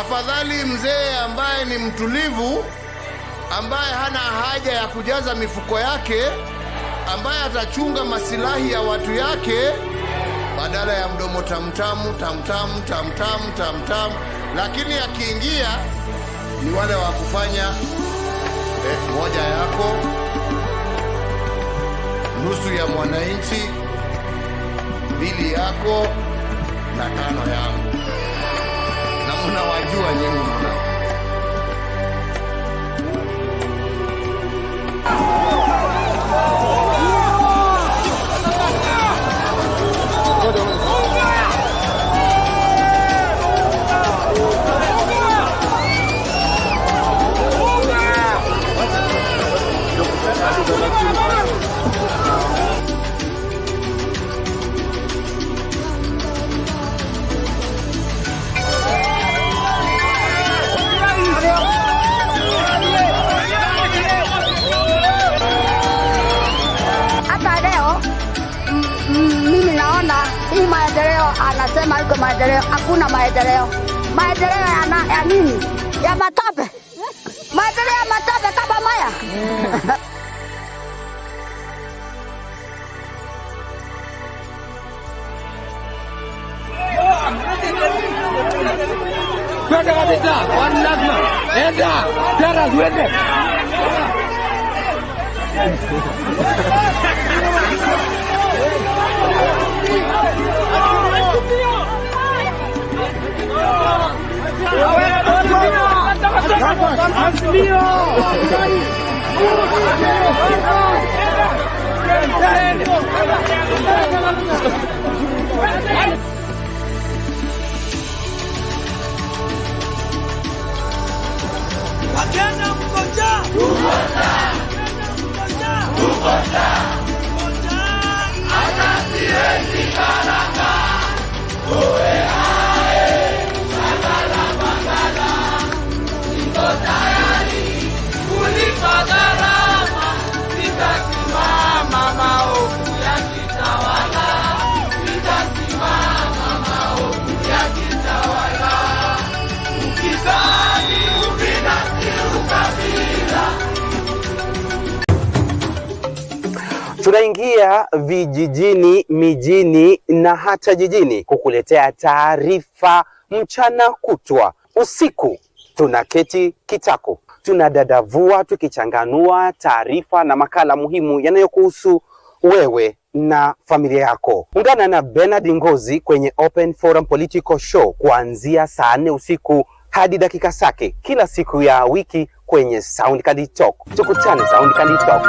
Afadhali mzee ambaye ni mtulivu, ambaye hana haja ya kujaza mifuko yake, ambaye atachunga masilahi ya watu yake, badala ya mdomo tamtamu tamtamu tamtamu tamtamu. Lakini akiingia ni wale wa kufanya moja yako, nusu ya mwananchi, mbili yako na tano yangu. Na mnawajua nyinyi mna. Mimi naona hii maendeleo anasema iko maendeleo, hakuna maendeleo. Maendeleo ya nini? Ya matope. Maendeleo ya matope kama maya. Kwenda kabisa, wani lazima. Enda, tera zuende. Wakenda mkoja. Mkoja. Anasiwezi karaka. Uwe hae. Magala magala. Niko tayari. Kulipa gharama. Nitasimama maovu ya kitawala. Nitasimama maovu ya kitawala. Ukizani ubinafsi ukabila. Tunaingia vijijini, mijini na hata jijini kukuletea taarifa mchana kutwa. Usiku tunaketi kitako, tunadadavua tukichanganua taarifa na makala muhimu yanayokuhusu wewe na familia yako. Ungana na Bernard Ngozi kwenye Open Forum Political Show kuanzia saa 4 usiku hadi dakika zake kila siku ya wiki kwenye Sound Candy Talk. Tukutane Sound Candy Talk.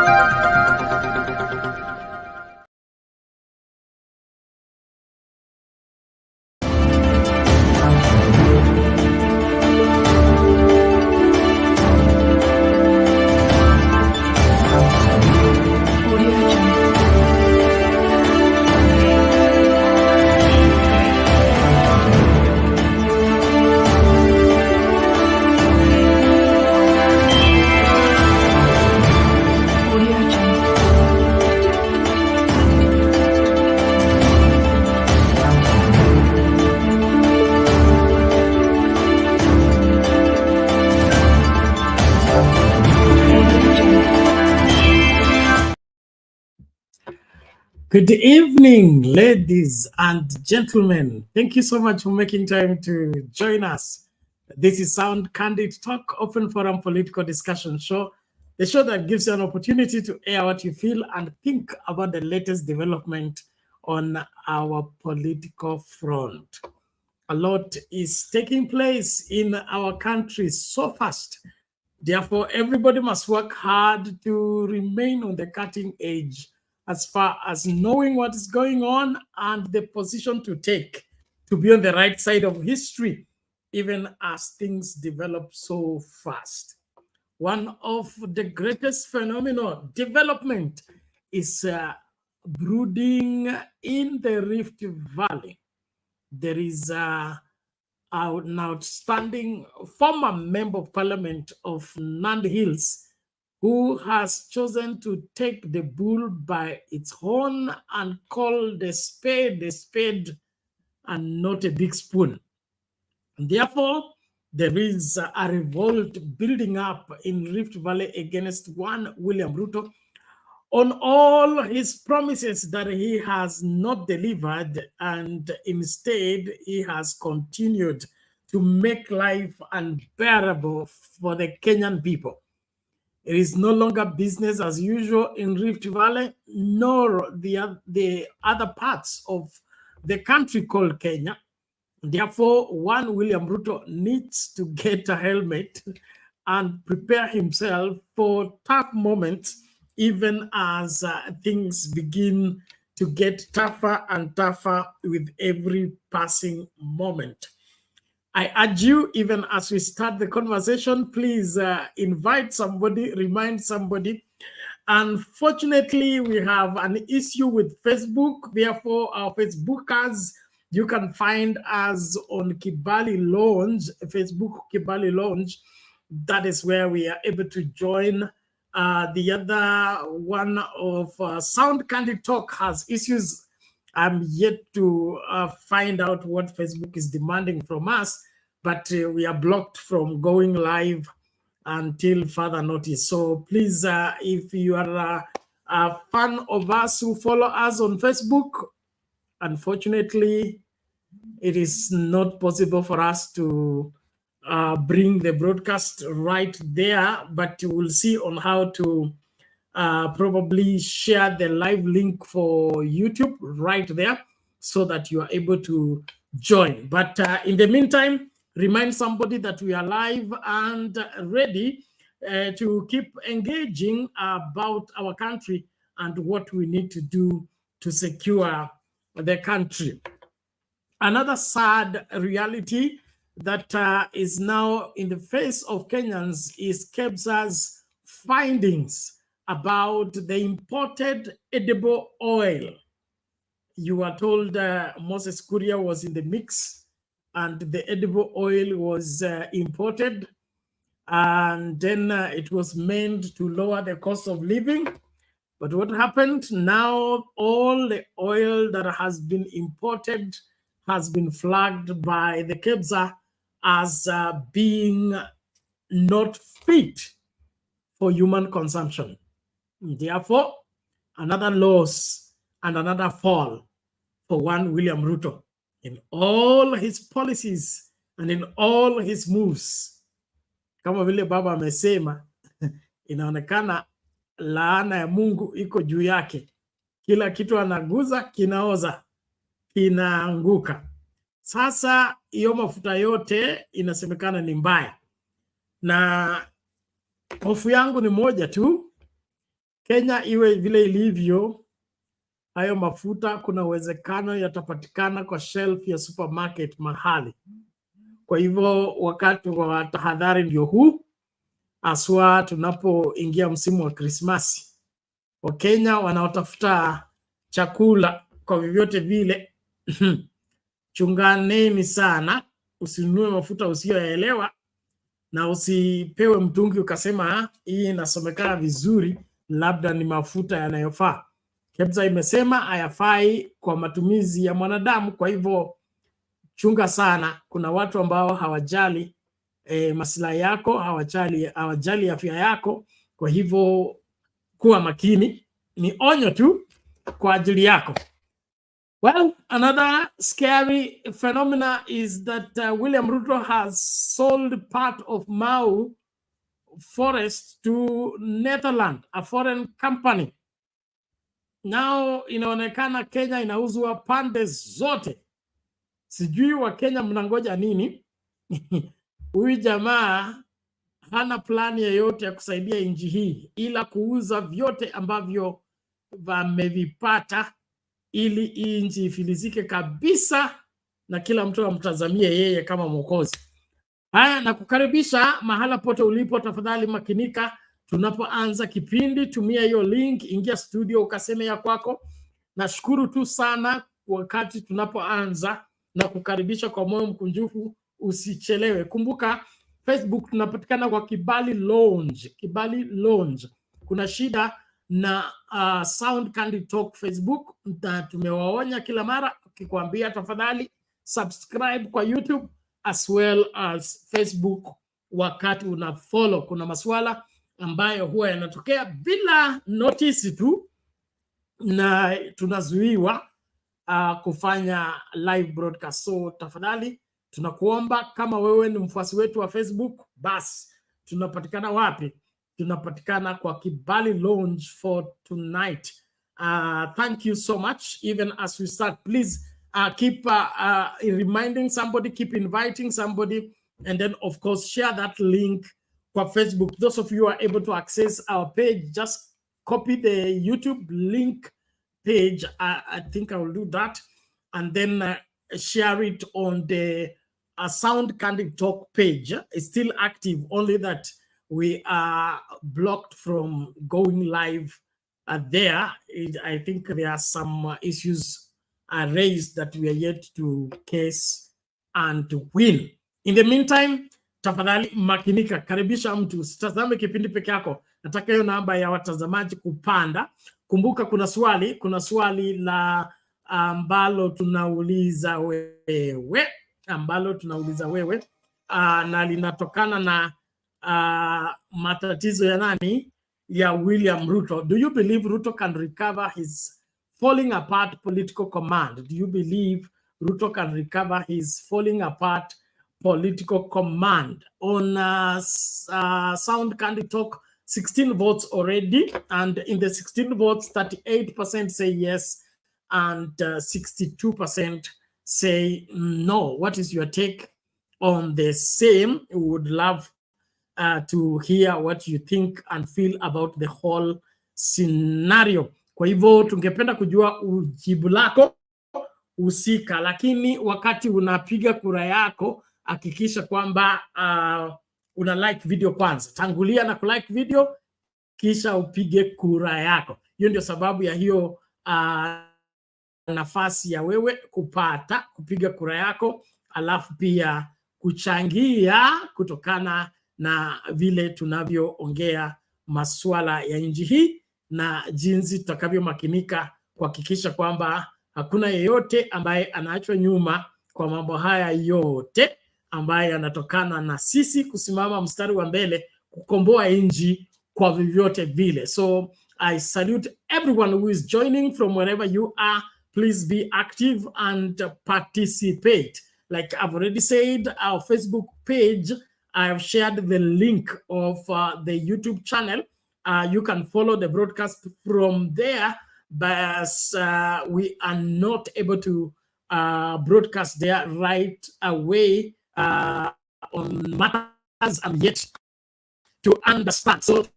Good evening, ladies and gentlemen. Thank you so much for making time to join us. This is Sound Candid Talk, Open Forum Political Discussion Show, the show that gives you an opportunity to air what you feel and think about the latest development on our political front. A lot is taking place in our country so fast. Therefore, everybody must work hard to remain on the cutting edge as far as knowing what is going on and the position to take to be on the right side of history, even as things develop so fast. One of the greatest phenomena development is brooding in the Rift Valley. There is an outstanding former member of parliament of Nandi Hills who has chosen to take the bull by its horn and call the spade and not a big spoon. And therefore, there is a revolt building up in Rift Valley against one William Ruto on all his promises that he has not delivered, and instead he has continued to make life unbearable for the Kenyan people. It is no longer business as usual in Rift Valley, nor the other parts of the country called Kenya. Therefore, one William Ruto needs to get a helmet and prepare himself for tough moments, even as things begin to get tougher and tougher with every passing moment. I urge you, even as we start the conversation, please invite somebody, remind somebody. Unfortunately, we have an issue with Facebook. Therefore, our Facebookers, you can find us on Kibali Lounge, Facebook Kibali Lounge. That is where we are able to join. The other one of Sound Candy Talk has issues. I'm yet to find out what Facebook is demanding from us, but we are blocked from going live until further notice. So please, if you are a fan of us who follow us on Facebook, unfortunately, it is not possible for us to bring the broadcast right there, but you will see on how to probably share the live link for YouTube right there so that you are able to join. But in the meantime, remind somebody that we are live and ready to keep engaging about our country and what we need to do to secure the country. Another sad reality that is now in the face of Kenyans is KEBS's findings about the imported edible oil. You are told Moses Kuria was in the mix and the edible oil was imported, and then it was meant to lower the cost of living. But what happened now, all the oil that has been imported has been flagged by the KEBS as being not fit for human consumption. Therefore, another loss and another fall for one William Ruto in all his policies and in all his moves. Kama vile baba amesema, inaonekana laana ya Mungu iko juu yake. Kila kitu anaguza kinaoza, kinaanguka. Sasa hiyo mafuta yote inasemekana ni mbaya, na hofu yangu ni moja tu, Kenya iwe vile ilivyo, hayo mafuta kuna uwezekano yatapatikana kwa shelf ya supermarket mahali. Kwa hivyo wakati wa tahadhari ndio huu, aswa tunapoingia msimu wa Krismasi. Wakenya wanaotafuta chakula kwa vyovyote vile, chunganeni sana, usinunue mafuta usiyoyaelewa, na usipewe mtungi ukasema hii inasomekana vizuri, labda ni mafuta yanayofaa. KEBS imesema hayafai kwa matumizi ya mwanadamu, kwa hivyo chunga sana. Kuna watu ambao hawajali maslahi yako, hawajali afya yako, kwa hivyo kuwa makini. Ni onyo tu kwa ajili yako. Well, another scary phenomena is that William Ruto has sold part of Mau forest to Netherlands, a foreign company. Now inaonekana Kenya inauzwa pande zote. Sijui wa Kenya mnangoja nini? Huyu jamaa hana plani yoyote ya kusaidia nchi hii ila kuuza vyote ambavyo wamevipata ili nchi ifilizike kabisa na kila mtu amtazamie yeye kama mwokozi. Haya, na kukaribisha mahala pote ulipo, tafadhali makinika. Tunapoanza kipindi, tumia hiyo link, ingia studio ukaseme ya kwako. Nashukuru tu sana wakati tunapoanza na kukaribisha kwa moyo mkunjufu, usichelewe. Kumbuka Facebook tunapatikana kwa Kibali Lounge, Kibali Lounge. Kuna shida na Sound Candy Talk Facebook, na tumewaonya kila mara ukikwambia tafadhali subscribe kwa YouTube, as well as Facebook wakati una follow. Kuna maswala ambayo huwa yanatokea bila notice tu na tunazuiwa kufanya live broadcast. So tafadhali tunakuomba, kama wewe ni mfuasi wetu wa Facebook, basi tunapatikana wapi? Tunapatikana kwa Kibali Lounge for tonight. Thank you so much. Even as we start, please keep reminding somebody, keep inviting somebody, and then of course share that link for Facebook. Those of you who are able to access our page, just copy the YouTube link page. I think I will do that, and then share it on the Sound Candid Talk page. It's still active, only that we are blocked from going live there. I think there are some issues raised that we are yet to case and to win. In the meantime, tafadhali makinika, karibisha mtu, sitazame kipindi peke yako. Nataka hiyo namba ya watazamaji kupanda. Kumbuka kuna swali la ambalo tunauliza wewe, na linatokana na matatizo ya nani? Ya William Ruto. Do you believe Ruto can recover his falling apart political command? Do you believe Ruto can recover his falling apart political command? On Sound Candid Talk, 16 votes already, and in the 16 votes, 38% say yes, and 62% say no. What is your take on the same? We would love to hear what you think and feel about the whole scenario. Kwa hivyo tungependa kujua ujibu lako usika, lakini wakati unapiga kura yako hakikisha kwamba una like video kwanza. Tangulia na kulike video kisha upige kura yako. Hiyo ndio sababu ya hiyo nafasi ya wewe kupiga kura yako, alafu pia kuchangia kutokana na vile tunavyoongea masuala ya nchi hii na jinsi tutakavyo makinika kuhakikisha kwamba hakuna yeyote ambaye anaachwa nyuma kwa mambo haya yote ambaye yanatokana na sisi kusimama mstari wa mbele kukomboa nchi kwa vyovyote vile. So I salute everyone who is joining from wherever you are. Please be active and participate. Like I've already said, our Facebook page, I have shared the link of the YouTube channel. You can follow the broadcast from there, but we are not able to broadcast there right away on matters I'm yet to understand. So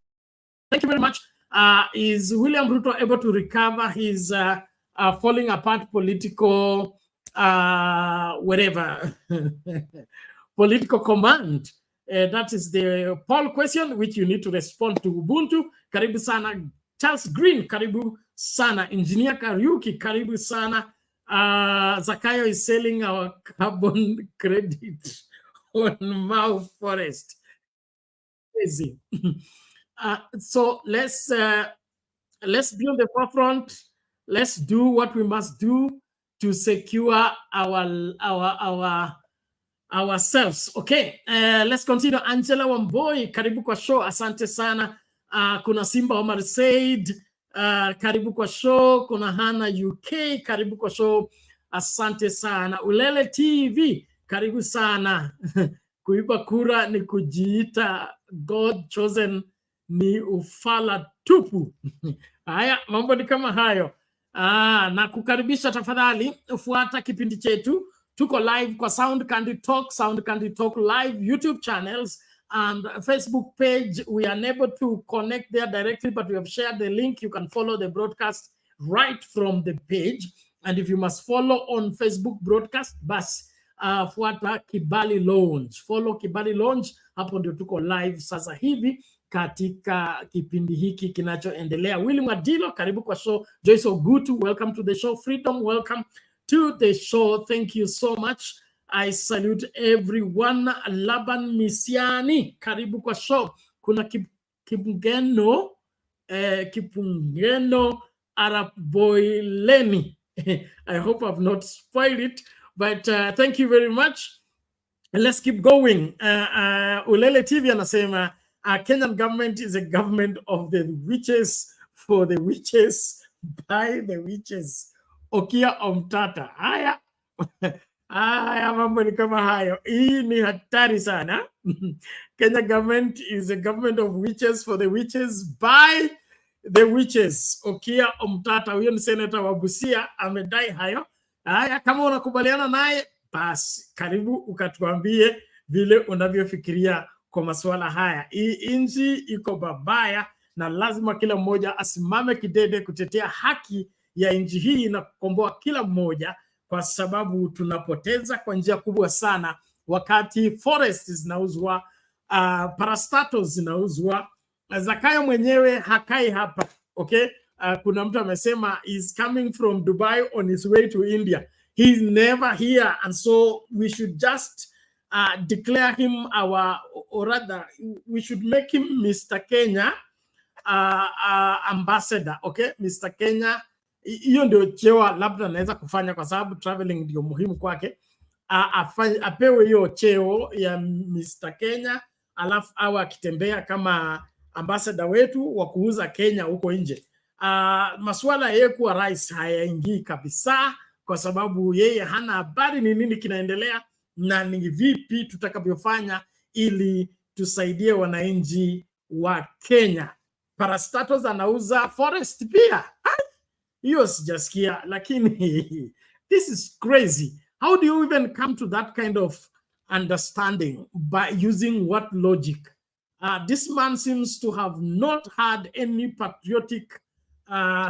thank you very much. Is William Ruto able to recover his falling apart political whatever political command? That is the poll question which you need to respond to. Ubuntu, karibu sana. Charles Green, karibu sana. Engineer Kariuki, karibu sana. Zakayo is selling our carbon credit on Mau Forest. Crazy. So let's be on the forefront. Let's do what we must do to secure ourselves. Okay, let's continue. Angela Wamboi, karibu kwa show. Asante sana. Kuna Simba Omar Said, karibu kwa show. Kuna Hana UK, karibu kwa show. Asante sana. Ulele TV, karibu sana. Kuiba kura ni kujiita God chosen ni ufala tupu. Haya, mambo ni kama hayo. Na kukaribisha tafadhali ufuata kipindi chetu. Tuko live kwa Sound Candid Talk, Sound Candid Talk live YouTube channels and Facebook page. We are unable to connect there directly, but we have shared the link. You can follow the broadcast right from the page. And if you must follow on Facebook broadcast, bas fuata Kibali Lounge. Follow Kibali Lounge. Hapo ndio tuko live sasa hivi katika kipindi hiki kinachoendelea. William Adilo, karibu kwa show. Joyce Ogutu, welcome to the show. Freedom, welcome to the show. Thank you so much. I salute everyone. Laban Misiani, karibu kwa show. Kuna Kipungeno Araboileni. I hope I've not spoiled it, but thank you very much. Let's keep going. Ulele TV anasema Kenyan government is a government of the witches, for the witches, by the witches. Okia Omtata. Haya. Haya, mambo ni kama hayo. Hii ni hatari sana. Kenya government is a government of witches, for the witches, by the witches. Okia Omtata, huyo ni senator wa Busia, amedai hayo. Haya, kama unakubaliana naye, basi karibu ukatuambie vile unavyofikiria kwa masuala haya. Hii nchi iko babaya na lazima kila mmoja asimame kidede kutetea haki ya nchi hii na kukomboa kila mmoja, kwa sababu tunapoteza kwa njia kubwa sana wakati forest zinauzwa, parastatos zinauzwa. Zakayo mwenyewe hakai hapa, okay? Kuna mtu amesema is coming from Dubai on his way to India. He's never here, and so we should just declare him our, or rather, we should make him Mr. Kenya ambassador, okay? Mr. Kenya, hiyo ndio cheo labda anaweza kufanya, kwa sababu traveling ndio muhimu kwake. Apewe hiyo cheo ya Mr. Kenya, alafu awe akitembea kama ambassador wetu wa kuuza Kenya huko nje. Masuala yeye kuwa rais hayaingii kabisa, kwa sababu yeye hana habari ni nini kinaendelea na ni vipi tutakavyofanya ili tusaidie wananchi wa Kenya. Parastatos anauza forest pia. Hiyo sijasikia, lakini this is crazy. How do you even come to that kind of understanding? By using what logic? This man seems to have not had any patriotic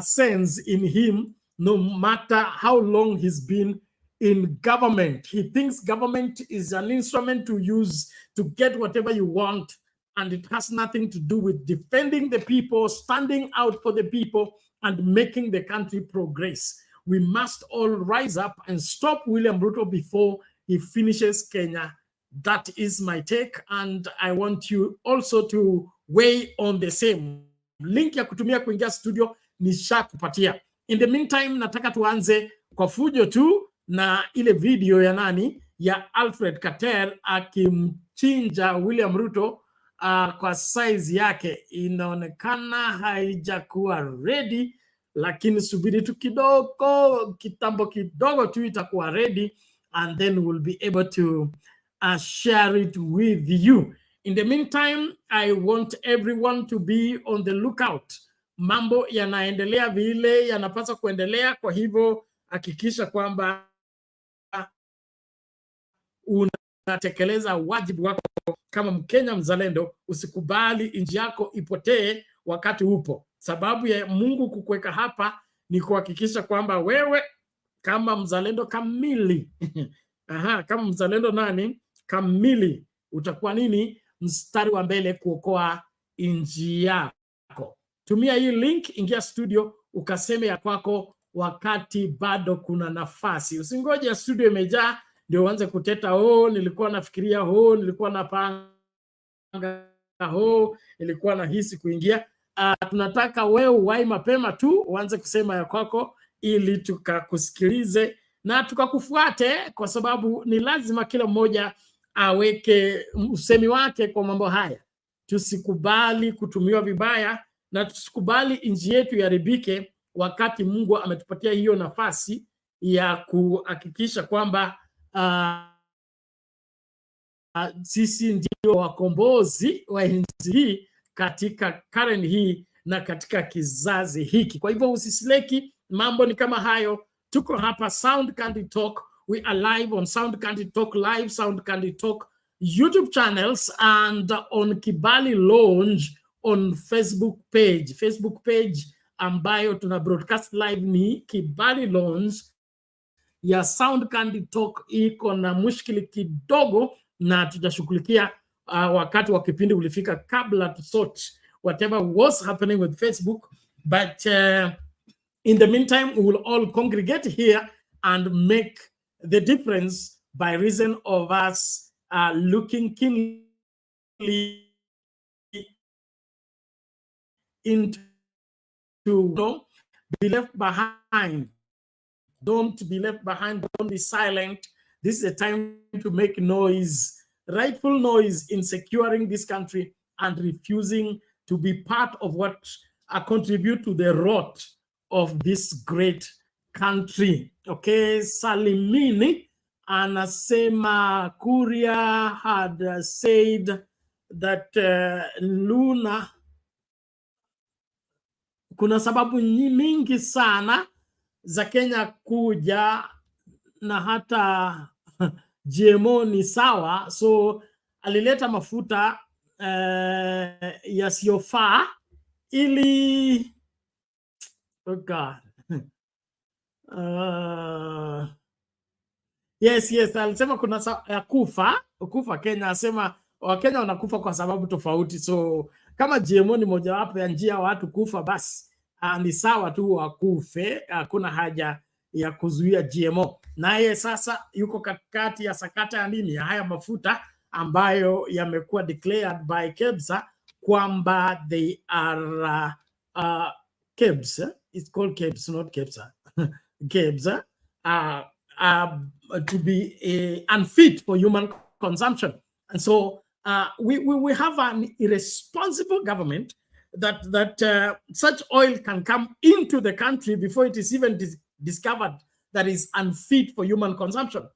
sense in him, no matter how long he's been in government. He thinks government is an instrument to use to get whatever you want, and it has nothing to do with defending the people, standing out for the people, and making the country progress. We must all rise up and stop William Ruto before he finishes Kenya. That is my take, and I want you also to weigh on the same. Link ya kutumia kuingia studio nishakupatia. In the meantime, nataka tuanze kwa fujo tu na ile video ya nani, ya Alfred Keter akimchinja William Ruto kwa size yake. Inaonekana haijakuwa ready, lakini subiri tu kidogo, kitambo kidogo tu itakuwa ready, and then we'll be able to share it with you. In the meantime, I want everyone to be on the lookout. Mambo yanaendelea vile yanapaswa kuendelea, kwa hivyo hakikisha kwamba unatekeleza wajibu wako kama Mkenya mzalendo. Usikubali nchi yako ipotee wakati upo. Sababu ya Mungu kukuweka hapa ni kuhakikisha kwamba wewe kama mzalendo kamili kama mzalendo nani kamili, utakuwa nini, mstari wa mbele kuokoa nchi yako. Tumia hii link, ingia studio ukaseme ya kwako wakati bado kuna nafasi. Usingoje ya studio imejaa ndio uanze kuteta, nilikuwa nafikiria, nilikuwa napanga, nilikuwa nahisi kuingia. Tunataka wewe uwai mapema tu uanze kusema ya kwako, ili tukakusikilize na tukakufuate, kwa sababu ni lazima kila mmoja aweke usemi wake kwa mambo haya. Tusikubali kutumiwa vibaya na tusikubali nchi yetu iharibike, wakati Mungu ametupatia hiyo nafasi ya kuhakikisha kwamba sisi ndio wakombozi wa nchi hii katika karne hii na katika kizazi hiki. Kwa hivyo usisileki, mambo ni kama hayo. Tuko hapa Sound Candy Talk. We are live on Sound Candy Talk Live, Sound Candy Talk YouTube channels, and on Kibali Lounge on Facebook page ambayo tuna broadcast live ni Kibali Lounge ya Sound Candy Talk. Iko na mushkili kidogo na tutashughulikia wakati wa kipindi ulifika, kabla to sort whatever was happening with Facebook. But in the meantime, we will all congregate here and make the difference by reason of us looking keenly into, don't be left behind. Don't be left behind. Don't be silent. this is a time to make noise, rightful noise in securing this country and refusing to be part of what contribute to the rot of this great country. Okay, Salimini anasema Kuria had said that Luna, kuna sababu mingi sana za Kenya kuja na hata GMO ni sawa, so alileta mafuta yasiyofaa ili oh God. Yes, alisema kuna kufa Kenya, asema Wakenya wanakufa kwa sababu tofauti, so kama GMO ni mojawapo ya njia watu kufa, basi ni sawa tu wakufe, hakuna haja ya kuzuia GMO. Naye sasa yuko katikati ya sakata ya nini, ya haya mafuta ambayo yamekuwa declared by KEBS kwamba they are KEBS, it's called KEBS, not KEBS. KEBS to be unfit for human consumption. And so we have an irresponsible government that such oil can come into the country before it is even discovered that is unfit for human consumption.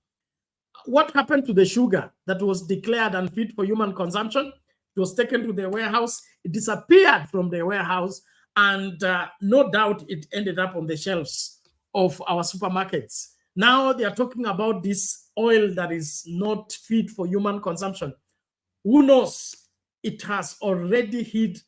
What happened to the sugar that was declared unfit for human consumption? It was taken to the warehouse, it disappeared from the warehouse, and no doubt it ended up on the shelves of our supermarkets. Now they are talking about this oil that is not fit for human consumption. Who knows? It has already hit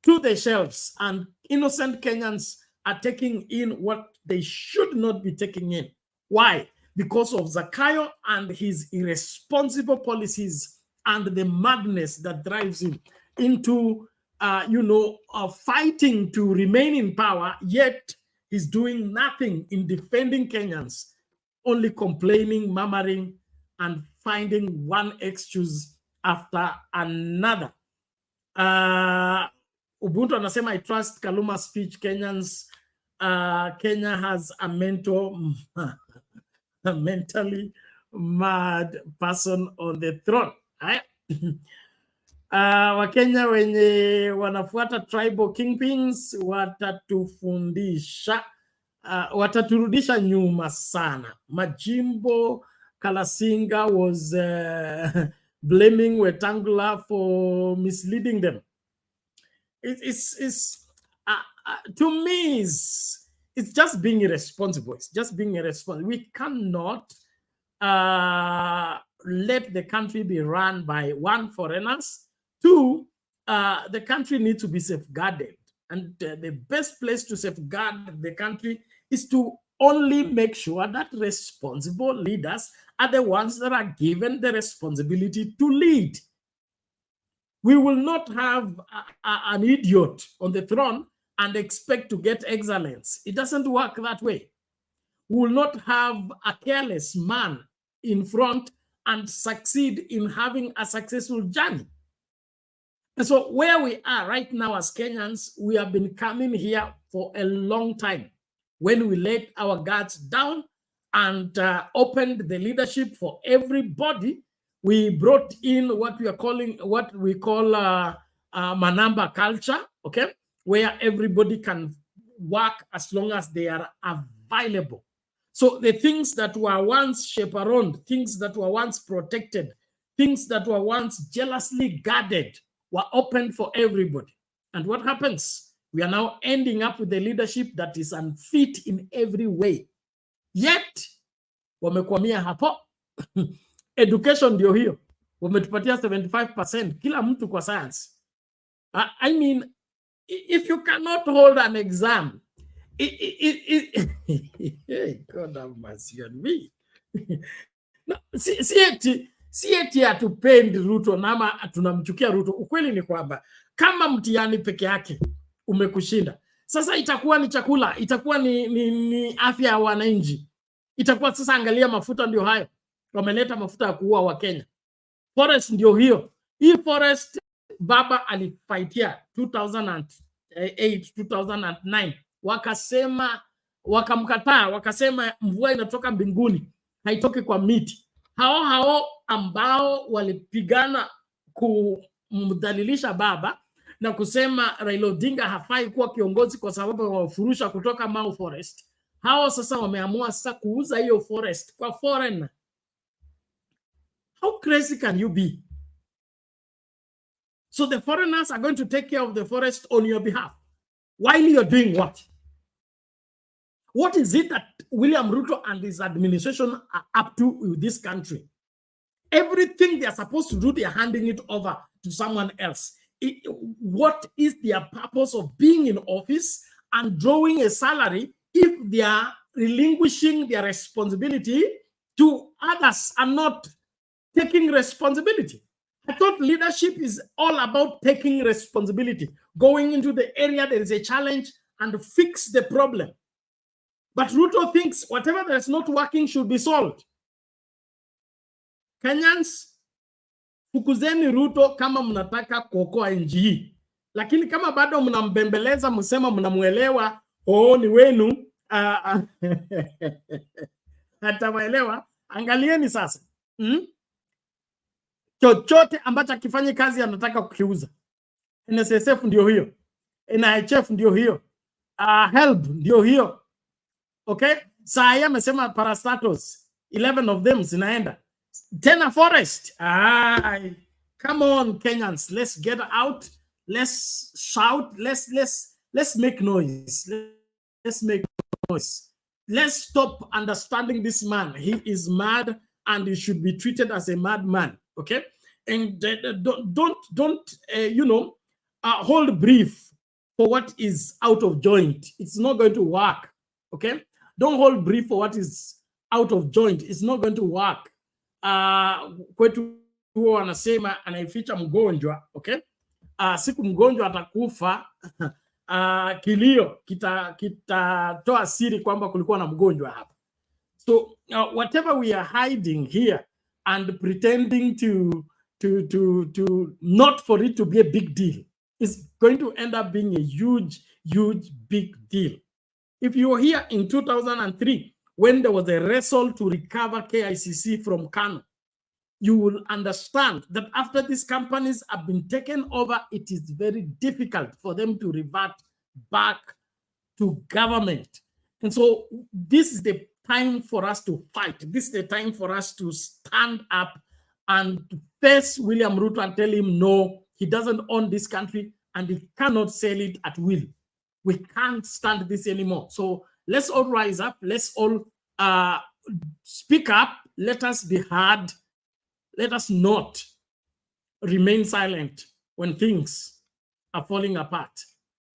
to the shelves, and innocent Kenyans are taking in what they should not be taking in. Why? Because of Zakayo and his irresponsible policies and the madness that drives him into, fighting to remain in power, yet he's doing nothing in defending Kenyans, only complaining, murmuring, and finding one excuse after another. Ubuntu anasema, I trust Kaluma's speech. Kenyans, Kenya has a mentally mad person on the throne. Wakenya wenye wanafuata tribal kingpins watatufundisha, wataturudisha nyuma sana. Majimbo Kalasinga was blaming Wetangula for misleading them. To me, it's just being irresponsible. It's just being irresponsible. We cannot let the country be run by one, foreigners. Two, the country needs to be safeguarded. And the best place to safeguard the country is to only make sure that responsible leaders are the ones that are given the responsibility to lead. We will not have an idiot on the throne and expect to get excellence. It doesn't work that way. We will not have a careless man in front and succeed in having a successful journey. And so where we are right now as Kenyans, we have been coming here for a long time. When we let our guards down and opened the leadership for everybody, we brought in what we call Manamba culture, okay, where everybody can work as long as they are available. So the things that were once chaperoned, things that were once protected, things that were once jealously guarded were opened for everybody. And what happens? We are now ending up with a leadership that is unfit in every way. Yet, wamekwamia hapo. Education ndio hiyo. Wametupatia 75%. Kila mtu kwa science. I mean, if you cannot hold an exam, God have mercy on me. Si eti hatupendi Ruto nama tunamchukia Ruto. Ukweli ni kwamba kama mtihani peke yake umekushinda, sasa itakuwa ni chakula, itakuwa ni afya ya wananchi, itakuwa sasa, angalia mafuta ndio hayo, wameleta mafuta ya kuua wa Kenya. Forest ndio hiyo. Hii forest baba alifaitia 2008 2009, wakasema, wakamkataa, wakasema mvua inatoka mbinguni, haitoki kwa miti. hao ambao walipigana kumdhalilisha baba na kusema Raila Odinga hafai kuwa kiongozi kwa sababu wamefurusha kutoka Mau Forest, hao sasa wameamua sasa kuuza hiyo forest kwa foreigner. How crazy can you be? So the foreigners are going to take care of the forest on your behalf while you're doing what? What is it that William Ruto and his administration are up to with this country? Everything they're supposed to do, they're handing it over to someone else. What is their purpose of being in office and drawing a salary if they are relinquishing their responsibility to others and not taking responsibility? I thought leadership is all about taking responsibility, going into the area there is a challenge and fix the problem. But Ruto thinks whatever that is not working should be solved. Kenyans, fukuzeni Ruto kama mnataka kuokoa nchi hii. Lakini kama bado mnambembeleza, msema mnamuelewa, ni wenu, hatawaelewa, angalieni sasa. Chochote ambacho akifanya kazi anataka kukiuza. NSSF ndio hiyo. NHF ndio hiyo. HELB ndio hiyo. Okay? Saa amesema parastatos, 11 of them zinaenda. Tena forest. Come on Kenyans, let's get out. Let's shout. Let's make noise. Let's make noise. Let's stop understanding this man. He is mad and he should be treated as a madman. Okay? And don't hold brief for what is out of joint. It's not going to work. Okay? Don't hold brief for what is out of joint. It's not going to work. Kwetu huo wanasema anaificha mgonjwa. Okay? Siku mgonjwa atakufa, kilio kitatoa siri kwamba kulikuwa na mgonjwa hapa. So whatever we are hiding here and pretending to not for it to be a big deal, is going to end up being a huge big deal. If you were here in 2003 when there was a wrestle to recover KICC from Kano, you will understand that after these companies have been taken over, it is very difficult for them to revert back to government. And so this is the time for us to fight. This is the time for us to stand up and face William Ruto and tell him, no, he doesn't own this country and he cannot sell it at will. We can't stand this anymore. So let's all rise up. Let's all speak up. Let us be heard. Let us not remain silent when things are falling apart.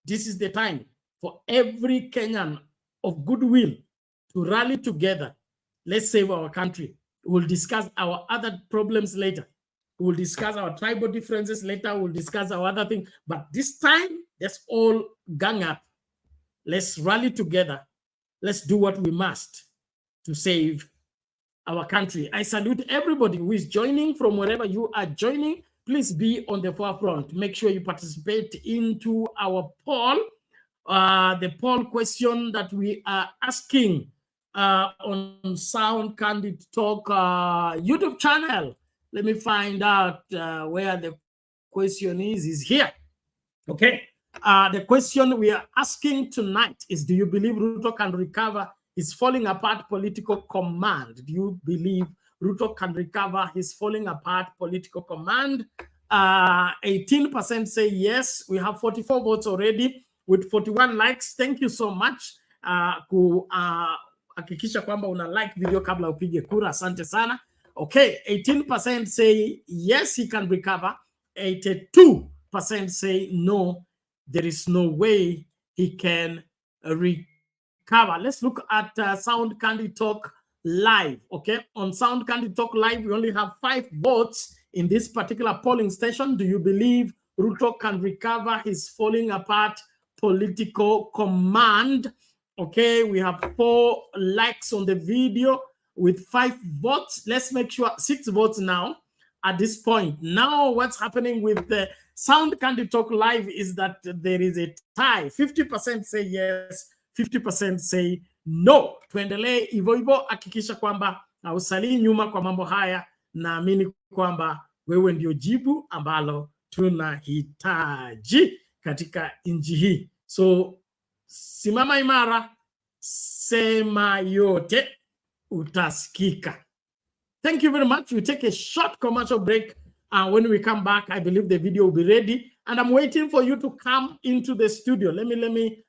This is the time for every Kenyan of goodwill to rally together. Let's save our country. We'll discuss our other problems later. We'll discuss our tribal differences later. We'll discuss our other things. But this time, let's all gang up. Let's rally together. Let's do what we must to save our country. I salute everybody who is joining from wherever you are joining. Please be on the forefront. Make sure you participate into our poll. The poll question that we are asking on Sound Candid Talk YouTube channel. Let me find out where the question is here. Okay. The question we are asking tonight is, do you believe Ruto can recover his falling apart political command? Do you believe Ruto can recover his falling apart political command? 18% say yes. We have 44 votes already with 41 likes. Thank you so much. Hakikisha kwamba una like video kabla upige kura. Asante sana. Okay, 18% say yes, he can recover. 82% say no, there is no way he can recover. Let's look at Sound Candid Talk Live. Okay, on Sound Candid Talk Live, we only have 5 votes in this particular polling station. Do you believe Ruto can recover his falling apart political command? Okay, we have 4 likes on the video with 5 votes. Let's make sure 6 votes now at this point. Now, what's happening with the Sound Candid Talk Live is that there is a tie. 50% say yes, 50% say no. Tuendelee hivyo hivyo, hakikisha kwamba hausalii nyuma kwa mambo haya. Naamini kwamba wewe ndio jibu ambalo tunahitaji katika nchi hii. So simama imara, sema yote, utasikika. Thank you very much. We take a short commercial break. When we come back, I believe the video will be ready. And I'm waiting for you to come into the studio. Let me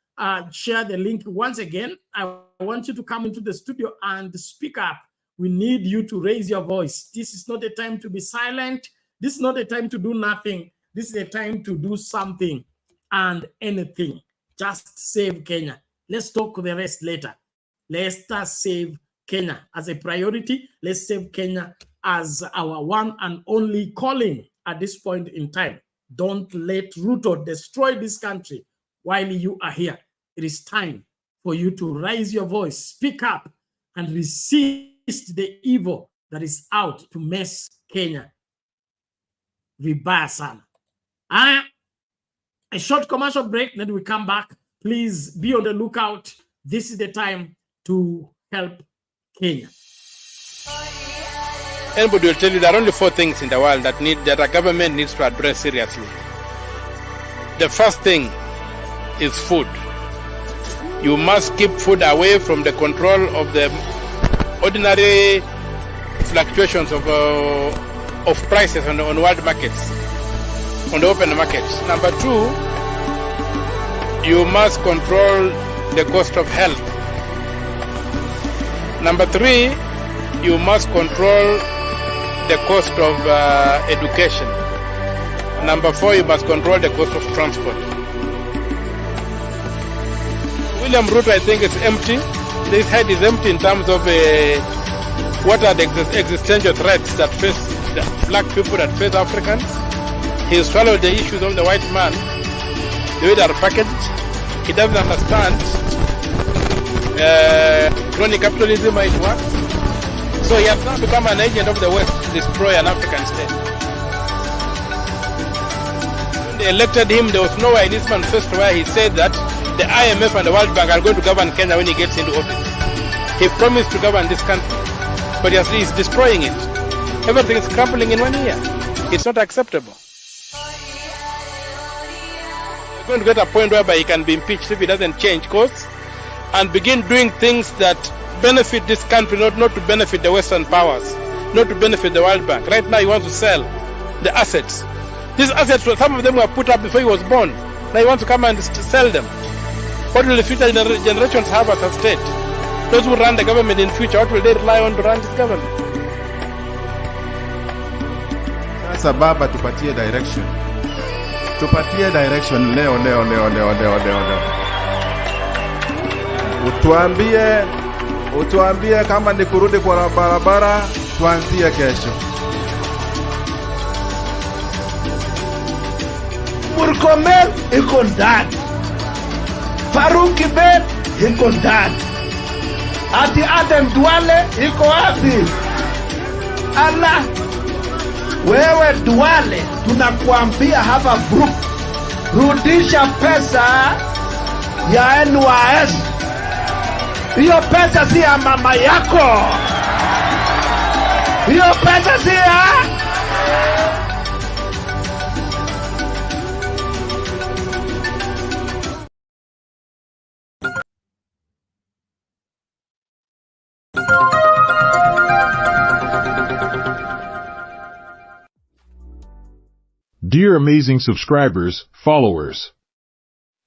share the link once again. I want you to come into the studio and speak up. We need you to raise your voice. This is not a time to be silent. This is not a time to do nothing. This is a time to do something and anything. Just save Kenya. Let's talk the rest later. Let's save Kenya as a priority. Let's save Kenya as our one and only calling at this point in time. Don't let Ruto destroy this country while you are here. It is time for you to raise your voice, speak up, and resist the evil that is out to mess Kenya. Vibaya sana. A short commercial break, then we come back. Please be on the lookout. This is the time to help Kenya. Anybody will tell you there are only 4 things in the world that a government needs to address seriously. The first thing is food. You must keep food away from the control of the ordinary fluctuations of prices on world markets, on the open markets. Number 2, you must control the cost of health. Number 3, you must control the cost of education. Number 4, you must control the cost of transport. William Ruto, I think, is empty. This head is empty in terms of what are the existential threats that face the black people, that face Africans. He swallowed the issues of the white man, the way they are packaged. He doesn't understand crony capitalism, how it works. So he has now become an agent of the West to destroy an African state. When they elected him, there was nowhere in his manifesto where he said that the IMF and the World Bank are going to govern Kenya when he gets into office. He promised to govern this country, but he's destroying it. Everything is crumbling in 1 year. It's not acceptable. We're going to get a point whereby he can be impeached if he doesn't change course and begin doing things that benefit this country, not to benefit the Western powers, not to benefit the World Bank. Right now he wants to sell the assets. These assets, some of them were put up before he was born. Now he wants to come and sell them. What will the future generations have as a state? Those who run the government in future, what will they rely on to run this government? Sasa baba, tupatie direction. Tupatie direction leo. Utuambie kama ni kurudi kwa barabara, tuanzie kesho. Murkomen iko ndani. Faruki Ben iko ndani. Ati Adam Duale iko wapi? Ala, wewe Duale, tunakuambia hapa group, rudisha pesa ya NYS. Hiyo pesa si ya mama yako. Hiyo pesa si ya... Dear amazing subscribers, followers,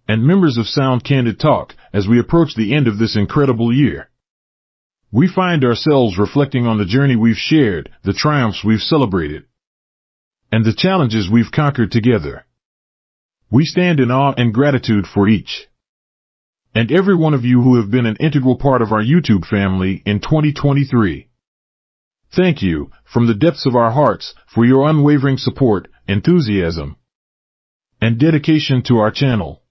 and members of Sound Candid Talk, as we approach the end of this incredible year, we find ourselves reflecting on the journey we've shared, the triumphs we've celebrated, and the challenges we've conquered together. We stand in awe and gratitude for each and every one of you who have been an integral part of our YouTube family in 2023. Thank you, from the depths of our hearts, for your unwavering support, enthusiasm, and dedication to our channel.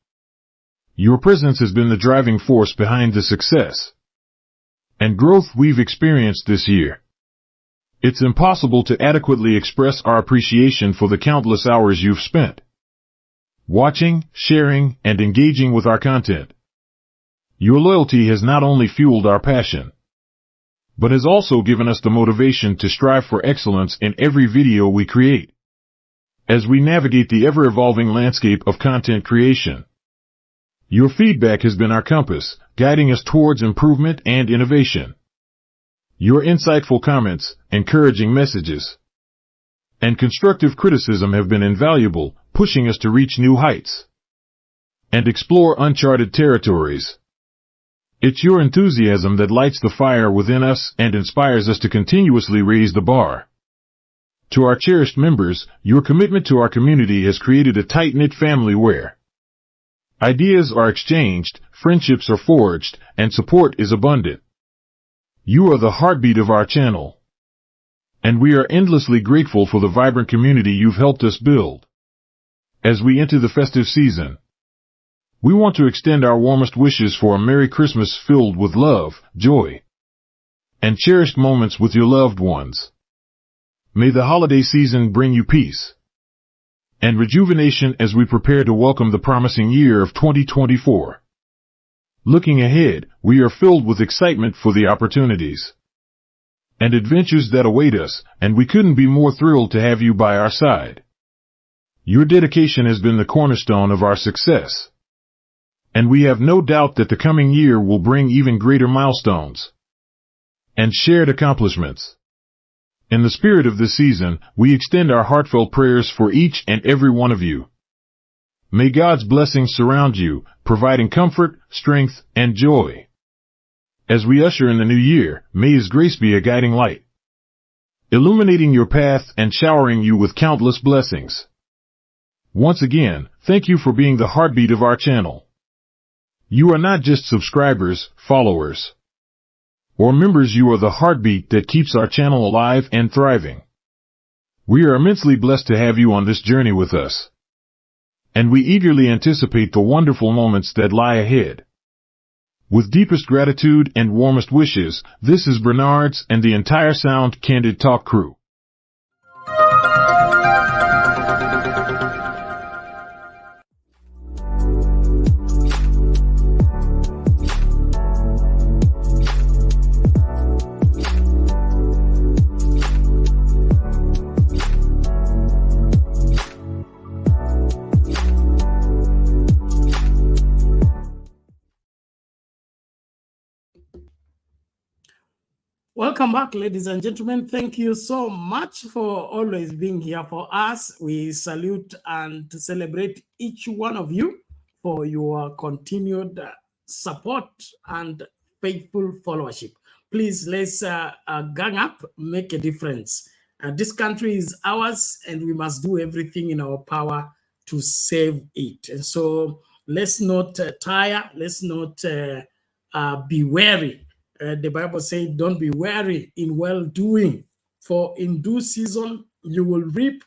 Your presence has been the driving force behind the success and growth we've experienced this year. It's impossible to adequately express our appreciation for the countless hours you've spent watching, sharing, and engaging with our content. Your loyalty has not only fueled our passion, but has also given us the motivation to strive for excellence in every video we create. As we navigate the ever-evolving landscape of content creation, your feedback has been our compass, guiding us towards improvement and innovation. Your insightful comments, encouraging messages, and constructive criticism have been invaluable, pushing us to reach new heights and explore uncharted territories. It's your enthusiasm that lights the fire within us and inspires us to continuously raise the bar. To our cherished members, your commitment to our community has created a tight-knit family where ideas are exchanged, friendships are forged, and support is abundant. You are the heartbeat of our channel, and we are endlessly grateful for the vibrant community you've helped us build. As we enter the festive season, we want to extend our warmest wishes for a Merry Christmas filled with love, joy, and cherished moments with your loved ones. May the holiday season bring you peace and rejuvenation as we prepare to welcome the promising year of 2024. Looking ahead, we are filled with excitement for the opportunities and adventures that await us, and we couldn't be more thrilled to have you by our side. Your dedication has been the cornerstone of our success, and we have no doubt that the coming year will bring even greater milestones and shared accomplishments. In the spirit of this season, we extend our heartfelt prayers for each and every one of you. May God's blessings surround you, providing comfort, strength, and joy. As we usher in the new year, may His grace be a guiding light, illuminating your path and showering you with countless blessings. Once again, thank you for being the heartbeat of our channel. You are not just subscribers, followers, or members, you are the heartbeat that keeps our channel alive and thriving. We are immensely blessed to have you on this journey with us, and we eagerly anticipate the wonderful moments that lie ahead. With deepest gratitude and warmest wishes, this is Bernard's and the entire Sound Candid Talk crew. Welcome back, ladies and gentlemen. Thank you so much for always being here for us. We salute and celebrate each one of you for your continued support and faithful followership. Please, let's gang up, make a difference. This country is ours, and we must do everything in our power to save it. And so let's not tire, let's not be weary. The Bible says, don't be weary in well-doing, for in due season you will reap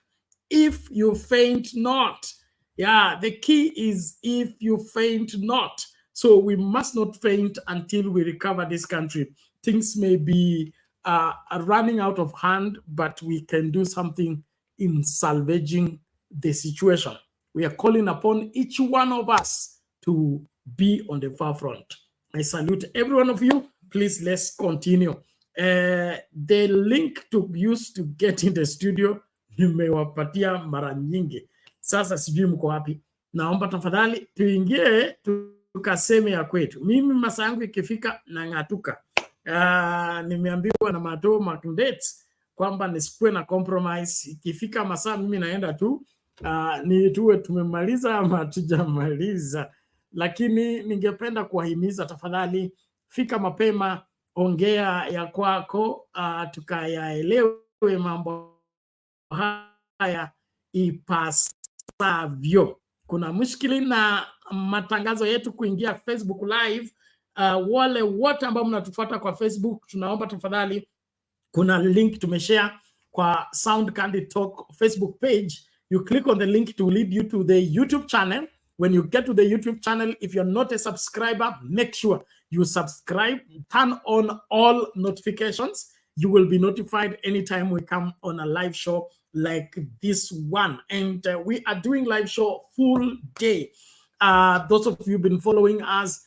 if you faint not. Yeah, the key is if you faint not. So we must not faint until we recover this country. Things may be running out of hand, but we can do something in salvaging the situation. We are calling upon each one of us to be on the far front. I salute every one of you. Please, let's continue. The link to use to get in the studio nimewapatia mara nyingi. Sasa sijui mko wapi. Naomba tafadhali tuingie tukaseme ya kwetu. Mimi masaa yangu ikifika na ngatuka. Nimeambiwa na Mato Makundets kwamba nisikuwe na compromise. Ikifika masaa mimi naenda tu. Ni tuwe tumemaliza ama hatujamaliza. Lakini ningependa kuwahimiza tafadhali, fika mapema, ongea ya kwako, tukayaelewe mambo haya ipasavyo. Kuna mushkili na matangazo yetu kuingia Facebook Live. Wale wote ambao mnatufuata kwa Facebook, tunaomba tafadhali, kuna link tumeshare kwa Sound Candid Talk Facebook page. You click on the link to lead you to the YouTube channel. When you get to the YouTube channel, if you're not a subscriber, make sure you subscribe, turn on all notifications. You will be notified anytime we come on a live show like this one. And we are doing live show full day. Those of you who've been following us,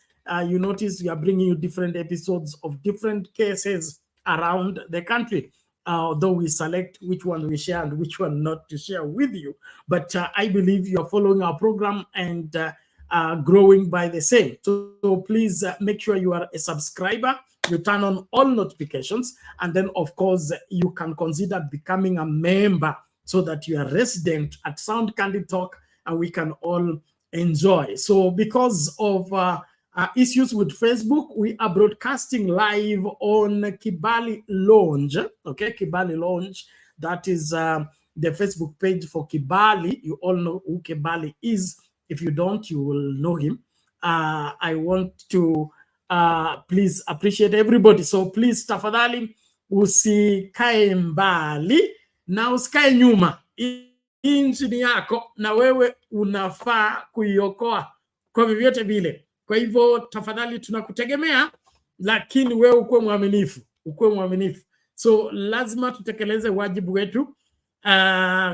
you notice we are bringing you different episodes of different cases around the country. Though we select which one we share and which one not to share with you. But I believe you're following our program and growing by the same. So please make sure you are a subscriber. You turn on all notifications. And then, of course, you can consider becoming a member so that you are resident at Sound Candid Talk and we can all enjoy. So because of issues with Facebook, we are broadcasting live on Kibali Lounge. Okay, Kibali Lounge. That is the Facebook page for Kibali. You all know who Kibali is. If you don't, you will know him. I want to please appreciate everybody. So please, tafadhali, usikae mbali na usikae nyuma. Nchi yako na wewe unafaa kuiokoa kwa vyovyote vile. Kwa hivyo tafadhali tunakutegemea, lakini wewe ukuwe mwaminifu, ukuwe mwaminifu. So lazima tutekeleze wajibu wetu.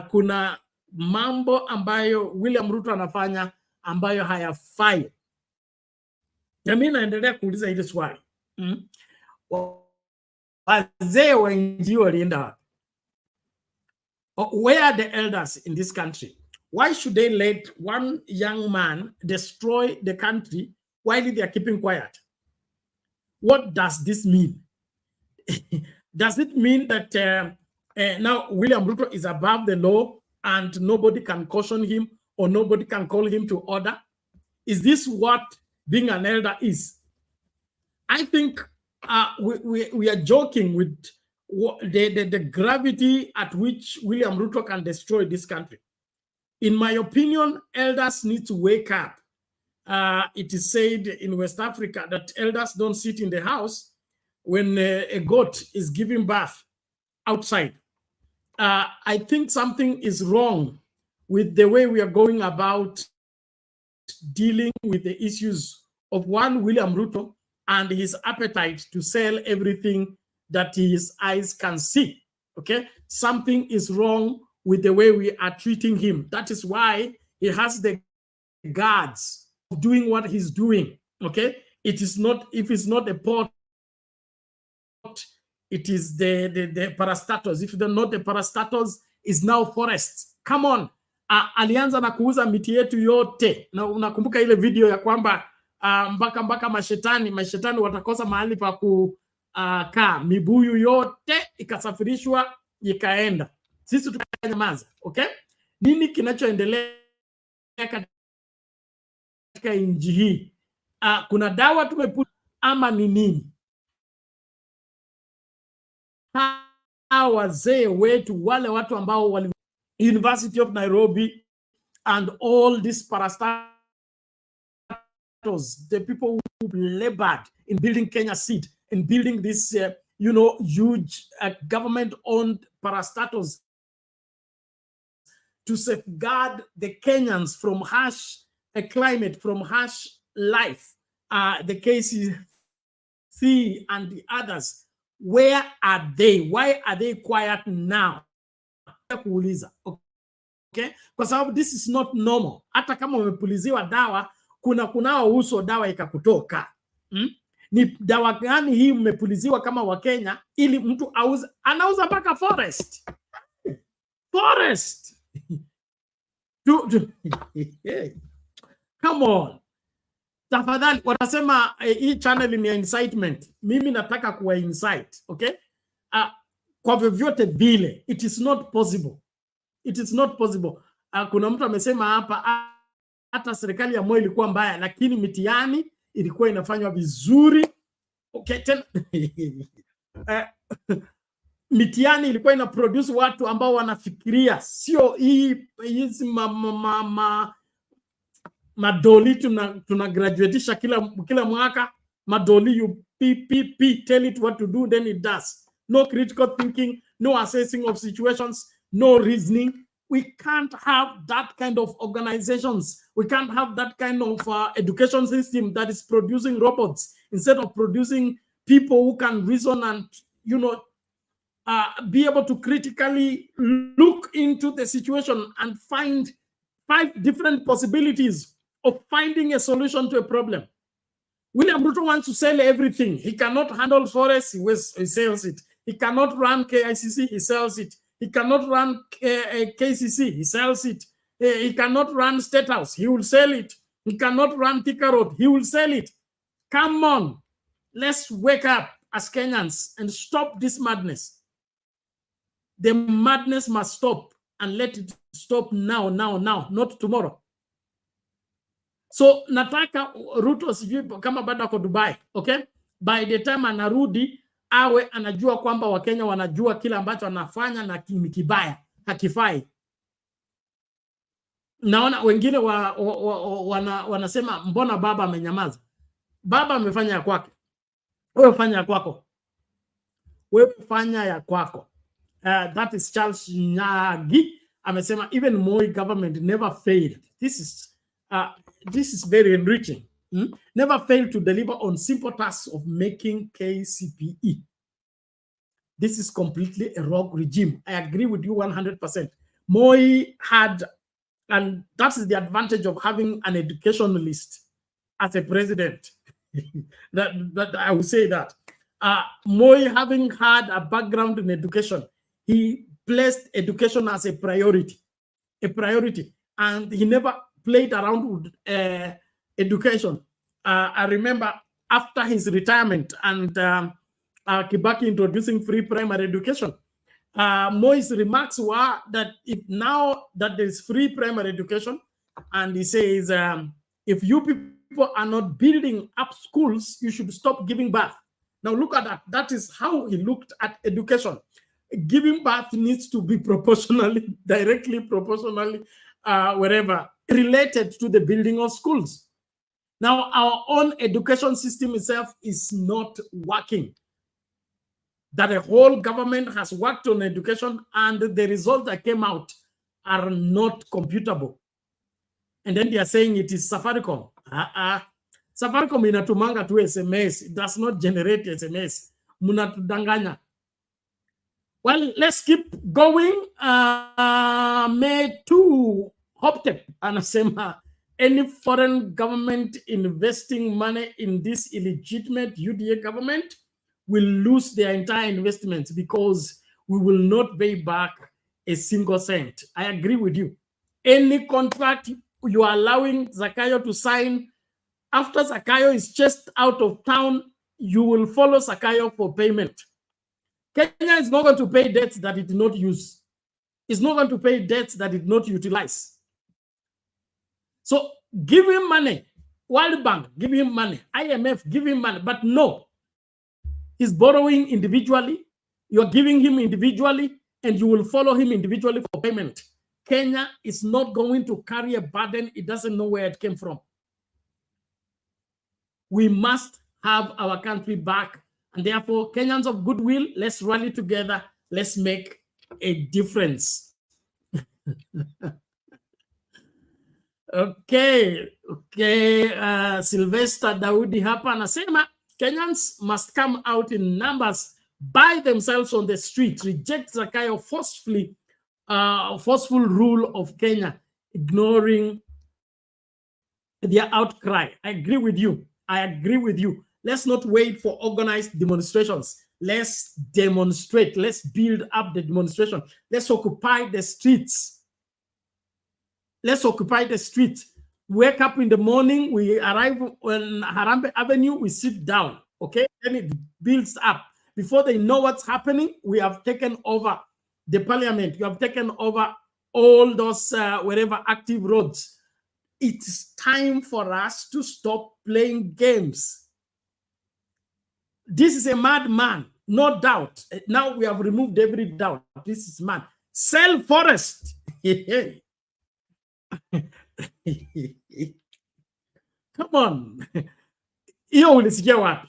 Kuna mambo ambayo William Ruto anafanya ambayo hayafai. Na mimi naendelea kuuliza hili swali. Wazee wa nchi walienda wapi? Where are the elders in this country? Why should they let one young man destroy the country while they are keeping quiet? What does this mean? Does it mean that now William Ruto is above the law and nobody can caution him or nobody can call him to order? Is this what being an elder is? I think we are joking with the gravity at which William Ruto can destroy this country. In my opinion, elders need to wake up. It is said in West Africa that elders don't sit in the house when a goat is giving birth outside. I think something is wrong with the way we are going about dealing with the issues of one William Ruto and his appetite to sell everything that his eyes can see. Okay, something is wrong with the way we are treating him. That is why he has the guards of doing what he's doing. Okay, it is not, if it's not a port, it is the parastatos. If they're not the parastatos, is now forests. Come on. Alianza na kuuza miti yetu yote. Na unakumbuka ile video ya kwamba mpaka mashetani watakosa mahali pa kukaa. Mibuyu yote ikasafirishwa ikaenda. Sisi tukanyamaza. Okay? Nini kinachoendelea katika nchi hii? Kuna dawa tumeputa ama ni nini? Wazee wetu, wale watu ambao wali University of Nairobi and all these parastatals, the people who labored in building Kenya Seed, in building this, huge government-owned parastatals to safeguard the Kenyans from harsh climate, from harsh life. The KCC and the others, where are they? Why are they quiet now? Okay? Kwa sababu this is not normal. Hata kama umepuliziwa dawa, kunao uso dawa ikakutoka. Ni dawa gani hii mmepuliziwa kama wa Kenya ili mtu anauza mpaka forest? Forest. Come on. Tafadhali, wanasema hii channel ni incitement. Mimi nataka kuwa incite, okay? Kwa vyovyote vile, it is not possible. It is not possible. Kuna mtu amesema hapa hata serikali ya Moi ilikuwa mbaya, lakini mitihani ilikuwa inafanywa vizuri. Okay, mitihani ilikuwa ina produce watu ambao wanafikiria, sio hizi madoli tuna graduateisha kila mwaka. Madoli, you tell it what to do, then it does. No critical thinking, no assessing of situations, no reasoning. We can't have that kind of organizations. We can't have that kind of education system that is producing robots instead of producing people who can reason and, be able to critically look into the situation and find 5 different possibilities of finding a solution to a problem. William Ruto wants to sell everything. He cannot handle forests, he sells it. He cannot run KICC, he sells it. He cannot run KCC, he sells it. He cannot run State House, he will sell it. He cannot run Thika Road, he will sell it. Come on, let's wake up as Kenyans and stop this madness. The madness must stop, and let it stop now, not tomorrow. So nataka Ruto sijui kama bado ako Dubai, okay? By the time anarudi awe anajua kwamba Wakenya wanajua kila ambacho anafanya na ni kibaya, hakifai. Naona wengine wanasema mbona baba amenyamaza? Baba amefanya ya kwake. Wewe fanya ya kwako. Wewe fanya ya kwako. That is Charles Nyagi amesema even Moi government never failed. This is very enriching. Never failed to deliver on simple tasks of making KCPE. This is completely a rogue regime. I agree with you 100%. Moi had, and that is the advantage of having an educationalist as a president. that I would say that. Moi, having had a background in education, he placed education as a priority, and he never played around with education. I remember after his retirement and Kibaki introducing free primary education, Moi's remarks were that if now that there's free primary education, and he says, if you people are not building up schools, you should stop giving birth. Now look at that. That is how he looked at education. Giving birth needs to be proportionally, directly proportionally, wherever, related to the building of schools. Now, our own education system itself is not working. That a whole government has worked on education and the results that came out are not computable. And then they are saying it is Safaricom. Safaricom inatumanga tu SMS. It does not generate SMS. Munatudanganya. Well, let's keep going. May 2 Hoptep anasema any foreign government investing money in this illegitimate UDA government will lose their entire investments because we will not pay back a single cent. I agree with you. Any contract you are allowing Zakayo to sign, after Zakayo is just out of town, you will follow Zakayo for payment. Kenya is not going to pay debts that it did not use. It's not going to pay debts that it did not utilize. So give him money. World Bank, give him money. IMF, give him money. But no, he's borrowing individually. You're giving him individually, and you will follow him individually for payment. Kenya is not going to carry a burden. It doesn't know where it came from. We must have our country back. And therefore, Kenyans of goodwill, let's rally together. Let's make a difference. Okay. Sylvester Daudi hapa anasema Kenyans must come out in numbers by themselves on the street, reject Zakayo forceful rule of Kenya, ignoring their outcry. I agree with you. Let's not wait for organized demonstrations. Let's demonstrate. Let's build up the demonstration. Let's occupy the streets. Wake up in the morning. We arrive on Harambee Avenue. We sit down. Okay? Then it builds up. Before they know what's happening, we have taken over the parliament. You have taken over all those wherever active roads. It's time for us to stop playing games. This is a madman, no doubt. Now we have removed every doubt. This is mad. Sell forest. Come on. Hiyo ulisikia wapi?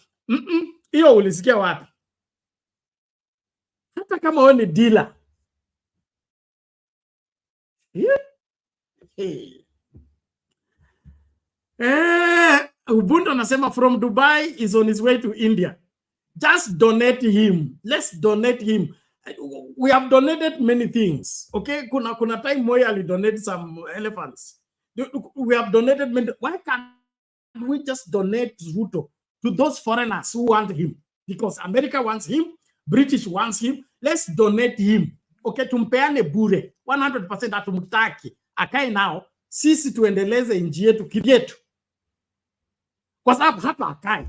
Hiyo ulisikia wapi? Hata kama wewe ni dealer. Ubuntu anasema from Dubai is on his way to India. Just donate him. Let's donate him. We have donated many things. Okay, kuna time Moi ali donate some elephants. We have donated many. Why can't we just donate Ruto to those foreigners who want him? Because America wants him, British wants him. Let's donate him. Okay, tumpeane bure 100%. Atumtaki akae nao, sisi tuendeleze nchi yetu kivyetu, kwa sababu hapa akae.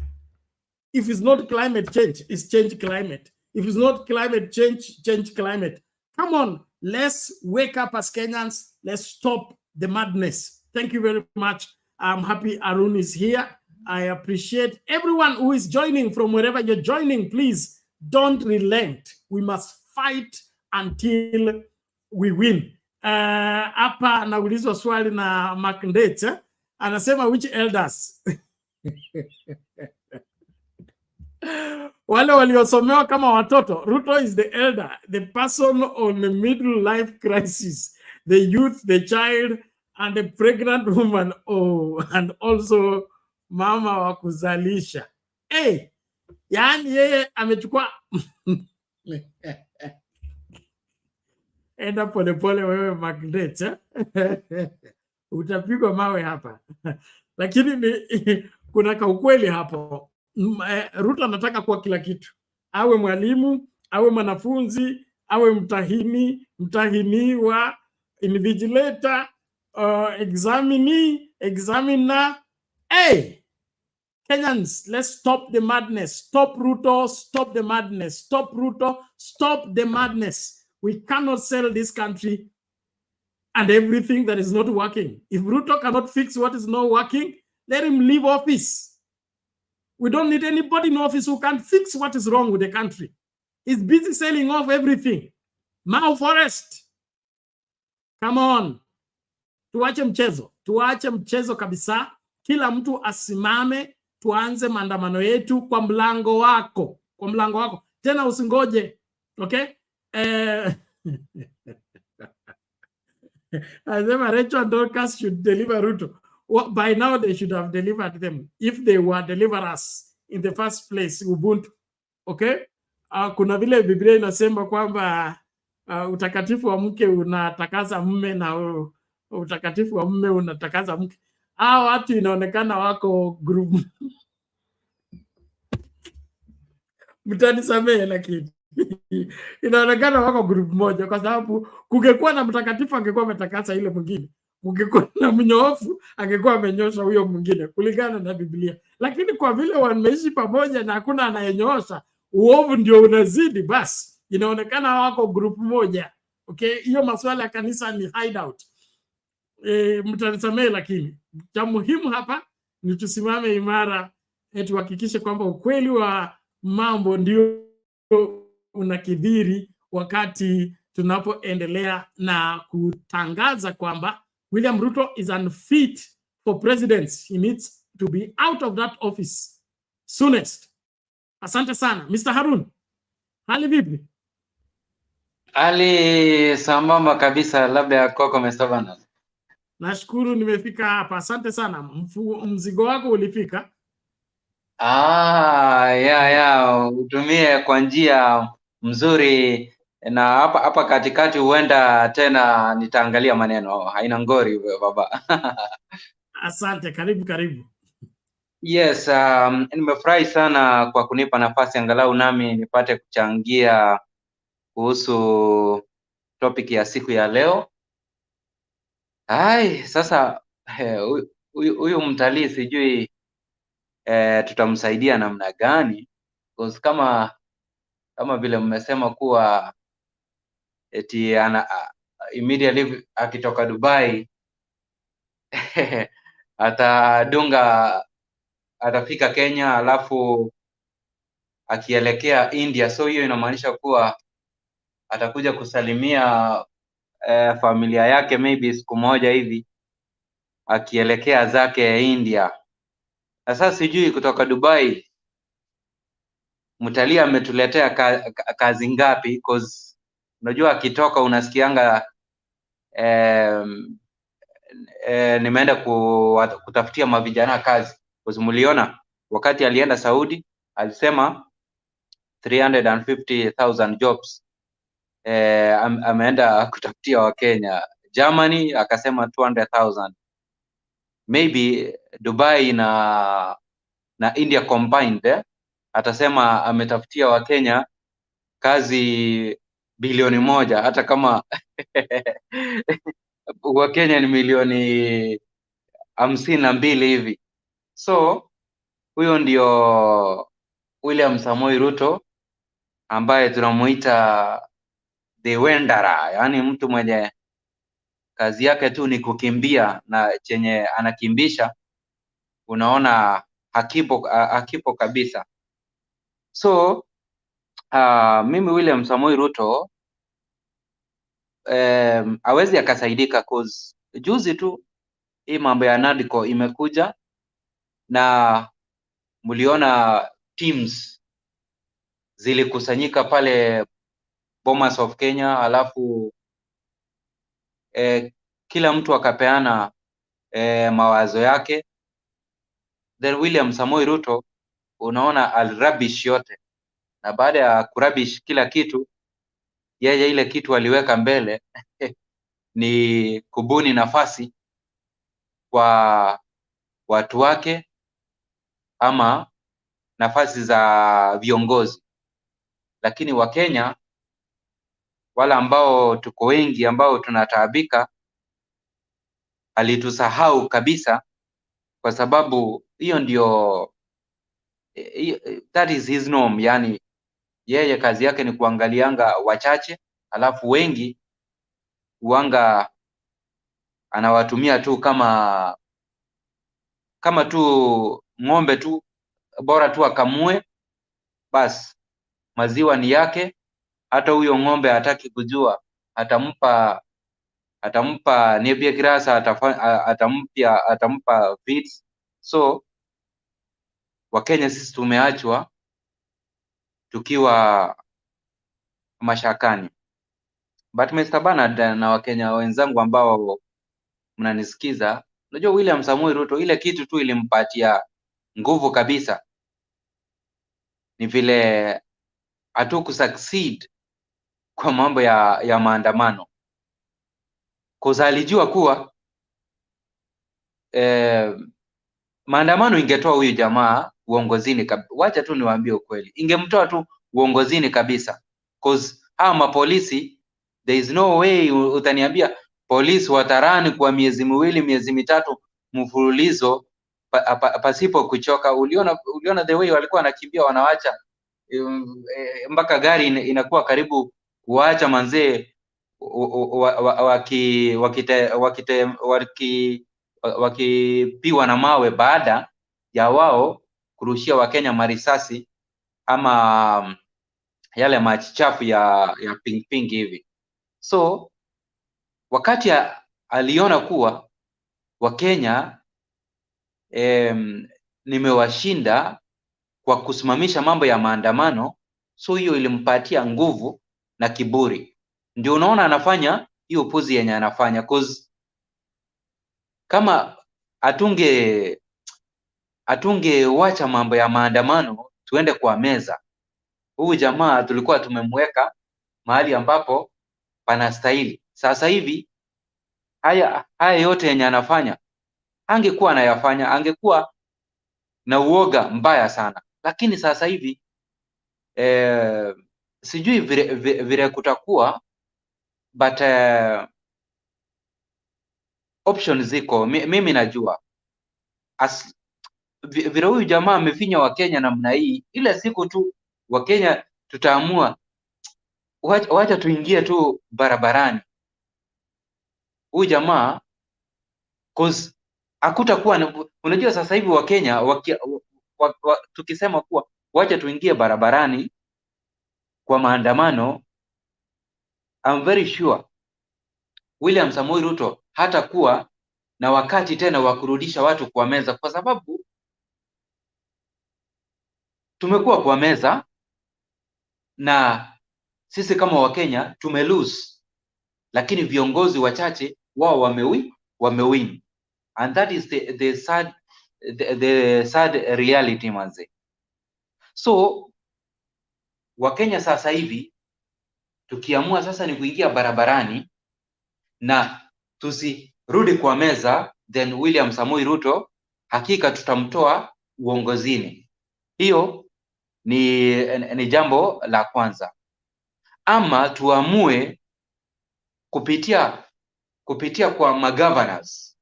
If it's not climate change, it's change climate. If it's not climate change, change climate. Come on, let's wake up as Kenyans. Let's stop the madness. Thank you very much. I'm happy Arun is here. I appreciate everyone who is joining from wherever you're joining. Please don't relent. We must fight until we win. Hapa naulizwa swali na Makndete. Anasema which elders? Wale waliosomewa kama watoto. Ruto is the elder, the person on the middle life crisis, the youth, the child, and the pregnant woman. Oh, and also mama wa kuzalisha. Hey, yani yeye amechukua enda polepole wewe Magnet, utapigwa mawe hapa. Lakini kuna kaukweli hapo. Ruto anataka kuwa kila kitu. Awe mwalimu, awe mwanafunzi, awe mtahini, mtahiniwa, invigilator, examiner. Hey, Kenyans, let's stop the madness. Stop Ruto, stop the madness. Stop Ruto, stop the madness. We cannot sell this country and everything that is not working. If Ruto cannot fix what is not working, let him leave office. We don't need anybody in office who can fix what is wrong with the country. He's busy selling off everything. Mau Forest. Come on. Tuache mchezo. Tuache mchezo kabisa. Kila mtu asimame. Tuanze maandamano yetu kwa mlango wako. Kwa mlango wako. Tena usingoje. Okay? Asema Rachel and Dorcas should deliver Ruto. Well, by now they should have delivered them if they were deliverers in the first place. Ubuntu. Okay? Kuna vile Biblia inasema kwamba utakatifu wa mke unatakaza mume na utakatifu wa mume unatakaza mke. Hao watu inaonekana wako group. Mtanisamehe lakini inaonekana wako group moja, kwa sababu kungekuwa na mtakatifu angekuwa ametakasa ile mwingine. Kungekuwa na mnyoofu angekuwa amenyosha huyo mwingine kulingana na Biblia. Lakini kwa vile wameishi pamoja na hakuna anayenyoosha, uovu ndio unazidi, basi inaonekana wako group moja. Okay, hiyo masuala ya kanisa ni hideout. Mtanisamehe lakini cha muhimu hapa ni tusimame imara, tuhakikishe kwamba ukweli wa mambo ndio unakidhiri wakati tunapoendelea na kutangaza kwamba William Ruto is unfit for presidency. He needs to be out of that office soonest. Asante sana. Mr. Harun, hali vipi? Hali sambamba kabisa, labda ya kwako Mr. Bernard. Nashukuru nimefika hapa. Asante sana. Mzigo wako ulifika? Utumie kwa njia mzuri, na hapa katikati huenda tena nitaangalia maneno. Haina ngori baba. Asante, karibu. Yes, nimefurahi sana kwa kunipa nafasi angalau nami nipate kuchangia kuhusu topic ya siku ya leo. Sasa huyu mtalii sijui tutamsaidia namna gani, because kama vile mmesema kuwa eti immediately akitoka Dubai atafika Kenya alafu akielekea India. So hiyo inamaanisha kuwa atakuja kusalimia familia yake maybe siku moja hivi akielekea zake India. Na sasa sijui kutoka Dubai mtalii ametuletea kazi ngapi, because unajua akitoka unasikianga nimeenda kutafutia mavijana kazi. Because mliona wakati alienda Saudi alisema 350,000 jobs. Ameenda kutafutia wa Kenya. Germany akasema 200,000. maybe Dubai na India combined, atasema ametafutia Wakenya kazi bilioni 1, hata kama Wakenya ni milioni 52 hivi. So huyo ndio William Samoei Ruto ambaye tunamuita the Wendara, yani mtu mwenye kazi yake tu ni kukimbia, na chenye anakimbisha unaona hakipo kabisa. So mimi William Samoei Ruto hawezi akasaidika, cause juzi tu hii mambo ya NADCO imekuja na mliona teams zilikusanyika pale Bomas of Kenya, alafu kila mtu akapeana mawazo yake, then William Samoei Ruto unaona alrabish yote, na baada ya kurabish kila kitu, yeye ile kitu aliweka mbele ni kubuni nafasi kwa watu wake ama nafasi za viongozi. Lakini Wakenya wala ambao tuko wengi ambao tunataabika, alitusahau kabisa, kwa sababu hiyo ndio that is his norm. Yani yeye kazi yake ni kuangalianga wachache, alafu wengi uanga anawatumia tu kama tu ng'ombe tu, bora tu akamue bas, maziwa ni yake. Hata huyo ng'ombe hataki kujua, atampa nebia grasa, atampa feeds. So Wakenya sisi tumeachwa tukiwa mashakani. But Mr. Bernard na Wakenya wenzangu ambao mnanisikiza, unajua William Samoei Ruto ile kitu tu ilimpatia nguvu kabisa ni vile hatukusucceed kwa mambo ya maandamano, kwa alijua kuwa maandamano ingetoa huyu jamaa uongozini wacha tu niwaambie ukweli, ingemtoa tu uongozini kabisa, cause hawa mapolisi, there is no way utaniambia polisi watarani kwa miezi miwili miezi mitatu mfululizo pasipo kuchoka. Uliona the way walikuwa wanakimbia, wanawacha mpaka gari inakuwa karibu kuacha manzee, wakipiwa na mawe baada ya wao kurushia Wakenya marisasi ama yale maji chafu ya ping ping hivi. So wakati aliona kuwa Wakenya nimewashinda kwa kusimamisha mambo ya maandamano, so hiyo ilimpatia nguvu na kiburi, ndio unaona anafanya hiyo upuzi yenye anafanya. Cause kama atungewacha mambo ya maandamano tuende kwa meza, huyu jamaa tulikuwa tumemweka mahali ambapo panastahili. Sasa hivi haya yote yenye anafanya angekuwa anayafanya, angekuwa na uoga mbaya sana. Lakini sasa hivi sijui vile kutakuwa, but options ziko. Mimi najua vile huyu jamaa amefinya Wakenya namna hii, ile siku tu Wakenya tutaamua wacha tuingie tu barabarani, huyu jamaa, cause hakutakuwa. Unajua sasa hivi Wakenya tukisema kuwa wacha tuingie barabarani kwa maandamano, I'm very sure William Samoei Ruto hatakuwa na wakati tena wa kurudisha watu kwa meza, kwa sababu tumekuwa kwa meza na sisi kama Wakenya tumelose, lakini viongozi wachache wao wamewin, and that is the sad reality manze. So Wakenya sasa hivi tukiamua sasa ni kuingia barabarani na tusirudi kwa meza, then William Samoei Ruto hakika tutamtoa uongozini. Hiyo ni jambo la kwanza. Ama tuamue kupitia kwa magovernors.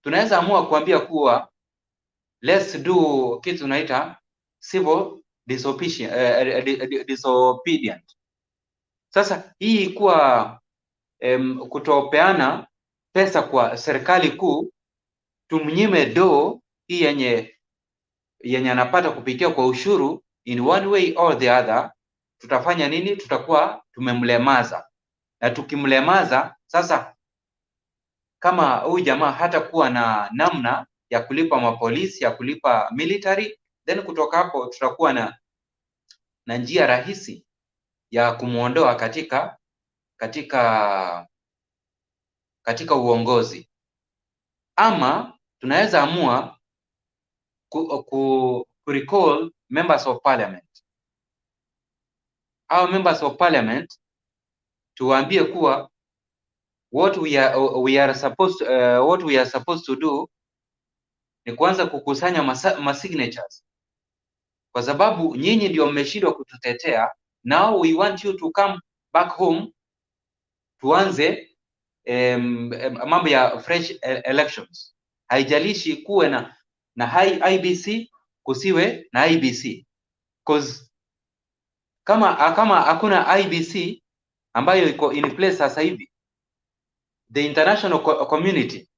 Tunaweza amua kuambia kuwa let's do kitu tunaita civil disobedient. Sasa hii kuwa kutopeana pesa kwa serikali kuu, tumnyime do hii yenye anapata kupitia kwa ushuru, in one way or the other, tutafanya nini? Tutakuwa tumemlemaza. Na tukimlemaza sasa, kama huyu jamaa hata kuwa na namna ya kulipa mapolisi, ya kulipa military, then kutoka hapo tutakuwa na njia rahisi ya kumuondoa katika uongozi. Ama tunaweza amua ku recall members of parliament. Our members of parliament tuwaambie kuwa what we are supposed to do ni kuanza kukusanya signatures, kwa sababu nyinyi ndio mmeshindwa kututetea. Now we want you to come back home, tuanze mambo ya fresh elections. Haijalishi kuwe na IBC, kusiwe na IBC, cause kama hakuna IBC ambayo iko in place sasa hivi, the international community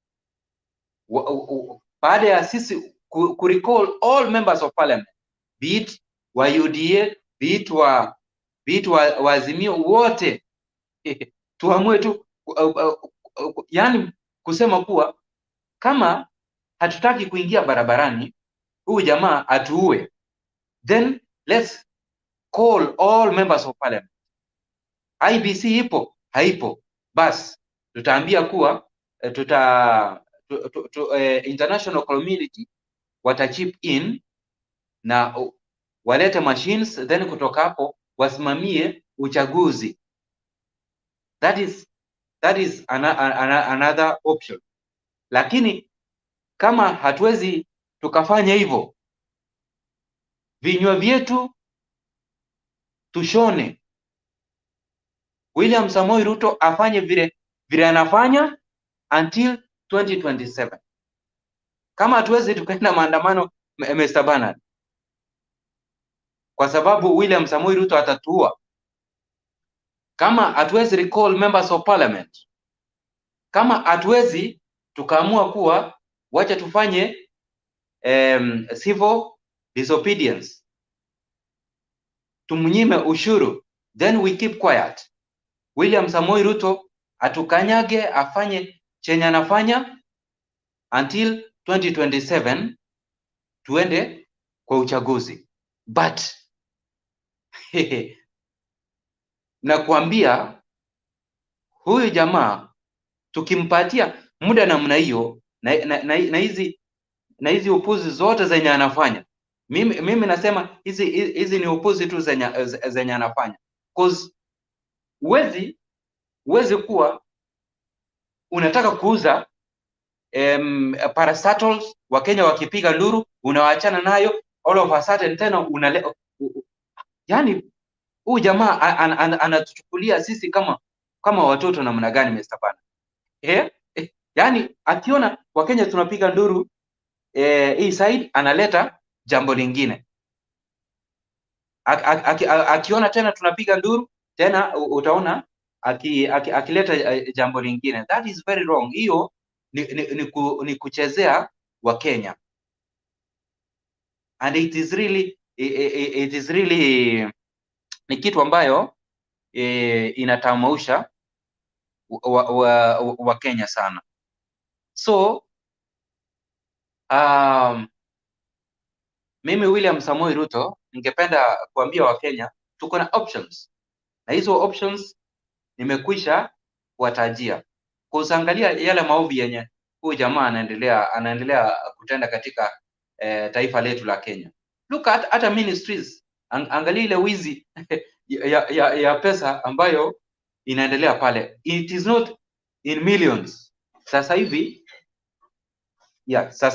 baada ya sisi ku recall all members of parliament, be it wa UDA, be it wa Azimio, wote tuamue tu yani kusema kuwa kama hatutaki kuingia barabarani, huyu jamaa atuue, then let's call all members of parliament. IBC ipo haipo, bas tutaambia kuwa international community wata chip in na walete machines, then kutoka hapo wasimamie uchaguzi. That is another option. Lakini kama hatuwezi tukafanya hivyo, vinywa vyetu tushone, William Samoei Ruto afanye vile anafanya until 2027. Kama hatuwezi tukaenda maandamano, Mr. Bernard, kwa sababu William Samoei Ruto atatuua. Kama hatuwezi recall members of parliament, kama hatuwezi tukaamua kuwa wacha tufanye civil disobedience, tumnyime ushuru, then we keep quiet. William Samoei Ruto atukanyage, afanye chenye anafanya until 2027, tuende kwa uchaguzi. But nakwambia huyu jamaa tukimpatia muda namna hiyo na hizi upuzi zote zenye anafanya, mimi nasema hizi ni upuzi tu zenye anafanya, cause uwezi kuwa unataka kuuza parastatals, Wakenya wakipiga nduru unawaachana nayo, all of a sudden tena yani huyu jamaa anatuchukulia sisi kama watoto namna gani, Mr. Bana? Yani akiona Wakenya tunapiga nduru hii side, analeta jambo lingine. Akiona tena tunapiga nduru tena, utaona akileta jambo lingine. That is very wrong. Hiyo ni kuchezea Wakenya, and it is really ni kitu ambayo inatamausha Wakenya sana. So mimi William Samoei Ruto ningependa kuambia Wakenya tuko na options, na hizo options nimekwisha kuwatajia. Kuangalia yale maovu yenye huyu jamaa anaendelea kutenda katika taifa letu la Kenya. Look at ministries, angalia ile wizi ya pesa ambayo inaendelea pale. It is not in millions. Sasa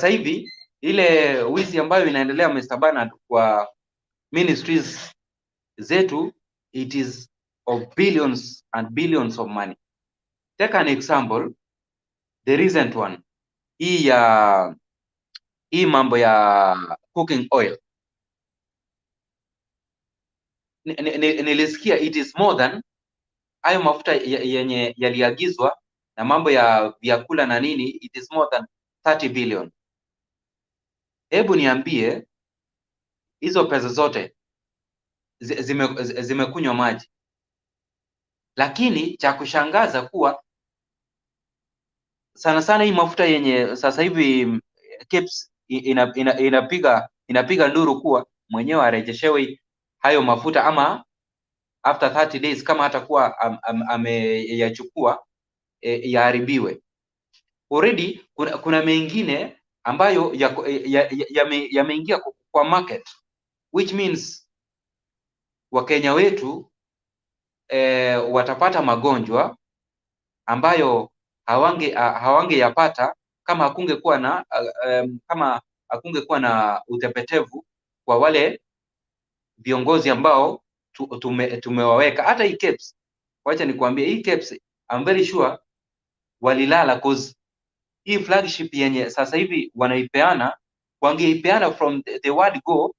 hivi ile wizi ambayo inaendelea Mr. Bernard kwa ministries zetu, it is of billions and billions of money. Take an example, the recent one, hii mambo ya cooking oil. Nilisikia it is more than hayo mafuta yenye yaliagizwa na mambo ya vyakula na nini, it is more than 30 billion. Hebu niambie hizo pesa zote zimekunywa maji. Lakini cha kushangaza kuwa sana sana hii mafuta yenye sasa hivi KEBS inapiga nduru kuwa mwenyewe arejeshewe hayo mafuta, ama after 30 days kama hatakuwa ameyachukua yaharibiwe. Already kuna mengine ambayo yameingia kwa market, which means Wakenya wetu watapata magonjwa ambayo hawangeyapata kama hakungekuwa na utepetevu kwa wale viongozi ambao tumewaweka. Hata hii KEBS, wacha nikwambie, hii KEBS I'm very sure walilala, cause hii flagship yenye sasa hivi wanaipeana, wangeipeana from the word go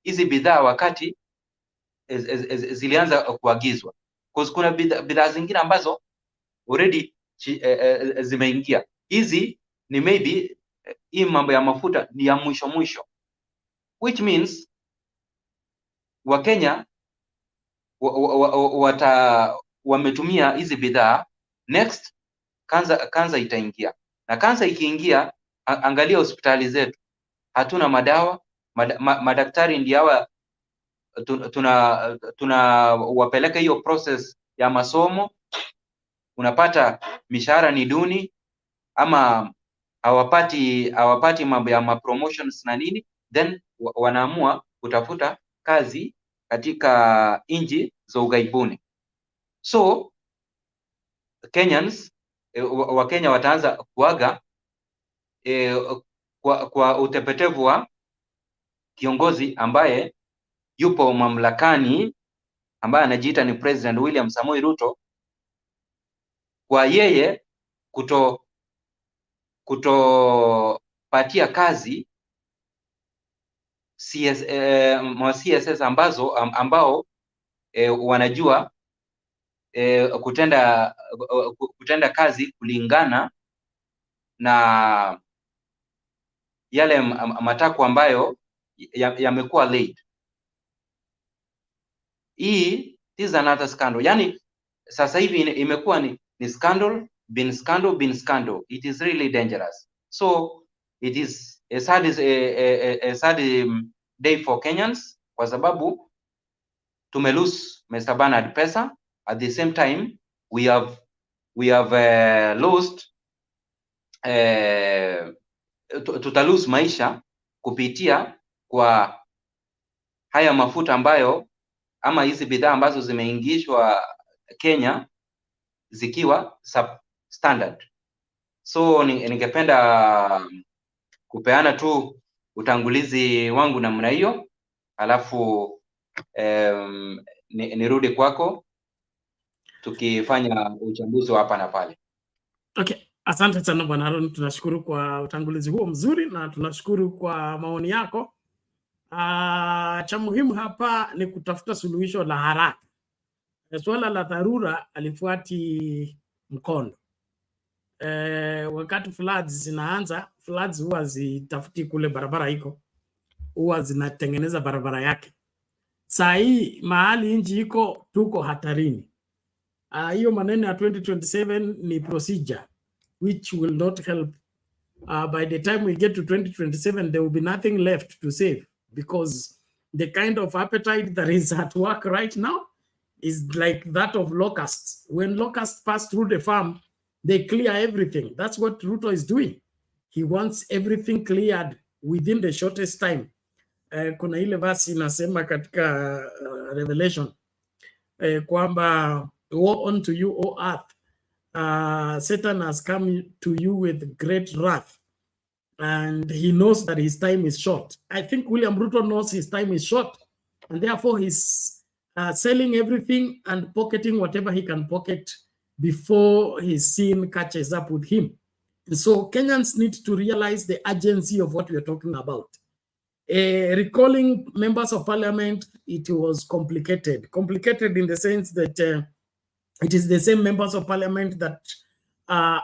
hizi bidhaa wakati zilianza kuagizwa, cause kuna bidhaa zingine ambazo already zimeingia. Hizi ni maybe hii mambo ya mafuta ni ya mwisho, which means Wakenya wametumia hizi bidhaa. Next kanza itaingia, na kanza ikiingia, angalia hospitali zetu, hatuna madawa. Madaktari ndio hawa tunawapeleka hiyo process ya masomo, unapata mishahara ni duni, ama hawapati mambo ya promotions na nini, then wanaamua kutafuta kazi katika nchi za ughaibuni. So Kenyans, Wakenya wataanza kuaga kwa utepetevu wa kiongozi ambaye yupo mamlakani, ambaye anajiita ni President William Samoei Ruto, kwa yeye kutopatia kazi CSS ambao wanajua kutenda kazi kulingana na yale matakwa ambayo yamekuwa laid. This is another scandal. Yani sasa hivi imekuwa ni scandal, been scandal. It is really dangerous. So it is a sad day for Kenyans, kwa sababu tumelose Mr. Bernard pesa. At the same time we have lost tutalose maisha kupitia kwa haya mafuta ambayo, ama hizi bidhaa ambazo zimeingishwa Kenya zikiwa substandard. So ningependa kupeana tu utangulizi wangu namna hiyo, alafu nirudi kwako tukifanya uchambuzi wa hapa na pale. Okay, asante sana Bwana Aaron, tunashukuru kwa utangulizi huo mzuri na tunashukuru kwa maoni yako. Cha muhimu hapa ni kutafuta suluhisho la haraka. Swala la dharura alifuati mkondo. Wakati floods zinaanza, floods huwa zitafuti kule barabara iko, huwa zinatengeneza barabara yake. Saa hii mahali nchi iko, tuko hatarini. Hiyo maneno ya 2027 ni procedure which will not help. By the time we get to 2027 there will be nothing left to save, because the kind of appetite that is at work right now is like that of locusts. When locusts pass through the farm, they clear everything. That's what Ruto is doing. He wants everything cleared within the shortest time. Kuna ile verse inasema katika Revelation kwamba woe unto you, O earth, Satan has come to you with great wrath, and he knows that his time is short. I think William Ruto knows his time is short, and therefore he's selling everything and pocketing whatever he can pocket before his sin catches up with him. And so Kenyans need to realize the urgency of what we are talking about. Recalling members of parliament, it was complicated. Complicated in the sense that it is the same members of parliament that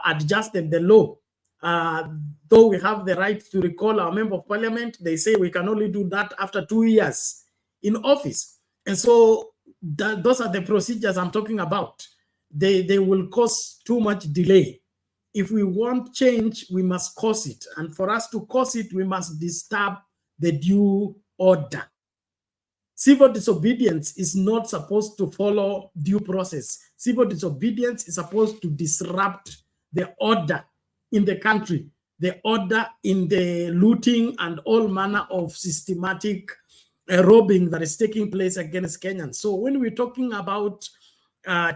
adjusted the law. Though we have the right to recall our member of parliament, they say we can only do that after 2 years in office. And so those are the procedures I'm talking about. They will cause too much delay. If we want change, we must cause it. And for us to cause it, we must disturb the due order. Civil disobedience is not supposed to follow due process. Civil disobedience is supposed to disrupt the order in the country, the order in the looting and all manner of systematic robbing that is taking place against Kenyans. So when we're talking about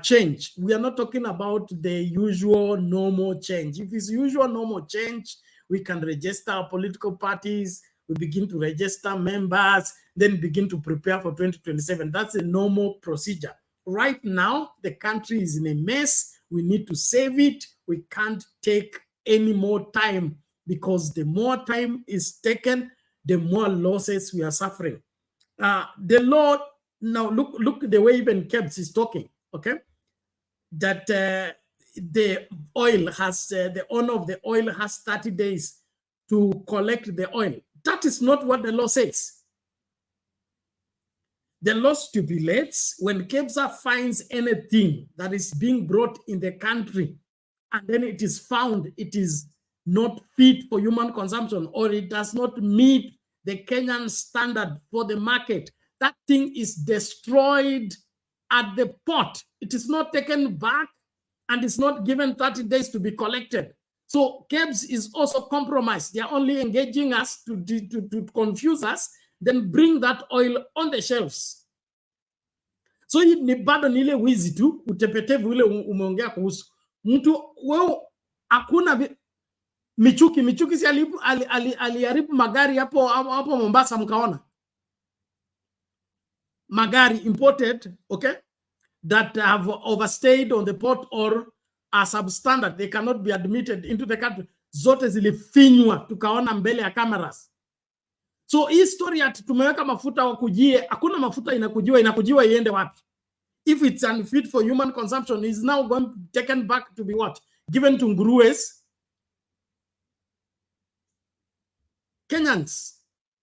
change, we are not talking about the usual normal change. If it's usual normal change, we can register our political parties, we begin to register members, then begin to prepare for 2027. That's a normal procedure. Right now, the country is in a mess. We need to save it. We can't take any more time, because the more time is taken, the more losses we are suffering. The law, now look the way even KEBS is talking, okay? That the oil has, the owner of the oil has 30 days to collect the oil. That is not what the law says. The law stipulates when KEBS finds anything that is being brought in the country and then it is found it is not fit for human consumption, or it does not meet the Kenyan standard for the market, that thing is destroyed at the port. It is not taken back and it's not given 30 days to be collected. So KEBS is also compromised. They are only engaging us to confuse us, then bring that oil on the shelves. So ni bado ni ile wizi tu, utepetevu ule umeongea kuhusu. Mtu wewe hakuna Michuki si aliharibu magari hapo Mombasa, mkaona magari imported, okay, that have overstayed on the port or are substandard, they cannot be admitted into the country. Zote zilifinywa, tukaona mbele ya cameras. So hii story ati tumeweka mafuta wakujie, hakuna mafuta inakujiwa iende wapi? If it's unfit for human consumption, is now going taken back to be what? Given to nguruwes. Kenyans,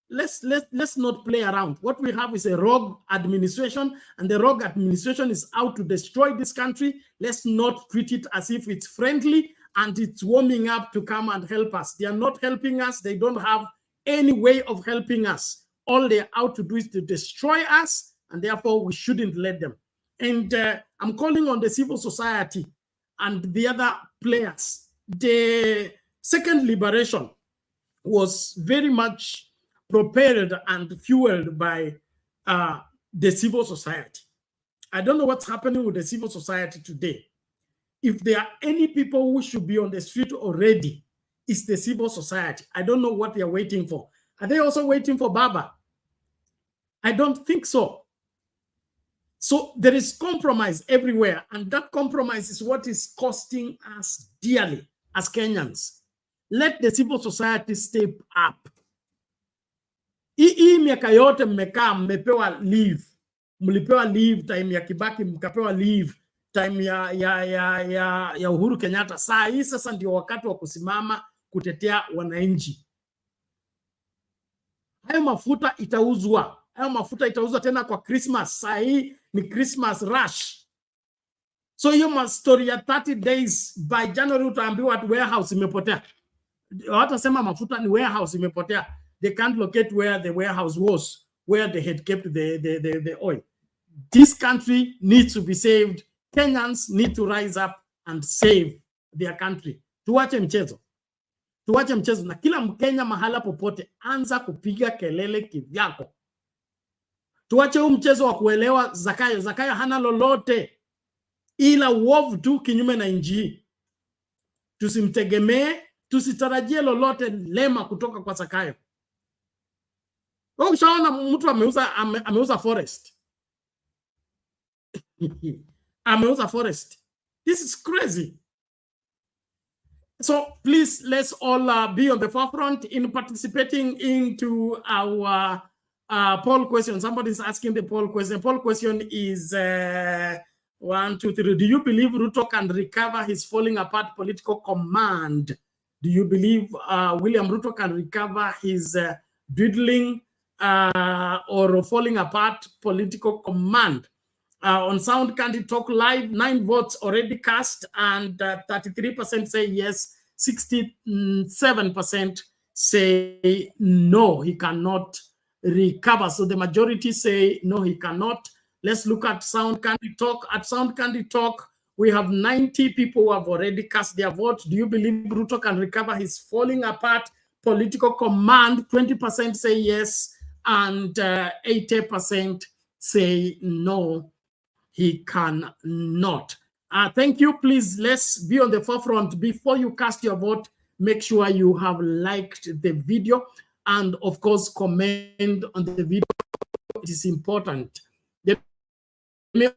let's not play around. What we have is a rogue administration, and the rogue administration is out to destroy this country. Let's not treat it as if it's friendly and it's warming up to come and help us. They are not helping us. They don't have any way of helping us. All they're out to do is to destroy us, and therefore we shouldn't let them. And I'm calling on the civil society and the other players. The second liberation was very much propelled and fueled by the civil society. I don't know what's happening with the civil society today. If there are any people who should be on the street already, it's the civil society. I don't know what they're waiting for. Are they also waiting for Baba? I don't think so. So there is compromise everywhere, and that compromise is what is costing us dearly as Kenyans. Let the civil society step up. Hii miaka yote mmekaa mmepewa leave. Mlipewa leave time ya Kibaki, mkapewa leave time ya Uhuru Kenyatta. Saa hii sasa ndio wakati wa kusimama kutetea wananchi. Hayo mafuta itauzwa. Hayo mafuta itauzwa tena kwa Christmas. Saa hii ni Christmas rush. So hiyo story ya 30 days by January utaambiwa at warehouse imepotea. Watasema mafuta ni warehouse imepotea. They can't locate where the warehouse was, where they had kept the oil. This country needs to be saved. Kenyans need to rise up and save their country. Tuache mchezo. Tuache mchezo, na kila Mkenya mahala popote anza kupiga kelele kivyako. Tuache huu mchezo wa kuelewa Zakayo. Zakayo hana lolote ila uovu tu kinyume na inji. tusimtegemee, tusitarajie lolote lema kutoka kwa Zakayo. Ushaona mtu ameuza forest. Ameuza forest. This is crazy. So please, let's all be on the forefront in participating into our poll question. Somebody's asking the poll question. Poll question is 1, 2, 3. Do you believe Ruto can recover his falling apart political command? Do you believe William Ruto can recover his dwindling or falling apart political command? On Sound Candid Talk Live, 9 votes already cast, and 33% say yes, 67% say no, he cannot recover. So the majority say no, he cannot. Let's look at Sound Candid Talk. At Sound Candid Talk, we have 90 people who have already cast their vote. Do you believe Ruto can recover his falling apart political command? 20% say yes, and 80% say no, he cannot. Thank you. Please, let's be on the forefront. Before you cast your vote, make sure you have liked the video and, of course, comment on the video. It is important. Let me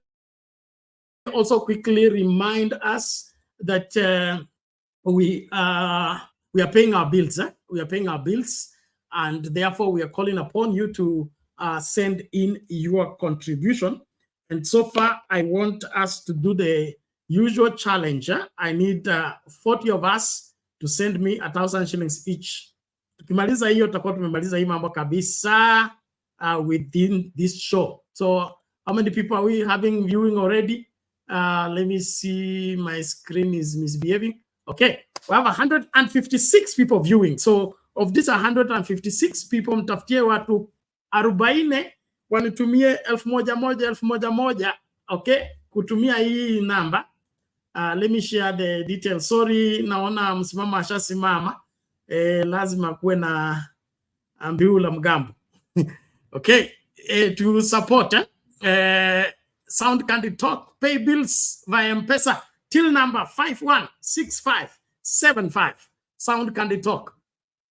also quickly remind us that we are paying our bills. We are paying our bills, and therefore we are calling upon you to send in your contribution. And so far, I want us to do the usual challenge. I need 40 of us to send me 1,000 shillings each. Tukimaliza hiyo, tutakuwa tumemaliza hii mambo kabisa within this show. So how many people are we having viewing already? Let me see, my screen is misbehaving. Okay, we have 156 people viewing. So of these 156 people, mtafutie watu 40 wanitumie 1,100. Okay, kutumia hii namba. Let me share the details. Sorry, naona msimama ashasimama. Lazima kuwe na mbiu la mgambo. Okay, to support Sound Candid Talk, pay bills via M-Pesa, till number 516575, Sound Candid Talk.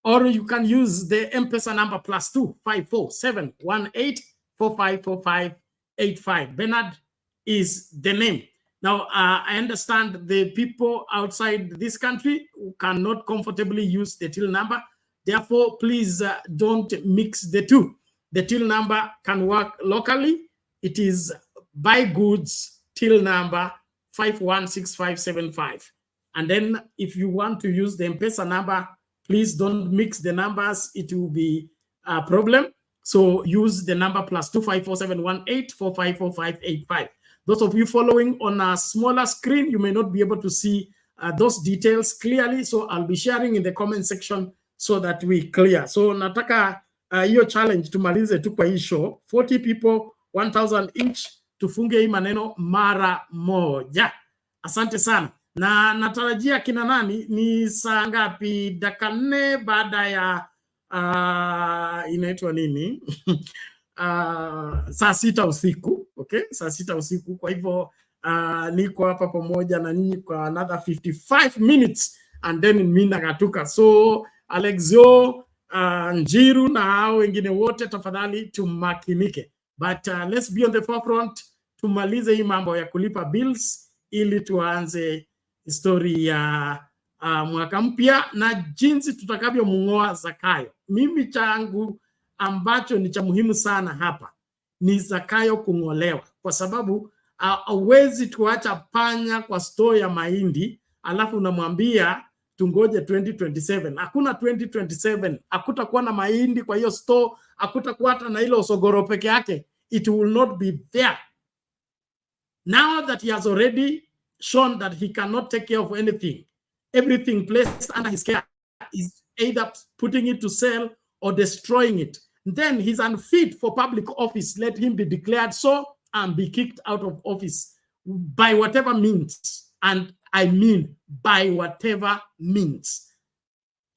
Or you can use the M-Pesa number +2 54718 454585. Bernard is the name. Now, I understand the people outside this country who cannot comfortably use the till number. Therefore, please don't mix the two. The till number can work locally. It is buy goods till number 516575. And then if you want to use the M-Pesa number, please don't mix the numbers. It will be a problem. So use the number +2 54718 454585. Those of you following on a smaller screen, you may not be able to see those details clearly. So I'll be sharing in the comment section so that we clear. So nataka hiyo challenge tumalize tu kwa hii show. 40 people, 1,000 each, tufunge hii maneno mara moja. Asante sana. Na natarajia kina nani ni saa ngapi? Dakika 4 baada ya inaitwa nini? Saa 6 usiku. Okay, saa 6 usiku. Kwa hivyo niko hapa pamoja na nyinyi kwa another 55 minutes and then mimi nakatuka. So Alexio, Njiru na hao wengine wote, tafadhali tumakinike. But let's be on the forefront, tumalize hii mambo ya kulipa bills ili tuanze story ya mwaka mpya na jinsi tutakavyomngoa Zakayo. Mimi changu ambacho ni cha muhimu sana hapa ni Zakayo kung'olewa, kwa sababu hauwezi tuacha panya kwa store ya mahindi alafu unamwambia tungoje 2027. Hakuna 2027, hakutakuwa na mahindi kwa hiyo store, hakutakuwa hata na ile osogoro peke yake. It will not be there. Now that he has already shown that he cannot take care of anything, everything placed under his care is either putting it to sell or destroying it, then he's unfit for public office. Let him be declared so and be kicked out of office by whatever means. And I mean by whatever means.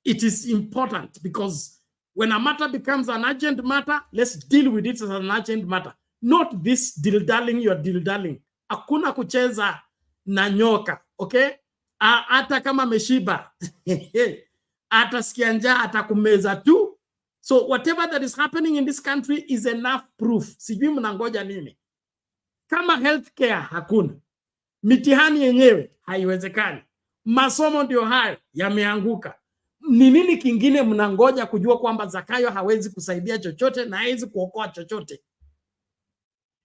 It is important, because when a matter becomes an urgent matter, let's deal with it as an urgent matter. Not this dildaling, you're dildaling. Hakuna kucheza na nyoka, okay? hata kama ameshiba atasikia njaa, atakumeza tu. So whatever that is happening in this country is enough proof. Sijui mnangoja nini? Kama healthcare hakuna, mitihani yenyewe haiwezekani, masomo ndio hayo yameanguka, ni nini kingine mnangoja kujua kwamba Zakayo hawezi kusaidia chochote na hawezi kuokoa chochote?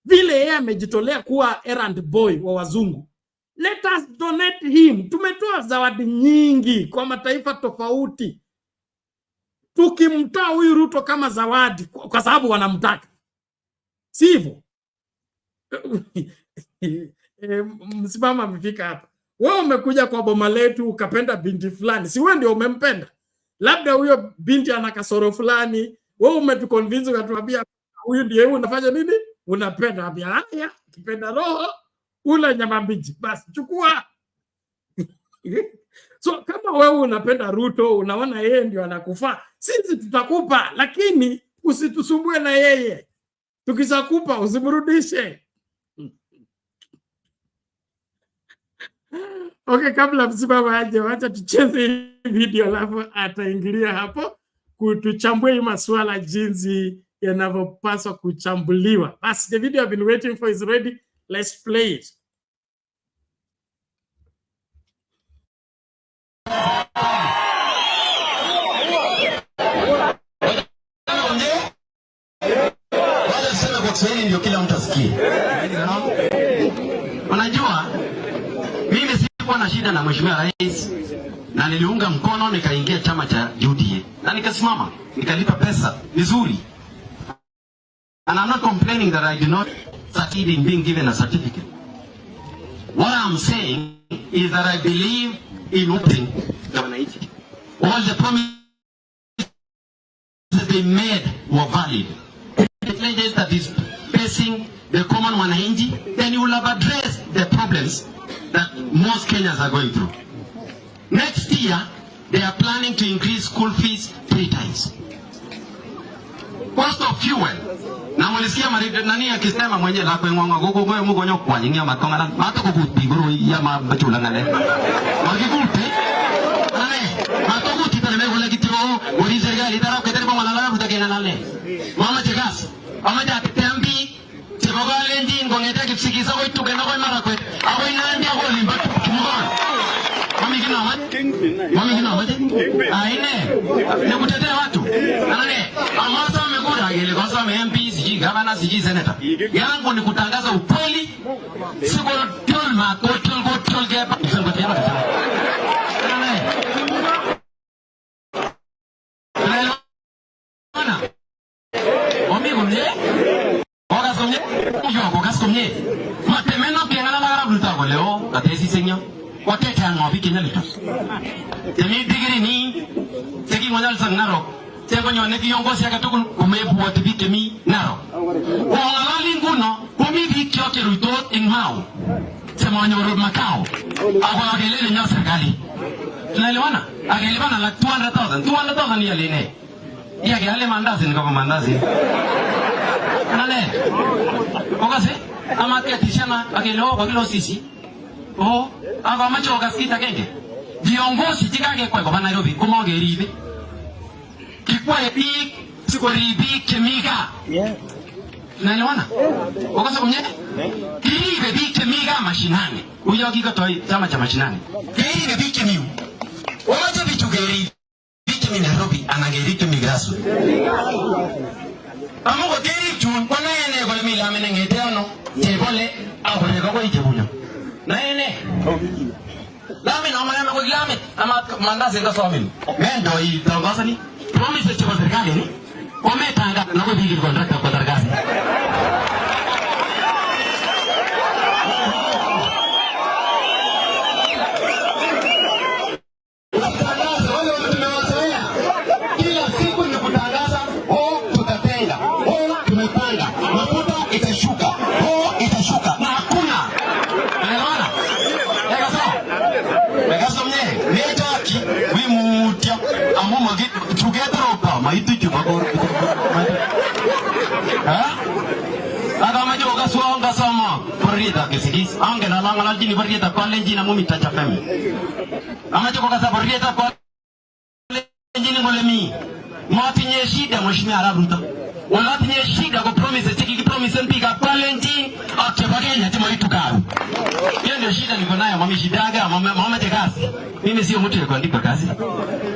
Vile yeye amejitolea kuwa errand boy wa wazungu, let us donate him. Tumetoa zawadi nyingi kwa mataifa tofauti, tukimtoa huyu Ruto kama zawadi kwa sababu wanamtaka, sivyo? Msimama amefika hapa. Wewe umekuja kwa boma letu ukapenda binti fulani, si wewe ndio umempenda? Labda huyo binti ana kasoro fulani, wewe umetuconvince ukatuambia huyu ndiye unafanya nini? Unapenda. Ambia haya, ukipenda roho ula nyama mbichi, basi chukua. So kama wewe unapenda Ruto, unaona yeye ndio anakufaa, sisi tutakupa, lakini usitusumbue na yeye. Tukisakupa usimrudishe. Okay, kabla msimama aje, wacha tucheze video alafu ataingilia hapo kutuchambua hii masuala jinsi yanavyopaswa kuchambuliwa. Basi the video I've been waiting for is ready. Let's play it. Ndio kila mtu asikie. Unajua mimi sikuwa na shida na mheshimiwa rais, na niliunga mkono nikaingia chama cha UDA na nikasimama nikalipa pesa vizuri, and I'm not complaining that I did not succeed in being given a certificate. What I'm saying is that I believe in nothing. All the promises they made were valid. The that is facing the common wananchi, then you will have addressed the problems that most Kenyans are going through. Next year, they are planning to increase school fees 3 times. Cost of fuel. Na mulisikia nani akisema mwenye la kwengonga gogo goyo mugonyo kwa nyingia matongana mato kukuti buru ya mabachula ngale. Magikuti. Ale, mato kuti pale mego kitiro, uri serikali tara keteri kwa malala kutakena nale. Mama chegas. Mama ja kitambi. Sebogale ndi ngongeta kipsikisa kwa tukena kwa mara kwe. Ako inandi ako limba kumba. Mami kina wate? Aine. Nikutetea watu. Nane. Amasa amekuja ile kwa sababu MP siji gavana siji senator. Yangu ni kutangaza ukweli. Siko tolma kotol gepa. Nane. Ana. Omi gomye. Oga somye. Uyo oga somye. Matemeno kengala la Ruto ko leo katesi senyo. Wate tango bikenya litos. Temi digiri ni seki ngonyal sangnaro. Tengo nyone kiongozi akatukun kumebu watibike mi naro. Wangalali nguno kumi bikyo ke Ruto ingmao. Sema nyoro makao. Aba agelele nya serikali. Tunaelewana? Agelebana la 200,000 ya lene. Ya gale mandazi ni kama mandazi. Nale. Okase amate tishana agelo kwa kilo sisi. Oh, aba macho gaskita kenge. Viongozi tikage kwa Nairobi kumogeribe. Kikwa epi siko ribi kemiga. Naelewana? Okasa kunye? Kiribe bi kemiga mashinani. Uyo kikatoi chama cha mashinani. Kiribe bi kemiu. Wacha bitu geri. Bi kemi Nairobi anageri kemigraso. Amugo geri chun kwa nene kwa mila menengete ano. Tebole ahore kwa ijebunya. Nene. Lame na mama kwa lame ama mandazi ngasomi. Mendo hii tangaza ni promise cha serikali ni wametanga na kwa bigi contract kwa dargazi. Kila siku ni kutangaza, oh tutatenga, oh tumepanga, mafuta itashuka, oh itashuka na hakuna. Unaelewana? Legaso mnye, netaki wimutia amu magi together opa maitu chumagor. Ha? barieta kesigis. Ange na langa jini barieta kalenjin na mumita chafemi. Amaje kwa kasa barieta kalenjin ngolemi. Matinye shida mheshimiwa Arap Ruto. Wala tinye shida kwa promise chiki promise mpiga kalenjin akibagenya timo itukaru. Hiyo ndio shida niko nayo mami shidaga mama tekasi. Mimi sio mtu wa kuandika kazi.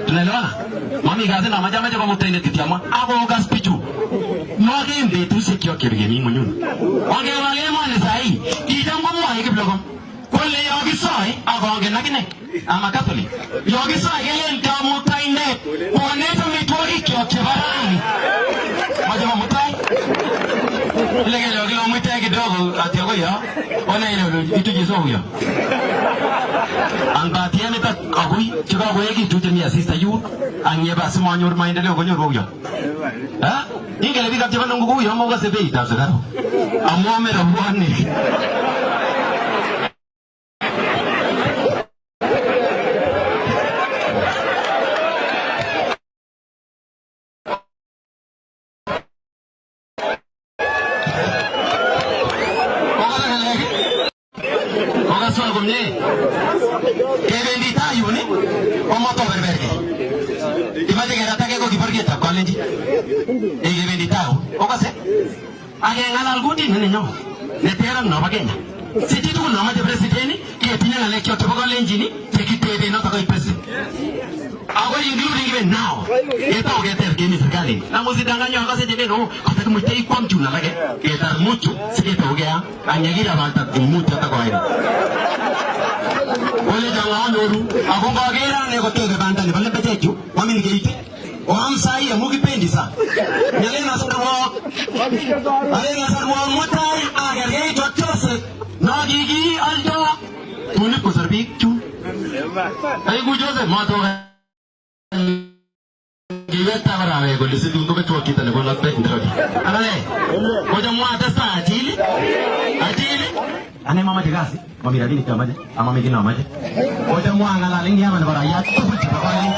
Tunaelewana? Mami kazi na majamaa kwa mtende titiamwa. Ako gaspichu. Noge mbetu sekio kirgemi munyun. Wange wale mwana sahi. Ijango mwa hikiblogo. Kole yogi soi agonge nakine. Ama Catholic. Yogi soi gele ntamu tainde. Oneto mitwagi kyo kibarani. Majamaa mutai. Ile gele yogi lo mutai kidogo atiago ya. Ona ile itu jiso huyo. Angatia meta agui chika goyegi tuje mi assista yu anyeba simanyor maendeleo gonyor huyo. Ha? Ingele bika chibana ngugu yo moga sebe itabsagaro. Amome rabwani. Ngala gudi nene nyo netera no bagenya siti tu no ma de president ke tinya na lekyo to balenjini tekitebe no to president ago including even now eto geter ke ni serikali na muzidanganya akase de no ataka mutei kwa mchuna lage etar mucho sikito gea anyagira balta mucho atakwaira ole janga ndoru ago bagera ne ko tebe banda ni balle beteju mami ni geite o amsai amugipendi sa nyalena sarwa alena sarwa motai agarge jotose nagigi aldo tuni ko sarbi chu ai gujose mato giweta barawe ko lisi dungo beto kita ne ko lappe ndrogi alale ko jamu atasta atili ane mama tegasi mami radini kamaje ama megina maje ko jamu angala lingi ama baraya tuti bakali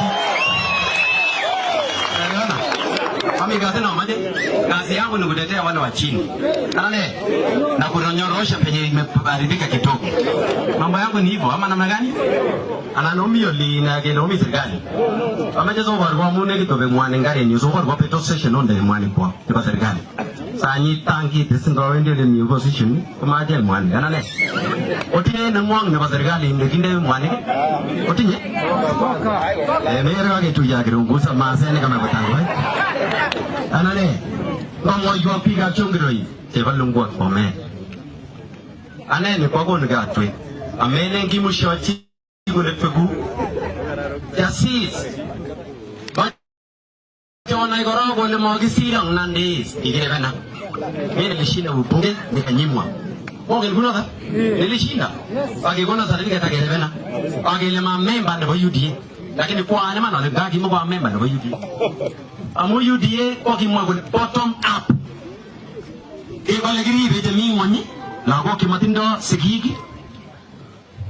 mami kazi na maji kazi yangu ni kutetea wale wa chini alale na kunyorosha penye imeharibika kidogo. Mambo yangu ni hivyo ama namna gani? Ananomi yoli na genomi serikali amajezo barwa mune kitobe mwane ngare ni zo barwa peto session onde mwane kwa tiba serikali sanyi tangi tisingo wende le mi opposition kuma je mwane alale otinye na mwang na serikali ndekinde mwane otinye mere wage tuja kirungusa masene kama batangwa anale ngomo yo piga chungiroi tebalungwa kome anene kwa gonu gatwe amene ngimushochi gole pegu yasis Chona igorogo le mogisira nandis igirebana mimi nilishinda ubunge nikanyimwa bonge ngunoga nilishinda akigona certificate agirebana agile ma member ne UDA lakini kwa ane mana le gagi mo kwa member ne UDA amu UDA kwa kimwa bottom up ibale gribe je mi woni la ko kimatindo sigigi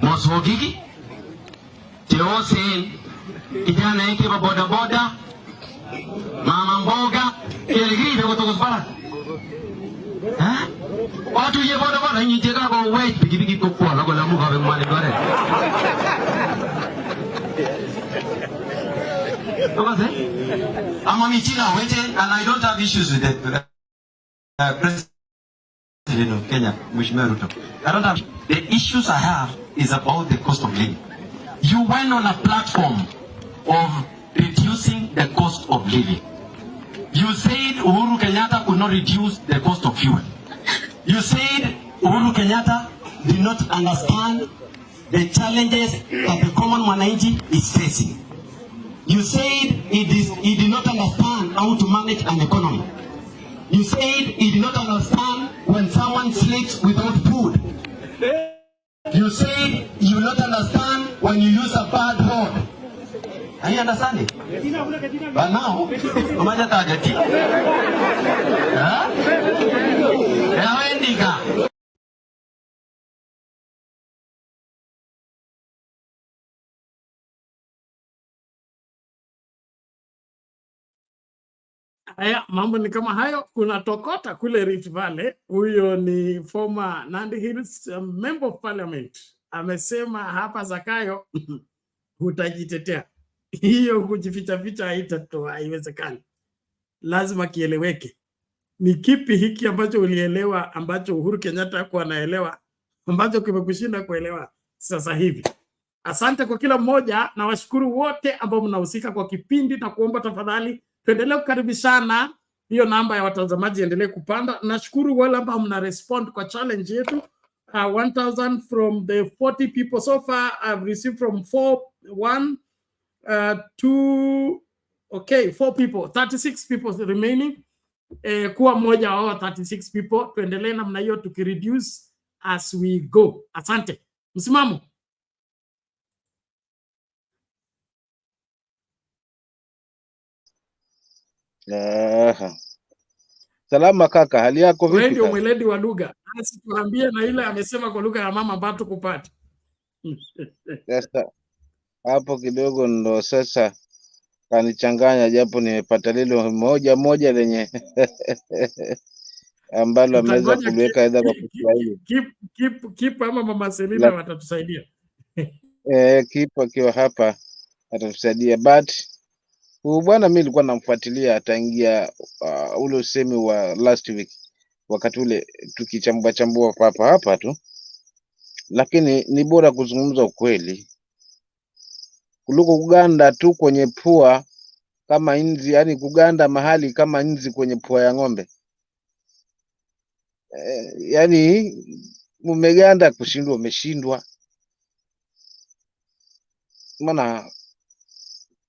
mosogigi teose kijana yake boda boda mama mboga ile kutoka bara watu ye boda boda nyiteka kwa wait pikipiki kwa la kwa muka bemwale bare tokaze ama michina wete and I don't have issues with the president of Kenya Mheshimiwa Ruto. I don't have the issues I have is about the cost of living. You went on a platform of reducing the cost of living. You said Uhuru Kenyatta could not reduce the cost of fuel. You said Uhuru Kenyatta did not understand the challenges that the common mwananchi is facing. You said he did not understand how to manage an economy. You said he did not understand when someone sleeps without food. You said you will not understand when you use a bad road. Are you understanding? But now, umaja targeti. Haya, mambo ni kama hayo. Kuna Tokota kule Rift Valley, huyo ni former Nandi Hills member of parliament, amesema hapa Zakayo hutajitetea. Hiyo kujificha ficha haitatoa, haiwezekani. Lazima kieleweke. Ni kipi hiki ambacho ulielewa ambacho Uhuru Kenyatta hakuwa anaelewa ambacho kimekushinda kuelewa sasa hivi? Asante kwa kila mmoja, na washukuru wote ambao mnahusika kwa kipindi, na kuomba tafadhali tuendelee kukaribishana. Hiyo namba ya watazamaji endelee kupanda. Nashukuru wale ambao mna respond kwa challenge yetu. 1000 from the 40 people so far. I've received from 4 people, 36 people remaining. Kuwa mmoja wao 36 people. Tuendelee namna hiyo tukireduce as we go. Asante. Msimamo. Salama kaka, hali yako vipi? Wewe ndio mweledi wa lugha. Basi tuambie na ile amesema kwa lugha ya mama bado kupata. Sasa hapo kidogo ndo sasa kanichanganya, japo nimepata lilo moja lenye ambalo ameweza kuliweka aidha kwa Kiswahili. Keep ama mama Selina watatusaidia. Keep akiwa hapa atatusaidia, but huyu bwana mimi nilikuwa namfuatilia ataingia ule usemi wa last week, wakati ule tukichambua hapa tu, lakini ni bora kuzungumza ukweli kuliko kuganda tu kwenye pua kama inzi, yani kuganda mahali kama inzi kwenye pua ya ng'ombe. Yani umeganda kushindwa, umeshindwa. Maana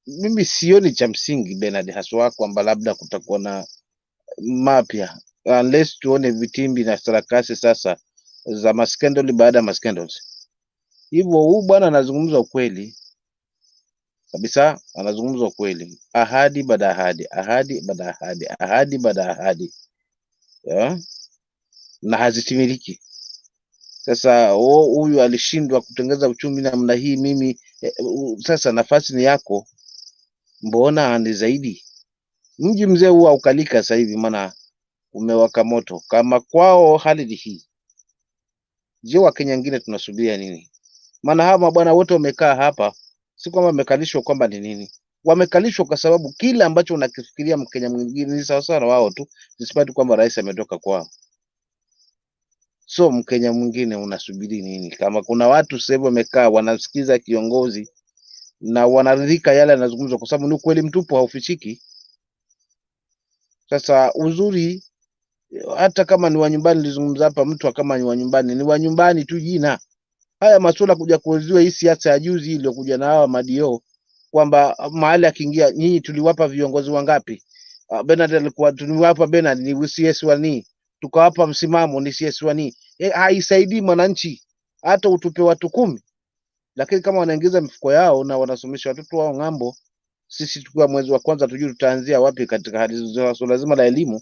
mimi sioni cha msingi Bernard haswa kwamba labda kutakuwa na mapya, unless tuone vitimbi na sarakasi sasa za maskandali baada ya maskandals. Hivyo huyu bwana anazungumza ukweli kabisa, anazungumza ukweli, ahadi baada ahadi, ahadi baada ahadi, ahadi baada ahadi, na hazitimiliki. Sasa huyu alishindwa kutengeza uchumi namna hii. Mimi sasa nafasi ni yako, mbona ni zaidi. Mji mzee huwa ukalika sasa hivi, maana umewaka moto. Kama kwao hali ni hii, je, Wakenya wengine tunasubiria nini? Maana hawa mabwana wote wamekaa hapa, si kwamba wamekalishwa kwamba ni nini. Wamekalishwa kwa sababu kila ambacho unakifikiria Mkenya mwingine ni sawa sawa wao tu, despite kwamba rais ametoka kwao. So Mkenya mwingine unasubiri nini? Kama kuna watu sasa hivi wamekaa wanasikiza kiongozi na wanaridhika yale anazungumza, kwa sababu ni ukweli mtupu, haufichiki. Sasa uzuri, hata kama ni wa nyumbani, nilizungumza hapa, mtu kama ni wa nyumbani tu jina. Haya masuala kuja kuuziwa hii siasa ya juzi iliyokuja na hawa madio, kwamba mahali akiingia, nyinyi tuliwapa viongozi wangapi? Bernard alikuwa tuliwapa, Bernard ni CS wani, tukawapa msimamo ni CS wani. Haisaidii mwananchi hata utupe watu 10, lakini kama wanaingiza mifuko yao na wanasomesha watoto wao ng'ambo, sisi tukiwa mwezi wa kwanza tujue tutaanzia wapi katika hali so lazima la elimu.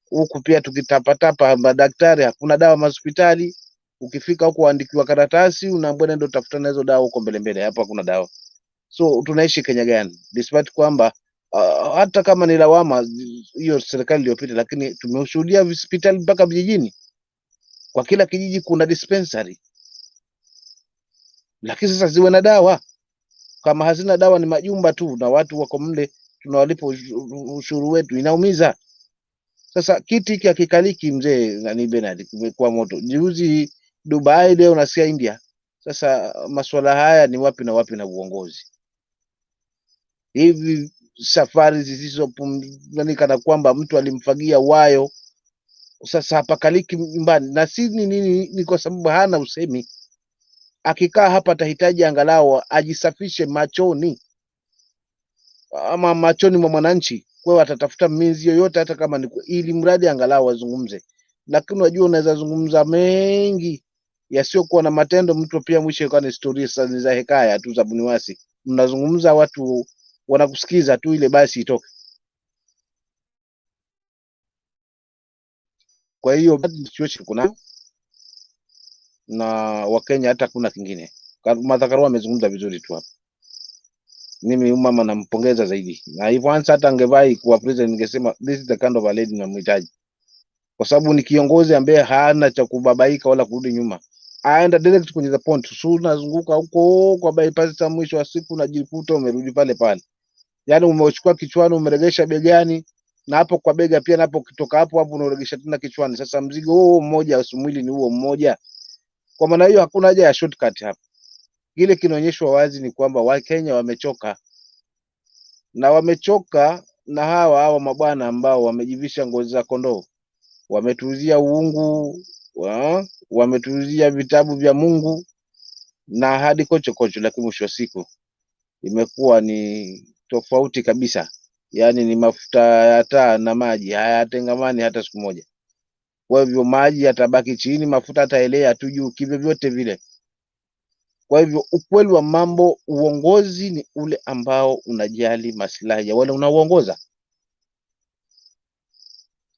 Huku pia tukitapatapa madaktari, hakuna dawa hospitali. Ukifika huko uandikiwa karatasi, unaambiwa ndio tafuta na hizo dawa huko mbele, hapa hakuna dawa. So tunaishi Kenya gani? Despite kwamba hata kama ni lawama hiyo serikali iliyopita, lakini tumeshuhudia hospitali mpaka vijijini. Kwa kila kijiji kuna dispensary. Lakini sasa ziwe na dawa. Kama hazina dawa ni majumba tu na watu wako mle tunawalipa ushuru wetu, inaumiza. Sasa kiti hiki hakikaliki mzee, nani Bernard, kumekuwa moto. Juzi Dubai, leo nasikia India. Sasa masuala haya ni wapi na wapi na uongozi? Hivi safari zisizopumanika kana kwamba mtu alimfagia wayo, sasa hapakaliki nyumbani. Na si nini, ni kwa sababu hana usemi. Akikaa hapa atahitaji angalau ajisafishe machoni, ama machoni mwa mwananchi. Kwa hiyo atatafuta minzi yoyote, hata kama ni ili mradi angalau azungumze. Lakini unajua unaweza zungumza mengi yasiokuwa na matendo, mtu pia mwisho ikawa ni historia za hekaya tu za buniwasi. Mnazungumza watu wanakusikiza tu, ile basi itoke. Kwa hiyo situation kuna na Wakenya, hata kuna kingine. Martha Karua amezungumza vizuri tu hapa. Mimi mama nampongeza zaidi. Na hivyo hata angevai kuwa president ningesema this is the kind of a lady namhitaji. Kwa sababu ni kiongozi ambaye hana cha kubabaika wala kurudi nyuma. Aenda direct kwenye the point. Sio unazunguka huko kwa bypass za mwisho wa siku unajikuta umerudi pale pale. Yaani umechukua kichwani umeregesha begani na hapo kwa bega pia napo kitoka hapo unaregesha tena kichwani. Sasa mzigo huo mmoja mwili ni huo mmoja. Kwa maana hiyo hakuna haja ya shortcut hapa. Kile kinaonyeshwa wazi ni kwamba Wakenya wamechoka. Na wamechoka na hawa mabwana ambao wamejivisha ngozi za kondoo. Wametuuzia uungu, wametuuzia vitabu vya Mungu na hadi kocho, lakini mwisho wa siku imekuwa ni tofauti kabisa. Yaani ni mafuta ya taa na maji hayatengamani hata siku moja. Kwa hivyo maji yatabaki chini, mafuta yataelea tu juu kivyote vile. Kwa hivyo ukweli wa mambo, uongozi ni ule ambao unajali maslahi ya wale unaoongoza.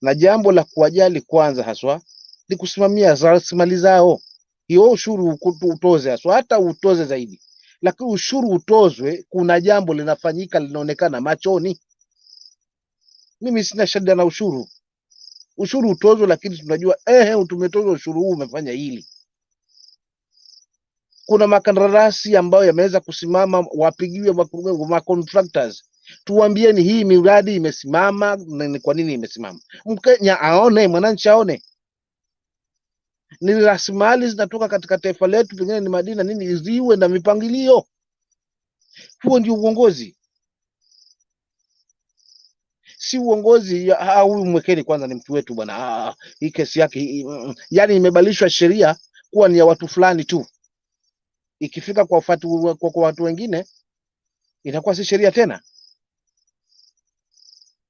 Na jambo la kuwajali kwanza haswa ni kusimamia rasilimali zao. Hiyo ushuru utoze haswa, hata utoze zaidi. Lakini ushuru utozwe, kuna jambo linafanyika linaonekana machoni. Mimi sina shida na ushuru. Ushuru utozwe, lakini tunajua tumetoza ushuru huu umefanya hili. Kuna makandarasi ambayo yameweza kusimama, wapigiwe ma contractors. Tuambieni hii miradi imesimama, ni kwa nini imesimama? Mkenya aone, mwananchi aone. Ni rasilimali zinatoka katika taifa letu, pengine ni madini nini, ziwe na mipangilio. Huo ndio uongozi. Si uongozi huyu mwekeni kwanza ni mtu wetu bwana. Hii kesi yake yani imebadilishwa sheria kuwa ni ya watu fulani tu. Ikifika kwa watu wengine inakuwa si sheria tena.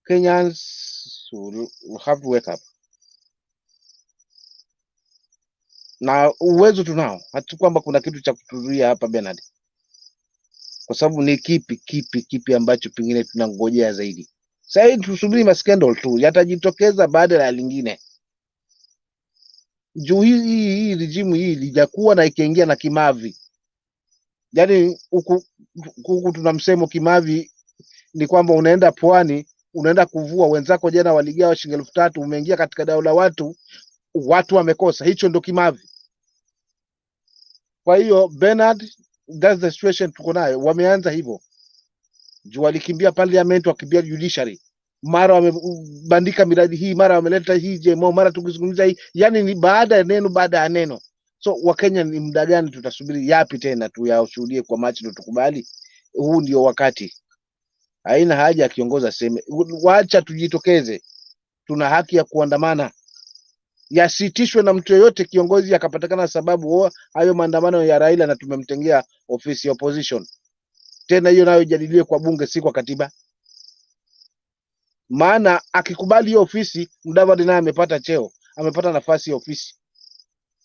Kenyans will have to wake up. Na uwezo tunao, hata kwamba kuna kitu cha kutuzuia hapa Bernard. Kwa sababu ni kipi ambacho pengine tunangojea zaidi. Sasa hivi tusubiri maskandal tu, yatajitokeza baada ya lingine. Juu hii regime hii lijakuwa na ikiingia na kimavi. Yaani huku tuna msemo kimavi ni kwamba unaenda pwani, unaenda kuvua, wenzako jana waligawa shilingi 3000, umeingia katika dau la watu wamekosa. Hicho ndo kimavi. Kwa hiyo Bernard, that's the situation tuko nayo. Wameanza hivyo. Juu walikimbia parliament, wakimbia judiciary. Mara wamebandika miradi hii, mara wameleta hii JMO, mara tukizungumza hii. Yaani ni baada ya neno. So Wakenya ni muda gani tutasubiri yapi tena tuyashuhudie kwa macho ndo tukubali? Huu ndio wakati. Haina haja akiongoza seme. Waacha tujitokeze. Tuna haki ya kuandamana. Yasitishwe na mtu yoyote kiongozi akapatikana sababu hayo maandamano ya Raila na tumemtengea ofisi ya opposition. Tena hiyo nayo jadiliwe kwa bunge, si kwa katiba. Maana akikubali hiyo ofisi, Mudavadi naye amepata cheo, amepata nafasi ya ofisi.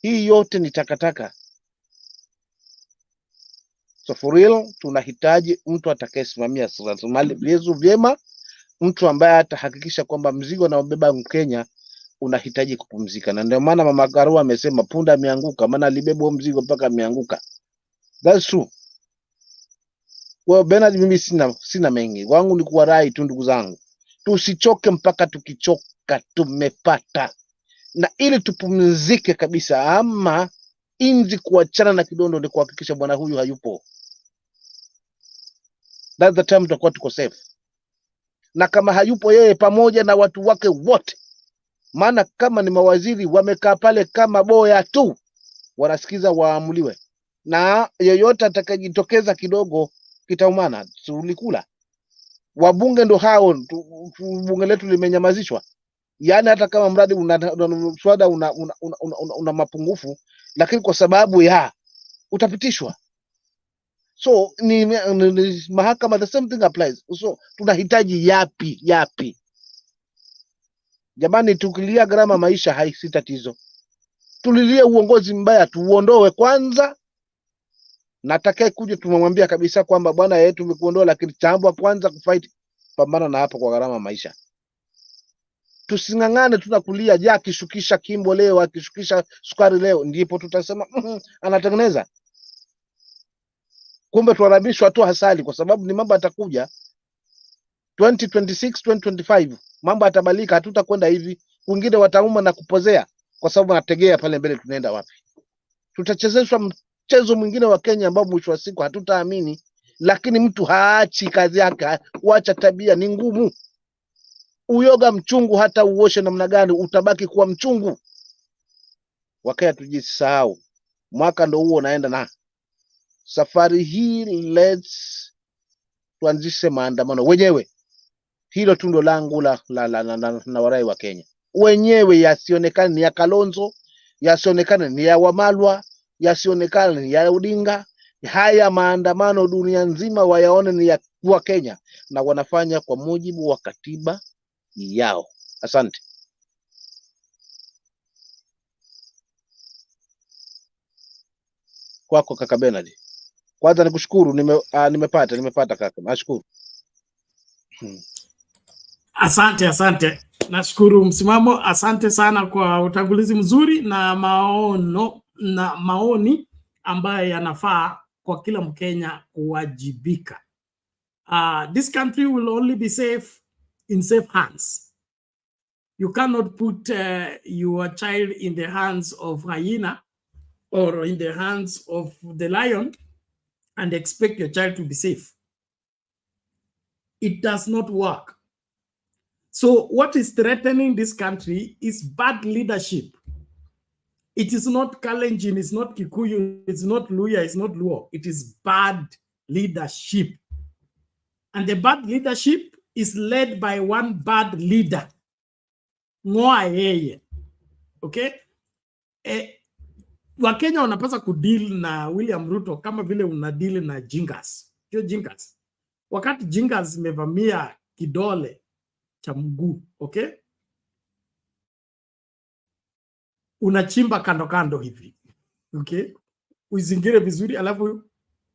Hii yote ni takataka. So for real, tunahitaji mtu atakayesimamia rasilimali vyema, mtu ambaye atahakikisha kwamba mzigo na ubeba Mkenya unahitaji kupumzika. Na ndio maana Mama Karua amesema punda ameanguka, maana alibeba mzigo mpaka ameanguka. That's true. Well, Bernard, mimi sina mengi. Wangu ni kuwarai tu ndugu zangu. Tusichoke mpaka tukichoka tumepata. Na ili tupumzike kabisa, ama inzi kuachana na kidondo ni kuhakikisha bwana huyu hayupo. That's the time tutakuwa tuko safe. Na kama hayupo yeye pamoja na watu wake wote, maana kama ni mawaziri wamekaa pale kama boya tu, wanasikiza waamuliwe. Na yeyote atakayejitokeza kidogo kitaumana, tulikula. Wabunge ndo hao, bunge letu limenyamazishwa. Yaani hata kama mradi una mapungufu, lakini kwa sababu ya utapitishwa. So ni mahakama, the same thing applies. So tunahitaji yapi? Jamani, tukilia gharama maisha haisi tatizo. Tulilie uongozi mbaya tuuondoe kwanza. Nataka kuja tumemwambia kabisa kwamba bwana yetu tumekuondoa, lakini tambua kwanza kufight, pambana na hapo kwa gharama maisha. Tusingangane tunakulia akishukisha kimbo leo, akishukisha sukari leo ndipo tutasema anatengeneza. Kumbe tuharamisha tu hasali, kwa sababu ni mambo atakuja 2026 2025, mambo atabalika, hatutakwenda hivi. Wengine watauma na kupozea, kwa sababu nategea pale mbele tunaenda wapi. Tutachezeshwa mchezo mwingine wa Kenya ambao mwisho wa siku hatutaamini, lakini mtu haachi kazi yake, huacha tabia. Ni ngumu. Uyoga mchungu, hata uoshe namna gani utabaki kuwa mchungu. Wakaya tujisahau, mwaka ndo huo naenda, na safari hii let's tuanzishe maandamano wenyewe. Hilo tu ndo langu na warai wa Kenya wenyewe, yasionekane ni ya Kalonzo, yasionekane ni ya Wamalwa, yasionekane ni ya Odinga. Haya maandamano dunia nzima wayaone ni ya wa Kenya, na wanafanya kwa mujibu wa katiba yao. Asante. Kwako kaka Bernard. Kwanza nikushukuru, nimepata kaka. Nashukuru. Asante. Nashukuru msimamo. Asante sana kwa utangulizi mzuri na maoni ambayo yanafaa kwa kila Mkenya kuwajibika. This country will only be safe in safe hands. You cannot put your child in the hands of hyena or in the hands of the lion and expect your child to be safe. It does not work. So what is threatening this country is bad leadership. It is not Kalenjin, it's not Kikuyu, it's not Luya, it's not Luo. It is bad leadership. And the bad leadership is led by one bad leader. Okay? Wakenya wanapaswa kudeal na William Ruto kama vile unadeal na jingas. Hiyo jingas. Wakati jingas zimevamia kidole cha mguu, okay? Unachimba kando hivi. Okay? Uizingire vizuri, alafu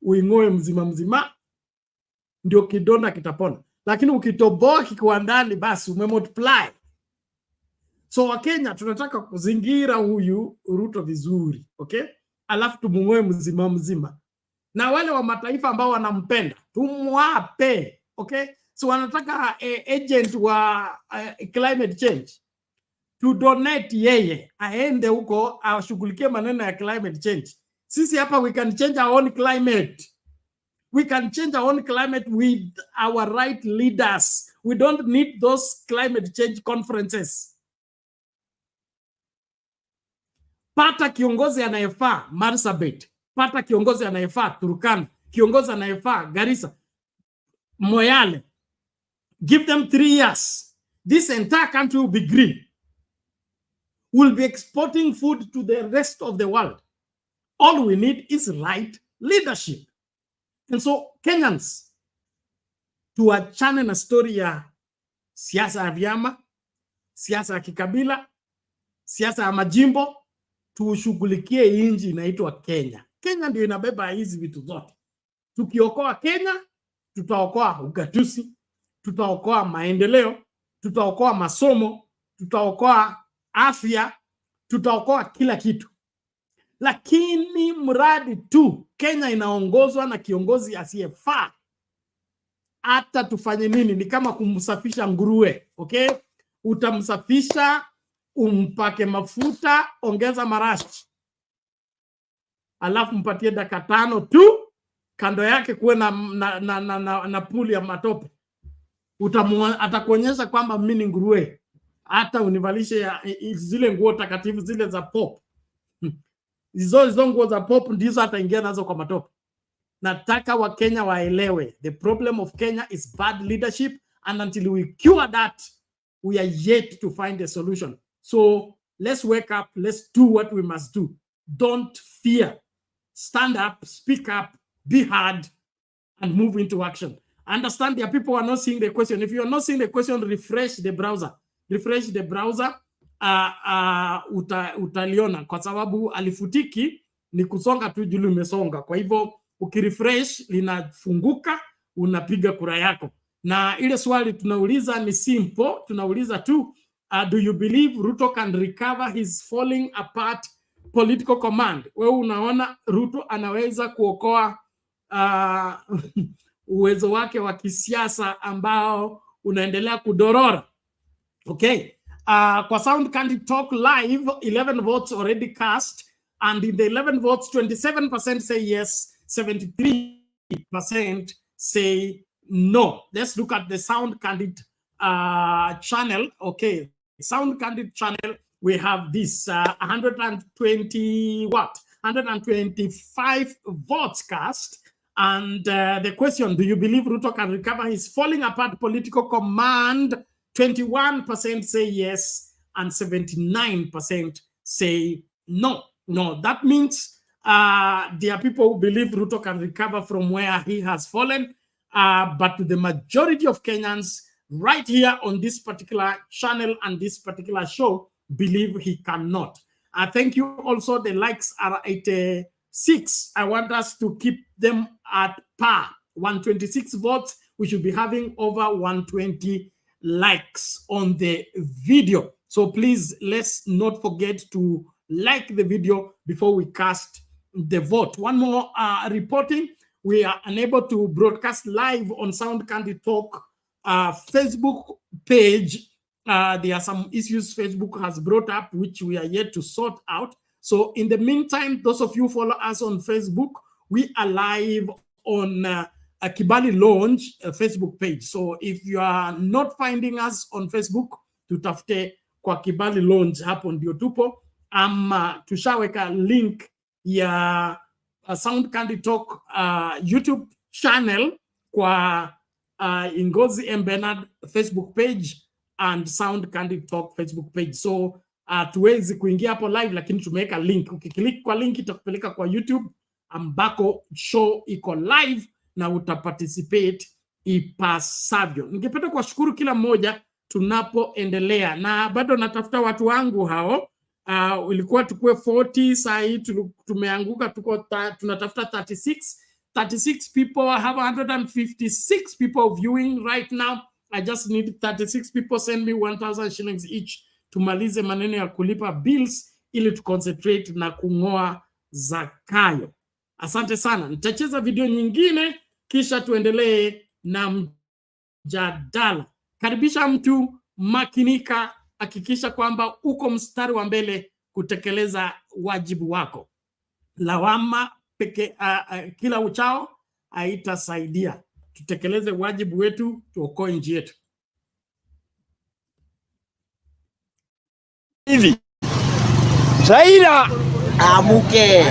uingoe mzima, ndio kidonda kitapona. Lakini ukitoboa kikiwa ndani, basi umemultiply. So Wakenya tunataka kuzingira huyu Ruto vizuri, okay? Alafu tumungoe mzima. Na wale wa mataifa ambao wanampenda, tumwape, okay? So wanataka agent wa climate change to donate yeye, aende huko ashughulikie maneno ya climate change. Sisi hapa we can change our own climate. We can change our own climate with our right leaders. We don't need those climate change conferences. Pata kiongozi anayefaa Marsabit, pata kiongozi anayefaa Turkana, kiongozi anayefaa Garissa, Moyale. Give them 3 years. This entire country will be green. We'll be exporting food to the rest of the world. All we need is right leadership. And so Kenyans, tuachane na story ya siasa ya vyama, siasa ya kikabila, siasa ya majimbo. Tushughulikie inji inaitwa Kenya. Kenya ndio inabeba hizi vitu zote. Tukiokoa Kenya, tutaokoa ugatuzi, tutaokoa maendeleo, tutaokoa masomo, tutaokoa afya, tutaokoa kila kitu. Lakini mradi tu Kenya inaongozwa na kiongozi asiyefaa, hata tufanye nini ni kama kumsafisha nguruwe, okay? Utamsafisha, umpake mafuta, ongeza marashi, alafu mpatie dakika 5 tu, kando yake kuwe na puli ya matope. Atakuonyesha kwamba mimi ni nguruwe. Hata univalishe zile nguo takatifu zile za pop. Hizo nguo za pop ndizo ataingia nazo kwa matope. Nataka Wakenya waelewe, the problem of Kenya is bad leadership, and until we cure that, we are yet to find a solution. So let's wake up, let's do what we must do. Don't fear. Stand up, speak up, be hard, and move into action. Understand there are people who are not seeing the question. If you are not seeing the question, refresh the browser. Refresh the browser. Utaliona kwa sababu alifutiki ni kusonga tu juu umesonga. Kwa hivyo ukirefresh linafunguka, unapiga kura yako. Na ile swali tunauliza ni simple, tunauliza tu do you believe Ruto can recover his falling apart political command? Wewe unaona Ruto anaweza kuokoa uwezo wake wa kisiasa ambao unaendelea kudorora. Okay. Kwa Sound Candid Talk Live, 11 votes already cast, and in the 11 votes, 27% say yes, 73% say no. Let's look at the Sound Candid channel. Okay, Sound Candid channel, we have this 125 votes cast. And the question, do you believe Ruto can recover his falling apart political command? 21% say yes, and 79% say no. No, that means there are people who believe Ruto can recover from where he has fallen, but the majority of Kenyans right here on this particular channel and this particular show believe he cannot. Thank you. Also, the likes are 86. I want us to keep them at par. 126 votes. We should be having over 120 likes on the video. So please, let's not forget to like the video before we cast the vote. One more reporting. We are unable to broadcast live on Sound Candid Talk Facebook page. There are some issues Facebook has brought up which we are yet to sort out. So in the meantime, those of you who follow us on Facebook, we are live on a Kibali Lounge Facebook page. So if you are not finding us on Facebook, tutafute kwa Kibali Lounge, hapo ndio tupo. Tushaweka link ya Sound Candid Talk YouTube channel kwa Ingozi M. Bernard Facebook page and Sound Candid Talk Facebook page. So tuwezi kuingia hapo live, lakini tumeweka link. Ukiklik kwa link itakupeleka kwa YouTube ambako show iko live na utaparticipate ipasavyo. Ningependa kuwashukuru kila mmoja tunapoendelea, na bado natafuta watu wangu hao. Ilikuwa tukue 40, saa hii tumeanguka, tunatafuta 36 people. I have 156 people viewing right now. I just need 36 people. Send me 1,000 shillings each. Tumalize maneno ya kulipa bills ili tuconcentrate na kung'oa zakayo. Asante sana. Nitacheza video nyingine kisha tuendelee na mjadala. Karibisha mtu, makinika, hakikisha kwamba uko mstari wa mbele kutekeleza wajibu wako. Lawama peke kila uchao haitasaidia. Tutekeleze wajibu wetu, tuokoe nchi yetu. Hivi Raila amuke,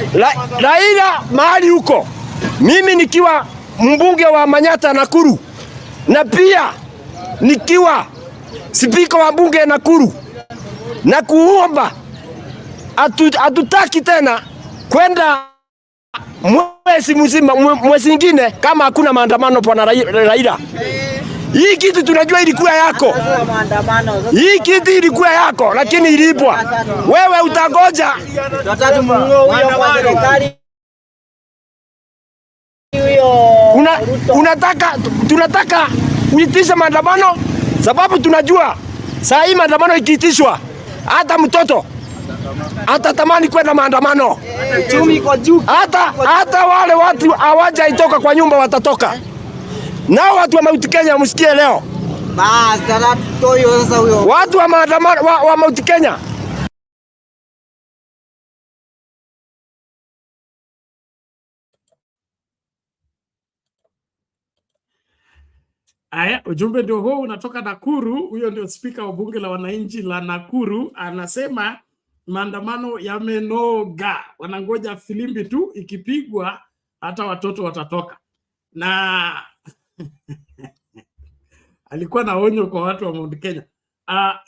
Raila mahali huko, mimi nikiwa mbunge wa Manyata Nakuru, na pia nikiwa spika wa bunge Nakuru, na kuomba hatutaki tena kwenda mwezi mzima, mwezi ingine kama hakuna maandamano bwana Raila. Hii kitu tunajua ilikuwa yako. Hii kitu ilikuwa yako, lakini ilipwa. Wewe utagoja. Tunataka uitisha maandamano, sababu tunajua saa hii maandamano ikiitishwa, hata mtoto atatamani kwenda maandamano. Hata wale watu hawaja itoka kwa nyumba watatoka. Nao watu wa Mount Kenya msikie leo. Watu wa maandamano wa Mount Kenya. Aya, ujumbe ndio huo unatoka Nakuru. Huyo ndio spika wa bunge la wananchi la Nakuru, anasema maandamano yamenoga, wanangoja filimbi tu ikipigwa hata watoto watatoka. Na alikuwa na onyo kwa watu wa Mount Kenya.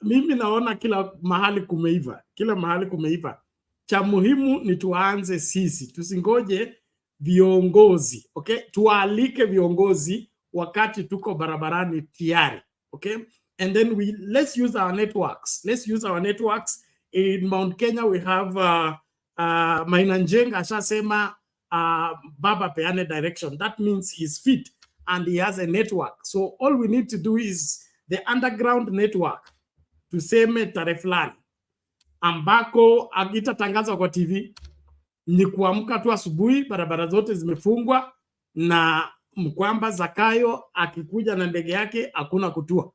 Mimi naona kila mahali kumeiva. Cha muhimu ni tuanze sisi, tusingoje viongozi. Okay, tualike viongozi wakati tuko barabarani tayari. Okay, and then let's use our networks. In Mount Kenya we have Maina Njenga ashasema baba peane direction. That means he's fit and he has a network. So all we need to do is the underground network. Tuseme tarehe fulani ambako agitatangazwa kwa TV, ni kuamka tu asubuhi, barabara zote zimefungwa, na kwamba Zakayo akikuja na ndege yake hakuna kutua.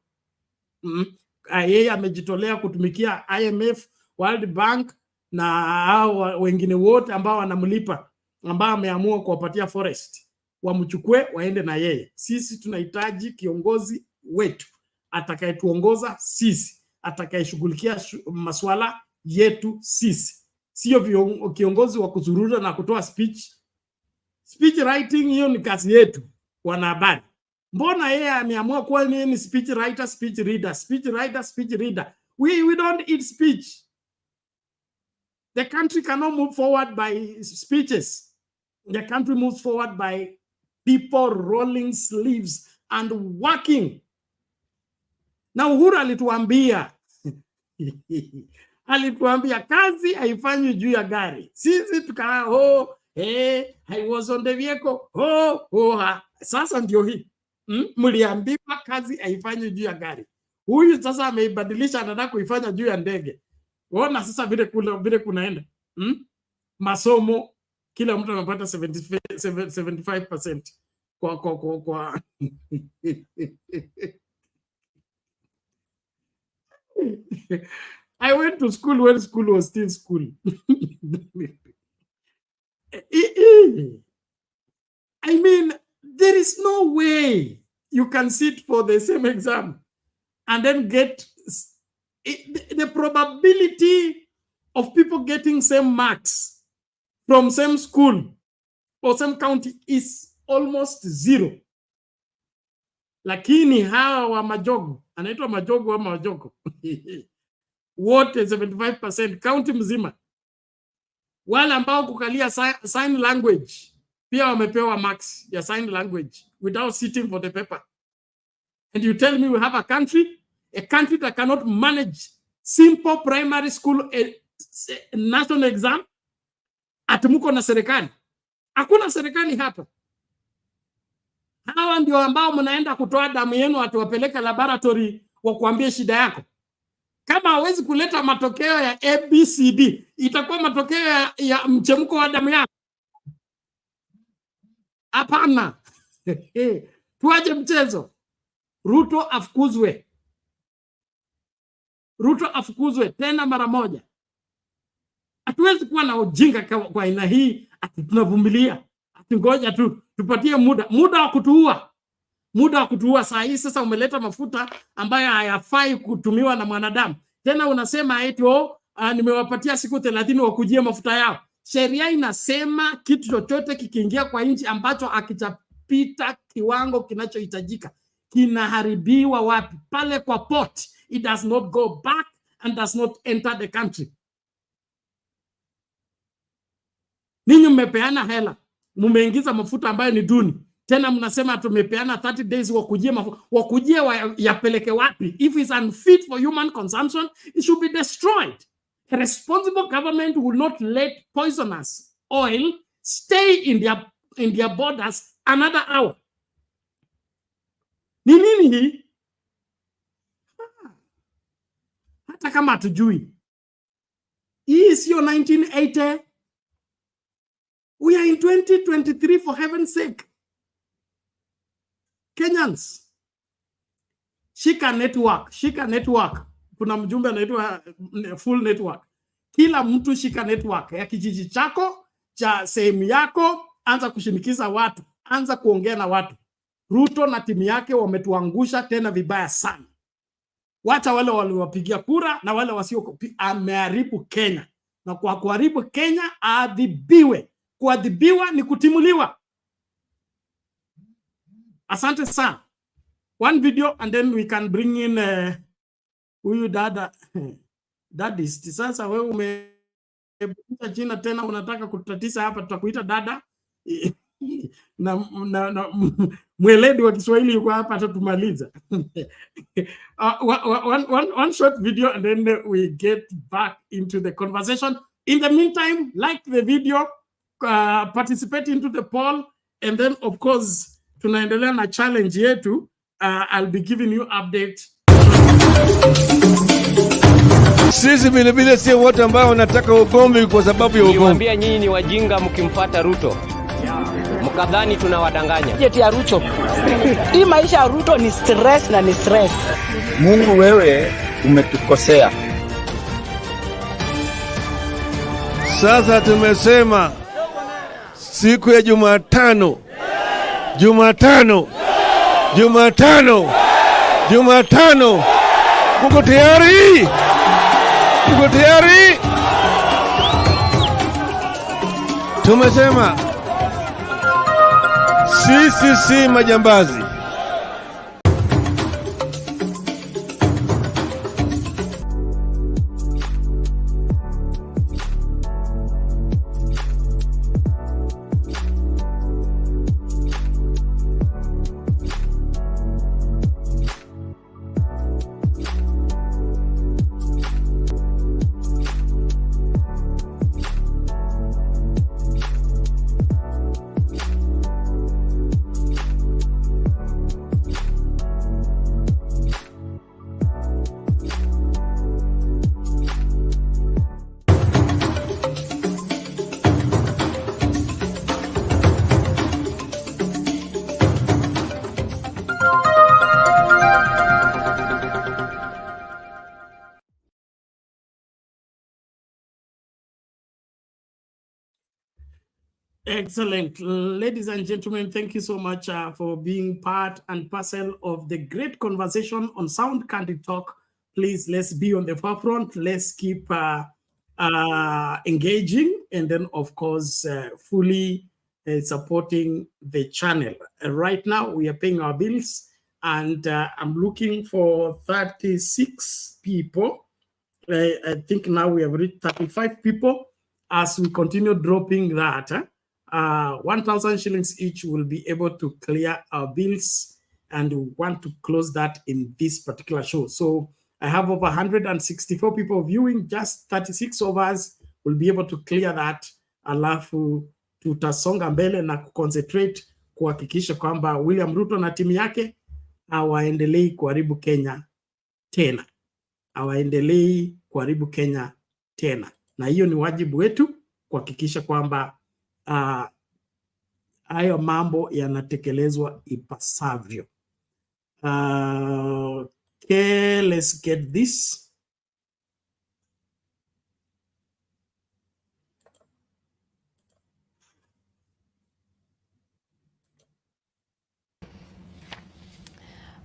Yeye amejitolea kutumikia IMF, World Bank na hao wengine wote ambao wanamlipa, ambao ameamua kuwapatia forest, wamchukue waende na yeye. Sisi tunahitaji kiongozi wetu atakayetuongoza sisi, atakayeshughulikia masuala yetu sisi, sio kiongozi wa kuzurura na kutoa speech writing. Hiyo ni kazi yetu wanahabari. Mbona yeye ameamua kuwa ni speech writer, speech reader? We don't eat speech. The country cannot move forward by speeches. The country moves forward by people rolling sleeves and working. Na Uhuru alituambia kazi haifanywi juu ya gari. Sisi tukaa I was on the vehicle. Sasa ndio hii. Mliambiwa kazi haifanywi juu ya gari. Huyu sasa ameibadilisha, anataka kuifanya juu ya ndege. Ona sasa vile kunaenda. Masomo kila mtu anapata 75% kwa I went to school when school was still school. I mean, there is no way you can sit for the same exam and then get the probability of people getting same marks from same school or same county is almost zero. Lakini hawa wa Majogo, anaitwa Majogo ama Majogo, wote 75% county mzima. Wale ambao kukalia sign language pia wamepewa marks ya sign language without sitting for the paper. And you tell me we have a country that cannot manage simple primary school national exam? Atumuko na serikali? Hakuna serikali hapa. Hawa ndio ambao mnaenda kutoa damu yenu atuwapeleka laboratory wakuambie shida yako. Kama hawezi kuleta matokeo ya ABCD, itakuwa matokeo ya mchemko wa damu yako? Hapana. Tuaje mchezo. Ruto afukuzwe. Ruto afukuzwe tena mara moja. Hatuwezi kuwa na ujinga kwa aina hii, tunavumilia. Ngoja tu tupatie muda wa kutuua. Muda wa kutuua saa hii. Sasa umeleta mafuta ambayo hayafai kutumiwa na mwanadamu. Tena unasema eti nimewapatia siku 30 wakujie mafuta yao. Sheria inasema kitu chochote kikiingia kwa nchi ambacho akichapita kiwango kinachohitajika kinaharibiwa wapi? Pale kwa port. It does not go back and does not enter the country. Ninyi mmepeana hela, mumeingiza mafuta ambayo ni duni. Tena mnasema tumepeana 30 days wakujie yapeleke wapi? If it's unfit for human consumption, it should be destroyed. A responsible government will not let poisonous oil stay in their borders another hour. Ni nini hii? Hata kama hatujui. Hii sio 1980. We are in 2023, for heaven's sake. Kenyans, shika network. Kuna mjumbe anaitwa full network. Kila mtu shika network ya kijiji chako, cha sehemu yako, anza kushinikiza watu, anza kuongea na watu. Ruto na timu yake wametuangusha tena vibaya sana. Wacha wale waliwapigia kura na wale wasio, ameharibu Kenya. Na kwa kuharibu Kenya adhibiwe. Kuadhibiwa ni kutimuliwa. Asante sana. One video and then we can bring in huyu dada. Dadist. Sasa wewe umebuka jina tena unataka kutatisa hapa, tutakuita dada. na mweledi wa Kiswahili yuko hapa atatumaliza. One short video and then we get back into the conversation. In the meantime, like the video, participate into the poll, and then of course tunaendelea na challenge yetu. I'll be giving you update. Sisi vile vile si wote ambao wanataka ugomvi kwa sababu ya ugomvi. Niwaambia nyinyi ni wajinga mkimfuata Ruto. wakadhani tunawadanganya. Jeti ya Ruto. Hii maisha ya Ruto ni stress na ni stress. Mungu, wewe umetukosea. Sasa tumesema siku ya Jumatano, Muko tayari? Muko tayari? Tumesema sisi si majambazi. Excellent. Ladies and gentlemen, thank you so much for being part and parcel of the great conversation on Sound Candid Talk. Please, let's be on the forefront. Let's keep engaging, and then, of course, fully supporting the channel. Right now, we are paying our bills, and I'm looking for 36 people. I think now we have reached 35 people. As we continue dropping that, 1,000 shillings each will be able to clear our bills, and we want to close that in this particular show. So I have over 164 people viewing. Just 36 of us will be able to clear that, alafu tutasonga mbele na kuconcentrate kuhakikisha kwamba William Ruto na timu yake hawaendelei kuharibu Kenya tena, na hiyo ni wajibu wetu kuhakikisha kwamba hayo mambo yanatekelezwa ipasavyo. Okay, let's get this.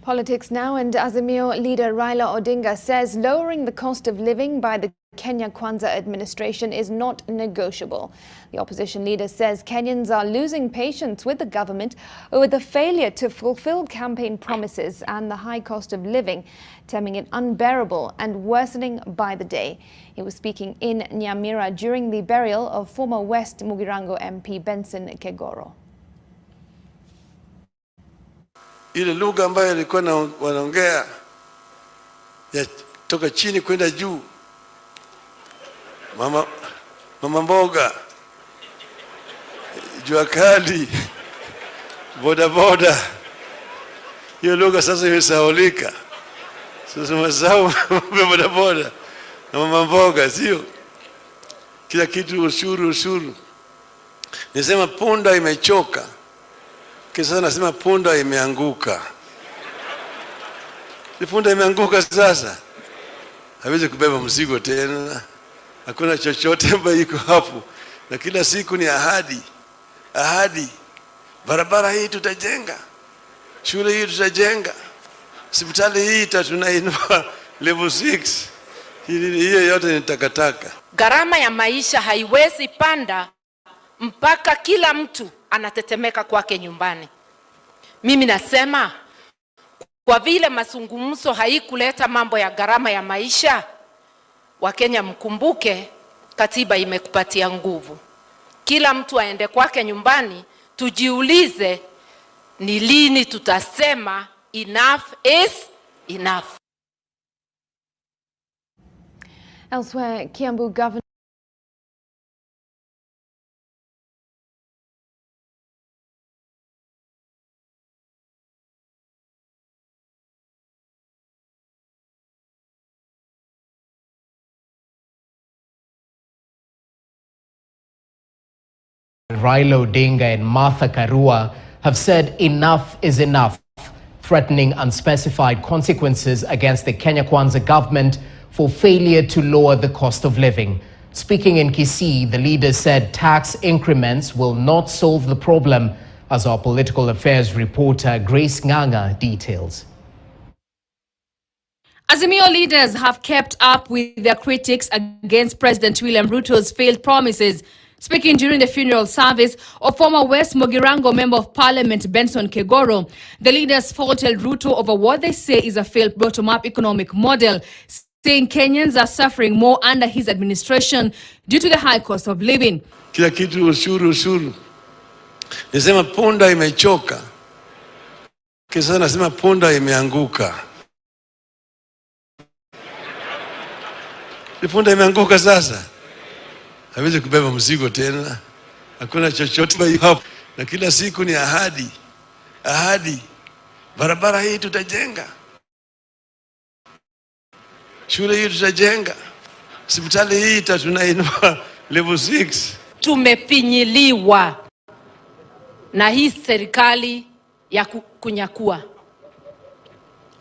Politics now, and Azimio leader Raila Odinga says lowering the cost of living by the Kenya Kwanza administration is not negotiable. The opposition leader says Kenyans are losing patience with the government over the failure to fulfill campaign promises and the high cost of living, terming it unbearable and worsening by the day. He was speaking in Nyamira during the burial of former West Mugirango MP Benson Kegoro. Ile lugha ambayo ilikuwa wanaongea ya toka chini kwenda juu, mama mboga, jua kali, boda boda, hiyo lugha sasa imesahaulika. Sasa masahau boda boda na mama mboga, sio kila kitu ushuru. Nisema punda imechoka, kisa nasema punda imeanguka. Si punda imeanguka sasa, hawezi kubeba mzigo tena, hakuna chochote ambacho iko hapo, na kila siku ni ahadi. Barabara hii tutajenga, shule hii tutajenga, hospitali hii tunainua level 6. Hiyo yote ni takataka. Gharama ya maisha haiwezi panda mpaka kila mtu anatetemeka kwake nyumbani. Mimi nasema kwa vile mazungumzo haikuleta mambo ya gharama ya maisha, Wakenya mkumbuke katiba imekupatia nguvu. Kila mtu aende kwake nyumbani, tujiulize ni lini tutasema enough is enough. Elsewhere, Kiambu Governor Raila Odinga and Martha Karua have said enough is enough, threatening unspecified consequences against the Kenya Kwanza government for failure to lower the cost of living. Speaking in Kisii, the leaders said tax increments will not solve the problem, as our political affairs reporter Grace Nganga details. Azimio leaders have kept up with their critics against President William Ruto's failed promises. Speaking during the funeral service of former West Mogirango Member of Parliament Benson Kegoro, the leaders faulted Ruto over what they say is a failed bottom-up economic model, saying Kenyans are suffering more under his administration due to the high cost of living. Kila kitu ushuru. Nisema punda imechoka. Kisa nasema punda imeanguka. Punda imeanguka sasa. Hawezi kubeba mzigo tena. Hakuna chochote hapo. Na kila siku ni ahadi. Ahadi. Barabara hii tutajenga. Shule hii tutajenga. Hospitali hii tunainua level 6. Tumefinyiliwa na hii serikali ya kunyakua.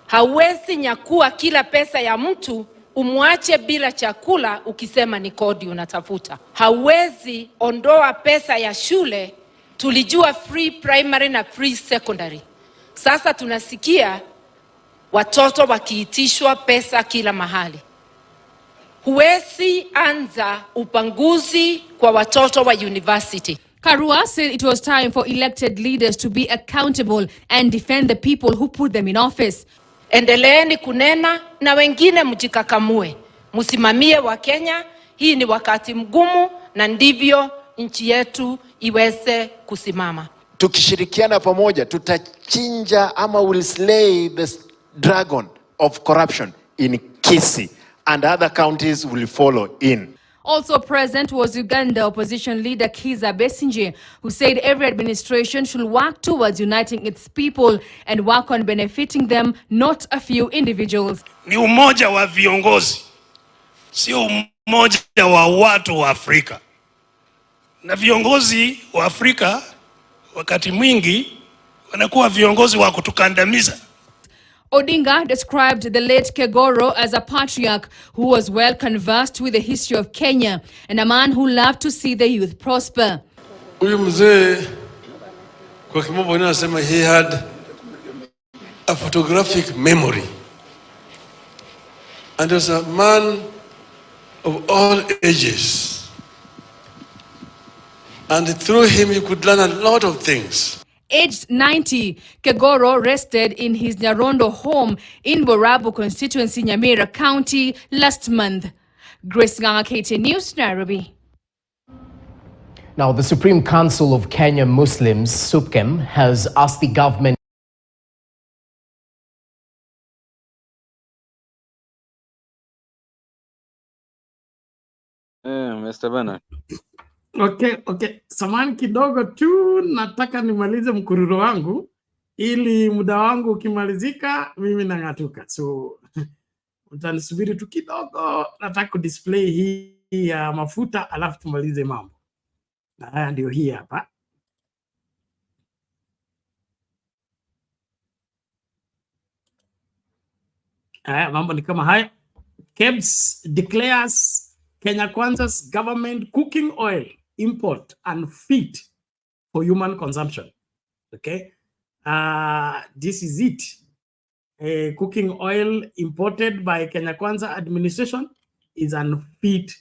Hawezi nyakua kila pesa ya mtu umwache bila chakula ukisema ni kodi unatafuta. Hawezi ondoa pesa ya shule. Tulijua free primary na free secondary. Sasa tunasikia watoto wakiitishwa pesa kila mahali. Huwezi anza upanguzi kwa watoto wa university. Karua said it was time for elected leaders to be accountable and defend the people who put them in office. Endeleeni kunena na wengine mjikakamue. Msimamie wa Kenya, hii ni wakati mgumu na ndivyo nchi yetu iweze kusimama. Tukishirikiana pamoja tutachinja ama will slay the dragon of corruption in Kisii, and other counties will follow in. Also present was Uganda opposition leader Kizza Besigye, who said every administration should work towards uniting its people and work on benefiting them, not a few individuals. Ni umoja wa viongozi, sio umoja wa watu wa Afrika. Na viongozi wa Afrika wakati mwingi wanakuwa viongozi wa kutukandamiza. Odinga described the late Kegoro as a patriarch who was well conversed with the history of Kenya and a man who loved to see the youth prosper. Huyu mzee kwa kimombo anasema he had a photographic memory. And was a man of all ages. And through him you could learn a lot of things. Aged 90, Kegoro rested in his Nyarondo home in Borabu constituency, Nyamira County, last month. Grace Nganga, KTN News, Nairobi. Now, the Supreme Council of Kenya Muslims, SUPKEM, has asked the government Mr. Bernard. Okay. Samani kidogo tu, nataka nimalize mkururo wangu ili muda wangu ukimalizika mimi nang'atuka. So mtanisubiri tu kidogo, nataka kudisplay hii ya mafuta alafu tumalize mambo. Na haya ndio hii hapa. Haya mambo ni kama haya. KEBS declares Kenya Kwanza's government cooking oil import unfit for human consumption. Okay, this is it. Cooking oil imported by Kenya Kwanza administration is unfit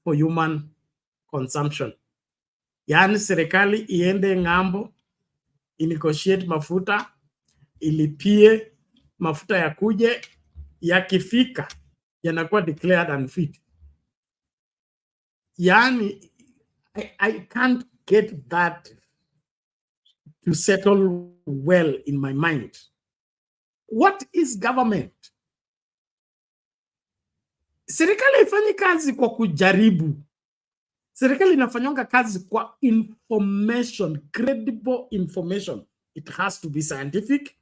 for human consumption. Yani serikali iende ng'ambo, inegotiate mafuta, ilipie mafuta ya kuje, yakifika yanakuwa declared unfit. Yani, I can't get that to settle well in my mind. What is government? Serikali haifanyi kazi kwa kujaribu. Serikali inafanyanga kazi kwa information, credible information. It has to be scientific.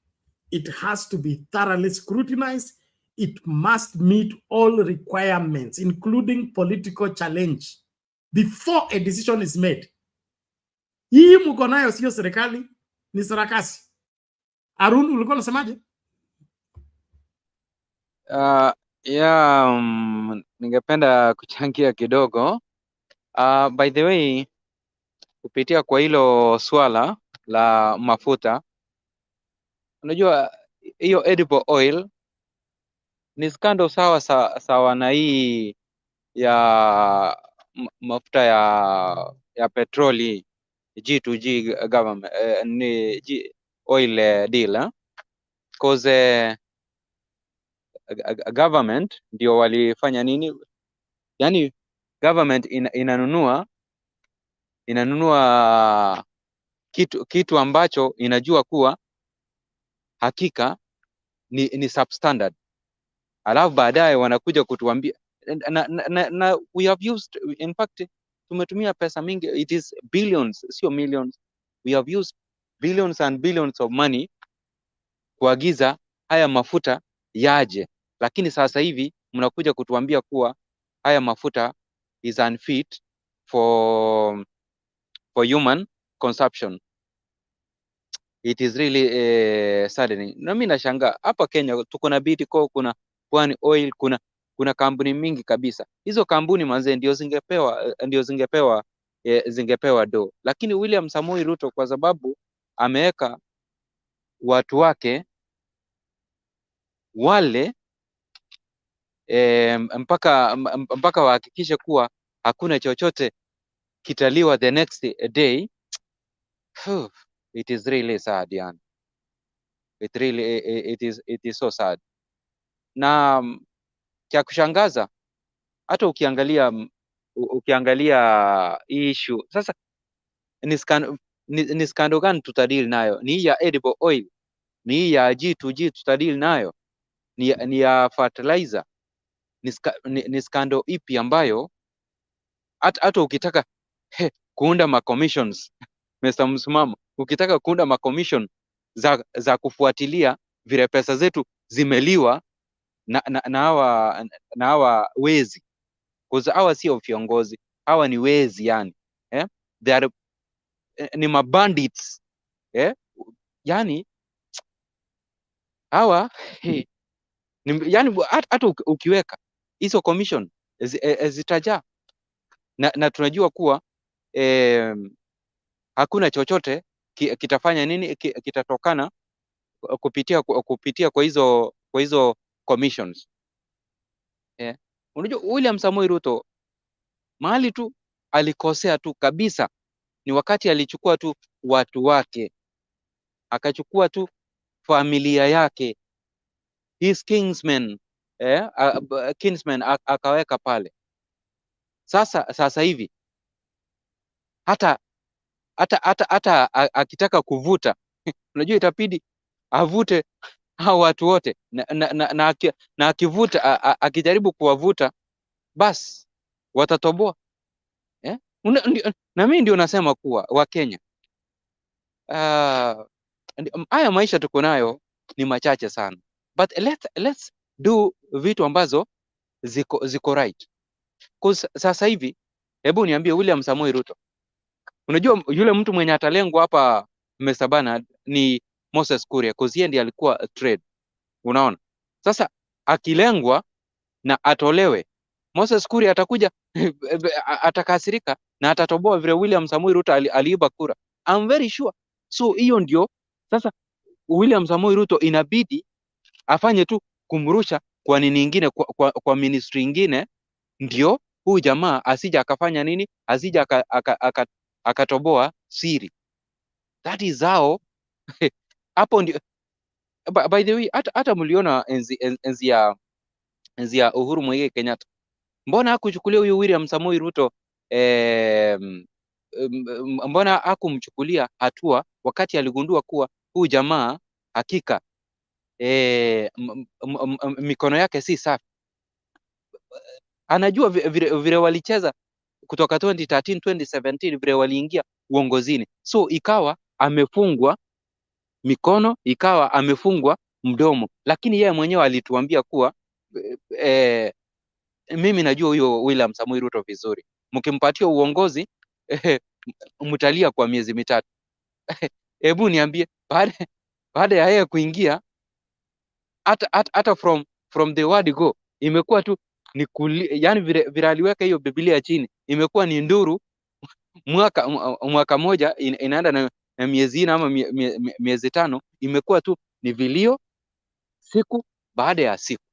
It has to be thoroughly scrutinized. It must meet all requirements, including political challenge, before a decision is made. Hii mko nayo sio serikali, ni sarakasi. Arun, ulikuwa unasemaje? Ningependa kuchangia kidogo. By the way, kupitia kwa hilo swala la mafuta, unajua hiyo edible oil ni scandal sawa na hii ya mafuta ya petroli G2G government ni oil deal cause government ndio walifanya nini, yani government inanunua kitu ambacho inajua kuwa hakika ni substandard, alafu baadaye wanakuja kutuambia na we have used, in fact tumetumia pesa mingi, it is billions sio millions, we have used billions and billions of money kuagiza haya mafuta yaje, lakini sasa hivi mnakuja kutuambia kuwa haya mafuta is unfit for human consumption. It is really saddening. Na mimi nashangaa hapa Kenya tuko na Bidco, kuna Pwani Oil, kuna kampuni mingi kabisa. Hizo kampuni manze ndio zingepewa do, lakini William Samoei Ruto kwa sababu ameweka watu wake wale mpaka wahakikishe kuwa hakuna chochote kitaliwa the next day. It is really sad, yani. It is so sad. Na cha kushangaza hata ukiangalia issue sasa, ni scandal gani tutadili nayo? Ni hii ya edible oil, ni hii ya G2G tutadili nayo, ni ya fertilizer, ni scandal ipi ambayo hata ukitaka kuunda ma commissions Mr. Msimamo, ukitaka kuunda ma commission za kufuatilia vile pesa zetu zimeliwa na hawa wezi, because hawa sio viongozi, hawa ni wezi yani, they are ni mabandits, yani hawa yani hata ukiweka hizo commission zitajaa na tunajua kuwa hakuna chochote kitafanya nini kitatokana kupitia kwa hizo commissions. Unajua William Samoei Ruto mahali tu alikosea tu kabisa ni wakati alichukua tu watu wake, akachukua tu familia yake, his kinsmen akaweka pale. Sasa hivi hata akitaka kuvuta unajua itabidi avute hao watu wote na akivuta akijaribu kuwavuta basi watatoboa. Na mimi ndio nasema kuwa Wakenya haya maisha tuko nayo ni machache sana, but let's do vitu ambazo ziko right. Sasa hivi hebu niambie William Samoei Ruto, unajua yule mtu mwenye atalengwa hapa Mesabana ni Moses Kuria, cause yeye ndiye alikuwa trade, unaona. Sasa akilengwa na atolewe, Moses Kuria atakuja atakasirika na atatoboa vile William Samoei Ruto aliiba kura, I'm very sure. So hiyo ndio sasa William Samoei Ruto inabidi afanye tu kumrusha kwa nini nyingine, kwa ministry nyingine, ndio huyu jamaa asija akafanya nini, asija akatoboa siri. That is how hapo ndio. By the way, hata mliona enzi ya Uhuru Muigai Kenyatta, mbona hakuchukulia huyu William Samoei Ruto mbona hakumchukulia hatua wakati aligundua kuwa huyu jamaa hakika mikono yake si safi, anajua vile walicheza kutoka 2013 2017 vile waliingia uongozini, so ikawa amefungwa mikono, ikawa amefungwa mdomo, lakini yeye mwenyewe alituambia kuwa mimi najua huyo William Samoei Ruto vizuri, mkimpatia uongozi mtalia kwa miezi mitatu. Hebu niambie, baada ya yeye kuingia, hata from the word go imekuwa tu ni yani vile aliweka hiyo Biblia chini, imekuwa ni nduru mwaka moja inaenda na miezi 4 ama miezi 5, imekuwa tu ni vilio siku baada ya siku.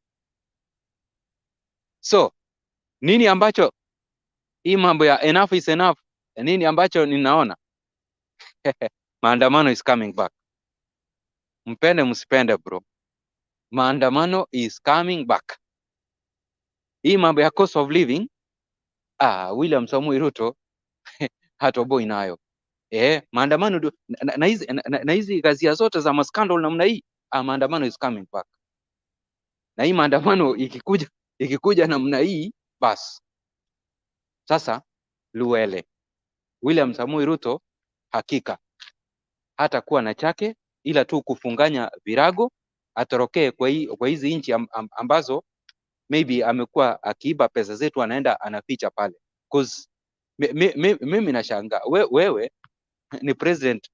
So nini ambacho hii mambo ya enough is enough, nini ambacho ninaona? Maandamano is coming back. Mpende msipende bro, maandamano is coming back. Hii mambo ya cost of living, William Samoei Ruto hatoboi nayo. Maandamano na hizi ghasia zote za maskandal namna hii, maandamano is coming back. Na hii maandamano ikikuja namna hii, bas sasa Luele William Samoei Ruto hakika hata kuwa na chake, ila tu kufunganya virago, atorokee kwa hizi nchi ambazo maybe amekuwa akiiba pesa zetu, anaenda anaficha pale. Cause mimi nashangaa, wewe ni president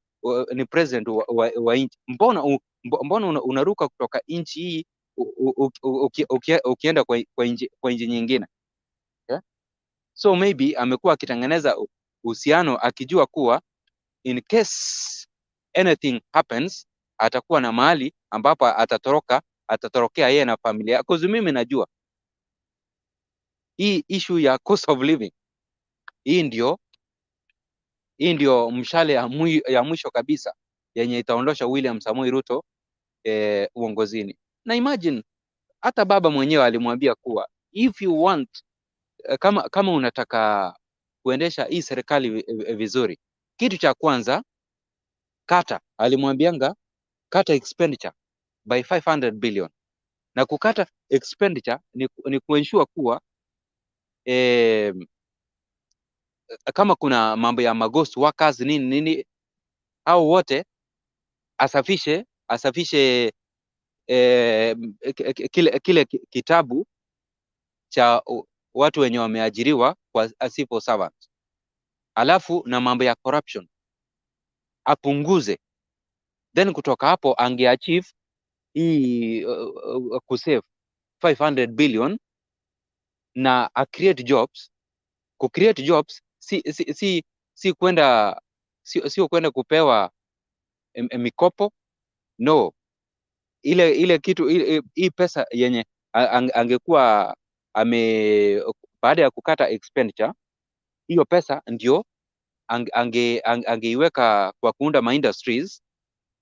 wa nchi, mbona unaruka kutoka nchi hii ukienda kwa nchi nyingine? Yeah? So maybe amekuwa akitengeneza uhusiano akijua kuwa in case anything happens, atakuwa na mahali ambapo atatorokea yeye na familia. Cause mimi najua hii issue ya cost of living, hii ndio mshale ya mwisho kabisa yenye itaondosha William Samoei Ruto uongozini. Na imagine hata baba mwenyewe alimwambia kuwa if you want, kama unataka kuendesha hii serikali vizuri, kitu cha kwanza alimwambianga kata expenditure by 500 billion. Na kukata expenditure ni kuensure kuwa kama kuna mambo ya ghost workers nini au wote asafishe kile kitabu cha watu wenye wameajiriwa kwa civil servants. Alafu na mambo ya corruption apunguze, then kutoka hapo angeachieve hii kusave 500 billion na create jobs. Ku create jobs si kwenda sio kwenda kupewa mikopo, no. Ile kitu hii pesa yenye angekuwa baada ya kukata expenditure, hiyo pesa ndio angeiweka kwa kuunda ma industries,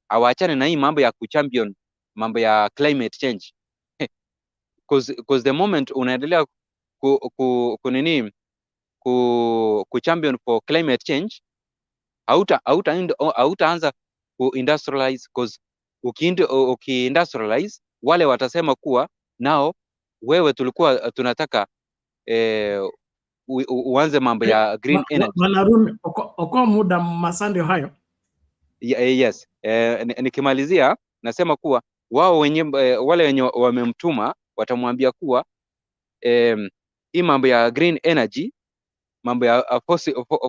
awachane na hii mambo ya kuchampion mambo ya climate change. Cause the moment unaendelea kuchampion for climate change, hautaanza kuindustrialize. Cause ukiindustrialize, wale watasema kuwa nao wewe tulikuwa tunataka uanze mambo ya green energy. Manarun oko muda masande hayo. Yes. Nikimalizia nasema kuwa wao wale wenye wamemtuma watamwambia kuwa hii mambo ya green energy, mambo ya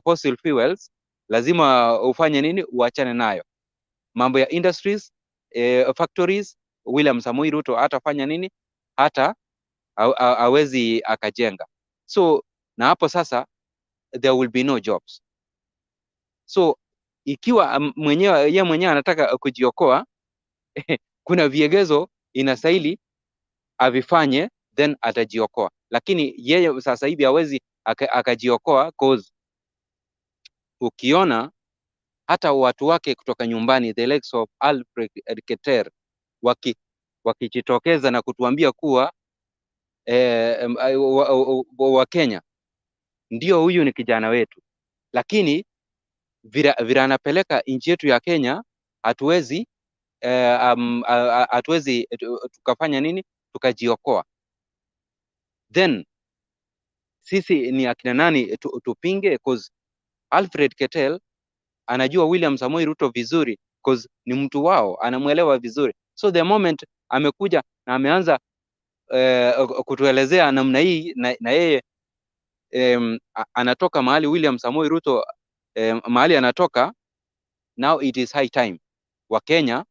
fossil fuels lazima ufanye nini, uachane nayo. Mambo ya industries, factories, William Samoei Ruto atafanya nini, hata hawezi akajenga. So na hapo sasa there will be no jobs. So ikiwa yeye mwenyewe anataka kujiokoa, kuna viegezo inastahili avifanye, then atajiokoa. Lakini yeye sasa hivi hawezi akajiokoa, cause ukiona hata watu wake kutoka nyumbani, the likes of Alfred Keter, wakijitokeza na kutuambia kuwa wa Kenya, ndio huyu ni kijana wetu, lakini vira anapeleka nchi yetu ya Kenya, hatuwezi tukafanya nini, tukajiokoa. Then sisi ni akina nani tupinge? Cause Alfred Keter anajua William Samoei Ruto vizuri, cause ni mtu wao, anamuelewa vizuri. So the moment amekuja na ameanza kutuelezea namna hii, na yeye anatoka mahali William Samoei Ruto mahali anatoka. Now it is high time Wakenya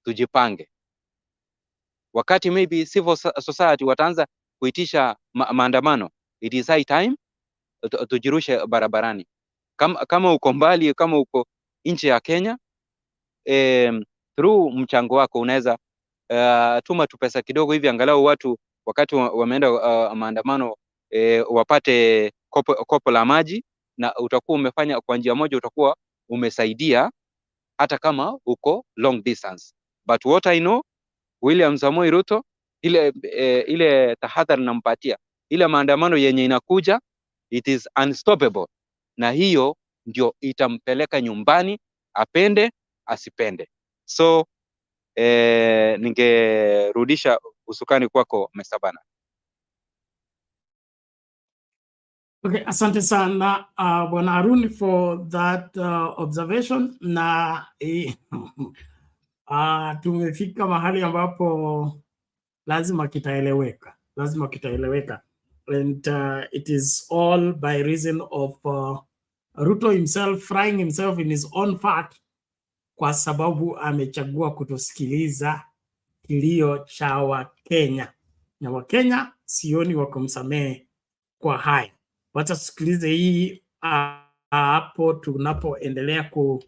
tujipange. Wakati maybe civil society wataanza kuitisha maandamano, it is high time tujirushe barabarani. Kama uko mbali, kama uko nje ya Kenya, through mchango wako unaweza tuma tu pesa kidogo hivi, angalau watu wakati wameenda maandamano wapate kopo la maji, na utakuwa umefanya kwa njia moja, utakuwa umesaidia hata kama uko long distance. But what I know, William Samoei Ruto, ile tahadhari nampatia, ile maandamano yenye inakuja, it is unstoppable, na hiyo ndio itampeleka nyumbani, apende asipende. So ningerudisha usukani kwako Mesabana. Okay, asante sana Bwana Arun for that observation. Na tumefika mahali ambapo lazima kitaeleweka, and it is all by reason of Ruto himself frying himself in his own fat, kwa sababu amechagua kutosikiliza kilio cha Wakenya, na Wakenya sioni wakumsamehe kwa haya. Wacha tusikilize hii hapo tunapoendelea ku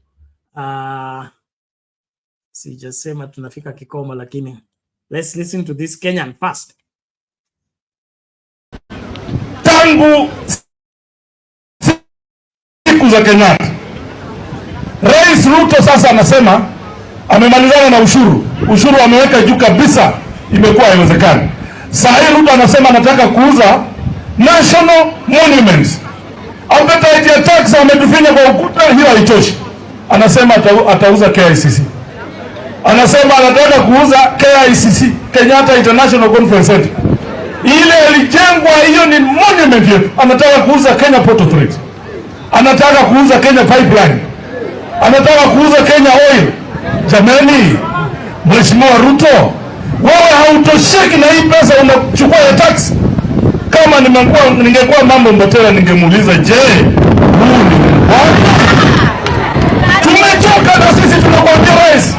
sijasema tunafika kikomo, lakini let's listen to this Kenyan first. Tangu siku za Kenyatta, Rais Ruto sasa anasema amemalizana na ushuru ameweka juu kabisa, imekuwa haiwezekani. Sasa hii Ruto anasema anataka kuuza national monuments. Appetite ya tax ametufinya kwa ukuta, hiyo haitoshi. Anasema atauza KICC. Anasema anataka kuuza KICC, Kenyatta International Conference Center. Ile ilijengwa, hiyo ni monument yetu. Anataka kuuza Kenya Port Authority. Anataka kuuza Kenya Pipeline. Anataka kuuza Kenya Oil. Jamani, Mheshimiwa Ruto, wewe hautosheki na hii pesa unachukua ya tax. Kama ningekuwa mambo Mbotela ningemuuliza, je, huu ni mbona? Tumechoka na sisi tunakwambia rais.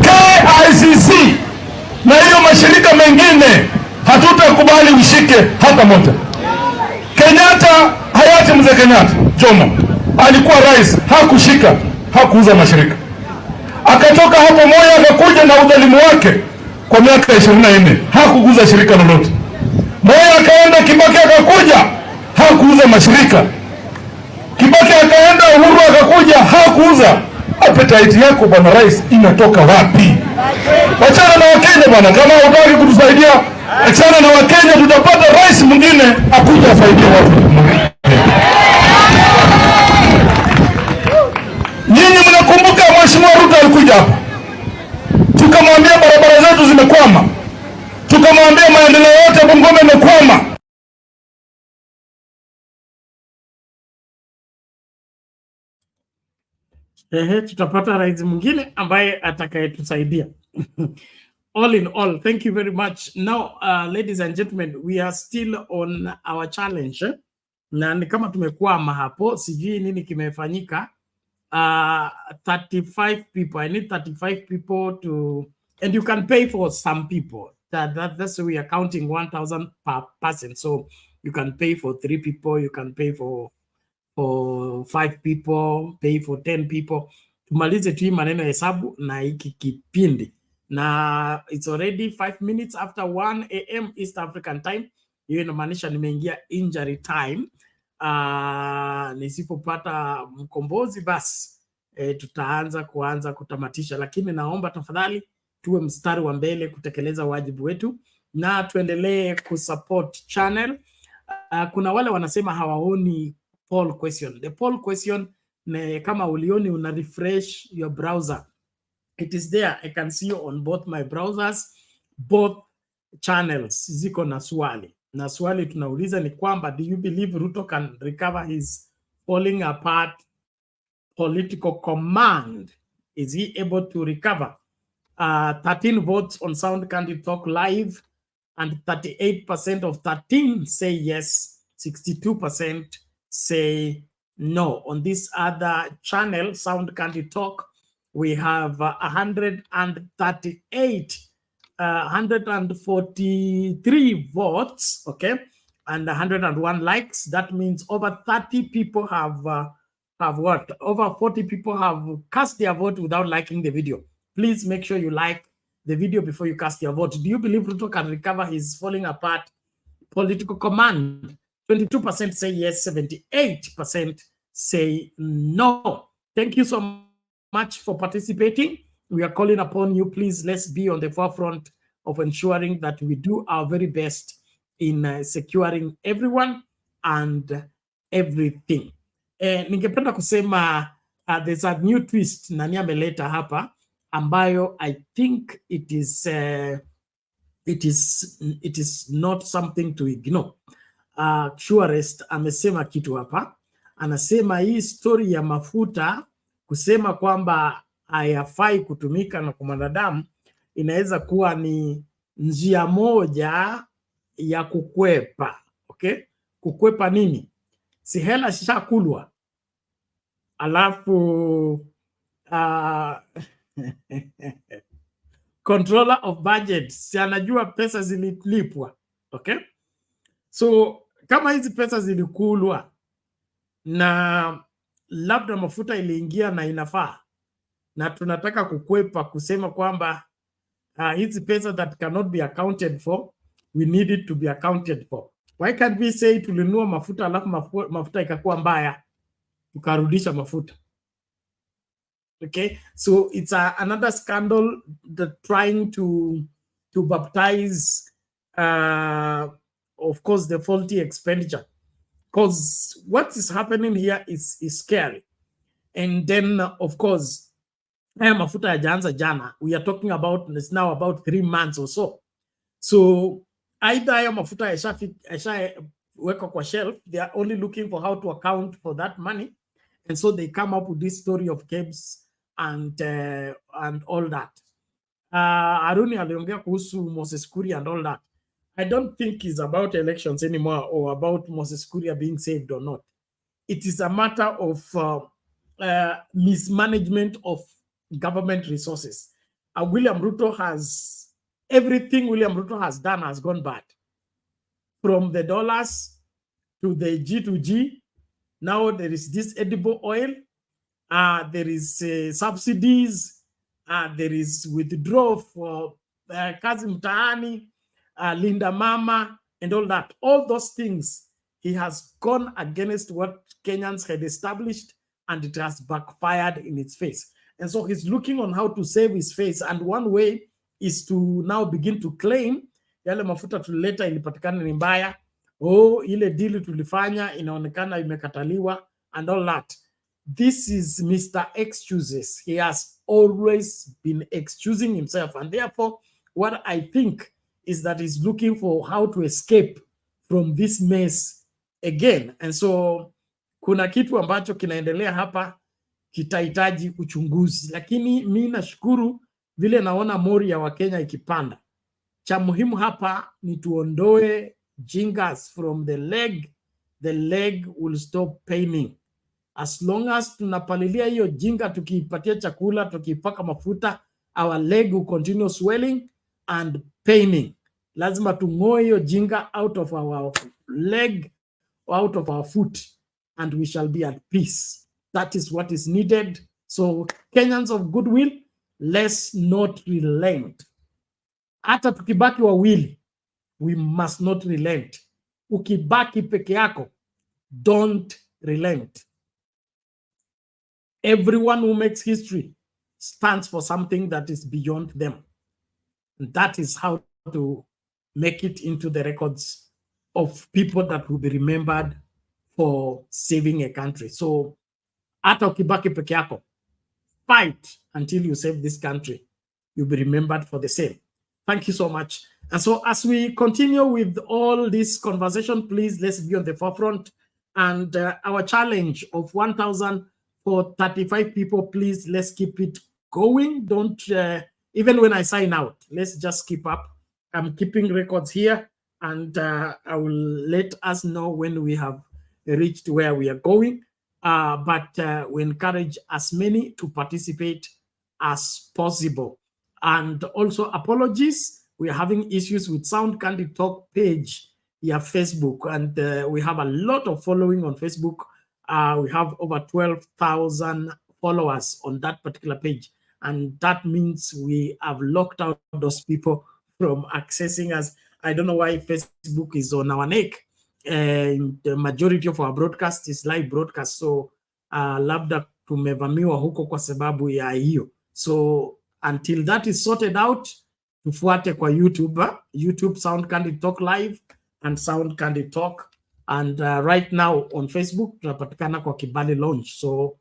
KICC na hiyo mashirika mengine hatutakubali ushike hata moja. Kenyatta, hayati mzee Kenyatta Jomo alikuwa rais, hakuuza mashirika. Akatoka hapo moja akakuja na udhalimu wake kwa miaka 24, hakuuza shirika lolote. Moja akaenda Kibaki akakuja, hakuuza mashirika. Kibaki akaenda, Uhuru akakuja, hakuuza. Appetite yako bwana rais inatoka wapi? Wachana na Wakenya bwana, kama hutaki kutusaidia, achana na Wakenya, tutapata rais mwingine akuja asaidie watu. Nyinyi mnakumbuka Mheshimiwa Ruto alikuja hapa, tukamwambia barabara zetu zimekwama, tukamwambia maendeleo yote Bungoma yamekwama. Tutapata rais mwingine ambaye atakayetusaidia. All in all, thank you very much. Now, ladies and gentlemen, we are still on our challenge. Na ni kama tumekwama hapo, sijui nini kimefanyika. 35 people, I need 35 people to, and you can pay for some people. That's we are counting 1,000 per person. So you can pay for 3 people, you can pay for 5 people, pay for 10 people. Tumalize tu maneno ya hesabu na hiki kipindi. Na it's already 5 minutes after 1 AM East African time. Hiyo inamaanisha nimeingia injury time. Nisipopata mkombozi basi tutaanza kutamatisha, lakini naomba tafadhali tuwe mstari wa mbele kutekeleza wajibu wetu na tuendelee kusupport channel. Kuna wale wanasema hawaoni poll question. The poll question, kama ulioni, una refresh your browser. It is there. I can see on both my browsers, both channels ziko na swali. Na swali tunauliza ni kwamba, do you believe Ruto can recover his falling apart political command? Is he able to recover? 13 votes on Sound Candid Talk Live, and 38% of 13 say yes, 62% say No, on this other channel, Sound Candid Talk, we have 143 votes, okay, and 101 likes. That means over 30 people have what? Over 40 people have cast their vote without liking the video. Please make sure you like the video before you cast your vote. Do you believe Ruto can recover his falling apart political command? 22% say yes, 78% say no. Thank you so much for participating. We are calling upon you. Please, let's be on the forefront of ensuring that we do our very best in securing everyone and everything. Ningependa kusema there's a new twist nani ameleta hapa ambayo I think it is not something to ignore. Surest amesema kitu hapa, anasema hii story ya mafuta kusema kwamba hayafai kutumika na kwa mwanadamu inaweza kuwa ni njia moja ya kukwepa. Okay, kukwepa nini? Si hela shishakulwa, alafu controller of budget si anajua pesa zililipwa. Okay, so kama hizi pesa zilikulwa na labda mafuta iliingia na inafaa, na tunataka kukwepa kusema kwamba hizi pesa that cannot be accounted for, we need it to be accounted for. Why can't we say tulinunua mafuta alafu mafuta ikakuwa mbaya tukarudisha mafuta? Okay, so it's another scandal that trying to baptize of course the faulty expenditure, because what is happening here is scary. And then of course mafuta yajaanza jana, we are talking about, it's now about 3 months or so. So either haya mafuta yashawekwa kwa shelf, they are only looking for how to account for that money, and so they come up with this story of KEBS and all that. Aruni aliongea kuhusu Moses Kuria and all that. I don't think it's about elections anymore or about Moses Kuria being saved or not. It is a matter of mismanagement of government resources. William Ruto has, everything William Ruto has done has gone bad. From the dollars to the G2G, now there is this edible oil, there is subsidies, there is withdrawal for Kazi Mtaani, Linda Mama, and all that. All those things, he has gone against what Kenyans had established, and it has backfired in its face. And so he's looking on how to save his face. And one way is to now begin to claim, yale mafuta tulileta ilipatikana ni mbaya, ile deal tulifanya inaonekana imekataliwa, and all that. This is Mr. Excuses. He has always been excusing himself. And therefore, what I think is that he's looking for how to escape from this mess again. And so, kuna kitu ambacho kinaendelea hapa kitahitaji uchunguzi. Lakini mimi nashukuru vile naona mori ya Wakenya ikipanda. Cha muhimu hapa ni tuondoe jingas from the leg. The leg will stop paining. As long as tunapalilia hiyo jinga, tukiipatia chakula, tukiipaka mafuta, our leg will continue swelling and paining. Lazima tung'oe hiyo jinga out of our leg or out of our foot, and we shall be at peace. That is what is needed. So Kenyans of goodwill, let's not relent. Hata tukibaki wawili, we must not relent. Ukibaki peke yako, don't relent. Everyone who makes history stands for something that is beyond them. And that is how to make it into the records of people that will be remembered for saving a country. So, hata ukibaki peke yako, fight until you save this country. You'll be remembered for the same. Thank you so much. And so, as we continue with all this conversation, please, let's be on the forefront. And our challenge of 1,000 for 35 people, please, let's keep it going. Don't, even when I sign out, let's just keep up. I'm keeping records here, and I will let us know when we have reached where we are going. but we encourage as many to participate as possible. And also apologies, we are having issues with Sound Candid Talk page via Facebook, and we have a lot of following on Facebook. We have over 12,000 followers on that particular page, and that means we have locked out those people from accessing us. I don't know why Facebook is on our neck. The majority of our broadcast is live broadcast, so labda tumevamiwa huko kwa sababu ya hiyo. So until that is sorted out, tufuate kwa YouTube Sound Candid Talk Live and Sound Candid Talk, and right now on Facebook tunapatikana kwa Kibali Launch. So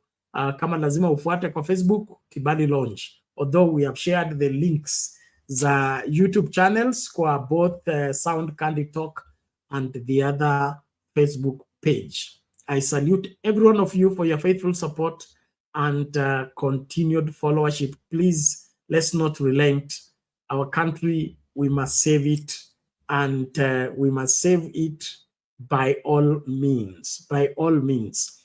kama lazima ufuate kwa Facebook Kibali Launch, although we have shared the links za YouTube channels kwa both Sound Candid Talk and the other Facebook page. I salute every one of you for your faithful support and continued followership. Please, let's not relent. Our country, we must save it, and we must save it by all means. By all means.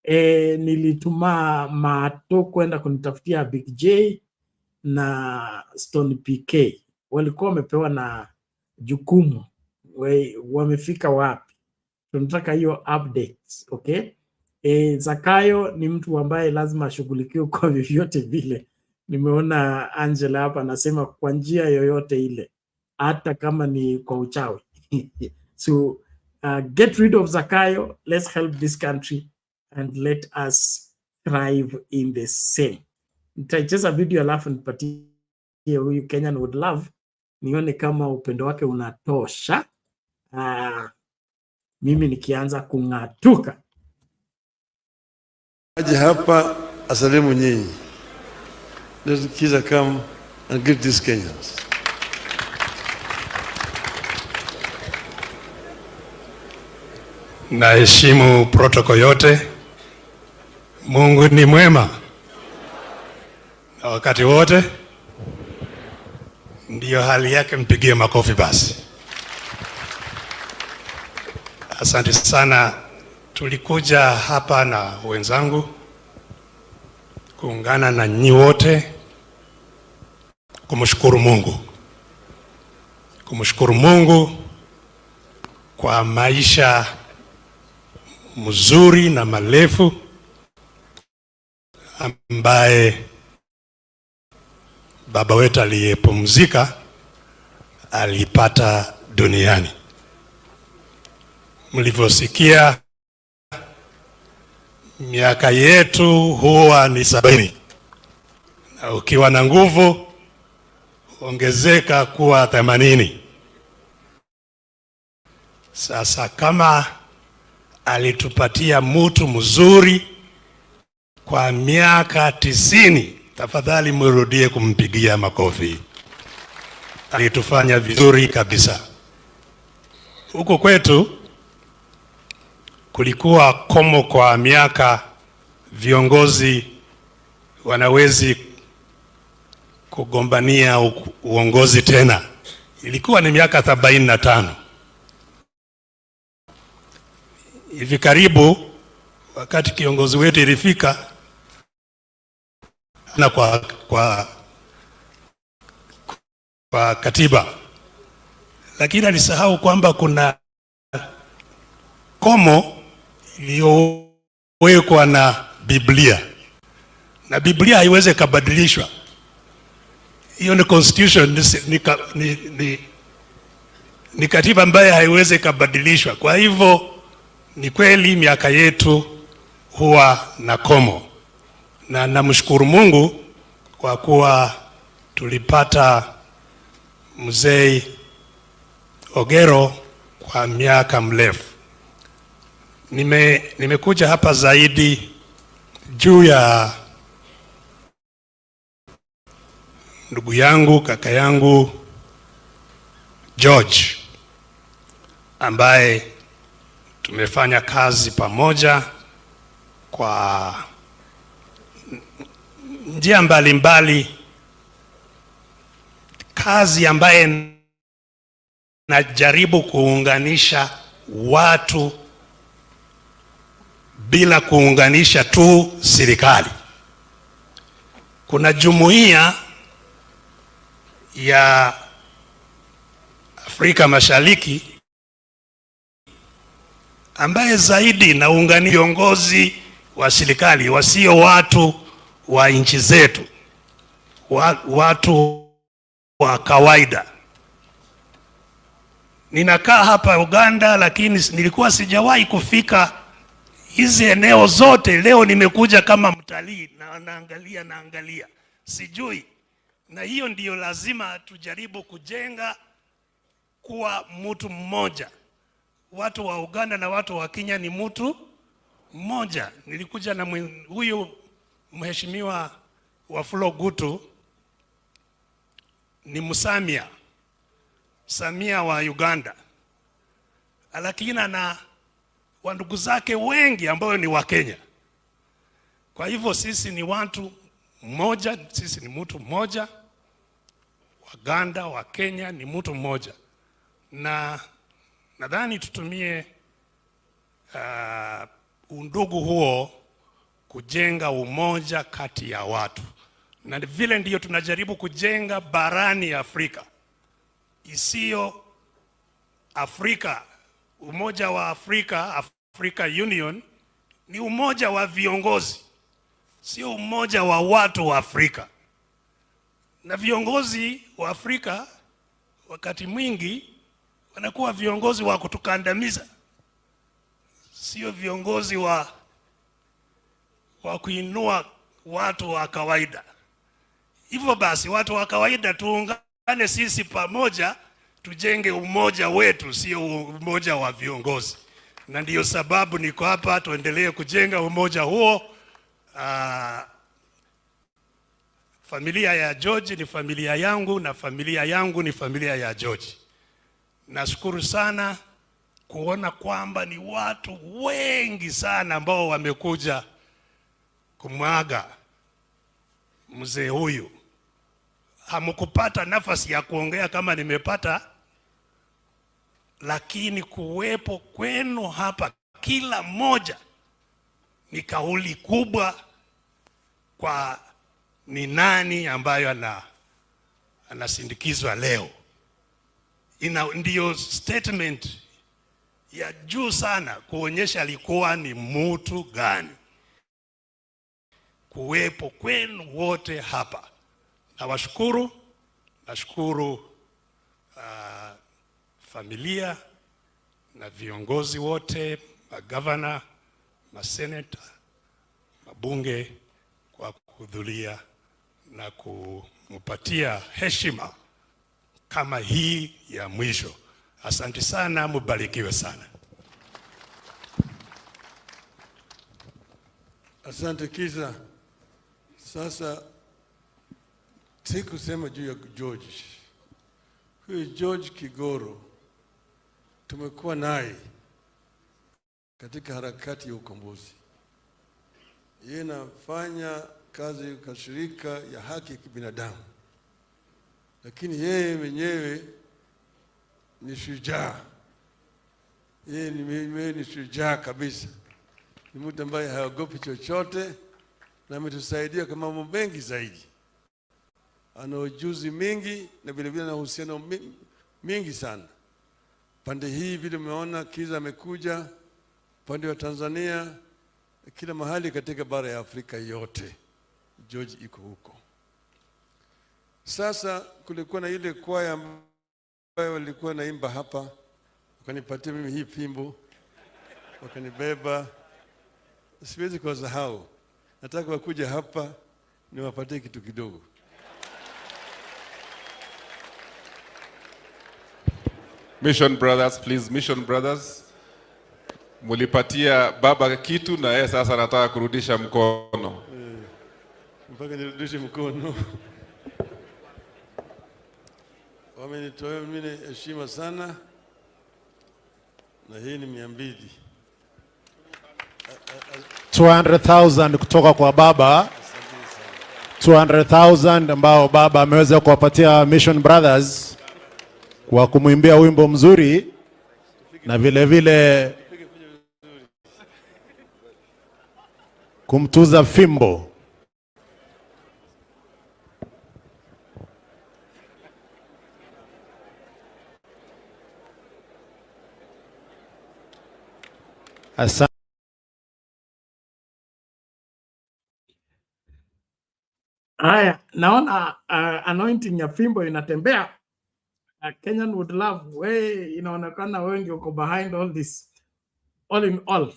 Nilituma Mato kwenda kunitafutia Big J na Stone PK. Walikuwa wamepewa na jukumu. Wamefika wapi? Tunataka hiyo updates, okay? Zakayo ni mtu ambaye lazima ashughulikiwe kwa vyovyote vile. Nimeona Angela hapa anasema kwa njia yoyote ile, hata kama ni kwa uchawi. So get rid of Zakayo, let's help this country and let us thrive in the same. Nitacheza video alafu nipatie huyu Kenyan would love, nione kama upendo wake unatosha. Mimi nikianza kung'atuka. Aje hapa asalimu nyinyi. Let Keter come and greet these Kenyans. Naheshimu protocol yote. Mungu ni mwema na wakati wote. Ndiyo hali yake, mpigie makofi basi. Asante sana. Tulikuja hapa na wenzangu kuungana na nyinyi wote kumshukuru Mungu. Kumshukuru Mungu kwa maisha mzuri na marefu ambaye baba wetu aliyepumzika alipata duniani. Mlivyosikia, miaka yetu huwa ni 70, na ukiwa na nguvu ongezeka kuwa 80. Sasa kama alitupatia mtu mzuri kwa miaka 90, tafadhali mrudie kumpigia makofi. Alitufanya vizuri kabisa. Huko kwetu kulikuwa komo kwa miaka viongozi wanawezi kugombania uongozi tena. Ilikuwa ni miaka 75. Hivi karibu wakati kiongozi wetu ilifika na kwa katiba, lakini alisahau kwamba kuna komo iliyowekwa na Biblia, na Biblia haiwezi kubadilishwa. Hiyo ni constitution, ni katiba ambayo haiwezi kubadilishwa. Kwa hivyo ni kweli miaka yetu huwa na komo, na namshukuru Mungu kwa kuwa tulipata mzee Ogero kwa miaka mrefu. Nimekuja hapa zaidi juu ya ndugu yangu, kaka yangu George, ambaye tumefanya kazi pamoja kwa njia mbalimbali, kazi ambaye najaribu kuunganisha watu bila kuunganisha tu serikali. Kuna jumuiya ya Afrika Mashariki ambaye zaidi naungani viongozi wa serikali wasio watu wa nchi zetu, watu wa kawaida. Ninakaa hapa Uganda, lakini nilikuwa sijawahi kufika hizi eneo zote. Leo nimekuja kama mtalii na naangalia sijui. Na hiyo ndiyo lazima tujaribu kujenga, kuwa mtu mmoja. Watu wa Uganda na watu wa Kenya ni mtu mmoja. Nilikuja na huyu mheshimiwa Wafula Ruto ni Musamia, Samia wa Uganda, lakini ana wandugu zake wengi ambao ni wa Kenya. Kwa hivyo sisi ni watu mmoja, sisi ni mtu mmoja. Waganda wa Kenya ni mtu mmoja, na nadhani tutumie undugu huo kujenga umoja kati ya watu, na vile ndiyo tunajaribu kujenga barani Afrika. Isiyo Afrika, umoja wa Afrika, Africa Union ni umoja wa viongozi, sio umoja wa watu wa Afrika. Na viongozi wa Afrika wakati mwingi wanakuwa viongozi wa kutukandamiza, sio viongozi wa kuinua watu wa kawaida. Hivyo basi watu wa kawaida tuungane sisi pamoja, tujenge umoja wetu, sio umoja wa viongozi. Na ndiyo sababu niko hapa, tuendelee kujenga umoja huo. Familia ya George ni familia yangu, na familia yangu ni familia ya George. Nashukuru sana kuona kwamba ni watu wengi sana ambao wamekuja kumwaga mzee huyu. Hamkupata nafasi ya kuongea kama nimepata, lakini kuwepo kwenu hapa kila mmoja ni kauli kubwa kwa ni nani ambayo anasindikizwa leo. Ndiyo statement ya juu sana kuonyesha alikuwa ni mtu gani. Kuwepo kwenu wote hapa. Nawashukuru, nashukuru familia na viongozi wote, magavana, maseneta, mabunge kwa kuhudhuria na kumpatia heshima kama hii ya mwisho. Asante sana, mubarikiwe sana. Asante Kiza. Sasa sikusema juu ya George. Huyu George Kigoro tumekuwa naye katika harakati ya ukombozi. Yeye anafanya kazi kwa shirika ya haki ya kibinadamu, lakini yeye mwenyewe ni shujaa. Yeye ni shujaa kabisa. Ni mtu ambaye haogopi chochote, na ametusaidia kwa mambo mengi zaidi. Ana ujuzi mingi na vile vile na uhusiano mingi sana. Pande hii vile umeona Kiza amekuja, pande wa Tanzania, kila mahali katika bara ya Afrika yote George iko huko. Sasa kulikuwa na ile kwaya ambayo walikuwa naimba hapa, wakanipatia mimi hii fimbo, wakanibeba. Siwezi kusahau. Nataka wakuja hapa niwapatie kitu kidogo. Mission brothers, please, mission brothers. Mulipatia baba kitu na yeye sasa anataka kurudisha mkono. Mpaka nirudishe mkono. Wamenitoa mimi heshima sana. Na hii ni 200. 200,000 kutoka kwa baba. 200,000 ambao baba ameweza kuwapatia Mission Brothers kwa kumwimbia wimbo mzuri, na vile vile kumtuza fimbo. Asante. Haya, naona anointing ya fimbo inatembea. Kenyan would love, we inaonekana wewe ndio uko behind all this. All in all,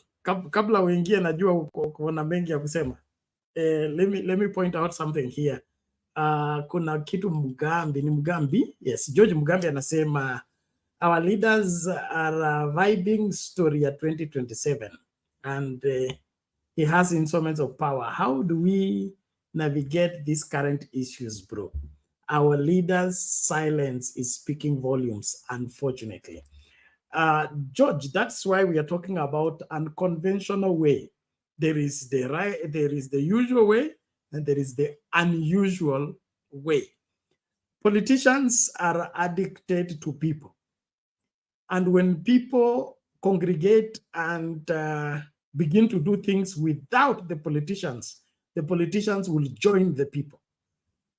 kabla uingie najua uko na mengi ya kusema. Let me point out something here. Kuna kitu Mugambi, yes, George Mugambi anasema our leaders are vibing story at 2027 and he has instruments of power. How do we navigate these current issues, bro? Our leaders' silence is speaking volumes, unfortunately. George, that's why we are talking about unconventional way. There is the usual way, and there is the unusual way. Politicians are addicted to people. And when people congregate and begin to do things without the politicians will join the people.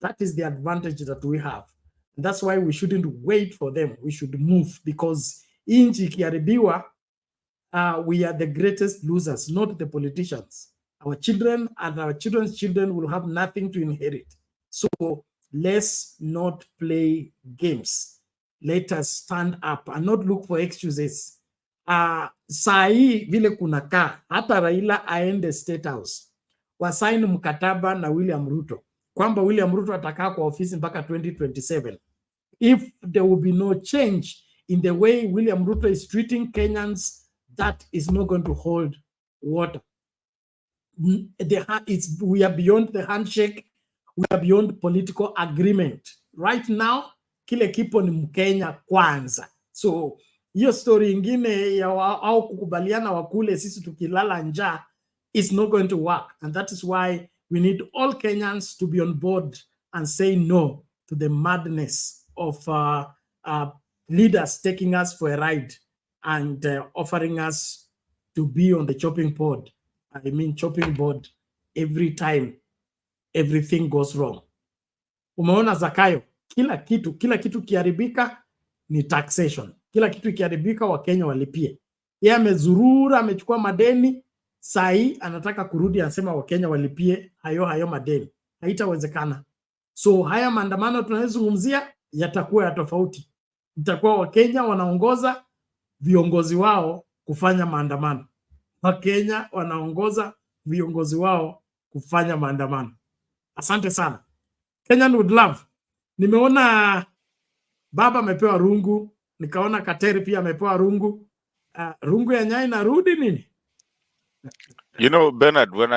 That is the advantage that we have. And that's why we shouldn't wait for them. We should move, because inchi ikiharibiwa, we are the greatest losers, not the politicians. Our children and our children's children will have nothing to inherit. So let's not play games. Let us stand up and not look for excuses. Saa hii vile kunakaa, hata Raila aende State House, wasaini mkataba na William Ruto kwamba William Ruto atakaa kwa ofisi mpaka 2027. If there will be no change in the way William Ruto is treating Kenyans, that is not going to hold water. We are beyond the handshake. We are beyond political agreement. Right now, kile kipo ni Mkenya kwanza. So, hiyo story ingine ya au kukubaliana wakule sisi tukilala njaa is not going to work. And that is why we need all Kenyans to be on board and say no to the madness of leaders taking us for a ride and offering us to be on the chopping board. I mean chopping board every time everything goes wrong. Umeona Zakayo, kila kitu kiharibika ni taxation. Kila kitu kiharibika Wakenya walipie. Yeye amezurura, amechukua madeni, sai anataka kurudi anasema Wakenya walipie hayo madeni. Haitawezekana. So haya maandamano tunayozungumzia yatakuwa ya tofauti. Itakuwa Wakenya wanaongoza viongozi wao kufanya maandamano. Wakenya wanaongoza viongozi wao kufanya maandamano. Asante sana. Kenyan would love. Nimeona Baba amepewa rungu, nikaona Kateri pia amepewa rungu. Rungu ya Nyai narudi nini? You know, Bernard, when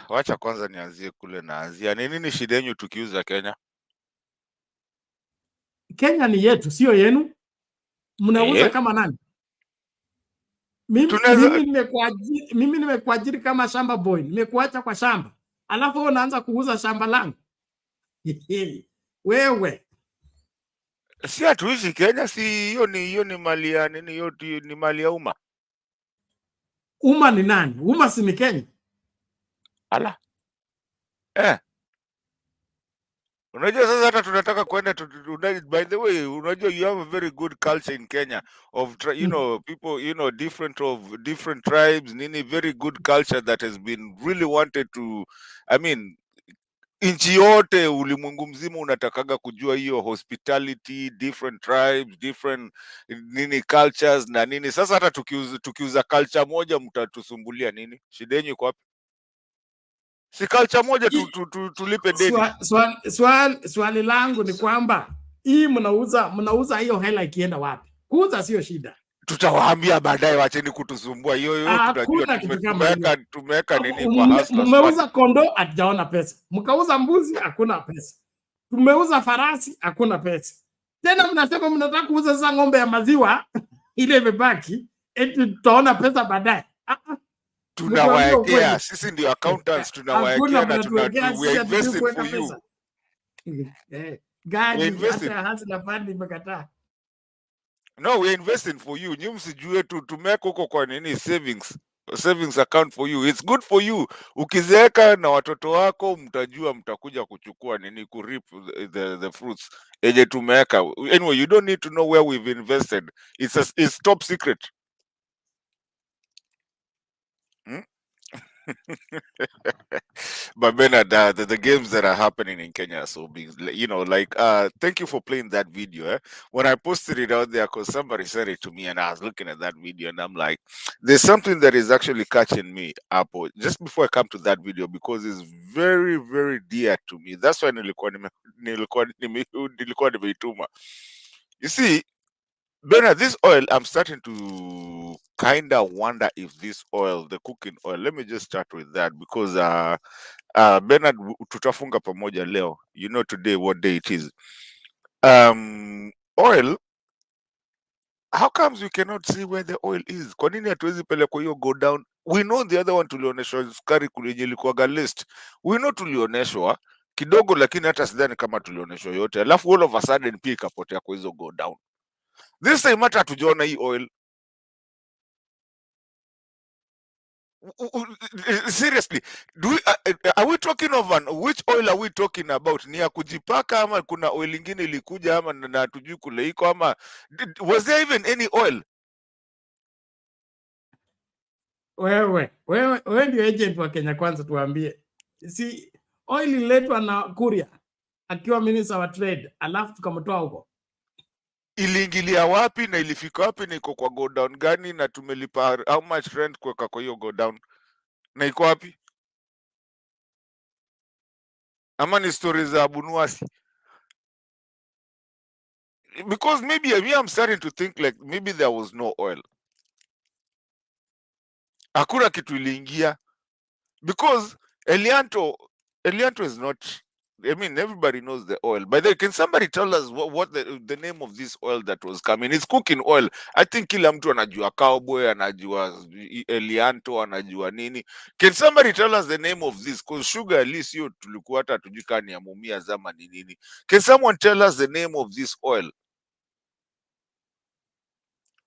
wacha kwanza nianzie kule naanzia. Ni nini shida yenu tukiuza Kenya? Kenya ni yetu, sio yenu. Mnauza kama nani? Mimi nimekuajiri kama shamba boy. Nimekuacha kwa shamba. Alafu wewe unaanza kuuza shamba langu. Wewe. Si hatuishi Kenya, si hiyo ni mali ya nini, hiyo ni mali ya umma. Umma ni nani? Umma si ni Kenya. Ala. Unajua sasa hata tunataka kwenda by the way, unajua you have a very good culture in Kenya of people, different tribes, nini, very good culture that has been really wanted to, I mean, nchi yote ulimwengu mzima unatakaga kujua hiyo hospitality, different tribes, different nini cultures na nini. Sasa hata tukiuza culture moja mtatusumbulia nini? Shida yenu iko wapi? Si culture moja tulipe deni. Swali langu ni kwamba hii mnauza hiyo hela ikienda wapi? Kuuza sio shida. Tutawaambia baadaye, wacheni kutusumbua. Hiyo tunajua tumeweka nini kwa hustler. Mmeuza kondo hatujaona pesa. Mkauza mbuzi hakuna pesa. Tumeuza farasi hakuna pesa. Tena mnasema mnataka kuuza sasa ng'ombe ya maziwa ile imebaki eti tutaona pesa baadaye. Tunawaekea, sisi ndio accountants, tunawaekea na we invest for you. Gadi hata hasla fund imekataa. No, we investing for you. Nyinyi msijue tumeka huko kwa nini savings. savings account for you. It's good for you. Ukizeeka na watoto wako mtajua mtakuja kuchukua nini kurip the fruits yenye tumeweka. Anyway, you don't need to know where we've invested. It's top secret. Hmm? But Bernard, the games that are happening in Kenya are so big. Thank you for playing that video. When I posted it out there, because somebody sent it to me and I was looking at that video and I'm like, there's something that is actually catching me up just before I come to that video because it's very, very dear to me. That's why nilikuwa nimeituma. You see, Bernard, this oil, I'm starting to kind of wonder if this oil, the cooking oil, let me just start with that because Bernard, tutafunga pamoja leo. You know today what day it is. Oil, how comes we cannot see where the oil is? Kwa nini hatuwezi pelekwa hiyo go down? We know the other one tulioneshwa sukari kulenye ilikuwaga list. We know tulioneshwa kidogo, lakini hata sidhani kama tulioneshwa yote. Alafu all of a sudden pia ikapotea kwa hizo go down. This time hata hatujaona hii oil. Seriously, are we talking of which oil are we talking about? Ni ya kujipaka ama kuna oil ingine ilikuja ama na hatujui kule iko ama was there even any oil? Wewe ndio agent wa Kenya Kwanza, tuambie. Si oil ililetwa na Kuria akiwa minister wa trade, alafu tukamtoa huko. Iliingilia wapi na ilifika wapi na iko kwa go down gani na tumelipa how much rent kwa hiyo go down na iko wapi? Ama ni stories za Abunuasi? Because maybe I'm starting to think like maybe there was no oil. Hakuna kitu iliingia because Elianto is not, I mean, everybody knows the oil. By the way, can somebody tell us what the name of this oil that was coming? It's cooking oil. I think kila mtu anajua cowboy, anajua Elianto, anajua nini. Can somebody tell us the name of this? Because sugar at least hiyo tulikuwa hata hatujui kama ni ya mumia zama ni nini. Can someone tell us the name of this oil?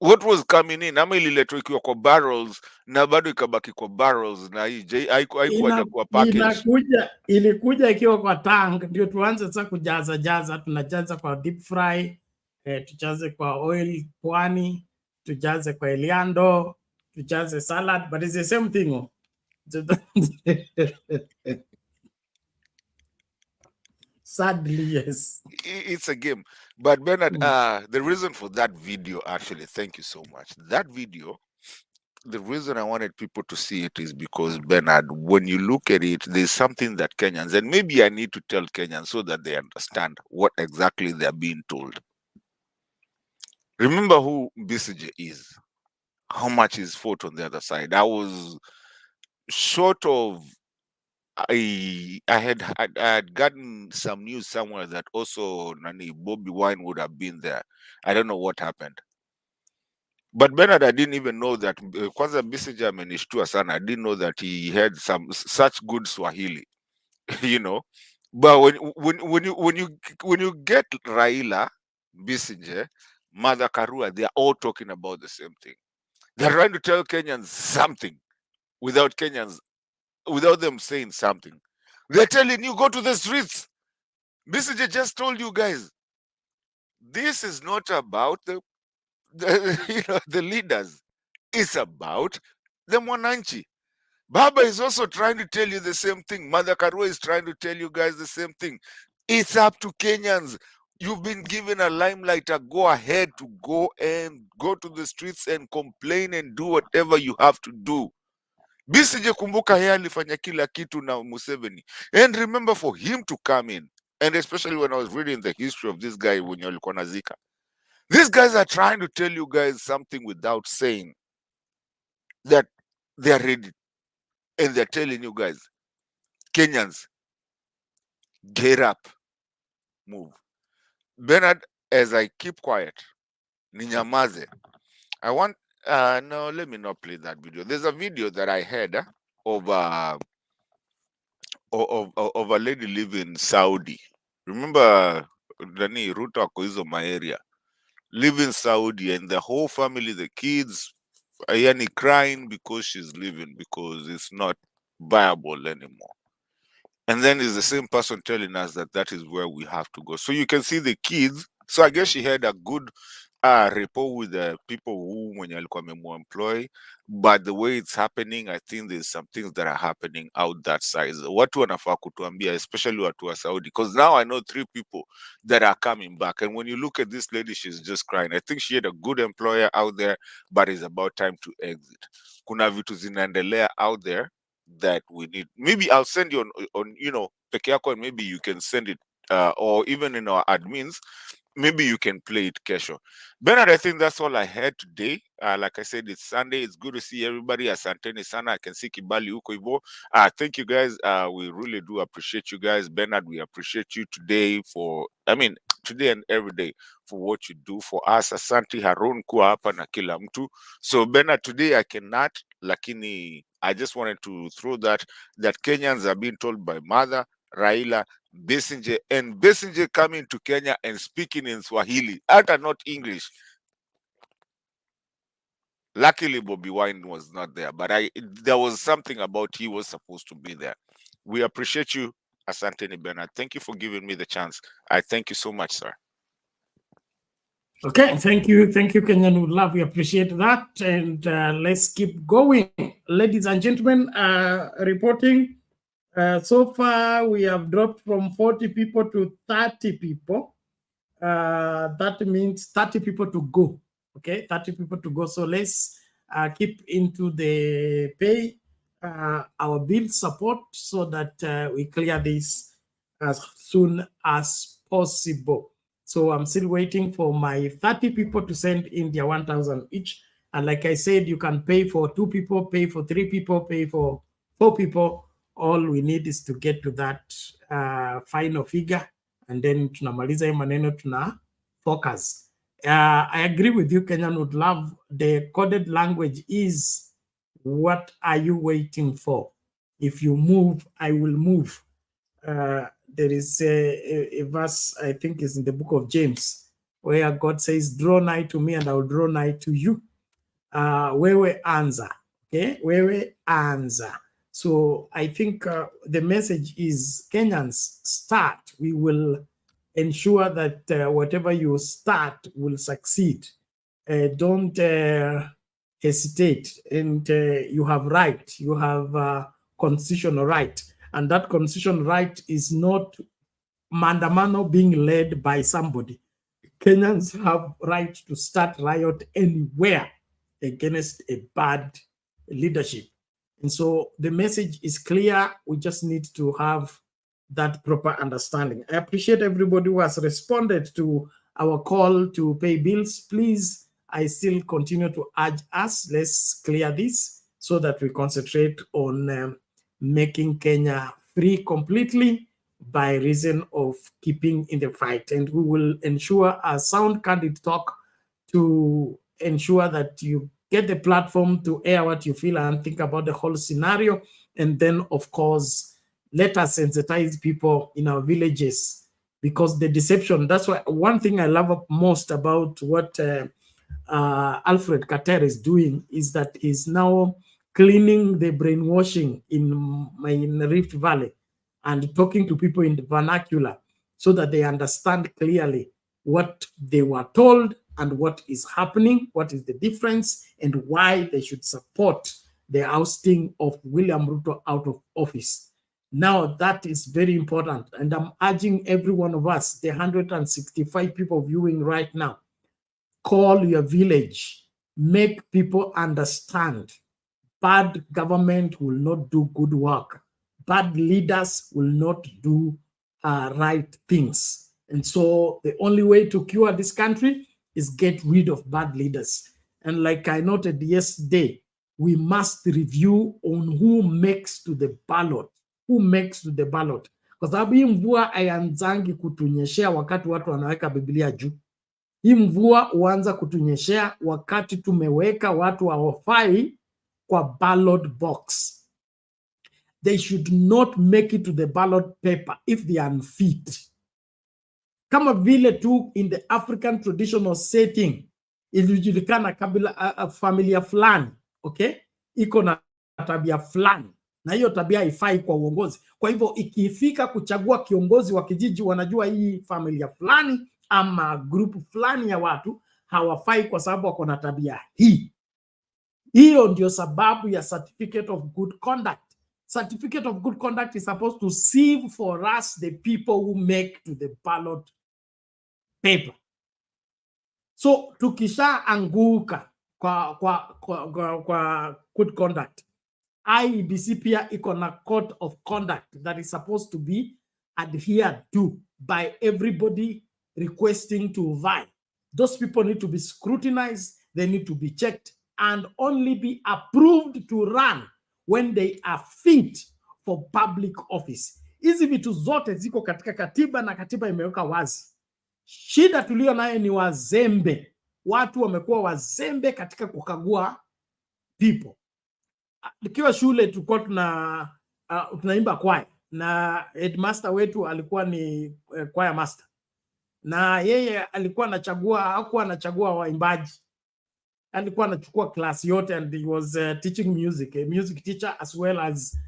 What was coming in? Ama ililetwa ikiwa kwa barrels na bado ikabaki kwa barrels na hii haikuja kwa package. Ilikuja ikiwa kwa tank, ndio tuanze sasa kujaza, tunajaza kwa deep fry, tujaze kwa oil pwani, tujaze kwa Eliando, tujaze salad, but it's the same thing. Sadly, yes. It's a game. But Bernard, the reason for that video, actually, thank you so much. That video, the reason I wanted people to see it is because, Bernard, when you look at it, there's something that Kenyans, and maybe I need to tell Kenyans so that they understand what exactly they're being told. Remember who BCJ is, how much is fought on the other side. I was short of, I had gotten some news somewhere that also Bobby Wine would have been there. I don't know what happened. But Bernard, I didn't even know that. Kwanza BCJ amenishtua sana. I didn't know that he had such good Swahili, you know. But when you get Raila, BCJ, Mother Karua, they are all talking about the same thing. They're trying to tell Kenyans something without them saying something. They're telling you, go to the streets. BCJ just told you guys, this is not about the leaders. It's about the Mwananchi. Baba is also trying to tell you the same thing. Mother Karua is trying to tell you guys the same thing. It's up to Kenyans. You've been given a limelight, a go ahead to go to the streets and complain and do whatever you have to do. BCJ kumbuka yeye alifanya kila kitu na Museveni. And remember, for him to come in, and especially when I was reading the history of this guy when alikuwa na Zika, these guys are trying to tell you guys something without saying that they are ready. And they're telling you guys, Kenyans, get up, move. Bernard, as I keep quiet, ninyamaze. I want, no, let me not play that video. There's a video that I had of a lady living in Saudi. Remember, Ruto ako hizo area, live in Saudi, and the whole family, the kids, Yani crying because she's leaving because it's not viable anymore. And then it's the same person telling us that that is where we have to go. So you can see the kids. So I guess she had a good rapport with the people who mwenye alikuwa amememploy, but the way it's happening, I think there's some things that are happening out that side. Watu wanafaa kutuambia, especially watu wa Saudi, because now I know 3 people that are coming back. And when you look at this lady, she's just crying. I think she had a good employer out there, but it's about time to exit. Kuna vitu zinaendelea out there that we need. Maybe I'll send you on peke yako, and maybe you can send it, or even in our admins, maybe you can play it kesho. Bernard, I think that's all I had today. Like I said, it's Sunday. It's good to see everybody. Asanteni sana. I can see Kibali huko hivyo. Thank you guys. We really do appreciate you guys. Bernard, we appreciate you today today and every day for what you do for us. Asante Harun kuwa hapa na kila mtu. So Bernard, today I cannot, lakini I just wanted to throw that Kenyans are being told by Mother Raila Besigye, and Besigye coming to Kenya and speaking in Swahili, and not English. Luckily, Bobby Wine was not there, but there was something about he was supposed to be there. We appreciate you, Asante Bernard. Thank you for giving me the chance. I thank you so much, sir. Okay, thank you, Kenyan would love. We appreciate that, and let's keep going, ladies and gentlemen. Reporting. So far, we have dropped from 40 people to 30 people. That means 30 people to go. Okay, 30 people to go. So let's keep into the pay our bill support so that we clear this as soon as possible. So I'm still waiting for my 30 people to send in their 1,000 each. And like I said, you can pay for 2 people, pay for 3 people, pay for 4 people. All we need is to get to that final figure, and then tunamaliza hii maneno, tuna focus. I agree with you, Kenyan would love. The coded language is, what are you waiting for? If you move, I will move. There is a verse, I think is in the book of James, where God says, draw nigh to me and I will draw nigh to you. Wewe anza. Okay, wewe anza. So I think the message is, Kenyans, start. We will ensure that whatever you start will succeed. Don't hesitate. And you have right. You have constitutional right. And that constitutional right is not mandamano being led by somebody. Kenyans have right to start riot anywhere against a bad leadership. And so the message is clear. We just need to have that proper understanding. I appreciate everybody who has responded to our call to pay bills. Please, I still continue to urge us, let's clear this so that we concentrate on making Kenya free completely by reason of keeping in the fight. And we will ensure a sound candid talk to ensure that you get the platform to air what you feel and think about the whole scenario. And then, of course, let us sensitize people in our villages, because the deception, that's why one thing I love most about what Alfred Keter is doing is that he's now cleaning the brainwashing in Rift Valley and talking to people in the vernacular so that they understand clearly what they were told and what is happening, what is the difference, and why they should support the ousting of William Ruto out of office. Now, that is very important. And I'm urging every one of us, the 165 people viewing right now, call your village, make people understand. Bad government will not do good work. Bad leaders will not do right things. And so the only way to cure this country is get rid of bad leaders. And like I noted yesterday, we must review on who makes to the ballot. Who makes to the ballot? Kwa sababu hii mvua haianzangi kutunyeshea wakati watu wanaweka Biblia juu. Hii mvua huanza kutunyeshea wakati tumeweka watu hawafai kwa ballot box. They should not make it to the ballot paper if they are unfit. Kama vile tu in the African traditional setting, ilijulikana kabla familia fulani, okay, iko na tabia fulani, na hiyo tabia haifai kwa uongozi. Kwa hivyo ikifika kuchagua kiongozi wa kijiji, wanajua hii familia fulani ama grupu fulani ya watu hawafai kwa sababu wako na tabia hii. Hiyo ndio sababu ya certificate of good conduct. Certificate of good conduct is supposed to sieve for us the people who make to the ballot paper. So tukisha anguka kwa good conduct, IEBC pia iko na code of conduct that is supposed to be adhered to by everybody requesting to vie. Those people need to be scrutinized, they need to be checked, and only be approved to run when they are fit for public office. Hizi vitu zote ziko katika katiba na katiba imeweka wazi. Shida tulio nayo ni wazembe. Watu wamekuwa wazembe katika kukagua people. Nikiwa shule tulikuwa tunaimba kwaya na headmaster wetu alikuwa ni choir master. Na yeye alikuwa anachagua waimbaji. Alikuwa anachukua class yote, and he was teaching music, a music teacher as well as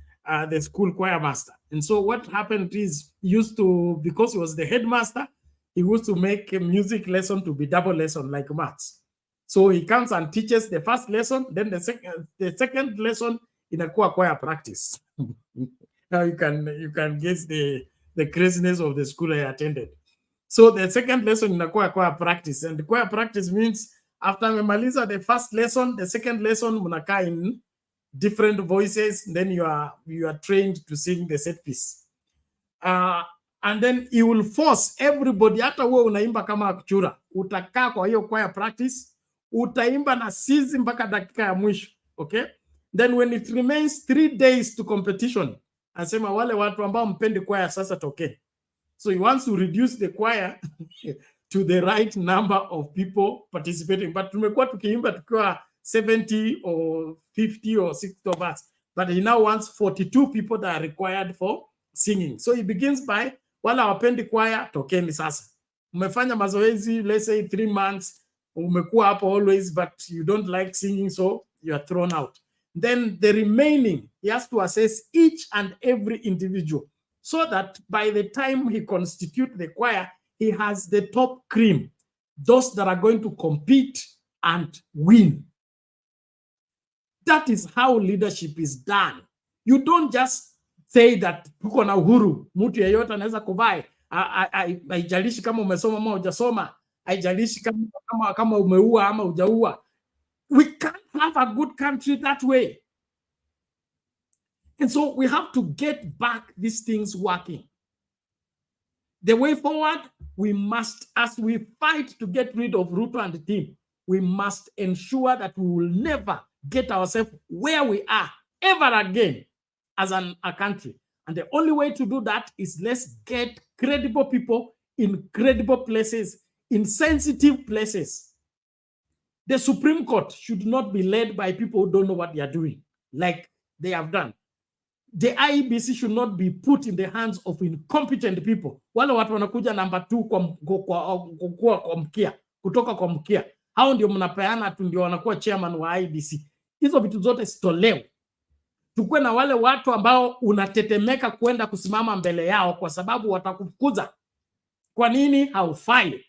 the school choir master. And so what happened is, because he was the headmaster, he used to make a music lesson to be double lesson like maths. So he comes and teaches the first lesson, then the second lesson inakuwa choir practice. Now you can guess the craziness of the school I attended. So the second lesson inakuwa choir practice, and the choir practice means after memaliza the first lesson, the second lesson munakaa in different voices, then you are trained to sing the set piece. And then he will force everybody, hata wewe unaimba kama kuchura, utakaa kwa hiyo choir practice, utaimba na sisi mpaka dakika ya mwisho, okay? Then when it remains 3 days to competition, anasema wale watu ambao mpendi choir sasa tokeni. So he wants to reduce the choir to the right number of people participating. But tumekuwa tukiimba tukiwa 70 or 50 or 60 of us. But he now wants 42 people that are required for singing. So he begins by, wala wapendi choir, tokeni sasa. Umefanya mazoezi, let's say 3 months, umekuwa hapo always, but you don't like singing, so you are thrown out. Then the remaining, he has to assess each and every individual, so that by the time he constitutes the choir, he has the top cream, those that are going to compete and win. That is how leadership is done. You don't just say that tuko na uhuru, mtu yeyote anaweza kuvai, haijalishi kama umesoma ama hujasoma, haijalishi kama umeua ama hujaua. We can't have a good country that way. And so we have to get back these things working. The way forward, we must, as we fight to get rid of Ruto and the team, we must ensure that we will never get ourselves where we are ever again as a country. And the only way to do that is, let's get credible people in credible places, in sensitive places. The Supreme Court should not be led by people who don't know what they are doing, like they have done. The IEBC should not be put in the hands of incompetent people. Wale watu wanakuja number 2 kwa mkia, kutoka kwa mkia. Hao ndio mnapeana tu ndio wanakuwa chairman wa IEBC. Hizo vitu zote zitolewe. Tukue na wale watu ambao unatetemeka kwenda kusimama mbele yao kwa sababu watakufukuza. Kwa nini? Haufai.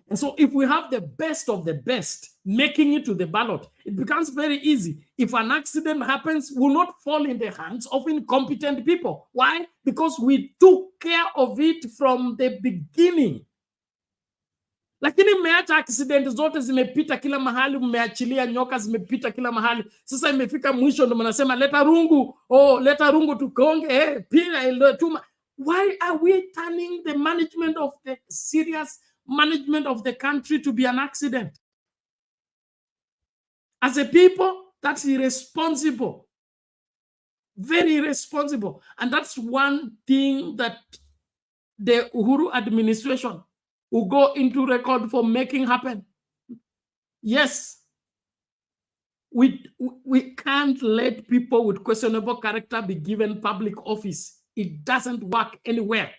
And so if we have the best of the best making it to the ballot, it becomes very easy. If an accident happens, we will not fall in the hands of incompetent people. Why? Because we took care of it from the beginning. Lakini mmeacha accident zote zimepita kila mahali, mmeachilia nyoka zimepita kila mahali. Sasa imefika mwisho ndo mnasema leta rungu tukonge, pira tuma. Why are we turning the management of the serious management of the country to be an accident? As a people, that's irresponsible. Very irresponsible. And that's one thing that the Uhuru administration will go into record for making happen. Yes, we can't let people with questionable character be given public office. It doesn't work anywhere.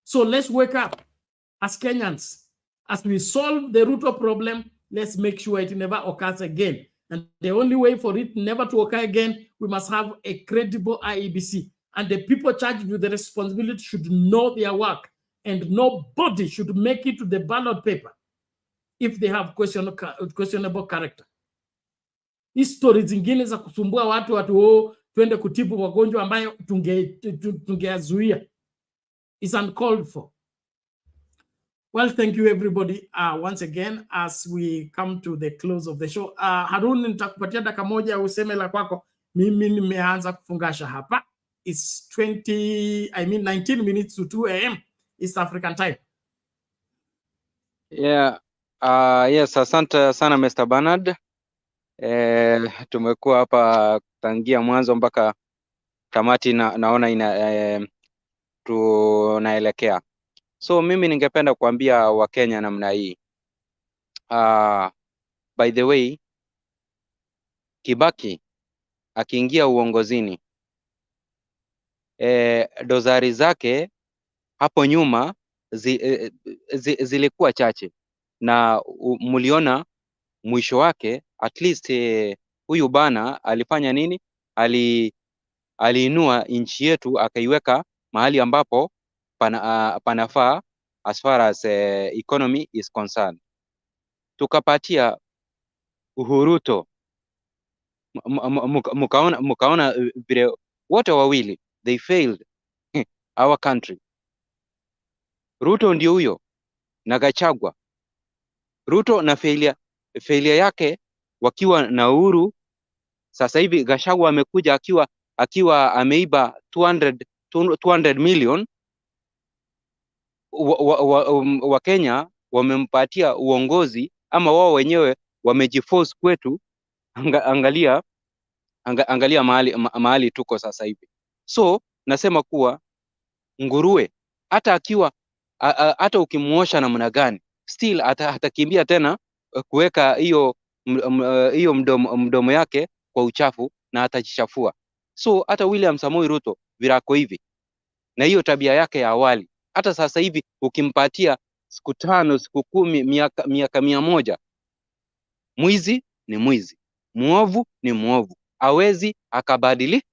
So let's wake up as Kenyans. As we solve the Ruto problem, let's make sure it never occurs again. And the only way for it never to occur again, we must have a credible IEBC. And the people charged with the responsibility should know their work. And nobody should make it to the ballot paper if they have questionable character. History zingine za kusumbua watu twende kutibu wagonjwa ambayo tungeazuia is uncalled for. Well, thank you everybody once again as we come to the close of the show. Harun, nitakupatia dakika moja useme la kwako. Mimi nimeanza kufungasha hapa. It's 19 minutes to 2 a.m. East African time. Yeah. Yes, asante sana Mr. Bernard. Tumekuwa hapa tangia mwanzo mpaka tamati naona tunaelekea. So mimi ningependa kuambia Wakenya namna hii. By the way, Kibaki akiingia uongozini, dosari zake hapo nyuma zilikuwa chache na muliona mwisho wake. At least huyu bana alifanya nini? Aliinua nchi yetu akaiweka mahali ambapo panafaa as far as economy is concerned. Tukapatia Ruto, mukaona vile wote wawili they failed our country. Ruto ndio huyo na Gachagua. Ruto na failure yake wakiwa na uhuru. Sasa hivi Gachagua amekuja akiwa ameiba 200 million. Wa Kenya wamempatia uongozi ama wao wenyewe wamejiforce kwetu. Angalia mahali tuko sasa hivi. So nasema kuwa nguruwe hata ukimuosha namna gani still atakimbia tena kuweka hiyo mdomo yake kwa uchafu na atajichafua. So hata William Samoei Ruto virako hivi na hiyo tabia yake ya awali, hata sasa hivi ukimpatia siku 5, siku 10, miaka 100, mwizi ni mwizi, muovu ni muovu, hawezi akabadilika.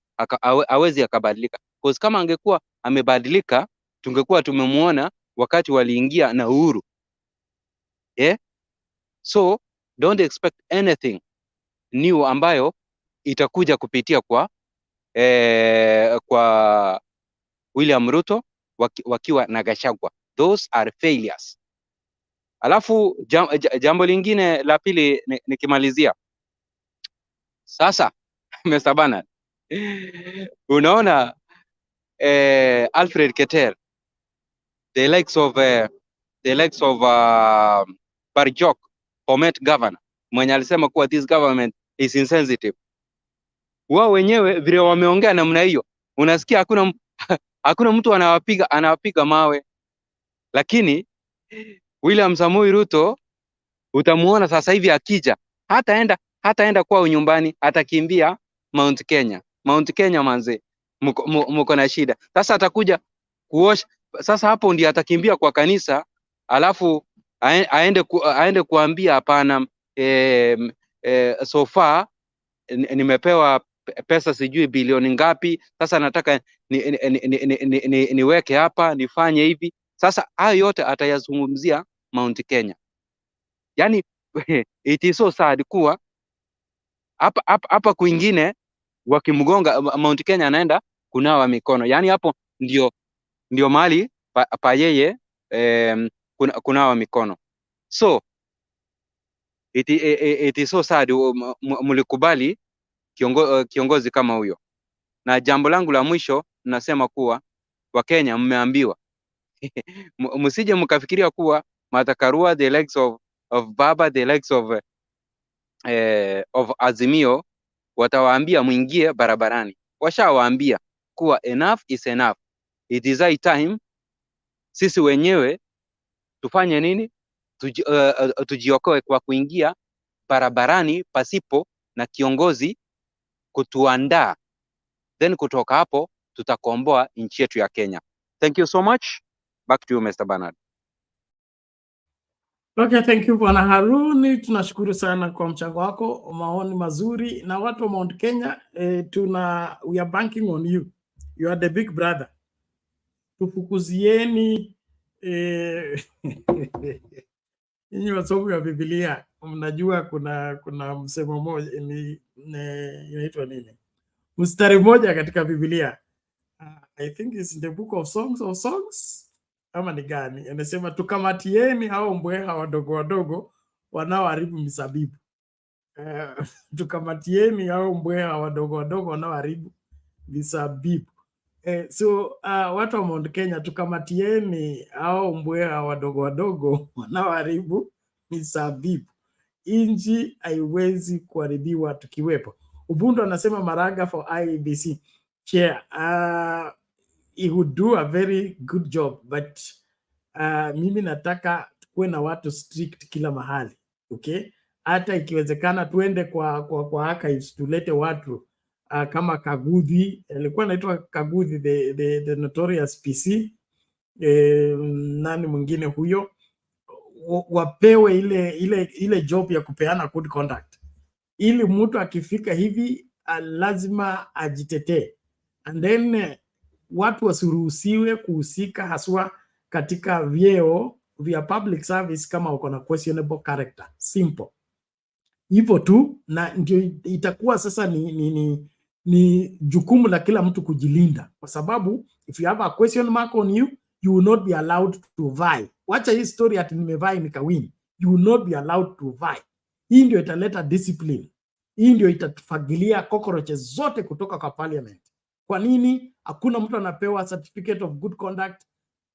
Because kama angekuwa amebadilika tungekuwa tumemuona wakati waliingia na uhuru. So don't expect anything new ambayo itakuja kupitia kwa William Ruto wakiwa na Gachagua. Those are failures. Alafu jambo lingine la pili nikimalizia. Sasa Mr. Bernard, unaona Alfred Keter, the likes of Barjok, former governor, mwenye alisema kuwa this government is insensitive. Wao wenyewe vile wameongea namna hiyo, unasikia hakuna mtu anawapiga mawe. Lakini William Samoei Ruto utamuona sasa hivi akija, hataenda kwao nyumbani, atakimbia Mount Kenya manze, mko na shida. Sasa atakuja kuosha. Sasa hapo ndiye atakimbia kwa kanisa, alafu aende kuambia hapana, so far nimepewa pesa sijui bilioni ngapi, sasa nataka niweke hapa, nifanye hivi. Sasa hayo yote atayazungumzia Mount Kenya. Yani it is so sad kuwa hapa kwingine wakimgonga Mount Kenya anaenda kunawa mikono. Yani hapo ndio mahali pa yeye kunawa mikono. So it is so sad mlikubali kiongozi kama huyo. Na jambo langu la mwisho nasema kuwa Wakenya mmeambiwa msije mkafikiria kuwa Martha Karua, the likes of Baba, the likes of Azimio watawaambia mwingie barabarani. Washawaambia kuwa enough is enough. It is high time sisi wenyewe tufanye nini? Tujiokoe kwa kuingia barabarani pasipo na kiongozi kutuandaa. Then kutoka hapo tutakomboa nchi yetu ya Kenya. Thank you so much. Back to you, Mr. Bernard. Okay, thank you Bwana Haruni, tunashukuru sana kwa mchango wako, maoni mazuri na watu wa Mount Kenya. We are banking on you. You are the big brother. Tufukuzieni nyinyi wasomi wa Biblia, mnajua kuna msemo moja inaitwa nini? Mstari mmoja katika Biblia. I think it's in the book of Songs ama ni gani? Anasema tukamatieni hao mbweha wadogo wadogo wanaoharibu mizabibu. Tukamatieni hao mbweha wadogo wadogo wanaoharibu mizabibu. Watu wa Mount Kenya, tukamatieni hao mbweha wadogo wadogo wanaoharibu mizabibu. Inji haiwezi kuharibiwa tukiwepo. Ubuntu anasema Maraga for IEBC chair. He would do a very good job, but mimi nataka tuwe na watu strict kila mahali, okay? Hata ikiwezekana tuende kwa archives, tulete watu kama Kaguthi, alikuwa anaitwa Kaguthi, the notorious PC, nani mwingine huyo, wapewe ile job ya kupeana good conduct, ili mtu akifika hivi lazima ajitetee, and then watu wasiruhusiwe kuhusika haswa katika vyeo vya public service kama uko na questionable character. Simple hivyo tu, na ndio itakuwa sasa ni jukumu la kila mtu kujilinda, kwa sababu if you have a question mark on you, you will not be allowed to vie. Wacha hii story ati nimevai nikawin. You will not be allowed to vie. Hii ndio italeta discipline. Hii ndio itatufagilia cockroaches zote kutoka kwa parliament. Kwa nini hakuna mtu anapewa certificate of good conduct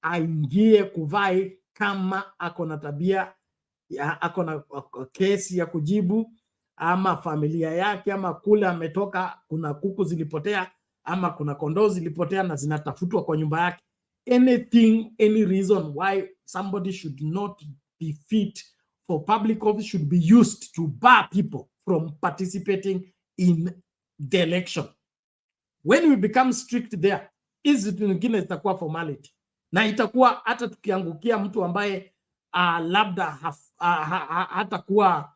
aingie kuvai kama ako na tabia ya, ako na kesi ya kujibu, ama familia yake, ama kule ametoka kuna kuku zilipotea, ama kuna kondoo zilipotea na zinatafutwa kwa nyumba yake. Anything, any reason why somebody should not be fit for public office should be used to bar people from participating in the election. When we become strict there, hizi nyingine zitakuwa formality, na itakuwa hata tukiangukia mtu ambaye labda hatakuwa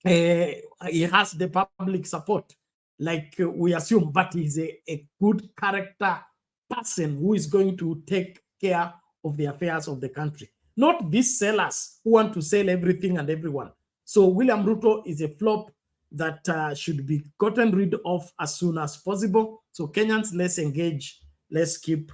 he has the public support like we assume, but he's a good character person who is going to take care of the affairs of the country, not these sellers who want to sell everything and everyone. So William Ruto is a flop that should be gotten rid of as soon as possible. So Kenyans, let's engage, let's keep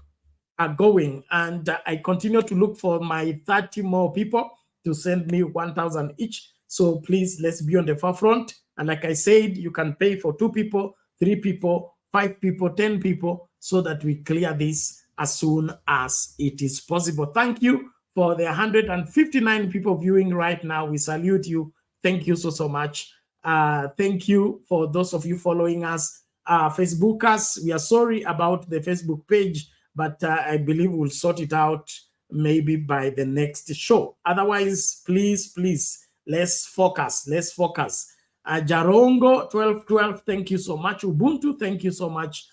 going. And I continue to look for my 30 more people to send me 1,000 each. So please, let's be on the forefront. And like I said, you can pay for 2 people, 3 people, 5 people, 10 people, so that we clear this as soon as it is possible. Thank you for the 159 people viewing right now. We salute you. Thank you so much. Thank you for those of you following us, Facebookers. We are sorry about the Facebook page, but I believe we'll sort it out maybe by the next show. Otherwise, please, let's focus. Let's focus. Jarongo 1212, thank you so much. Ubuntu, thank you so much.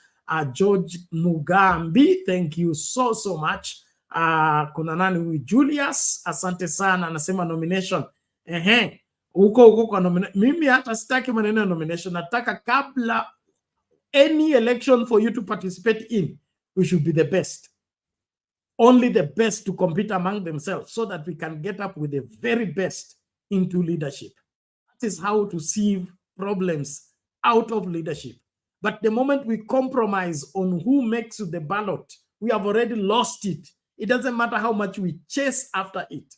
George Mugambi, thank you so much. Kuna nani huyu? Julius, asante sana, anasema nomination. Huko kwa nomination. Mimi hata sitaki maneno ya nomination. Nataka kabla any election for you to participate in, we should be the best. Only the best to compete among themselves, so that we can get up with the very best into leadership. That is how to sieve problems out of leadership. But the moment we compromise on who makes the ballot, we have already lost it. It doesn't matter how much we chase after it.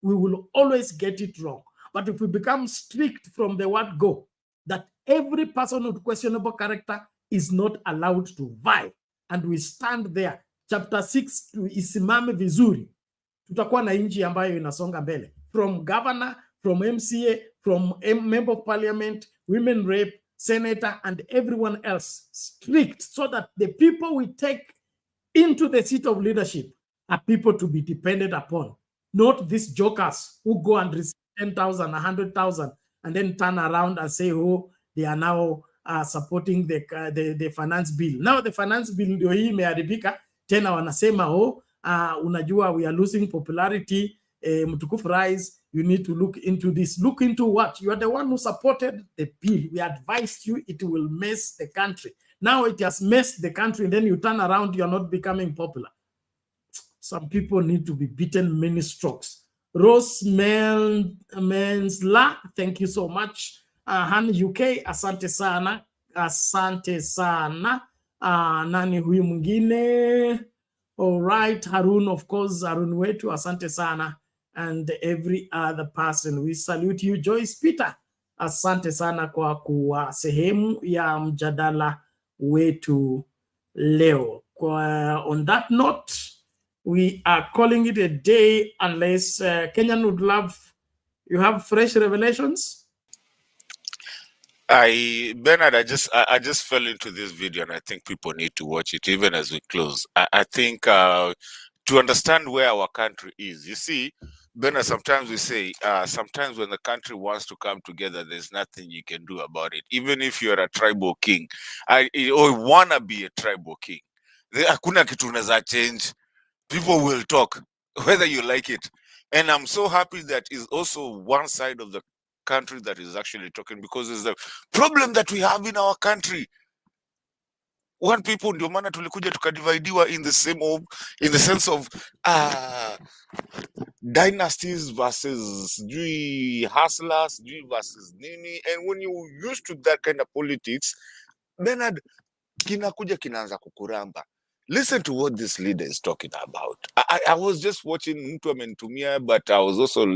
We will always get it wrong. But if we become strict from the word go, that every person with questionable character is not allowed to vie, and we stand there, chapter 6 isimame vizuri, tutakuwa na nchi ambayo inasonga mbele. From governor, from MCA, from member of parliament, women rep, senator, and everyone else, strict, so that the people we take into the seat of leadership are people to be depended upon, not these jokers who go and receive 10,000, 100,000, and then turn around and say, oh, they are now supporting the finance bill. Now the finance bill ndio hii imeharibika, tena wanasema oh, unajua we are losing popularity Mtukufu Rais, you need to look into this. Look into what? You are the one who supported the bill. We advised you it will mess the country. Now it has messed the country, and then you turn around, you are not becoming popular. Some people need to be beaten many strokes. Rose Mensla, thank you so much. Han UK, asante sana. Asante sana. Nani huyu mwingine? All right, Harun, of course, Harun wetu, asante sana. And every other person, we salute you. Joyce Peter, asante sana kwa kuwa sehemu ya mjadala wetu leo. On that note, we are calling it a day unless Kenyan would love, you have fresh revelations? Bernard, I just fell into this video, and I think people need to watch it even as we close. I think to understand where our country is, you see, Bernard, sometimes we say, sometimes when the country wants to come together, there's nothing you can do about it. Even if you're a tribal king, or want to be a tribal king, hakuna kitu unaweza change. People will talk, whether you like it. And I'm so happy that is also one side of the country that is actually talking, because it's the problem that we have in our country. One people ndio maana tulikuja tukadividiwa in the sense of dynasties versus hustlers versus nini. And when you used to that kind of politics, Bernard, kinakuja kinaanza kukuramba. Listen to what this leader is talking about. I was just watching mtu amenitumia, but I was also,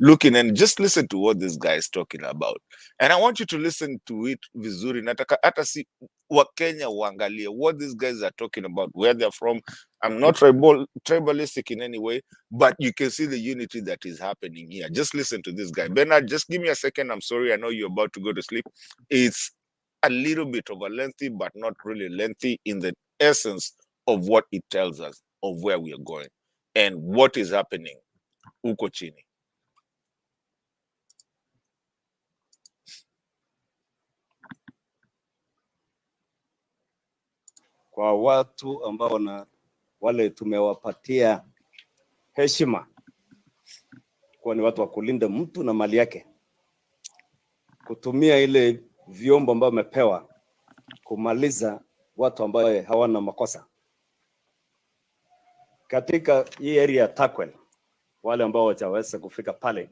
looking, and just listen to what this guy is talking about. And I want you to listen to it vizuri. Nataka hata si Wakenya waangalie what these guys are talking about, where they're from. I'm not tribalistic in any way, but you can see the unity that is happening here. Just listen to this guy. Bernard, just give me a second. I'm sorry. I know you're about to go to sleep. It's a little bit of a lengthy, but not really lengthy in the essence of what it tells us of where we are going and what is happening huko chini. Kwa watu ambao wale tumewapatia heshima kwa ni watu wa kulinda mtu na mali yake, kutumia ile vyombo ambao wamepewa kumaliza watu ambao hawana makosa. Katika hii area ya Takwel, wale ambao wataweza kufika pale,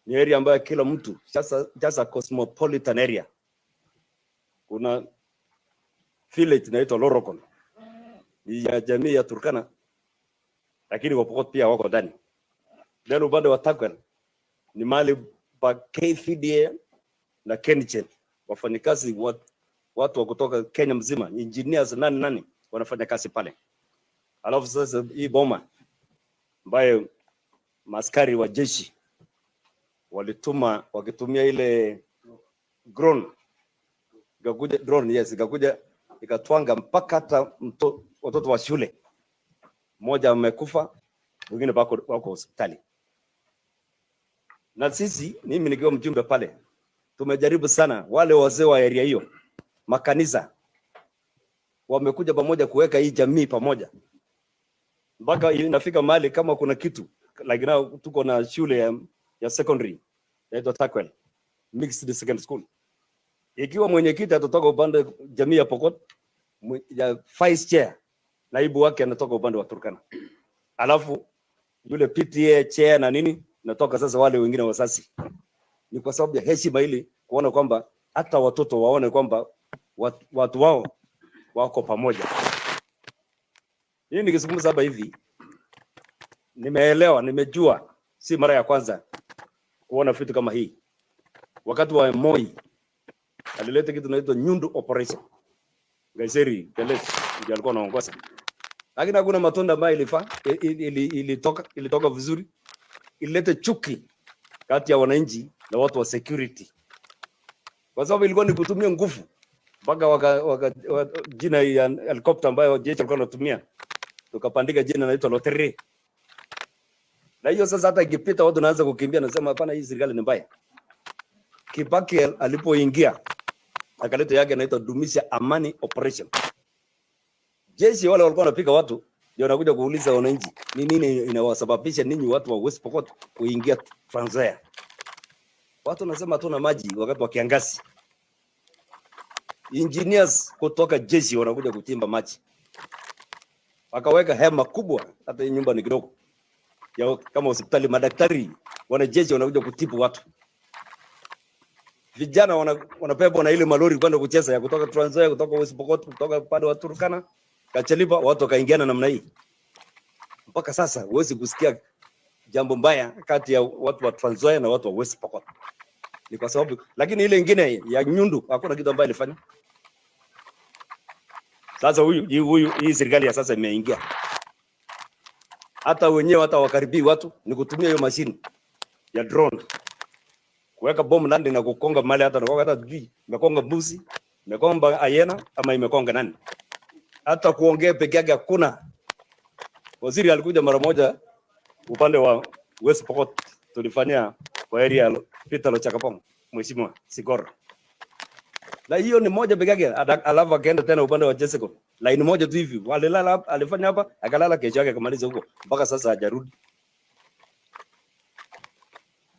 ni area ambayo kila mtu, just a cosmopolitan area. Kuna village inaitwa Lorokon, ya jamii ya Turkana, lakini Wapokot pia wako ndani. Then upande wa Takwel ni mali pa KFDA na Kenchen, wafanyikazi watu wa kutoka Kenya mzima, engineers nani wanafanya kazi pale. Alafu sasa hii boma ambayo maskari wa jeshi wakitumia ile drone, ikakuja ikatwanga mpaka hata watoto wa shule. Mmoja amekufa, wengine wako hospitali. Na sisi, mimi nikiwa mjumbe pale, tumejaribu sana, wale wazee wa area hiyo, makanisa wamekuja pamoja kuweka hii jamii pamoja. Mpaka inafika mahali kama kuna kitu, like now tuko na shule ya secondary inaitwa Takwel Mixed Secondary School. Ikiwa mwenyekiti atatoka upande jamii ya Pokot, ya vice chair naibu wake anatoka upande wa Turkana. Alafu yule PTA chair na nini natoka sasa wale wengine wasasi. Ni kwa sababu ya heshima ili kuona kwamba hata watoto waone kwamba watu wao wako pamoja. Hii nikizungumza hapa hivi, nimeelewa, nimejua, si mara ya kwanza kuona vitu kama hii. Wakati wa Moi alileta kitu inaitwa Nyundu Operation. Gaiseri Pelet ndiye alikuwa anaongoza. Lakini hakuna matunda ambayo ilitoka vizuri. Ilileta chuki kati ya wananchi na watu wa security. Kwa sababu ilikuwa ni kutumia nguvu. Mpaka jina ya helicopter ambayo jeshi alikuwa anatumia, tukapandika jina inaitwa Lotere. Na hiyo sasa hata ikipita watu wanaanza kukimbia, nasema hapana, hii serikali ni mbaya. Kibaki alipoingia akaleta yake inaitwa Dumisha Amani Operation. Jeshi wale walikuwa wanapiga watu, ndio nakuja kuuliza wananchi ni nini inawasababisha ninyi watu wa West Pokot kuingia Trans Nzoia. Watu wanasema hatuna maji wakati wa kiangazi. Engineers kutoka jeshi wanakuja kuchimba maji. Wakaweka hema kubwa, hata hii nyumba ni kidogo. Ya kama hospitali, madaktari, wanajeshi wanakuja kutibu watu. Vijana wanapebwa na ile malori kwenda kucheza ya kutoka Trans Nzoia, kutoka West Pokot, kutoka pande wa Turkana, Kacheliba, watu wakaingiana namna hii. Mpaka sasa huwezi kusikia jambo mbaya kati ya watu wa Trans Nzoia na watu wa West Pokot. Ni kwa sababu, lakini ile nyingine ya Nyundu hakuna kitu ambaye ilifanya. Sasa hii serikali ya sasa imeingia. Hata wenyewe hata wakaribii watu ni kutumia hiyo mashini ya drone. Kuweka bomu landing na kukonga mali hata jui. Imekonga mbuzi, imekonga ayena ama imekonga nani. Hata kuongea peke yake hakuna. Waziri alikuja mara moja upande wa West Pokot, tulifanyia kwa area Peter Lochakapong, Mheshimiwa Sigora. Na hiyo ni moja peke yake, alafu akaenda tena upande wa Jessica. Line moja tu hivi. Walilala hapa, alifanya hapa, akalala, kesho yake akamaliza huko. Mpaka sasa hajarudi.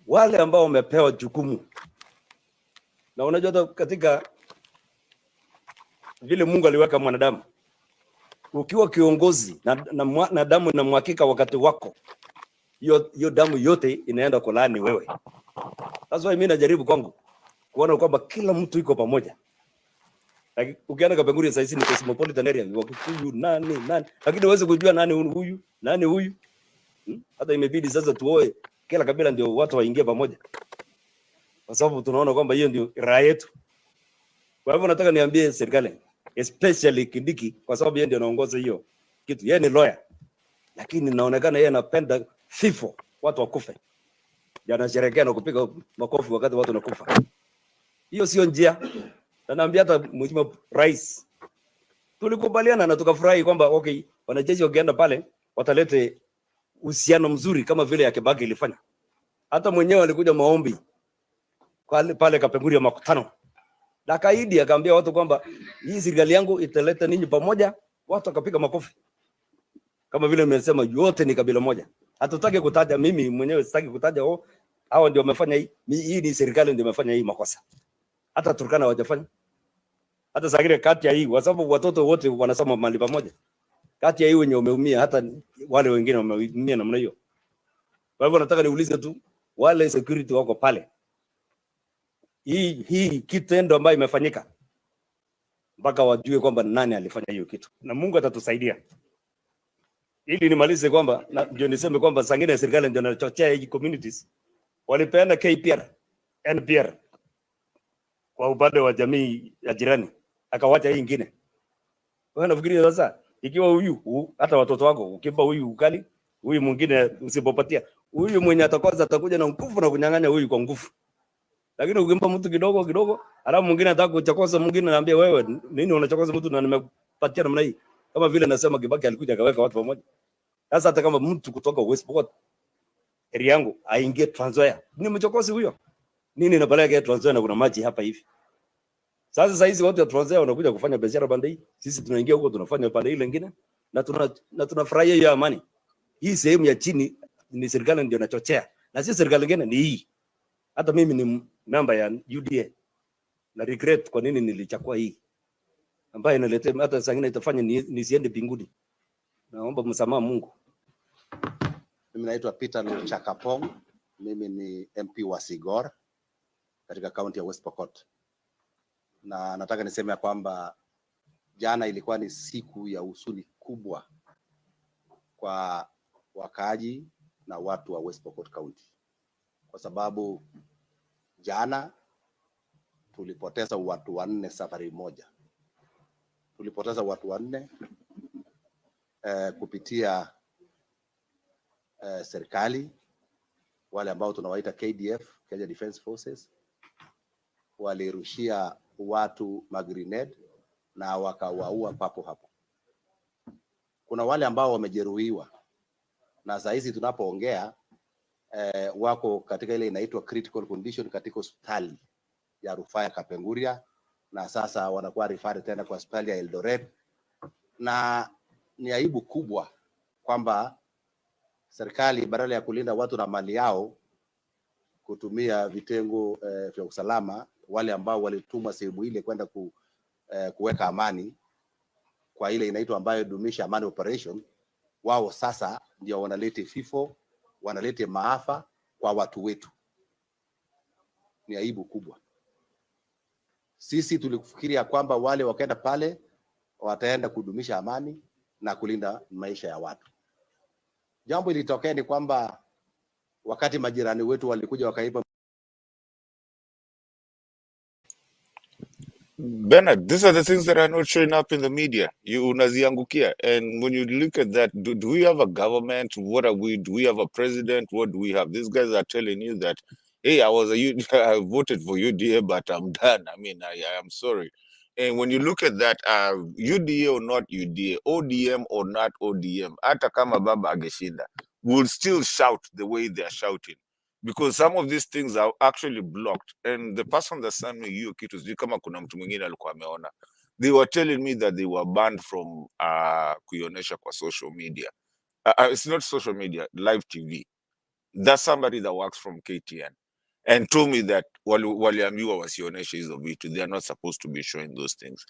Wale ambao wamepewa jukumu. Na unajua katika vile Mungu aliweka mwanadamu, ukiwa kiongozi na damu na mwakika wakati wako, hiyo damu yote inaenda kulani wewe. Sasa mimi najaribu kwangu kuona kwamba kila mtu iko pamoja. Lakini ukienda Kapenguria sasa hivi ni cosmopolitan area, Wakikuyu nani, lakini huwezi kujua nani huyu. Hata imebidi sasa tuoe kila kabila ndio watu waingie pamoja. Kwa sababu tunaona kwamba hiyo ndio raha yetu. Kwa hivyo nataka niambie serikali, especially Kindiki, kwa sababu yeye ndio anaongoza hiyo kitu. Yeye ni lawyer. Lakini inaonekana yeye anapenda FIFO, watu wakufe. Anasherehekea na kupiga makofi wakati watu wanakufa. Hiyo sio njia. Na naambia hata Mheshimiwa Rais, tulikubaliana na tukafurahi kwamba okay, wanajeshi wakienda pale watalete uhusiano mzuri kama vile ya Kibaki ilifanya. Hata mwenyewe alikuja maombi pale Kapenguria makutano. Na kaidi akaambia watu kwamba hii serikali yangu italeta ninyi pamoja, watu wakapiga makofi. Kama vile nimesema yote ni kabila moja. Hatutaki kutaja, mimi mwenyewe sitaki kutaja hao ndio wamefanya hii. Hii ni serikali ndio imefanya hii makosa. Hata Turkana hawajafanya. Hata Sagire kati ya hii, kwa sababu watoto wote wanasoma mahali pamoja. Kati ya hii wenye wameumia, hata wale wengine wameumia namna hiyo. Kwa hivyo nataka niulize tu wale security wako pale. Hii kitendo ambayo imefanyika, mpaka wajue kwamba nani alifanya hiyo kitu. Na Mungu atatusaidia. Ili nimalize kwamba ndio niseme kwamba sangine serikali ndio inachochea hii communities. Walipeana KPR, NPR kwa upande wa jamii ya jirani, akawacha hii nyingine. Wewe unafikiria sasa ikiwa huyu hata watoto wako ukimpa huyu ukali, huyu mwingine usipopatia, huyu mwenye atakosa atakuja na nguvu na kunyang'anya huyu kwa nguvu. Lakini ukimpa mtu kidogo kidogo, alafu mwingine ataka kuchokoza mwingine, anaambia wewe nini unachokoza mtu na nimepatia namna hii. Kama vile nasema Kibaki alikuja akaweka watu pamoja. Sasa hata kama mtu kutoka West Pokot area yangu aingie Trans Nzoia, ni mchokozi huyo. Nini inapeleka Trans Nzoia na kuna maji hapa hivi? Sasa hizi watu wa Trans Nzoia wanakuja kufanya biashara pande hii. Sisi tunaingia huko tunafanya pande ile nyingine na tunafurahia hiyo amani. Hii sehemu ya chini ni serikali ndio inachochea. Na sisi serikali nyingine ni hii. Hata mimi ni member ya UDA. Na regret kwa nini nilichukua hii. Ambayo inaletea hata saa nyingine itafanya nisiende mbinguni. Naomba msamaha Mungu. Mimi naitwa Peter Lochakapong. Mimi ni MP wa Sigor katika kaunti ya West Pokot. Na nataka niseme kwamba jana ilikuwa ni siku ya huzuni kubwa kwa wakaaji na watu wa West Pokot County. Kwa sababu jana tulipoteza watu 4 safari moja. Tulipoteza watu 4 kupitia serikali, wale ambao tunawaita KDF, Kenya Defence Forces, walirushia watu magrenade na wakawaua papo hapo. Kuna wale ambao wamejeruhiwa na saa hizi tunapoongea wako katika ile inaitwa critical condition katika hospitali ya rufaa ya Kapenguria, na sasa wanakuwa referred tena kwa hospitali ya Eldoret. Na ni aibu kubwa kwamba serikali badala ya kulinda watu na mali yao kutumia vitengo vya usalama, wale ambao walitumwa sehemu ile kwenda kuweka amani kwa ile inaitwa ambayo dumisha amani operation, wao sasa ndio wanalete vifo, wanalete maafa kwa watu wetu. Ni aibu kubwa. Sisi tulifikiria kwamba wale wakaenda pale wataenda kudumisha amani na kulinda maisha ya watu. Jambo ilitokea ni kwamba wakati majirani wetu walikuja wakaiba. Bernard, these are the things that are not showing up in the media. You unaziangukia. And when you look at that, do we have a government? What are we? Do we have a president? What do we have? These guys are telling you that, hey, I voted for UDA, but I'm done. I mean, I am sorry. And when you look at that, UDA or not UDA, ODM or not ODM, hata kama baba ageshinda, will still shout the way they are shouting. Because some of these things are actually blocked. And the person that sent me hiyo kitu, sijui kama kuna mtu mwingine alikuwa ameona, they were telling me that they were banned from kuionesha kwa social media. It's not social media, live TV. That's somebody that works from KTN and told me that waliambiwa wasioneshe hizo vitu. They are not supposed to be showing those things.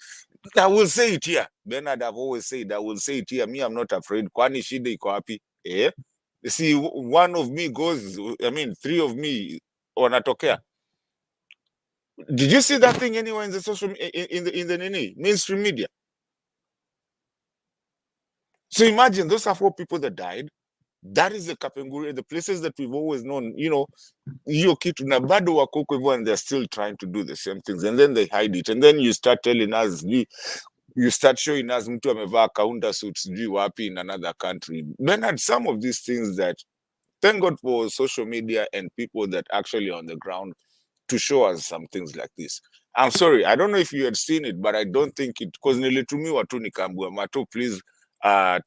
I will say it here. Bernard, I've always said, I will say it here. Me, I'm not afraid. Kwani shida iko wapi? You see, one of me goes, I mean, 3 of me wanatokea. Did you see that thing anywhere in the social, in the mainstream media? So imagine those are 4 people that died. That is the Kapenguri, the places that we've always known, you know, hiyo kitu na bado wako huko hivyo, and they're still trying to do the same things, and then they hide it, and then you start telling us, you start showing us mtu amevaa counter suits sijui wapi in another country. Bernard, some of these things that, thank God for social media and people that actually on the ground to show us some things like this. I'm sorry, I don't know if you had seen it, but I don't think it, because nilitumiwa tu nikaambiwa, Mato, please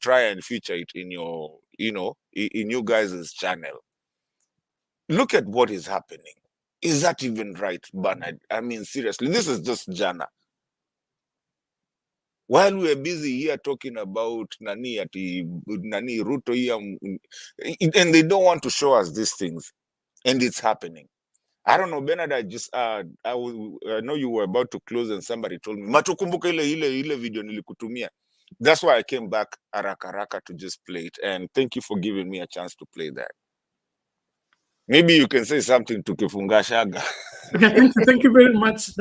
try and feature it in your, you know, in you guys' channel. Look at what is happening. Is that even right, Bernard? I mean, seriously, this is just Jana. While we are busy here talking about Nani Ruto here, and they don't want to show us these things, and it's happening. I don't know, Bernard, I know you were about to close and somebody told me, Matukumbuka ile video nilikutumia. That's why I came back haraka to just play it, and thank you for giving me a chance to play that. Maybe you can say something to Kifunga Shaga. Okay, thank you very much.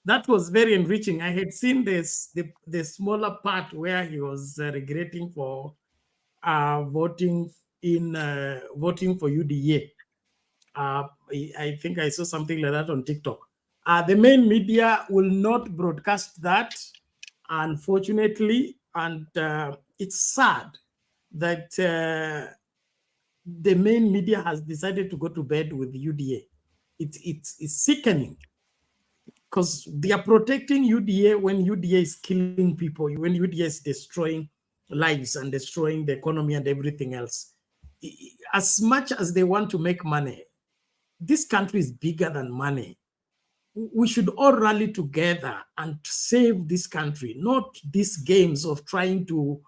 That was very enriching. I had seen the smaller part where he was regretting for voting for UDA. I think I saw something like that on TikTok. The main media will not broadcast that, unfortunately, and it's sad that the main media has decided to go to bed with UDA. It's sickening, because they are protecting UDA when UDA is killing people, when UDA is destroying lives and destroying the economy and everything else. As much as they want to make money, this country is bigger than money. We should all rally together and save this country, not these games of trying to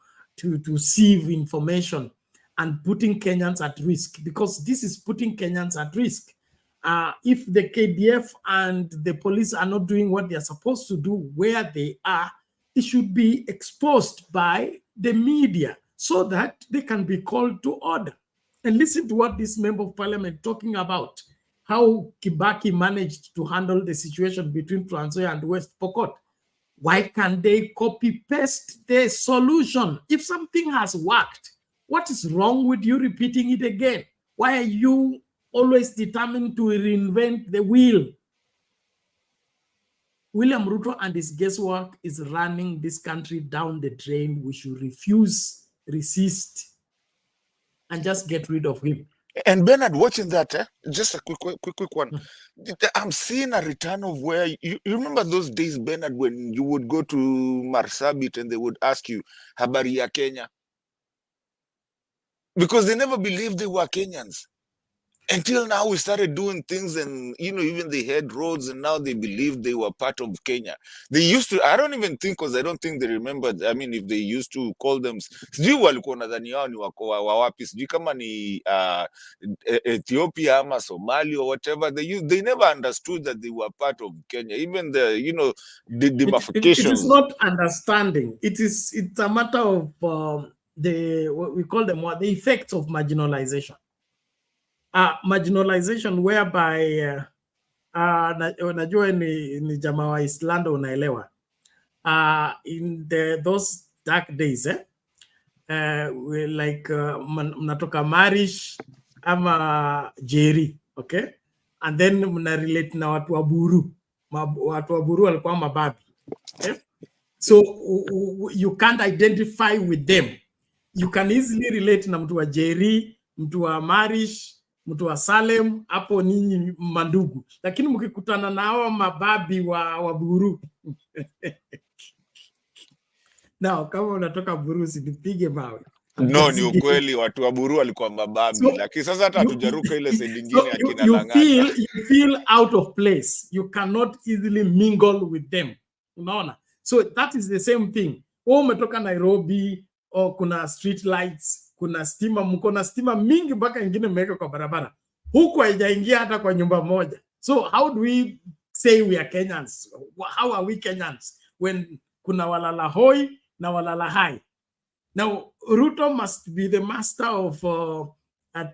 sieve information and putting Kenyans at risk, because this is putting Kenyans at risk. If the KDF and the police are not doing what they are supposed to do where they are, it should be exposed by the media so that they can be called to order. And listen to what this member of parliament talking about, how Kibaki managed to handle the situation between Trans Nzoia and West Pokot. Why can't they copy-paste the solution? If something has worked, what is wrong with you repeating it again? Why are you always determined to reinvent the wheel? William Ruto and his guesswork is running this country down the drain. We should refuse, resist, and just get rid of him. And Bernard, watching that, just a quick one. I'm seeing a return of where you remember those days, Bernard, when you would go to Marsabit and they would ask you, habari ya Kenya? Because they never believed they were Kenyans. Until now, we started doing things, and even they had roads, and now they believe they were part of Kenya. They used to. I don't even think, because I don't think they remember. I mean, if they used to call them, sijui walikuwa nadhani hao ni wako wa wapi, sijui kama ni Ethiopia ama Somalia or whatever. They never understood that they were part of Kenya. Even the the demarcation. It is not understanding. It's a matter of what we call them the effects of marginalization. Marginalization whereby unajua ni jamaa wa Islando unaelewa. In those dark days like mnatoka Marish ama Jerry, okay, and then mna relate na watu wa Buru. Watu wa Buru walikuwa mababi, okay? So you can't identify with them. You can easily relate na mtu wa Jerry, mtu wa Marish, mtu wa Salem, hapo ninyi mandugu. Lakini mkikutana na hao mababi wa Buru now kama unatoka Buru usipige mawe. No, ni ukweli watu wa Buru walikuwa mababi. So, lakini sasa hata hatujaruka ile side nyingine ya kina Lang'ata. You feel out of place. You cannot easily mingle with them. Unaona? So that is the same thing. Umetoka Nairobi, kuna street lights, kuna stima, mko na stima mingi mpaka ingine mmeweka kwa barabara. Huku haijaingia hata kwa nyumba moja. So how do we say we are Kenyans? How are we Kenyans when kuna walala hoi na walala hai? Now, Ruto must be the master of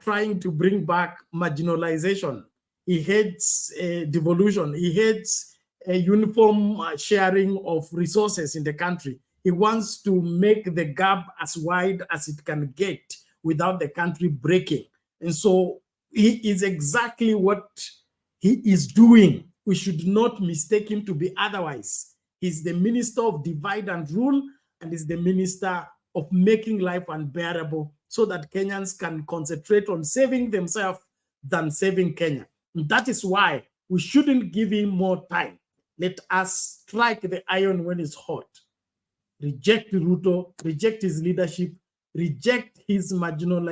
trying to bring back marginalization. He hates devolution. He hates a uniform sharing of resources in the country. He wants to make the gap as wide as it can get without the country breaking. And so he is exactly what he is doing. We should not mistake him to be otherwise. He's the minister of divide and rule, and is the minister of making life unbearable so that Kenyans can concentrate on saving themselves than saving Kenya. And that is why we shouldn't give him more time. Let us strike the iron when it's hot. Reject Ruto, reject his leadership, reject his marginal,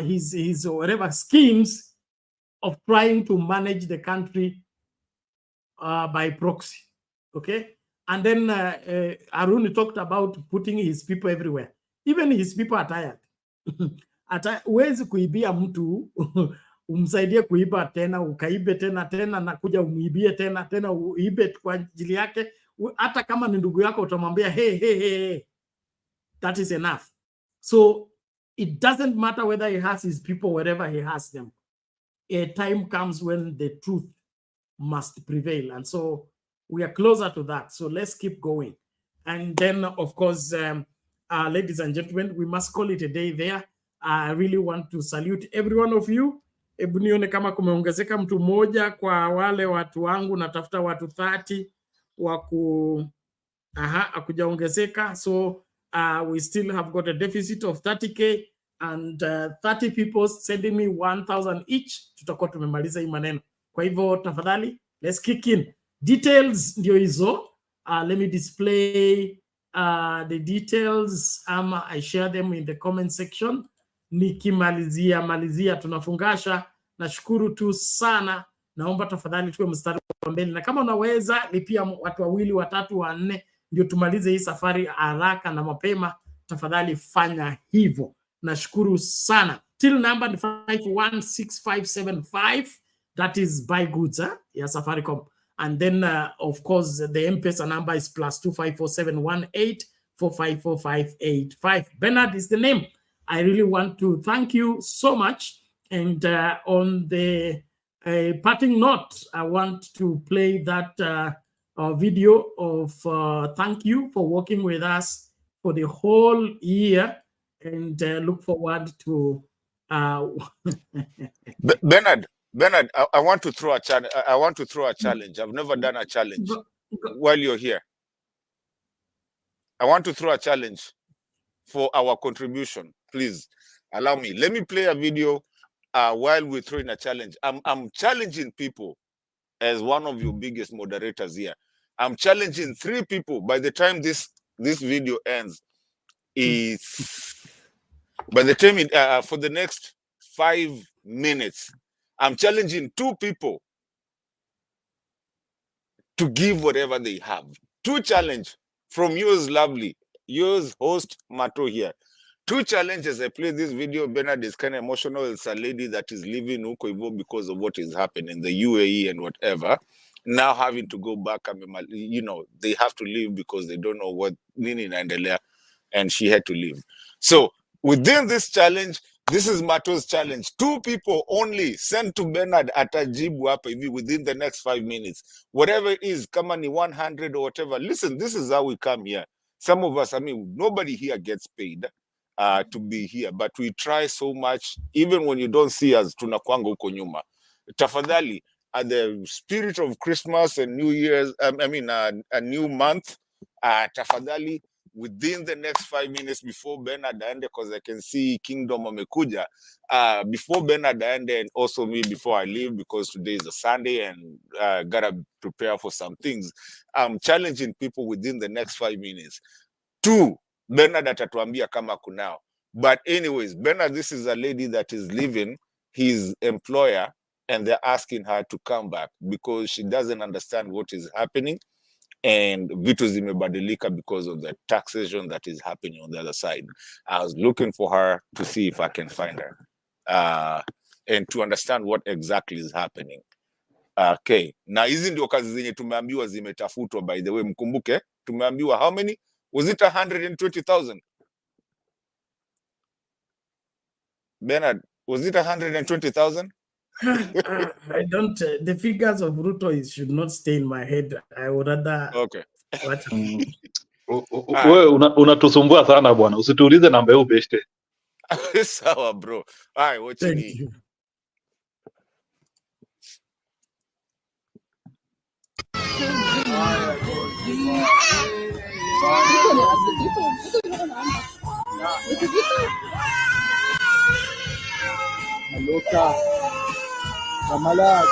his whatever schemes of trying to manage the country by proxy. Okay? And then Arun talked about putting his people everywhere. Even his people are tired. Huwezi kuibia mtu umsaidie kuiba tena, ukaibe tena na kuja umuibie tena uibe kwa ajili yake. Hata kama ni ndugu yako utamwambia hey, that is enough. So it doesn't matter whether he has his people wherever he has them. A time comes when the truth must prevail, and so we are closer to that. So let's keep going. And then, of course, ladies and gentlemen, we must call it a day there. I really want to salute every one of you. Hebu nione kama kumeongezeka mtu mmoja kwa wale watu wangu, natafuta watu 30 akujaongezeka. So we still have got a deficit of 30K and 30 people sending me 1,000 each. Tutakuwa tumemaliza hii maneno. Kwa hivyo tafadhali, let's kick in. Details ndio hizo. Let me display the details. I share them in the comment section. Nikimalizia tunafungasha. Nashukuru tu sana. Naomba tafadhali tuwe mstari wa mbele. Na kama unaweza lipia watu wawili, watatu, wanne ndio tumalize hii safari haraka na mapema. Tafadhali fanya hivyo. Nashukuru sana. Till number 516575. That is buy goods ya Safaricom. And then, of course, the M-Pesa number is +2547184545585. Bernard is the name. I really want to thank you so much. And on the parting note, I want to play that video of thank you for working with us for the whole year, and look forward to... Bernard, I want to throw a challenge. I want to throw a challenge. I've never done a challenge while you're here. I want to throw a challenge for our contribution. Please allow me. Let me play a video while we're throwing a challenge. I'm challenging people as one of your biggest moderators here. I'm challenging 3 people. By the time this video ends, is by the time for the next 5 minutes. I'm challenging 2 people to give whatever they have. 2 challenge from yours lovely, yours host Mato here. 2 challenges. I played this video. Bernard is kind of emotional. It's a lady that is leaving Huko Hivyo because of what is happening in the UAE and whatever. Now having to go back, you know, they have to leave because they don't know what nini inaendelea, and she had to leave. So within this challenge, this is Mato's challenge. 2 people only sent to Bernard atajibu hapa hivi within the next 5 minutes. Whatever it is, kama ni 100 or whatever. Listen, this is how we come here. Some of us, I mean, nobody here gets paid to be here, but we try so much. Even when you don't see us, tunakwanga huko nyuma. Tafadhali, at the spirit of Christmas and New Year's, a new month, tafadhali, within the next 5 minutes before Bernard aende, because I can see Kingdom amekuja, before Bernard aende, and also me before I leave, because today is a Sunday and gotta prepare for some things. I'm challenging people within the next 5 minutes. 2, Bernard atatuambia kama kunao. But anyways, Bernard, this is a lady that is leaving his employer, and they're asking her to come back because she doesn't understand what is happening. And vitu zimebadilika because of the taxation that is happening on the other side. I was looking for her to see if I can find her and to understand what exactly is happening. Okay, na hizi ndio kazi zenye tumeambiwa zimetafutwa. By the way, mkumbuke tumeambiwa how many? Was it 120,000? Bernard, was it 120,000? I don't. The figures of Ruto should not stay in my head. I would rather. Okay. Wewe unatusumbua sana bwana, usituulize namba hiyo beste. Sawa bro. Alright, what you need? You. Maluka. Ramalag.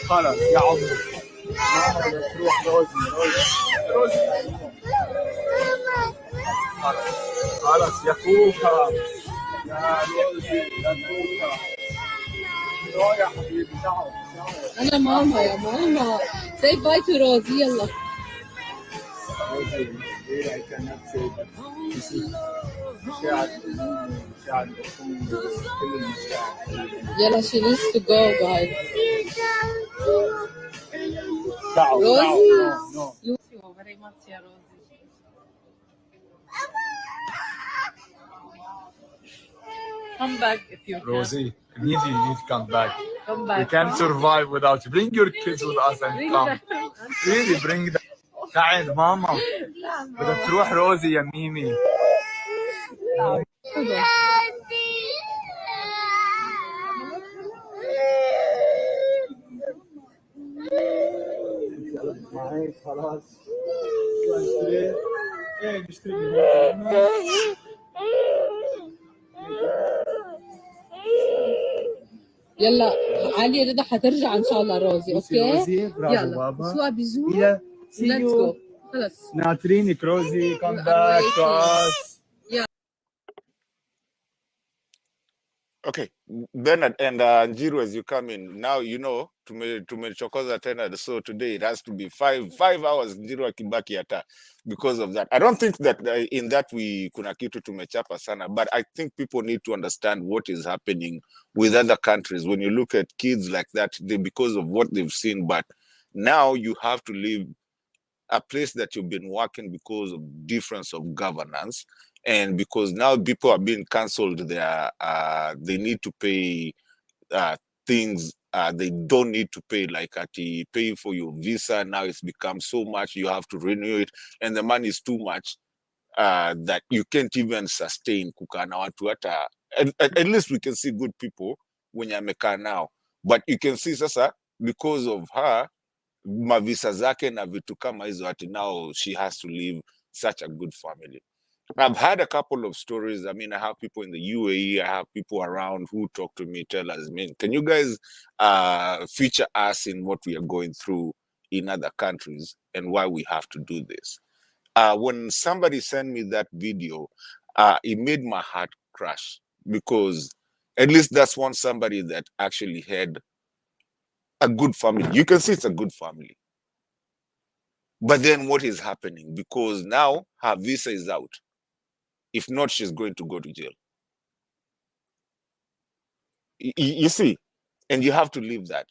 خلاص يا عمري تروح روزي خلاص يا كوكا يا روزي يا كوكا يا حبيبي تعال أنا ماما يا ماما say bye to روزي يلا روزي I cannot say that this is مشاعر كل المشاعر يلا she needs to go guys Rosie no you very much يا روزي come back if you can Rosie you need to come back. Come back. We can't survive without you. Bring your kids with us and come. Really, bring them. تعال ماما. بدك تروح روزي يا ميمي. معي خلاص. ايه نشتري يلا علي رضا حترجع ان شاء الله روزي اوكي روزي برافو بابا سوا بيزو let's go خلص ناطرينك روزي come back to us Okay, Bernard and Njiru, as you come in now, you know tumechokoza tena, so today it has to be 5 hours Njiru akibaki hata because of that. I don't think that in that we kuna kitu tumechapa sana, but I think people need to understand what is happening with other countries. When you look at kids like that, because of what they've seen, but now you have to leave a place that you've been working because of difference of governance, and because now people are being cancelled, they need to pay things they don't need to pay, like at paying for your visa. Now it's become so much, you have to renew it, and the money is too much that you can't even sustain kukaa na watu hata. At least we can see good people wenye amekaa now, but you can see sasa because of her mavisa zake na vitu kama hizo, ati now she has to leave such a good family. I've had a couple of stories. I mean, I have people in the UAE, I have people around who talk to me, tell us, man, can you guys feature us in what we are going through in other countries and why we have to do this? When somebody sent me that video, it made my heart crash, because at least that's one somebody that actually had a good family. You can see it's a good family. But then what is happening? Because now her visa is out. If not, she's going to go to jail. You see, and you have to leave that.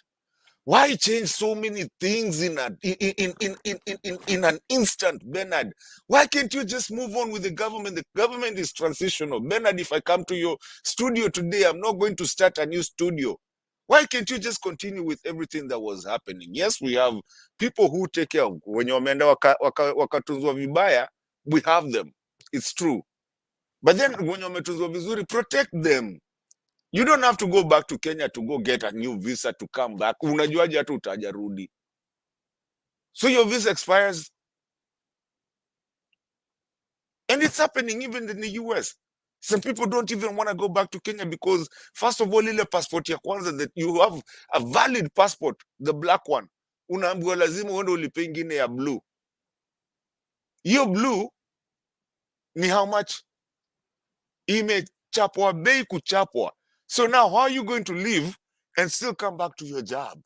Why change so many things in an instant, Bernard? Why can't you just move on with the government? The government is transitional. Bernard, if I come to your studio today, I'm not going to start a new studio. Why can't you just continue with everything that was happening? Yes, we have people who take care of, when you're wakatunzwa vibaya, we have them. It's true. But then when you're umetunzwa vizuri, protect them. You don't have to go back to Kenya to go get a new visa to come back. Unajuaje hata utajarudi. So your visa expires. And it's happening even in the US. Some people don't even want to go back to Kenya because, first of all, ile passport ya kwanza, that you have a valid passport, the black one. Unaambiwa lazima uende ulipe ingine ya blue. Hiyo blue ni how much? Imechapwa bei kuchapwa. So now, how are you going to live and still come back to your job?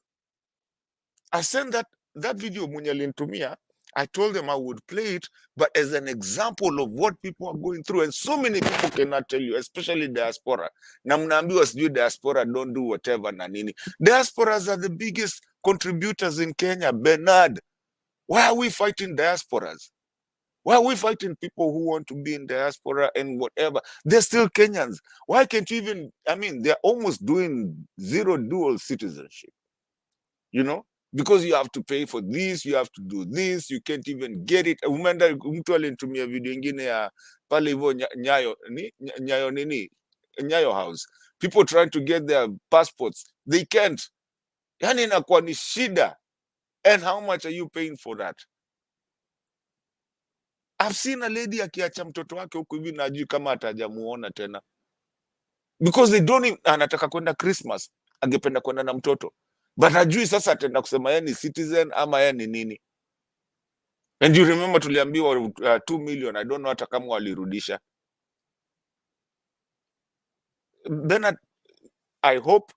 I sent that video mwenye alinitumia. I told them I would play it, but as an example of what people are going through. And so many people cannot tell you, especially diaspora. Na mnaambiwa sijui diaspora don't do whatever na nini. Diasporas are the biggest contributors in Kenya, Bernard. Why are we fighting diasporas? Why are we fighting people who want to be in diaspora and whatever? They're still Kenyans. Why can't you even, I mean, they're almost doing zero dual citizenship, you know? Because you have to pay for this, you have to do this, you can't even get it. Umenda mtu alinitumia video ingine ya pale hivyo Nyayo House. People trying to get their passports. They can't. Yani inakuwa ni shida. And how much are you paying for that? I've seen a lady akiacha mtoto wake huku hivi na ajui kama atajamuona tena. Because they don't even, anataka kwenda Christmas, angependa kwenda na mtoto. But hajui sasa atenda kusema yeye ni citizen ama yeye ni nini. And you remember tuliambiwa 2 million, I don't know hata kama walirudisha. Then I hope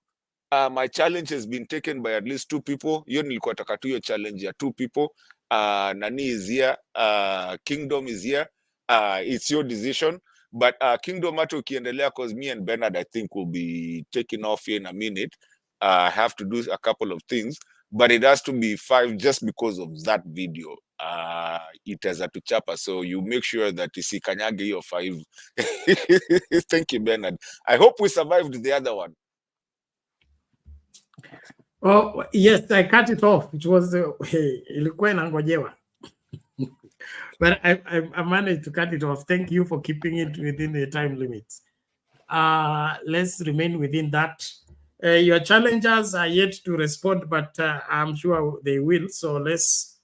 my challenge has been taken by at least 2 people. Hiyo nilikuwa nataka tu hiyo challenge ya 2 people. Nani is here, Kingdom is here. It's your decision. But Kingdom hata ukiendelea, because me and Bernard I think will be taking off here in a minute. I have to do a couple of things, but it has to be 5 just because of that video. It has a to chapa, so you make sure that isikanyage hiyo 5. Thank you, Bernard. I hope we survived the other one. Oh, yes, I cut it off. It was ilikuwa inangojewa. But I managed to cut it off. Thank you for keeping it within the time limits. Let's remain within that. Your challengers are yet to respond, but I'm sure they will. So let's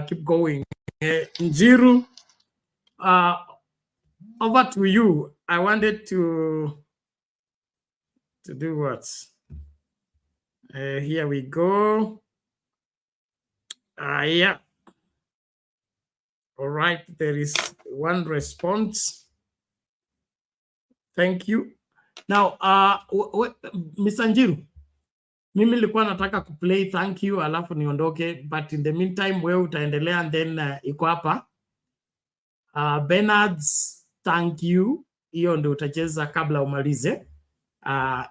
keep going. Njiru, over to you. I wanted to do what? Here we go. Yeah. All right, there is one response. Thank you. Now, Mr. Njiru, mimi nilikuwa nataka kuplay thank you alafu niondoke, but in the meantime wewe utaendelea and then iko hapa. Bernard's thank you, hiyo ndio utacheza kabla umalize.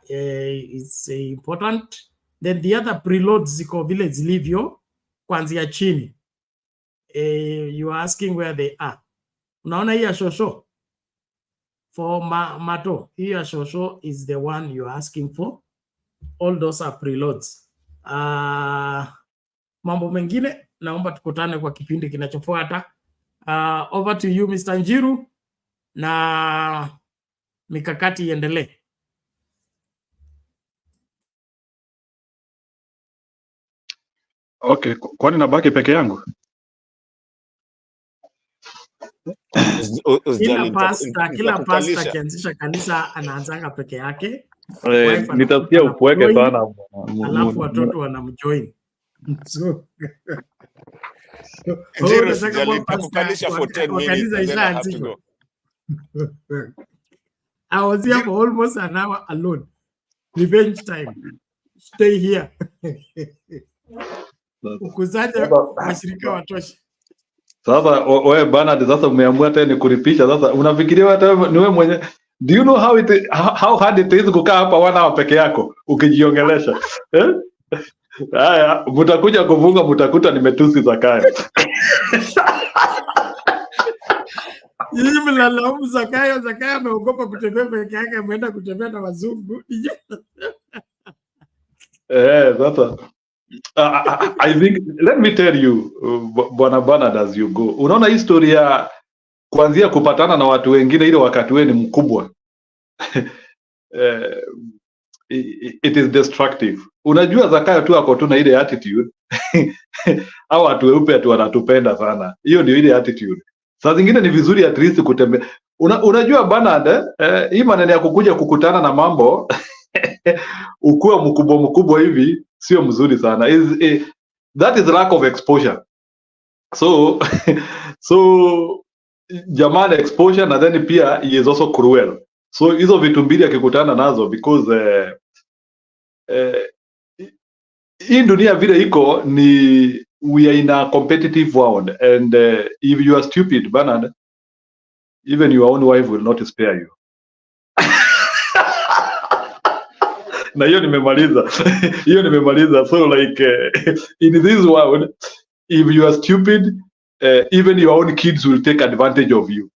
It's important. Then the other preloads ziko vile zilivyo kuanzia chini. You are asking where they are. Unaona hii ya shosho for Mato, hii ya shosho is the one you are asking for. All those are preloads. Mambo mengine naomba tukutane kwa kipindi kinachofuata. Over to you Mr. Njiru, na mikakati iendelee. Okay, kwani nabaki peke yangu? Kila pasta akianzisha kanisa anaanzanga peke yake. Nitasikia upweke sana. Alafu watoto wanamjoin. So nitakukalisha for 10 minutes and then I have to go. I was here for almost an hour alone. Revenge time. Stay here. Ukuzaje washirika watosha. Sasa wewe Bernard, sasa umeamua tena kulipisha. Sasa unafikiria hata ni wewe mwenye, do you know how hard it is kukaa hapa 1 hour peke yako ukijiongelesha? Haya, mtakuja kufunga, mtakuta nimetusi Zakayo. Yeye mlalaumu Zakayo ameogopa kutembea peke yake, ameenda kutembea na wazungu. Sasa I think, let me tell you, Bwana Bernard, as you go, unaona historia kuanzia kupatana na watu wengine ile wakati wewe ni mkubwa. It is destructive. Unajua Zakayo tu ako tu na ile attitude au watu weupe tu wanatupenda sana. Hiyo ndio ile attitude. Saa zingine ni vizuri at least kutembea. Unajua Bernard, hii maneno ya kukuja kukutana na mambo ukuwa mkubwa hivi sio mzuri sana. That is lack of exposure. So jamani, exposure na then pia he is also cruel. So hizo vitu mbili akikutana nazo, because hii dunia vile iko ni, we are in a competitive world, and if you are stupid Bernard, even your own wife will not spare you. Na hiyo nimemaliza. So like in this world, if you are stupid, even your own kids will take advantage of you.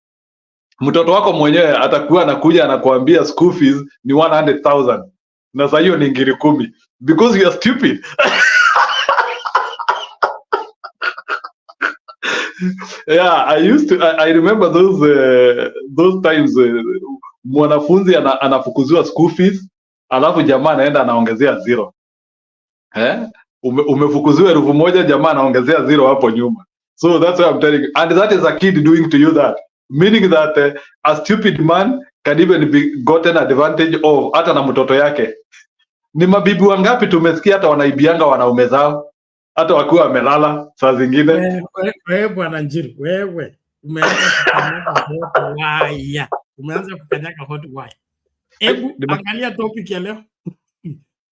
Mtoto wako mwenyewe atakuwa anakuja anakuambia school fees ni 100,000 na sasa hiyo ni ngiri 10 because you are stupid. Yeah, I remember those times mwanafunzi anafukuziwa school fees, alafu jamaa anaenda anaongezea 0. Umefukuziwa 1,000, jamaa anaongezea 0 hapo nyuma. So that's what I'm telling you, and that is a kid doing to you that, meaning that a stupid man can even be gotten advantage of, hata na mtoto yake. Ni mabibi wangapi tumesikia hata wanaibianga wanaume zao hata wakiwa wamelala saa zingine. Wewe Bwana Njiru, wewe umeanza kukanyaga hot wire. Umeanza kukanyaga hot wire. Hebu angalia topic ya leo.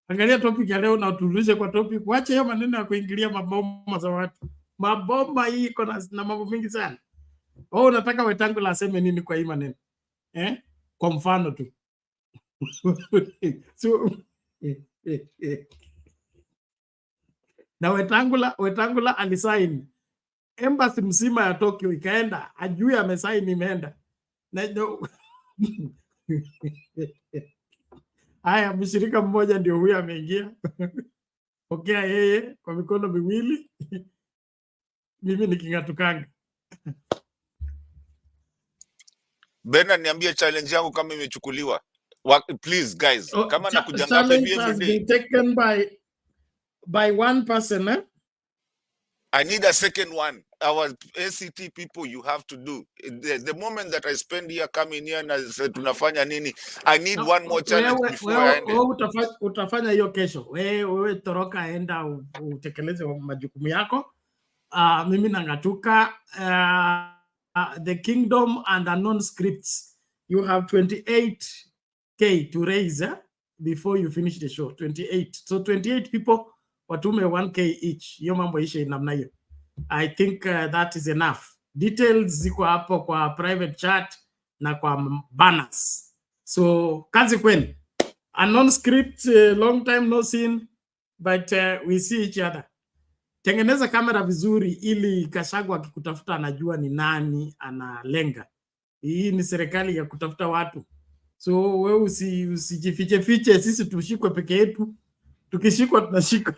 Angalia topic ya leo na uturudishe kwa topic. Wacha hiyo maneno ya kuingilia mabomba za watu. Mabomba hii iko na mambo mingi sana. Oh, unataka Wetangula aseme nini kwa hii maneno? Kwa mfano tu. So, na Wetangula alisaini embassy mzima ya Tokyo ikaenda, ajui amesaini imeenda. Haya, mshirika mmoja ndio huyu ameingia. Pokea yeye kwa mikono miwili. Mimi niking'atukanga. Bena, niambie challenge yangu kama imechukuliwa. Please guys, kama nakujanga hapa every day. Taken by one person, I need a second one. Our ACT people, you have to do. The moment that I spend here coming here na tunafanya nini, I need one more challenge before I end. Utafanya hiyo kesho. Wewe toroka, enda utekeleze majukumu yako. Mimi nang'atuka. The Kingdom and Unknown Scripts, you have 28K to raise before you finish the show. 28. So 28 people watume 1K each. Hiyo mambo ishe namna hiyo. I think that is enough. Details ziko hapo kwa private chat na kwa banners. So kazi kwenu. Unknown Script, long time no seen, but we see each other. Tengeneza kamera vizuri ili Gachagua akikutafuta anajua ni nani analenga. Hii ni serikali ya kutafuta watu. So wewe usijifiche fiche, sisi tushikwe peke yetu. Tukishikwa tunashikwa.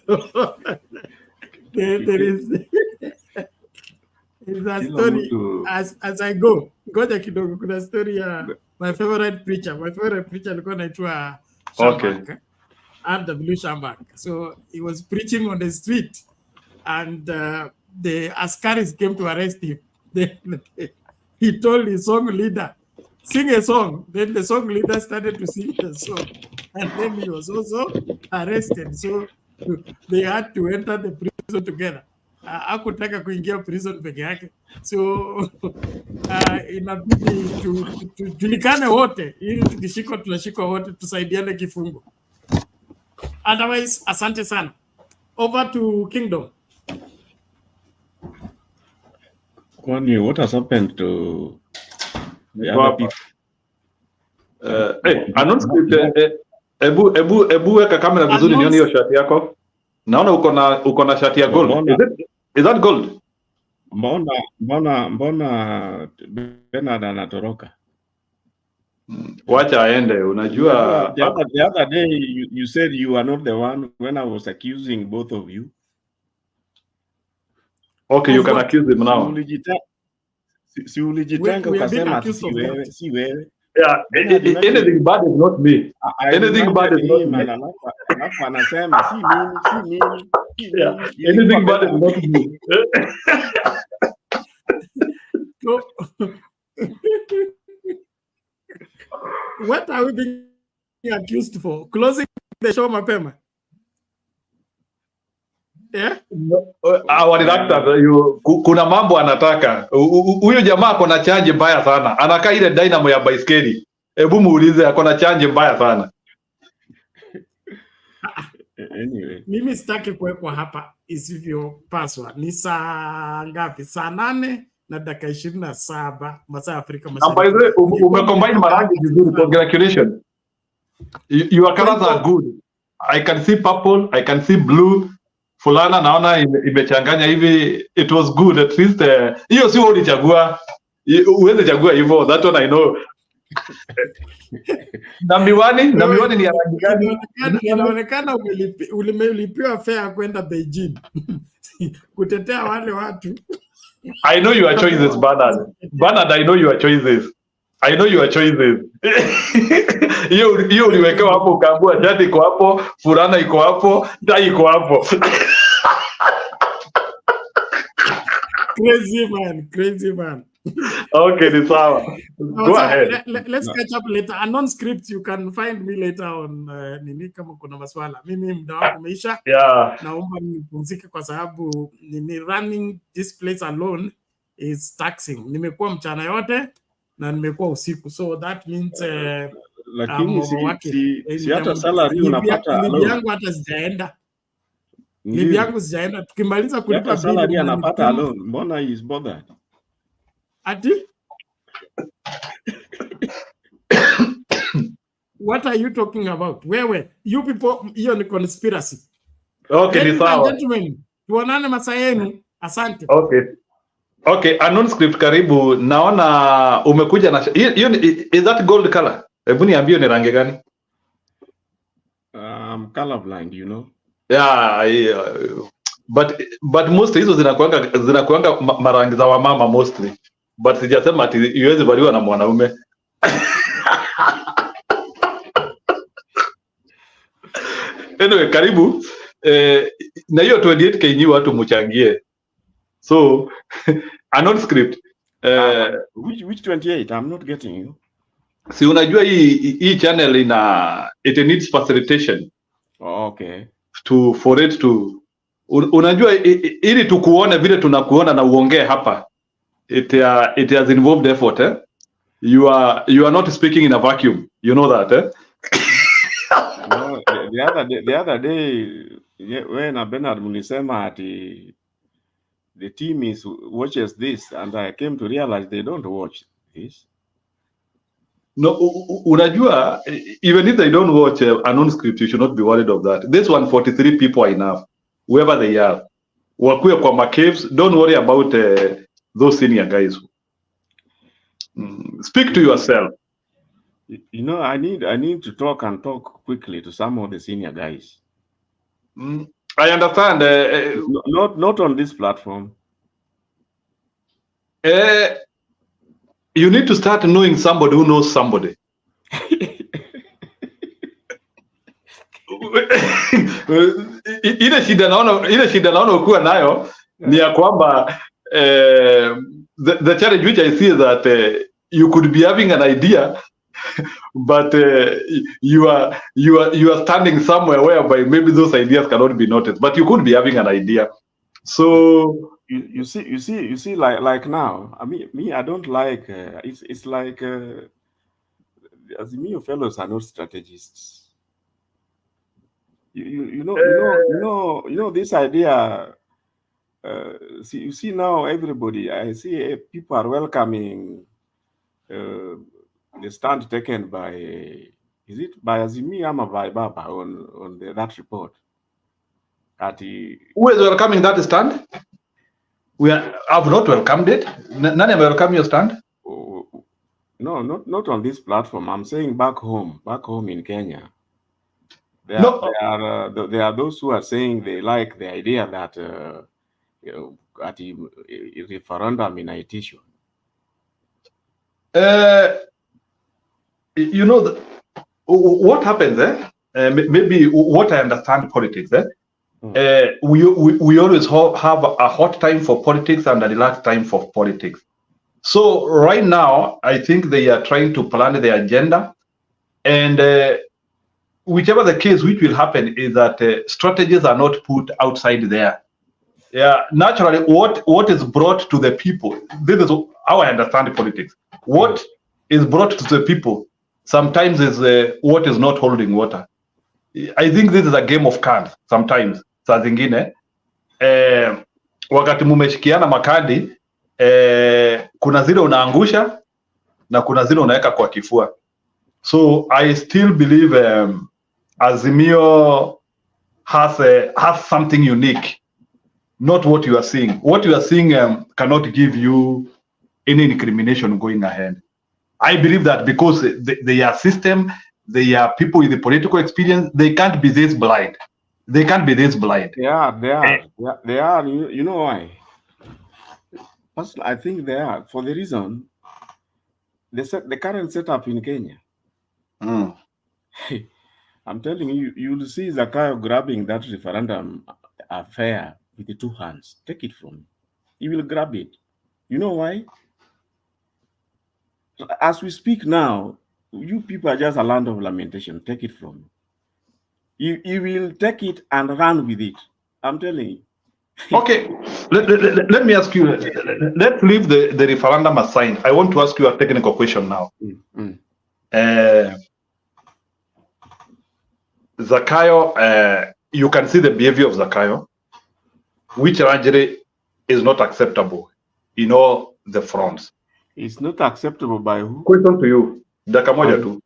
There is a story as I go. Ngoja kidogo, kuna story ya my favorite preacher. My favorite preacher alikuwa anaitwa Shambak. R.W. Shambak. So he was preaching on the street. And the askaris came to arrest him. he told his song leader, sing a song. Then the song leader started to sing the song. And then he was also arrested. So they had to enter the prison together. Hakutaka kuingia prison peke yake. So inabidi tujulikane wote, ili tukishikwa tunashikwa wote, tusaidiane kifungo. Otherwise, asante sana. Over to Kingdom. Kwani, what has happened to the other people? Ebu weka kamera vizuri nione hiyo shati yako. Naona uko na shati ya gold. Is that gold? Mbona Bernard anatoroka? Wacha aende, unajua. The other day you said you are not the one when I was accusing both of you. Okay, you can accuse him now. Si ulijitanga ukasema si wewe. Yeah, anything bad is not me. Anything bad is not me. Alafu anasema si mimi. Yeah, anything bad is not me. What are we being accused for? Closing the show mapema? Yeah? Our director, kuna mambo anataka. Huyu jamaa akona charge mbaya sana. Anakaa ile dynamo ya baiskeli. Hebu muulize akona charge mbaya sana. Anyway. Mimi sitaki kuwekwa hapa isivyopaswa. Ni saa ngapi? Saa 8:27 masaa ya Afrika Mashariki. Umecombine marangi vizuri. Congratulations. Your colors are good. I can see purple, I can see blue. Fulana naona imechanganya hivi. It was good at least. Hiyo si wewe ulichagua. Uweze chagua hivyo. That one I know. Na miwani ni ya rangi gani? Inaonekana umelipiwa fare kwenda Beijing. Kutetea wale watu. I know your choices, Bernard. Bernard, I know your choices. Hiyo uliwekewa hapo, ukaambua shati iko hapo, fulana iko hapo, tai iko hapo. Crazy man. Okay, ni sawa. Go ahead. Let's catch up later. A non-script, you can find me later on nini kama kuna maswala. Mimi muda wangu umeisha. Yeah. Naomba nipumzike kwa sababu running this place alone is taxing. Nimekuwa mchana yote na nimekuwa usiku. So that means lakini si hata salary unapata alone. Libi yangu hata sijaenda. Libi yangu sijaenda. Tukimaliza kulipa salary anapata alone. Mbona he is bothered? Ati? What are you talking about? Wewe, you people, hiyo ni conspiracy. Okay, ni sawa. Gentlemen, tuonane masaa yenu. Asante. Okay, unknown script karibu. Naona umekuja na is that gold color? Hebu niambie ni rangi gani? Colorblind, you know. Yeah, but most hizo zinakuanga marangi za wamama mostly. But sijasema ati iweze valiwa na mwanaume. Anyway, karibu. Na hiyo 28K nyi watu muchangie. So, unknown script. Which 28? I'm not getting you. Si unajua hii channel it needs facilitation. Okay. For it to unajua ili tukuone vile tunakuona na uongee hapa. It has involved effort, eh? You are not speaking in a vacuum. You know that, eh? No, the other day when Bernard mulisema ati the team watches this, and I came to realize they don't watch this. No, unajua, even if they don't watch unknown script, you should not be worried of that. This 143 people are enough, whoever they are. Wakuwe kwa KEBS, don't worry about those senior guys. Speak to yourself. You know, I need to talk quickly to some of the senior guys. I understand. Not on this platform. You need to start knowing somebody who knows somebody. Ile shida naona ukiwa nayo ni ya kwamba the challenge which I see is that you could be having an idea, but you are standing somewhere whereby maybe those ideas cannot be noticed. But you could be having an idea. So you see, like now. I mean, I don't like. It's like as the fellows are not strategists. You know this idea. You see now everybody. I see people are welcoming the stand taken by. Is it by Azimi or by Baba on that report? Who is welcoming that stand? I've not welcomed it. None have welcomed your stand. No, not on this platform. I'm saying back home in Kenya. There are those who are saying they like the idea that at a referendum in Haiti. You know what happens maybe what I understand politics. We always have a hot time for politics and a relaxed time for politics. So right now, I think they are trying to plan the agenda, and whichever the case, which will happen is that strategies are not put outside there. Yeah, naturally, what is brought to the people, this is how I understand politics. What is brought to the people sometimes is what is not holding water. I think this is a game of cards sometimes. Saa zingine wakati mumeshikiana makadi kuna zile unaangusha na kuna zile unaweka kwa kifua. So I still believe Azimio has something unique, not what you are seeing. What you are seeing cannot give you any incrimination going ahead. I believe that because they are system, they are people with the political experience, they can't be this blind. They can't be this blind. Yeah, they are. You know why? Personally, I think they are for the reason the current setup in Kenya. I'm telling you, you'll see Zakayo grabbing that referendum affair with the two hands. Take it from me. He will grab it. You know why? As we speak now, you people are just a land of lamentation. Take it from me. You will take it and run with it. I'm telling you. Okay, let me ask you. Let's leave the referendum aside. I want to ask you a technical question now. Zakayo, you can see the behavior of Zakayo, which largely is not acceptable in all the fronts. It's not acceptable by who? Question to you. Dakamoja tu.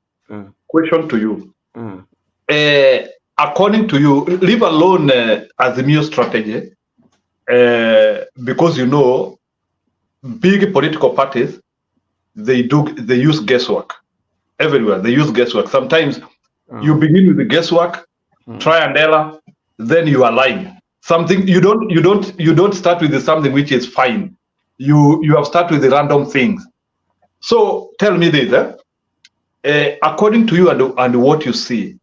Question to you. According to you, leave alone Azimio strategy, because you know, big political parties, they use guesswork everywhere. They use guesswork. Sometimes you begin with the guesswork, try and error, then you are lying. Something you don't start with something which is fine. You have started with the random things. So tell me this, according to you and what you see,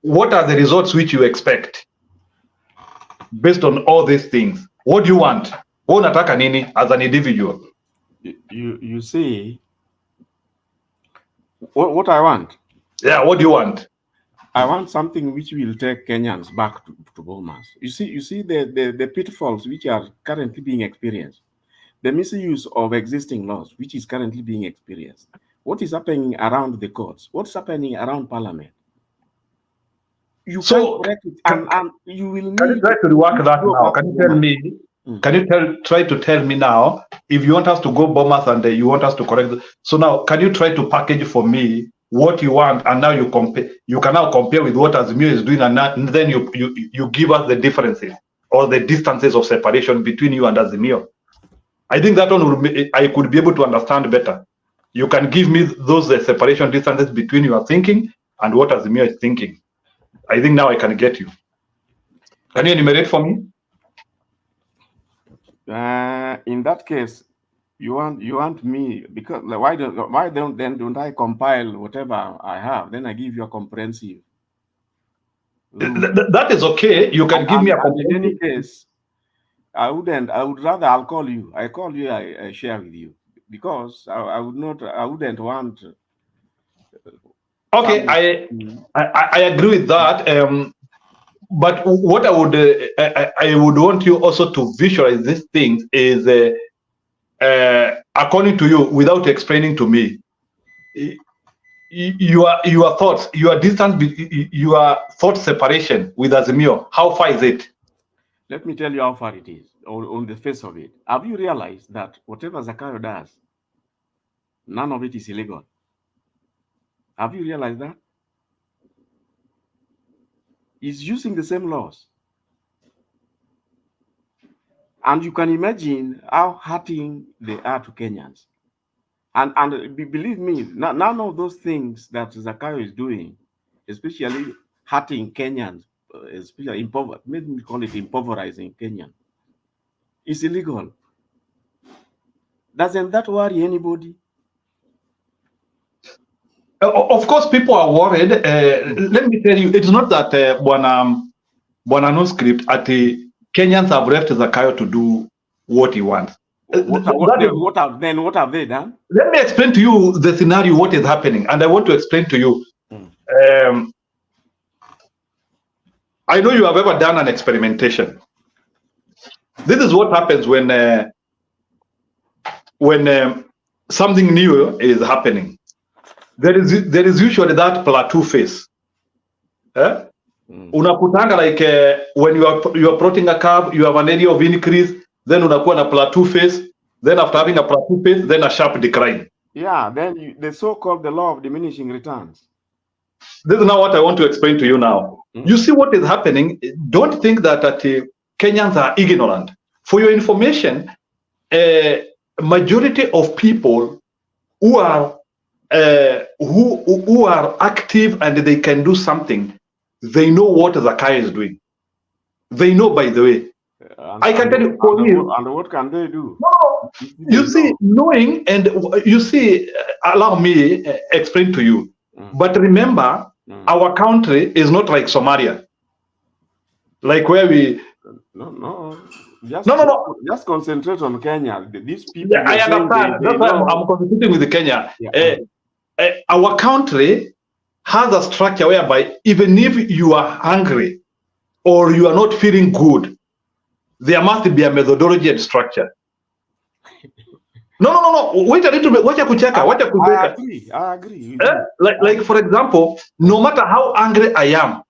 what are the results which you expect based on all these things? What do you want? What unataka nini as an individual? You see what I want? Yeah, what do you want? I want something which will take Kenyans back to Bomas. You see the pitfalls which are currently being experienced, the misuse of existing laws which is currently being experienced. What is happening around the courts? What's happening around Parliament? You can correct it, and you will need. Can you try to rework that now? Can you tell me? Can you try to tell me now if you want us to go Bomas and you want us to correct? So now, can you try to package for me what you want, and now you compare? You can now compare with what Azimio is doing, and then you give us the differences or the distances of separation between you and Azimio. I think that one I could be able to understand better. You can give me those separation distances between your thinking and what Azimio is thinking. I think now I can get you. Can you enumerate for me? In that case, you want me, because why don't I compile whatever I have? Then I give you a comprehensive. That is okay. You can give me a comprehensive. In any case, I would rather I'll call you. I call you, I share with you. Because I wouldn't want Okay, I agree with that. But what I would want you also to visualize these things is, according to you, without explaining to me, your thoughts, your distance, your thought separation with Azimio, how far is it? Let me tell you how far it is on the face of it. Have you realized that whatever Zakayo does, none of it is illegal? Have you realized that? He's using the same laws. And you can imagine how hurting they are to Kenyans. And believe me, none of those things that Zakayo is doing, especially hurting Kenyans, especially maybe we call it impoverizing Kenyan, is illegal. Doesn't that worry anybody? Of course, people are worried. Let me tell you, it's not that Bwana no script at the Kenyans have left Zakayo to do what he wants. What have they done? Let me explain to you the scenario, what is happening, and I want to explain to you. I know you have ever done an experimentation. This is what happens when something new is happening. There is usually that plateau phase. Unakutanga like when you are plotting a curve, you have an area of increase, then unakuwa na plateau phase, then after having a plateau phase, then a sharp decline. Yeah, then the so-called the law of diminishing returns. This is now what I want to explain to you now. You see what is happening. Don't think that Kenyans are ignorant. For your information, majority of people who are who are active and they can do something, they know what Zakayo is doing. They know, by the way. I can tell you for real. And what can they do? No, you see, knowing, and you see, allow me explain to you. But remember, our country is not like Somalia, like where we. No. Just concentrate on Kenya. These people. Yeah, I understand. That's why I'm concentrating with Kenya. Yeah. Our country has a structure whereby even if you are hungry or you are not feeling good, there must be a methodology and structure. No. Wait a little bit. I agree. Like for example, no matter how angry I am,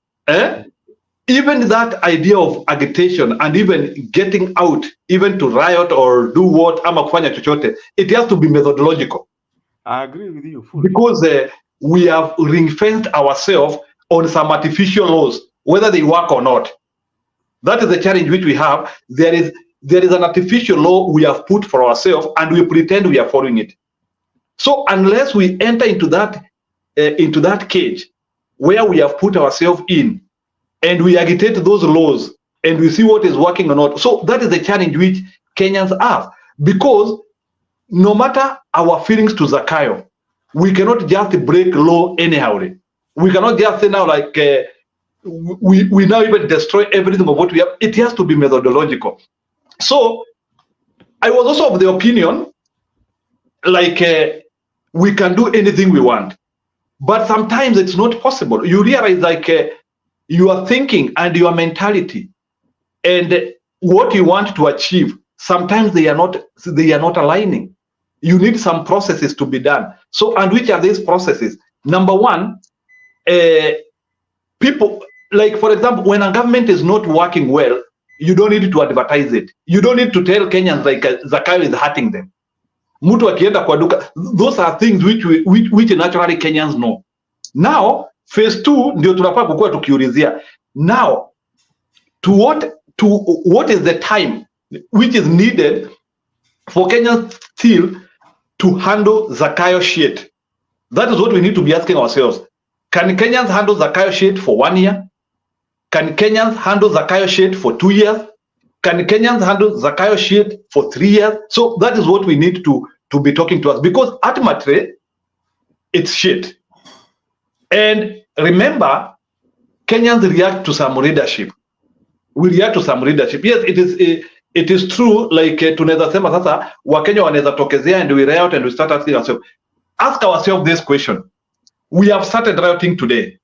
even that idea of agitation and even getting out, even to riot or do what ama kufanya chochote, it has to be methodological. I agree with you fully. Because we have ring-fenced ourselves on some artificial laws, whether they work or not. That is the challenge which we have. There is an artificial law we have put for ourselves, and we pretend we are following it. So unless we enter into that cage where we have put ourselves in, and we agitate those laws, and we see what is working or not. So that is the challenge which Kenyans have, because no matter our feelings to Zakayo, we cannot just break law anyhow. We cannot just say now like we now even destroy everything of what we have. It has to be methodological. So I was also of the opinion like we can do anything we want, but sometimes it's not possible. You realize like your thinking and your mentality and what you want to achieve, sometimes they are not aligning. You need some processes to be done. So, and which are these processes? Number one, people, like for example, when a government is not working well, you don't need to advertise it. You don't need to tell Kenyans like Zakayo is hurting them. Mtu akienda kwa duka, those are things which naturally Kenyans know. Now, phase 2 ndio tunafaa kukua tukiulizia. Now, what is the time which is needed for Kenyans still to handle Zakayo shit? That is what we need to be asking ourselves. Can Kenyans handle Zakayo shit for 1 year? Can Kenyans handle Zakayo shit for 2 years? Can Kenyans handle Zakayo shit for 3 years? So that is what we need to be talking to us, because ultimately it's shit. And remember, Kenyans react to some leadership. We react to some leadership. Yes, it is it is true like tunaweza sema sasa Wakenya wanaweza tokezea and we riot and we start asking ourselves, ask ourselves this question. We have started rioting today.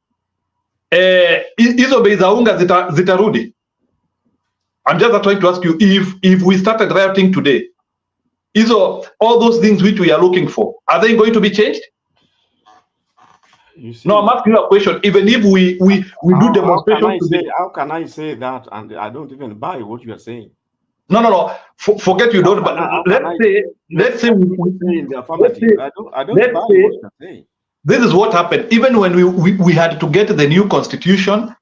Hizo bei za unga zitarudi? I'm just trying to ask you, if we started rioting today, all those things which we are looking for, are they going to be changed? No, I'm asking you a question. Even if we do demonstration today, how can I say that and I don't even buy what you are saying? No. Forget you don't. But let's say we in the affirmative. I don't buy what you are saying. This is what happened. Even when we had to get the new constitution,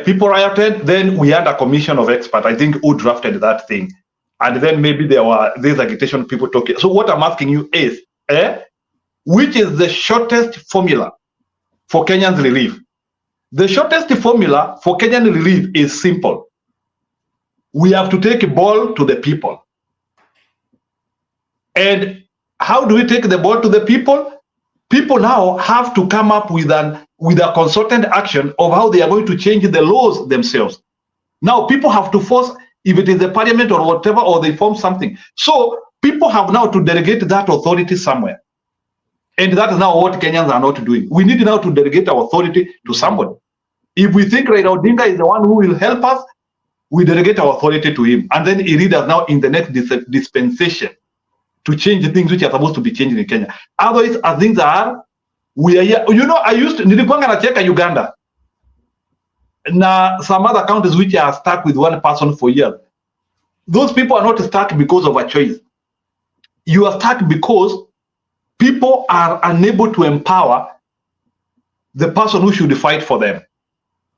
people rioted. Then we had a commission of experts, I think, who drafted that thing. And then maybe there were these agitation people talking. So what I'm asking you is, which is the shortest formula for Kenyans relief? The shortest formula for Kenyan relief is simple. We have to take a ball to the people. And how do we take the ball to the people? People now have to come up with a consultant action of how they are going to change the laws themselves. Now people have to force, if it is the parliament or whatever, or they form something. So people have now to delegate that authority somewhere. And that is now what Kenyans are not doing. We need now to delegate our authority to somebody. If we think Raila Odinga is the one who will help us, we delegate our authority to him. And then he leads us now in the next dispensation to change the things which are supposed to be changed in Kenya. Otherwise, as things are, we are here. You know, nilikuanga nacheka Uganda. Now, some other countries which are stuck with one person for years. Those people are not stuck because of a choice. You are stuck because people are unable to empower the person who should fight for them.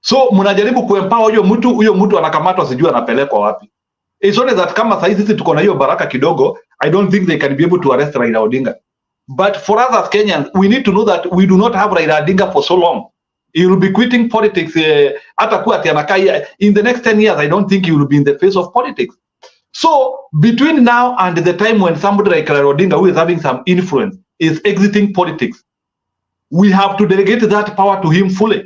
So mnajaribu kuempower huyo mtu anakamatwa sijui anapelekwa wapi. It's only that kama sasa sisi tuko na hiyo baraka kidogo, I don't think they can be able to arrest Raila Odinga. But for us as Kenyans, we need to know that we do not have Raila Odinga for so long. He will be quitting politics hata kuwa ati anakaa in the next 10 years. I don't think he will be in the face of politics. So between now and the time when somebody like Raila Odinga, who is having some influence, is exiting politics, we have to delegate that power to him fully.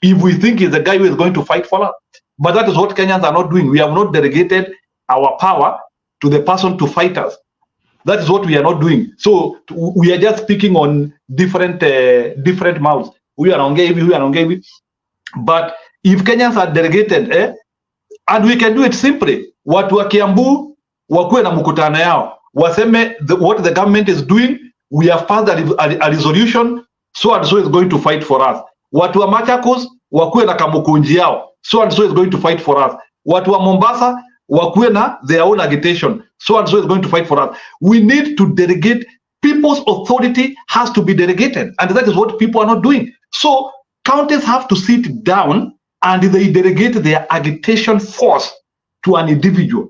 If we think he's the guy who is going to fight for us. But that is what Kenyans are not doing. We have not delegated our power to the person to fight us. That is what we are not doing. So we are just speaking on different mouths. We are on. But if Kenyans are delegated, and we can do it simply, watu wa Kiambu wakuwe na mkutano yao, waseme what the government is doing, we have passed a resolution, so and so is going to fight for us. Watu wa Machakos wakuwe na kamukunji yao, so and so is going to fight for us. Watu wa Mombasa wakuwe na their own agitation, so and so is going to fight for us. We need to delegate. People's authority has to be delegated, and that is what people are not doing. So counties have to sit down and they delegate their agitation force to an individual.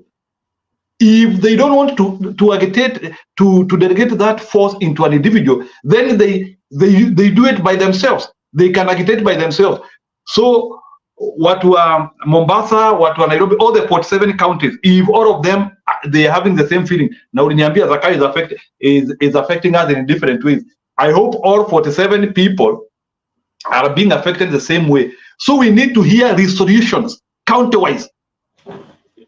If they don't want to agitate, to delegate that force into an individual, then they do it by themselves. They can agitate by themselves. So watu wa Mombasa, watu wa Nairobi, all the 47 counties, if all of them they are having the same feeling, now uliniambia Zakayo is affecting us in different ways. I hope all 47 people are being affected the same way. So we need to hear resolutions county-wise.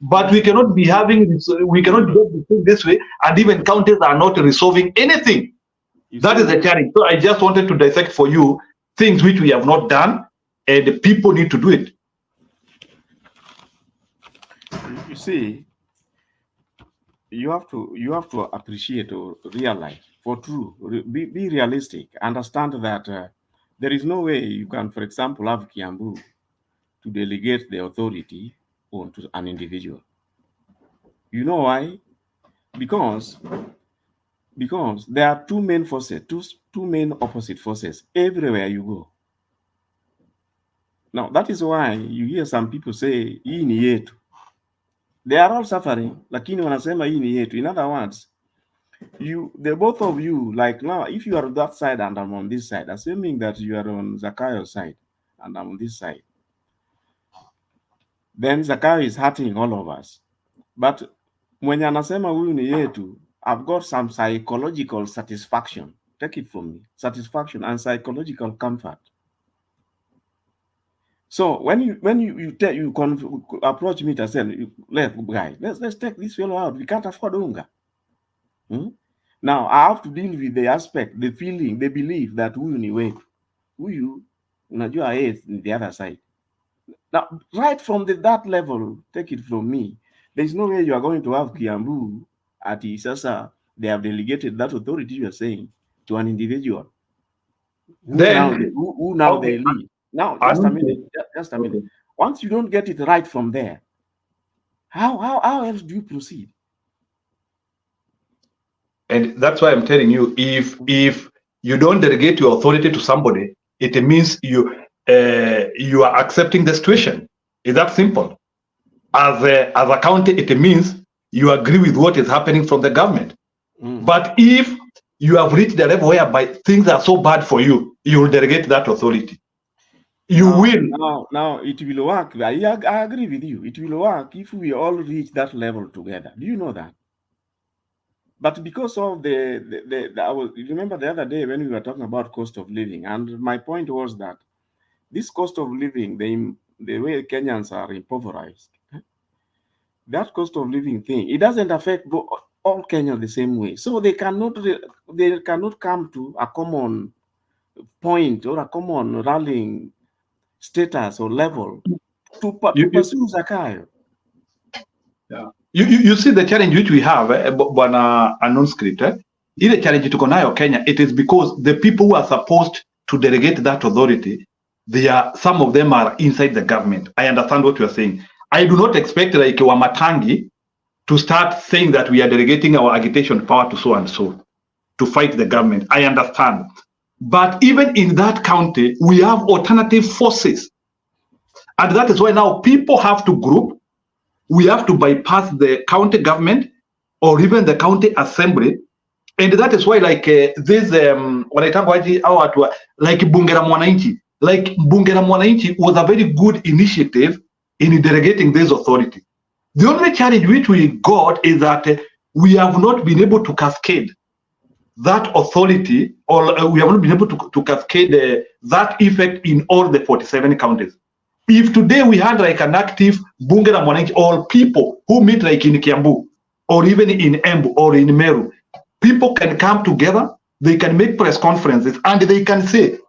But we cannot be having this, we cannot do this way, and even counties are not resolving anything. That is the challenge. So I just wanted to dissect for you things which we have not done, and the people need to do it. You see, you have to appreciate or realize, for true, be realistic, understand that there is no way you can, for example, have Kiambu to delegate the authority onto an individual. You know why? Because there are two main forces, two main opposite forces everywhere you go. Now that is why you hear some people say hii ni yetu. They are all suffering, lakini wanasema hii ni yetu. In other words, the both of you, like now, if you are on that side and I'm on this side, assuming that you are on Zakayo's side and I'm on this side, then Zakayo is hurting all of us. But mwenye anasema huyu ni yetu, I've got some psychological satisfaction. Take it from me. Satisfaction and psychological comfort. So when you approach me and say, let's take this fellow out. We can't afford unga. Now I have to deal with the aspect, the feeling, the belief that huyu unajua is the other side. Now, right from that level, take it from me, there's no way you are going to have Kiambu at Isasa. They have delegated that authority you are saying to an individual. Who now they lead. Now, just a minute. Once you don't get it right from there, how else do you proceed? And that's why I'm telling you, if you don't delegate your authority to somebody, it means you are accepting the situation. It's that simple. As a county, it means you agree with what is happening from the government. But if you have reached the level whereby things are so bad for you, you will delegate that authority. You will. Now it will work. I agree with you. It will work if we all reach that level together. Do you know that? But because of remember the other day when we were talking about cost of living, and my point was that this cost of living, the way Kenyans are impoverished, that cost of living thing, it doesn't affect all Kenyans the same way. So they cannot come to a common point or a common rallying status or level to pursue Zakayo. Yeah. You see the challenge which we have, Bwana non-script, ile challenge tuko nayo Kenya, it is because the people who are supposed to delegate that authority, some of them are inside the government. I understand what you are saying. I do not expect like Wamatangi to start saying that we are delegating our agitation power to so and so to fight the government. I understand. But even in that county, we have alternative forces. And that is why now people have to group. We have to bypass the county government or even the county assembly. And that is why like this, when I talk about like Bunge la Mwananchi, like Bunge la Mwananchi was a very good initiative in delegating this authority. The only challenge which we got is that we have not been able to cascade that authority, or we have not been able to cascade that effect in all the 47 counties. If today we had like an active Bunge la Mwananchi, or people who meet like in Kiambu, or even in Embu, or in Meru, people can come together, they can make press conferences, and they can say,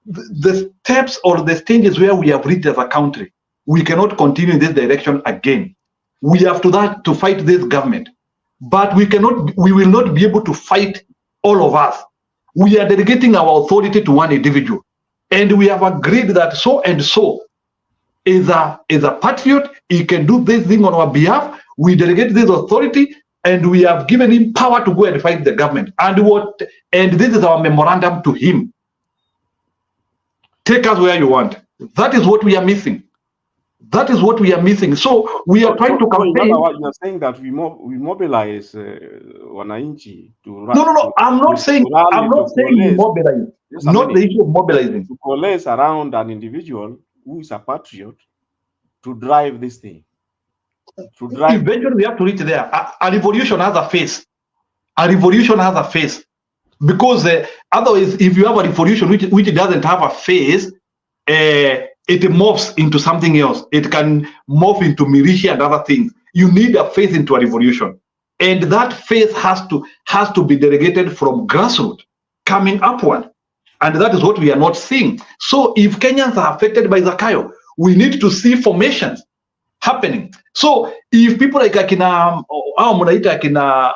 the steps or the stages where we have reached as a country, we cannot continue in this direction again. We have to fight this government. But we will not be able to fight all of us. We are delegating our authority to one individual. And we have agreed that so and so is a patriot, he can do this thing on our behalf. We delegate this authority and we have given him power to go and fight the government. And this is our memorandum to him. Take us where you want. That is what we are missing. That is what we are missing. So we are trying to campaign. You are saying that we mobilize Wananchi to. No. I'm not saying we mobilize. Not the issue of mobilizing. To coalesce around an individual who is a patriot to drive this thing. Eventually, we have to reach there. A revolution has a face. A revolution has a face. Because otherwise, if you have a revolution which doesn't have a face, it morphs into something else. It can morph into militia and other things. You need a face into a revolution. And that face has to be delegated from grassroots, coming upward. And that is what we are not seeing. So if Kenyans are affected by Zakayo, we need to see formations happening. So if people like Akina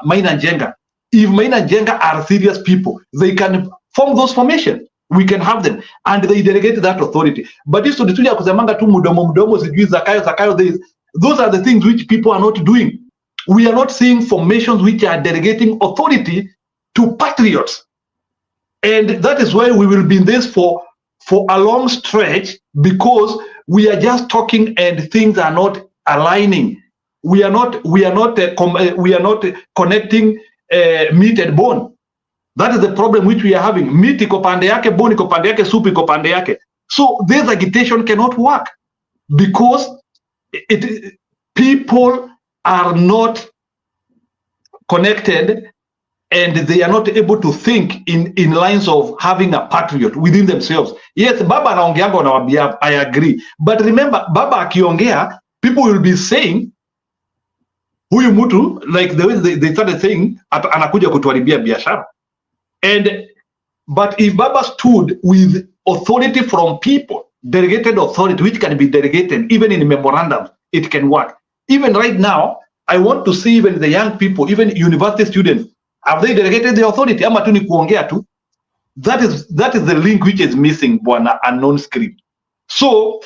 Maina Njenga, if Maina Njenga are serious people, they can form those formations. We can have them, and they delegate that authority. But if to kusemanga tu mudomo sijui Zakayo this, those are the things which people are not doing. We are not seeing formations which are delegating authority to patriots. And that is why we will be in this for a long stretch, because we are just talking and things are not aligning. We are not connecting meat and bone. That is the problem which we are having. Meat iko pande yake, bone iko pande yake, soup iko pande yake. So this agitation cannot work because people are not connected and they are not able to think in lines of having a patriot within themselves. Yes, Baba anaongeanga na I agree. But remember, Baba akiongea, people will be saying, huyu mtu, like the way they started saying, anakuja kutuharibia biashara. But if Baba stood with authority from people, delegated authority, which can be delegated, even in memorandum, it can work. Even right now, I want to see even the young people, even university students, have they delegated the authority? Ama tu ni kuongea tu? That is the link which is missing, bwana, a non-script. So,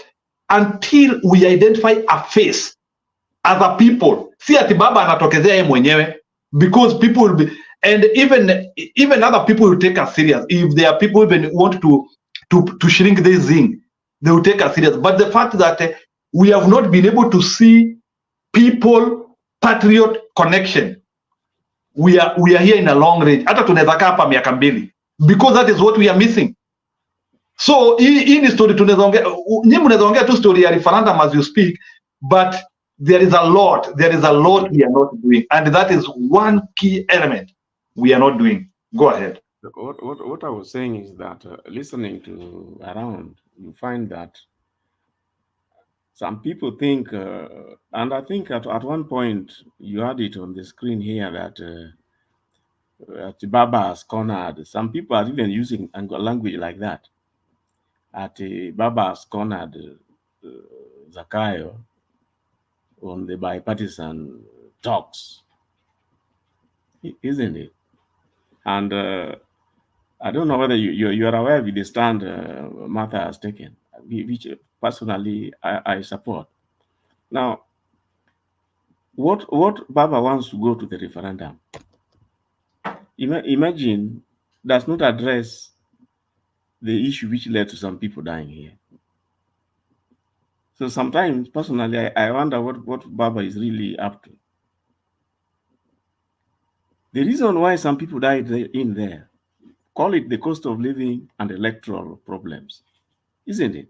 until we identify a face as a people, si ati Baba anatokezea yeye mwenyewe, because people will be, and even other people will take us serious. If there are people even want to shrink this thing, they will take us serious. But the fact that we have not been able to see people patriot connection, we are here in a long range. Hata tunaweza kaa hapa miaka mbili, because that is what we are missing. So hii ni story tunaweza ongea, nyinyi mnaweza ongea tu story ya referendum as you speak, but there is a lot we are not doing, and that is one key element we are not doing. Go ahead. What I was saying is that listening to around, you find that some people think, and I think at one point you had it on the screen here that Baba has cornered. Some people are even using language like that. Baba has cornered Zakayo on the bipartisan talks, isn't it? And I don't know whether you are aware of the stand Martha has taken, which personally I support. Now, what Baba wants to go to the referendum, imagine, does not address the issue which led to some people dying here. So sometimes, personally, I wonder what Baba is really up to. The reason why some people died in there, call it the cost of living and electoral problems, isn't it?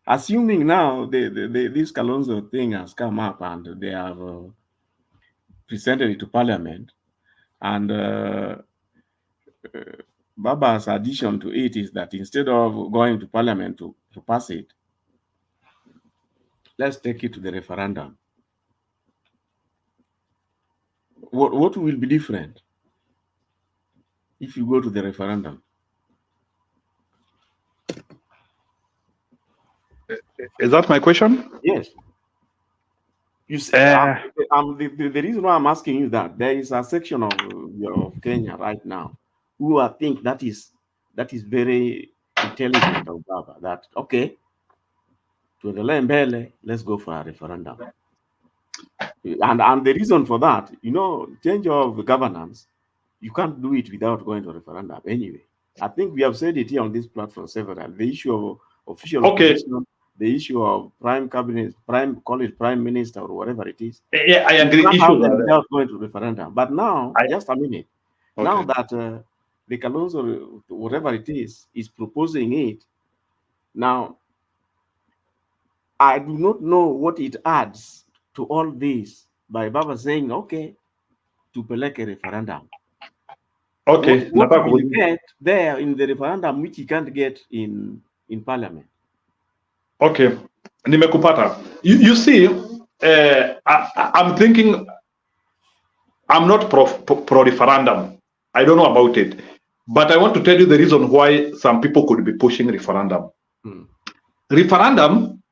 Assuming now this Kalonzo thing has come up and they have presented it to Parliament, and Baba's addition to it is that instead of going to Parliament to pass it, let's take it to the referendum. What will be different if you go to the referendum? Is that my question? Yes. You see, the reason why I'm asking you that, there is a section of Kenya right now who I think that is very intelligent of Baba, that okay, to the Mbele, let's go for a referendum. And the reason for that, change of governance, you can't do it without going to a referendum anyway. I think we have said it here on this platform several times. The issue of official opposition, the issue of prime cabinet, call it prime minister or whatever it is. Yeah, I agree. Without going to referendum. But now, just a minute. Okay. Now that the Kalonzo, whatever it is proposing it, now, I do not know what it adds to all this by Baba saying, okay, to peleke a referendum. Okay. What will you get there in the referendum which you can't get in Parliament? Okay. Nimekupata. You see, I'm thinking, I'm not pro referendum. I don't know about it. But I want to tell you the reason why some people could be pushing referendum. Referendum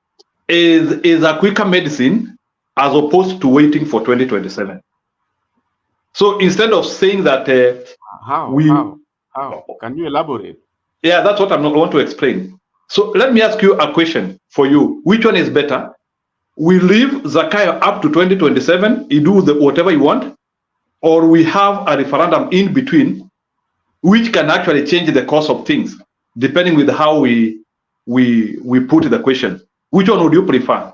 is a quicker medicine as opposed to waiting for 2027. So instead of saying that how can you elaborate? Yeah, that's what I want to explain. So let me ask you a question for you. Which one is better? We leave Zakayo up to 2027, you do whatever you want, or we have a referendum in between, which can actually change the course of things, depending with how we put the question. Which one would you prefer?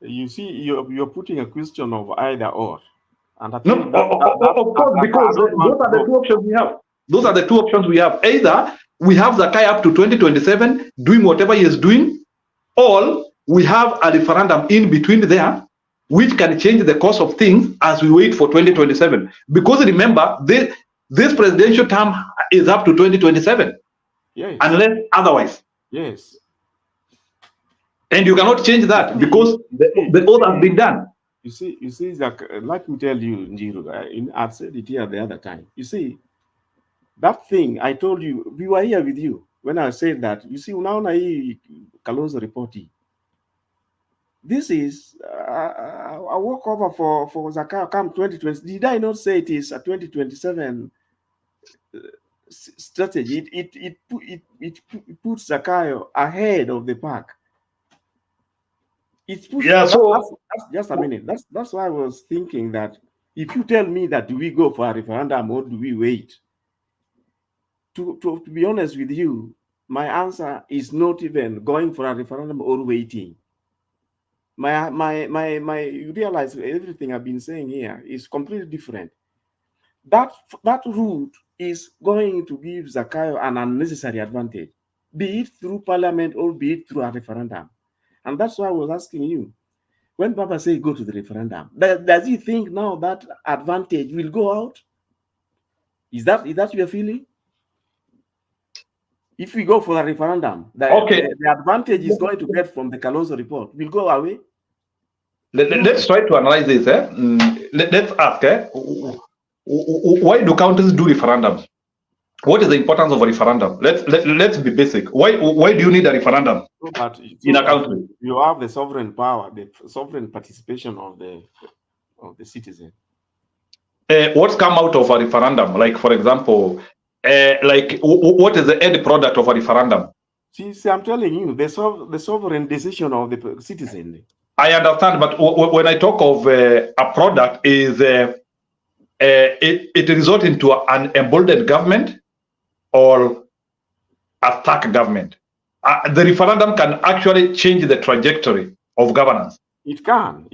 You see, you're putting a question of either or. And I No, think of course, because those are the two options we have. Those are the two options we have. Either we have Zakai up to 2027 doing whatever he is doing, or we have a referendum in between there, which can change the course of things as we wait for 2027. Because remember, this presidential term is up to 2027, Yes. unless otherwise. Yes. And you cannot change that because the oath has been done. You see, let me tell you, Njiru, I said it here the other time. You see, that thing I told you, we were here with you when I said that. You see, now Kalonzo reporting. This is a walkover for Zakayo come 2020. Did I not say it is a 2027 strategy? It puts Zakayo ahead of the pack. It puts, yeah. So that's just a minute. That's why I was thinking that if you tell me that do we go for a referendum or do we wait? To be honest with you, my answer is not even going for a referendum or waiting. You realize everything I've been saying here is completely different. That route is going to give Zakayo an unnecessary advantage, be it through parliament or be it through a referendum. And that's why I was asking you, when Papa says go to the referendum, does he think now that advantage will go out? Is that your feeling? If we go for a referendum, the advantage is going to get from the Kalonzo report will go away. Let's try to analyze this. Let's ask, why do counties do referendums? What is the importance of a referendum? Let's be basic. Why do you need a referendum in a country? You have the sovereign power, the sovereign participation of the citizen. What's come out of a referendum? Like, for example, what is the end product of a referendum? See, I'm telling you, the sovereign decision of the citizen. I understand, but when I talk of a product, is it results into an emboldened government or a stuck government? The referendum can actually change the trajectory of governance. It can.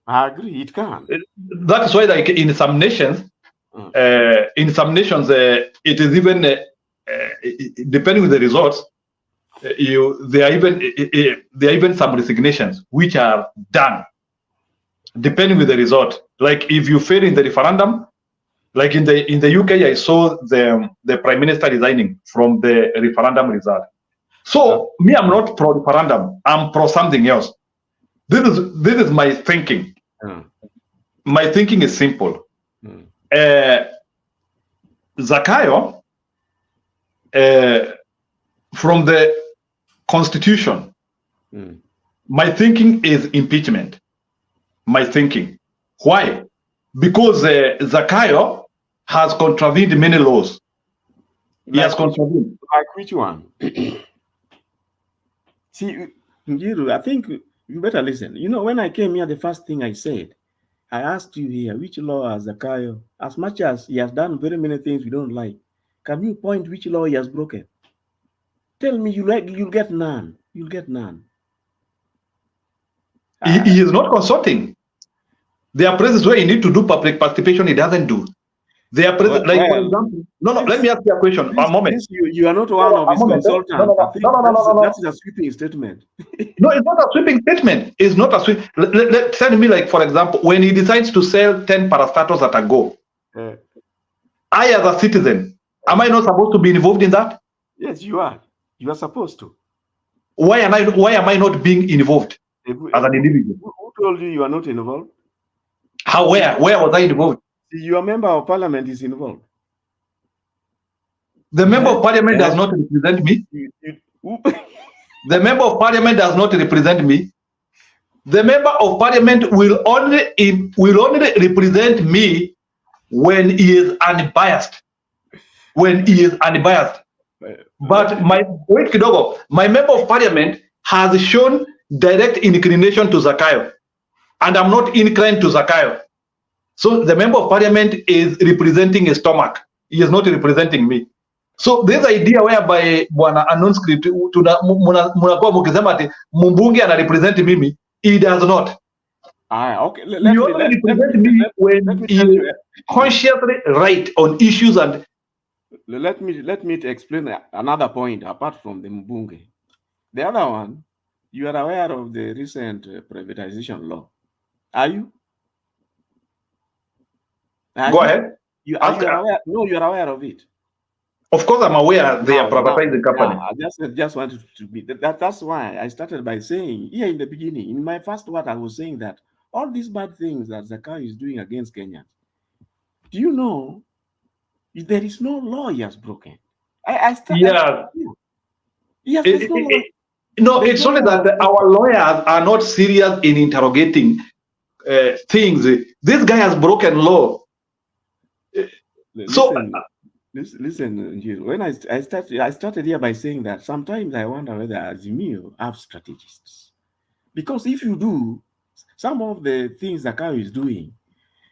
I agree, it can. That is why, like in some nations, it is even depending on the results. There are even some resignations which are done depending with the result. Like if you fail in the referendum, like in the UK, I saw the prime minister resigning from the referendum result. So me, I'm not pro referendum. I'm pro something else. This is my thinking. My thinking is simple. Zakayo, from the Constitution, my thinking is impeachment. My thinking. Why? Because Zakayo has contravened many laws. He has contravened. Like which one? See, Njiru, I think you better listen. You know, when I came here, the first thing I said, I asked you here, which law has Zakayo, as much as he has done very many things we don't like, can you point which law he has broken? Tell me, you'll get none. You'll get none. He is not consulting. There are places where you need to do public participation, he doesn't do. There are places, like for example, let me ask you a question. A moment. You are not one of his consultants. That is a sweeping statement. No, it's not a sweeping statement. It's not a sweep. Tell me, like for example, when he decides to sell 10 parastatos at a go, I as a citizen, am I not supposed to be involved in that? Yes, you are. You are supposed to. Why am I not being involved as an individual? Who told you are not involved? How? Where was I involved? Your member of parliament is involved. The member of parliament does not represent me. The member of parliament does not represent me. The member of parliament will only represent me when he is unbiased. When he is unbiased. But my member of parliament has shown direct inclination to Zakayo, and I'm not inclined to Zakayo. So the member of parliament is representing a stomach. He is not representing me. So this idea whereby bwana non-script munakuwa mukisema ati mbunge ana represent mimi, he does not. Okay. He only represent me when he consciously right on issues. And let me explain another point apart from the mbunge. The other one, you are aware of the recent privatization law. Are you? Go ahead. You are aware? No, you are aware of it. Of course, I'm aware they are privatizing company. I just wanted to be that's why I started by saying here in the beginning, in my first word, I was saying that all these bad things that Zakayo is doing against Kenyans, do you know there is no law he has broken? Yeah. Yes, there's no law. No, it's only that our lawyers are not serious in interrogating things. This guy has broken law. Listen, when I started here by saying that sometimes I wonder whether Azimio have strategists, because if you do some of the things Zakayo is doing,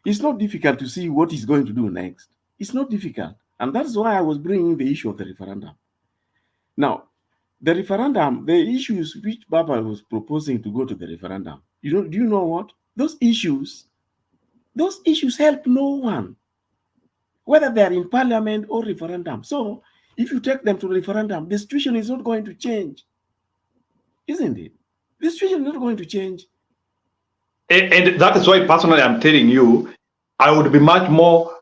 it's not difficult to see what he's going to do next. It's not difficult, and that's why I was bringing the issue of the referendum. Now, the referendum, the issues which Baba was proposing to go to the referendum, do you know what? Those issues help no one, whether they are in parliament or referendum. So if you take them to referendum, the situation is not going to change, isn't it? The situation is not going to change. And that is why personally I'm telling you, I would be much more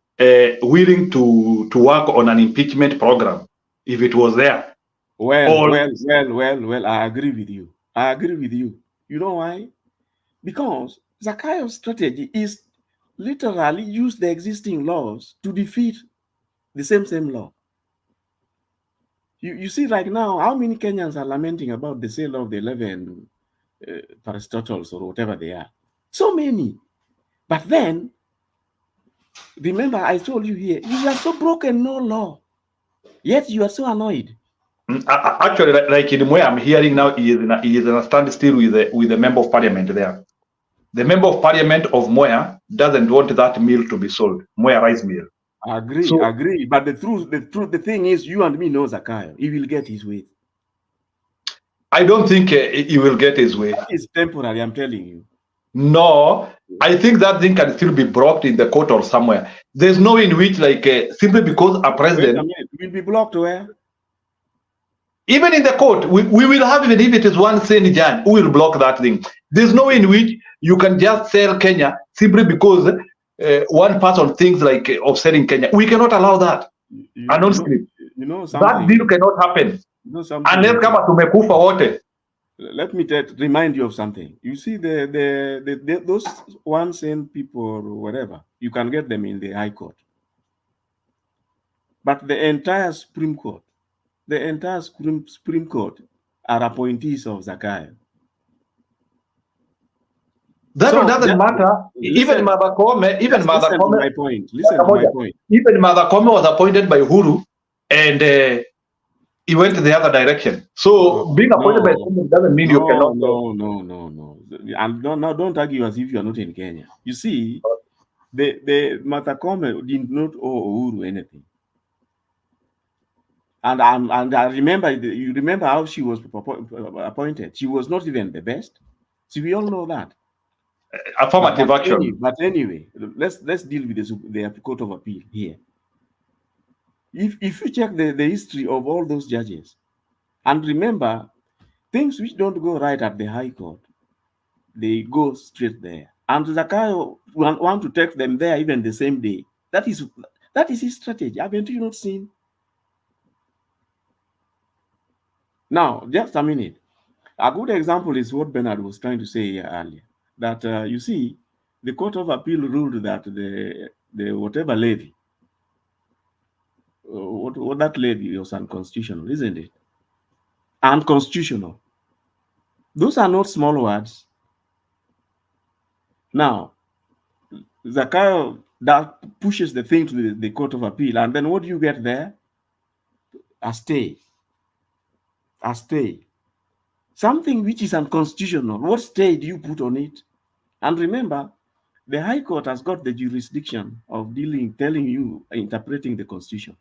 willing to work on an impeachment program if it was there. Well, I agree with you. You know why? Because Zakayo's strategy is literally use the existing laws to defeat the same law. You see right now, how many Kenyans are lamenting about the sale of the 11 Aristotles or whatever they are? So many. But then, remember I told you here, you are so broken no law, yet you are so annoyed. Actually, like in where I'm hearing now, he is in a standstill with the member of parliament there. The member of parliament of Moya doesn't want that mill to be sold, Moya rice mill. I agree. But the thing is, you and me know Zakayo. He will get his way. I don't think he will get his way. That is temporary, I'm telling you. No, I think that thing can still be blocked in the court or somewhere. There's no in which, like, simply because a president will be blocked where? Even in the court, we will have, even if it is one Senijan who will block that thing. There's no in which you can just sell Kenya simply because one person thinks like of selling Kenya. We cannot allow that. That deal cannot happen. Unless kama tumekufa wote. Let me remind you of something. You see, those one cent people or whatever, you can get them in the High Court. But the entire Supreme Court are appointees of Zakayo. That one doesn't matter. Even Mother Kome, Listen to my point. Even Mother Kome was appointed by Uhuru, and he went the other direction. So being appointed by someone doesn't mean you cannot. No. And don't argue as if you are not in Kenya. You see, the Mother Kome did not owe Uhuru anything. And I remember, you remember how she was appointed. She was not even the best. So we all know that. Affirmative action. But anyway, let's deal with the Court of Appeal here. If you check the history of all those judges, and remember, things which don't go right at the High Court, they go straight there. And Zakayo want to take them there even the same day. That is his strategy. Haven't you not seen? Now, just a minute. A good example is what Bernard was trying to say here earlier. That you see, the Court of Appeal ruled that the whatever levy, what that levy was unconstitutional, isn't it? Unconstitutional. Those are not small words. Now, Zakayo that pushes the thing to the Court of Appeal, and then what do you get there? A stay. A stay. Something which is unconstitutional. What stay do you put on it? And remember, the High Court has got the jurisdiction of telling you, interpreting the Constitution.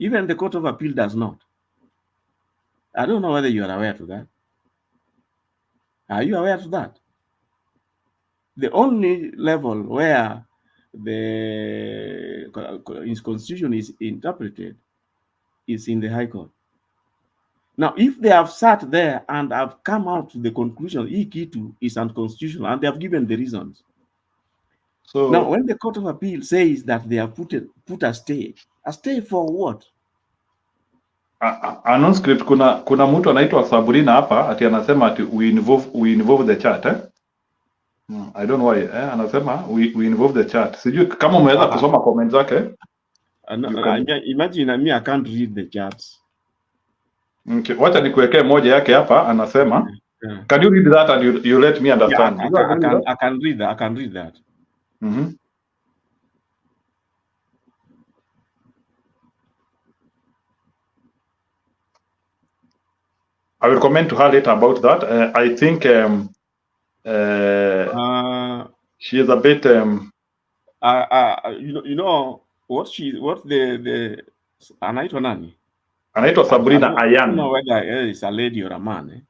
Even the Court of Appeal does not. I don't know whether you are aware of that. Are you aware of that? The only level where the Constitution is interpreted is in the High Court. Now, if they have sat there and have come out to the conclusion E-Kitu is unconstitutional, and they have given the reasons, So now, when the Court of Appeal says that they have put a stay for what? anon script, kuna mtu anaitwa Sabrina hapa ati anasema ati we involve the chat I don't know why anasema we involve the chat. Sijui kama umeweza kusoma comment zake. Imagine me, I can't read the chats. Okay, wacha nikuwekee moja yake hapa, anasema can you read that and you let me understand? Yeah, I can read that. I can read that. I will comment to her later about that. I think she is a bit you know what the anaitwa nani? Anaitwa Sabrina Ayan. I don't know whether it's a lady or a man.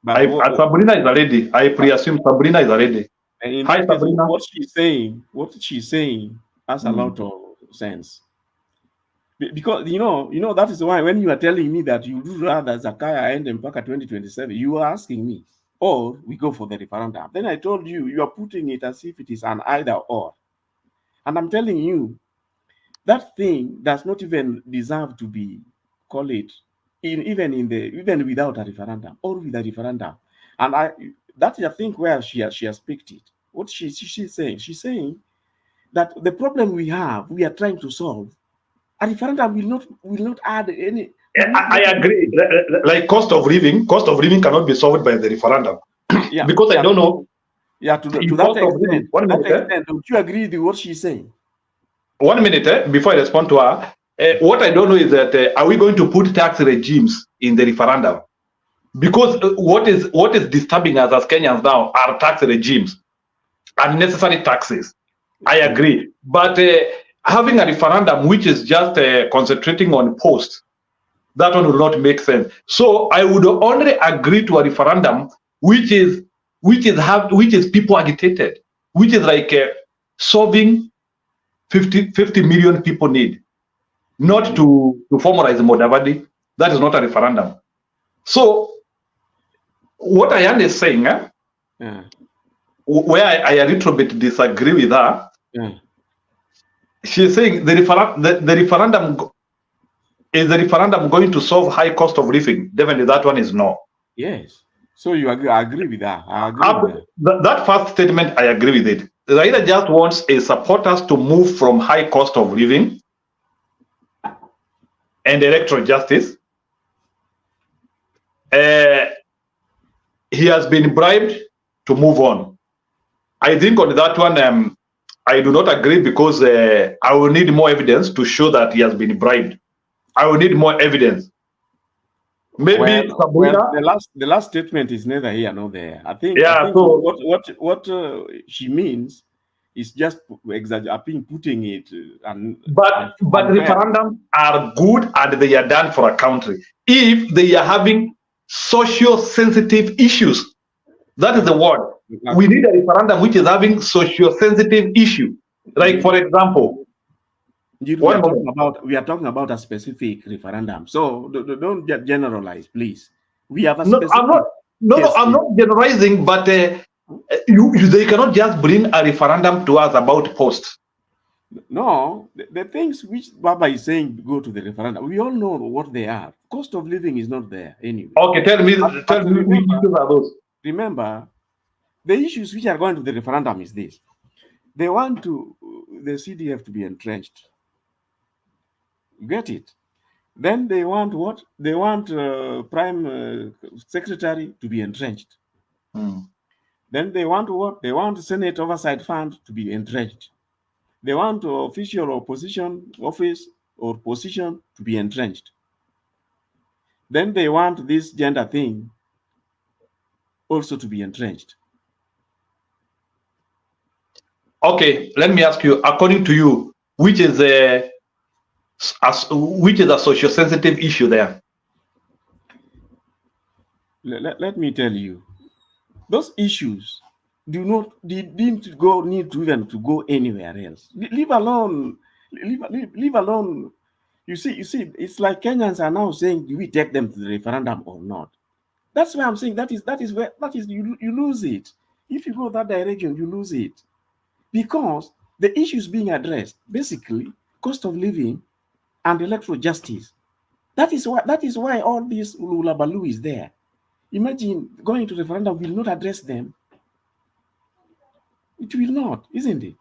But Sabrina is a lady. I presume Sabrina is a lady. Hi, Sabrina. What she's saying has a lot of sense. Because you know that is why when you are telling me that you do rather Zakaya end mpaka 2027, you are asking me, or we go for the referendum. Then I told you, you are putting it as if it is an either or. And I'm telling you, that thing does not even deserve to be called it even without a referendum or with a referendum. And that's I think where she has picked it. What she's saying? She's saying that the problem we are trying to solve. A referendum will not add any. I agree. Like cost of living cannot be solved by the referendum. Yeah, because I don't know. Yeah, to that extent, don't you agree with what she's saying? 1 minute before I respond to her. What I don't know is that are we going to put tax regimes in the referendum? Because what is disturbing us as Kenyans now are tax regimes, unnecessary taxes. I agree, but having a referendum which is just concentrating on posts, that one will not make sense. So I would only agree to a referendum which is people agitated, which is like solving 50 million people need, not to formalize Modavadi. That is not a referendum. So what Ayan is saying, where I a little bit disagree with her, she's saying the referendum is the referendum going to solve high cost of living? Definitely, that one is no. Yes. So you agree? I agree with that. I agree with that first statement. I agree with it. Raila just wants a supporters to move from high cost of living and electoral justice. He has been bribed to move on. I think on that one, I do not agree because I will need more evidence to show that he has been bribed. I will need more evidence. Maybe the last statement is neither here nor there. I think so what she means is just putting it. But referendums are good and they are done for a country. If they are having social sensitive issues, that is the word. We need a referendum which is having social sensitive issue. Like for example, we are talking about a specific referendum. So don't generalize, please. We have a specific. I'm not generalizing, but they cannot just bring a referendum to us about posts. No, the things which Baba is saying go to the referendum. We all know what they are. Cost of living is not there anyway. Okay, tell me which issues are those. Remember, the issues which are going to the referendum is this: they want the CDF to be entrenched. Get it? Then they want what? They want Prime Secretary to be entrenched. Then they want what? They want Senate Oversight Fund to be entrenched. They want official opposition office or position to be entrenched. Then they want this gender thing also to be entrenched. Okay, let me ask you, according to you, which is a social sensitive issue there? Let me tell you, those issues didn't need to go anywhere else. Leave alone. You see, it's like Kenyans are now saying, do we take them to the referendum or not? That's why I'm saying that is where you lose it. If you go that direction, you lose it. because the issues being addressed, basically cost of living and electoral justice. That is why all this ulabalu is there. Imagine going to referendum will not address them. It will not, isn't it?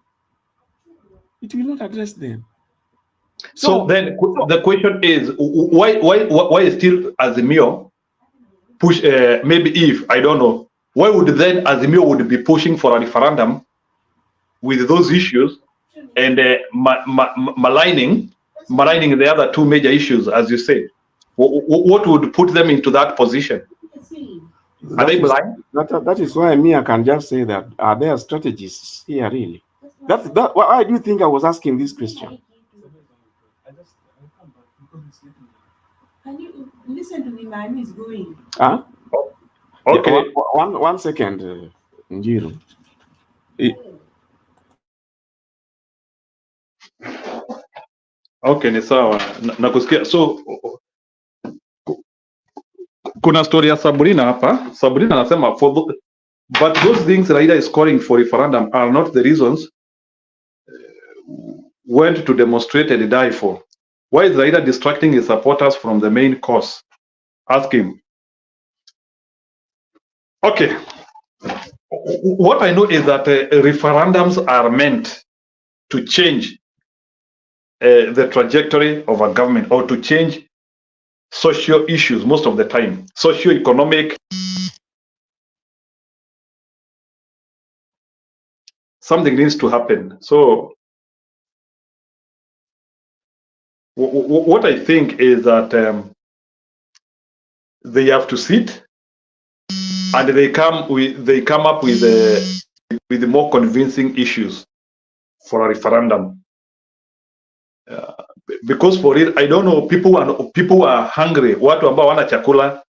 It will not address them. So then the question is, why still Azimio push, maybe if, I don't know, why would then Azimio would be pushing for a referendum with those issues and maligning the other two major issues, as you say? What would put them into that position? Are they blind? That is why I can just say that, are there strategists here really? Why do you think I was asking this question? Can you listen to me? My is going. Huh? Okay. Yeah, one second, Njiru. Okay, ni sawa. Nakusikia. So kuna story ya Sabrina hapa. Sabrina anasema but those things Raila is calling for referendum are not the reasons went to demonstrate and die for. Why is Raila distracting his supporters from the main cause? Ask him. Okay. What I know is that referendums are meant to change the trajectory of a government, or to change social issues most of the time, socio-economic. Something needs to happen. So what I think is that they have to sit and they come up with the more convincing issues for a referendum. Because for it, I don't know, people are hungry. Watu ambao wana chakula,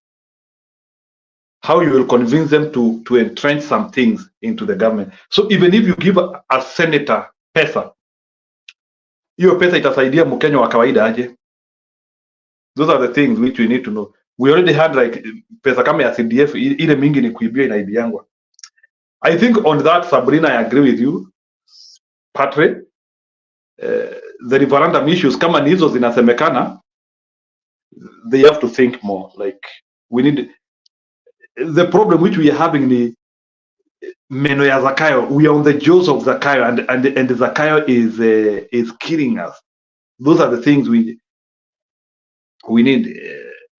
how you will convince them to entrench some things into the government. So even if you give a senator pesa, hiyo pesa itasaidia Mkenya wa kawaida aje? Those are the things which we need to know. We already had like pesa kama ya CDF, ile mingi ni kuibia inaibiangwa. I think on that, Sabrina, I agree with you. Patrick, the referendum issues kama ni hizo zinasemekana, they have to think more. Like, we need, the problem which we are having ni meno ya Zakayo. We are on the jaws of Zakayo, and Zakayo is killing us. Those are the things we need.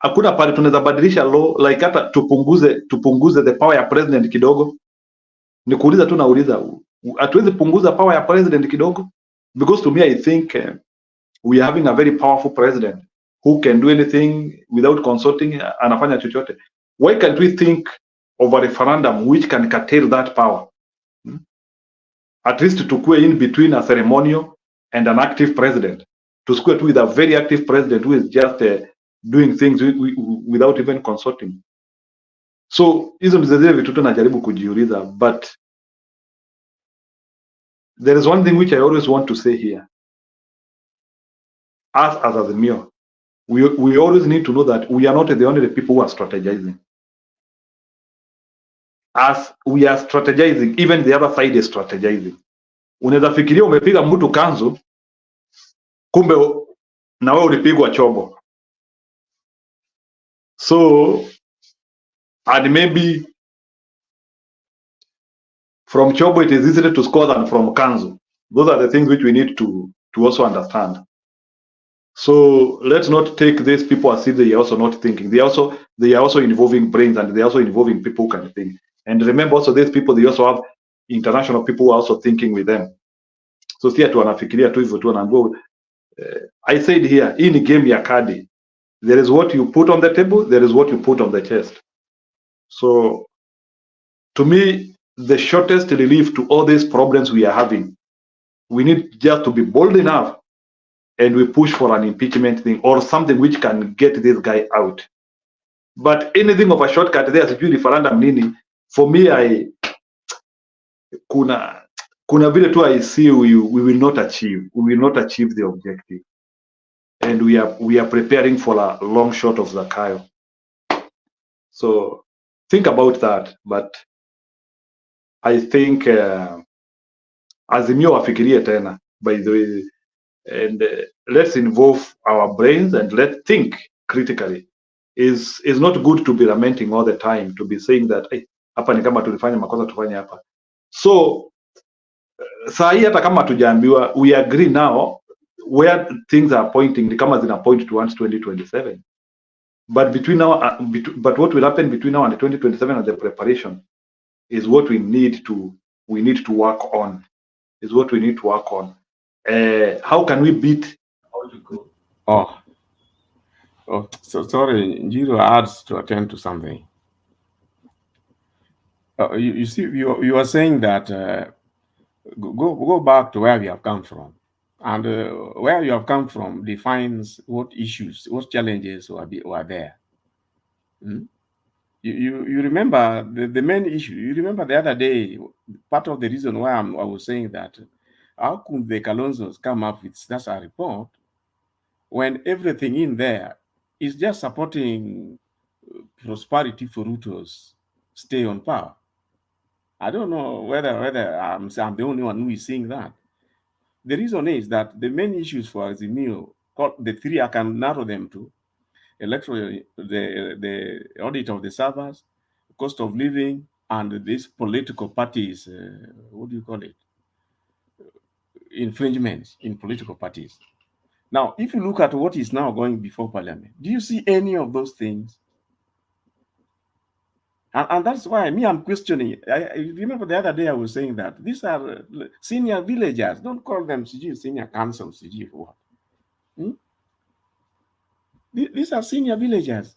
Hakuna pale tunaweza badilisha law, like hata tupunguze the power ya president kidogo. Nikuuliza tu, nauliza, hatuwezi punguza power ya president kidogo? Because to me, I think we are having a very powerful president who can do anything without consulting, anafanya chochote. Why can't we think of a referendum which can curtail that power? At least tukue in between a ceremonial and an active president. Tusikue tu with a very active president who is just doing things without even consulting. So hizo ndizo zile vitu tunajaribu kujiuliza, but there is one thing which I always want to say here. Us as Azimio, we always need to know that we are not the only people who are strategizing. As we are strategizing, even the other side is strategizing. Unaweza fikiria umepiga mtu kanzu, kumbe na wewe ulipigwa chobo. So, and maybe from chobo it is easier to score than from kanzu. Those are the things which we need to also understand. So let's not take these people as if they are also not thinking. They are also involving brains, and they are also involving people who can think. And remember also, these people, they also have international people who are also thinking with them. So si atu wanafikiria tu hivyo tu wanaambiwa. I said here, hii ni game ya kadi. There is what you put on the table, there is what you put on the chest. So to me, the shortest relief to all these problems we are having, we need just to be bold enough and we push for an impeachment thing or something which can get this guy out. But anything of a shortcut there, sijui referendum nini, for me, kuna vile tu I see we will not achieve the objective, and we are preparing for a long shot of Zakayo. So think about that. But I think Azimio wafikirie tena, by the way, and let's involve our brains and let's think critically. Is not good to be lamenting all the time, to be saying that hapa ni kama tulifanya makosa tufanye hapa. So saa hii hata kama tujaambiwa, we agree now where things are pointing, ni kama zina point towards 2027. But between now, but what will happen between now and 2027 and the preparation is what we need to work on. Is what we need to work on. How can we beat? Oh, so sorry, Njiro adds to attend to something. You see, you are saying that go back to where we have come from, and where you have come from defines what issues, what challenges were there. You remember the main issue. You remember the other day, part of the reason why I was saying that, how could the Kalonzos come up with such a report when everything in there is just supporting prosperity for Ruto's stay on power? I don't know whether I'm the only one who is saying that. The reason is that the main issues for Azimio, the three, I can narrow them to: electoral, the audit of the servers, cost of living, and these political parties, what do you call it? Infringements in political parties. Now, if you look at what is now going before Parliament, do you see any of those things? And that's why I'm questioning. I remember the other day I was saying that these are senior villagers. Don't call them senior councils for what? These are senior villagers.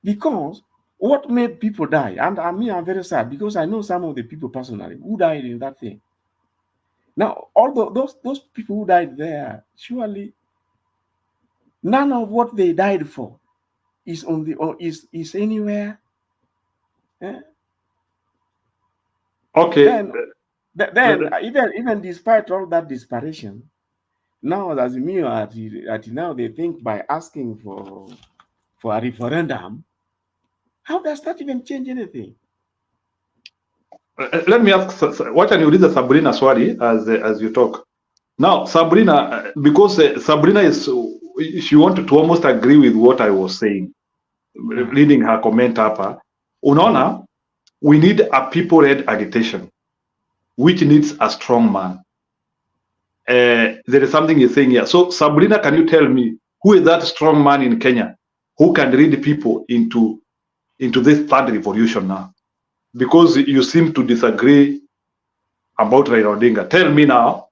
Because what made people die, and I'm very sad because I know some of the people personally who died in that thing. Now, although those people who died there, surely none of what they died for is on the or is anywhere. Okay. Then even despite all that desperation, now as at now they think by asking for a referendum, how does that even change anything? Let me ask, what can you read the Sabrina Swari as you talk? Now, Sabrina, because Sabrina she wanted to almost agree with what I was saying, reading her comment up. Unaona, we need a people-led agitation, which needs a strong man. There is something you're saying here. So, Sabrina, can you tell me who is that strong man in Kenya who can lead people into this third revolution now? Because you seem to disagree about Raila Odinga. Tell me now,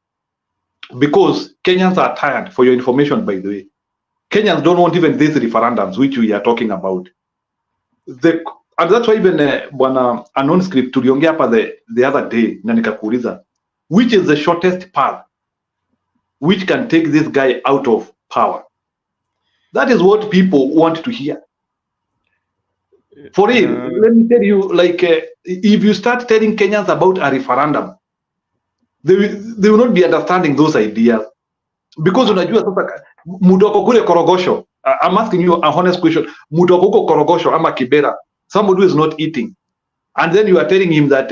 because Kenyans are tired, for your information, by the way. Kenyans don't want even these referendums, which we are talking about. And that's why even bwana anon script tuliongea hapa the other day, na nikakuuliza, which is the shortest path which can take this guy out of power? That is what people want to hear. For real, let me tell you, like, if you start telling Kenyans about a referendum, they will not be understanding those ideas. Because unajua sasa mtu wako kule Korogosho, I'm asking you a honest question, mtu wako huko Korogosho ama Kibera, somebody who is not eating, and then you are telling him that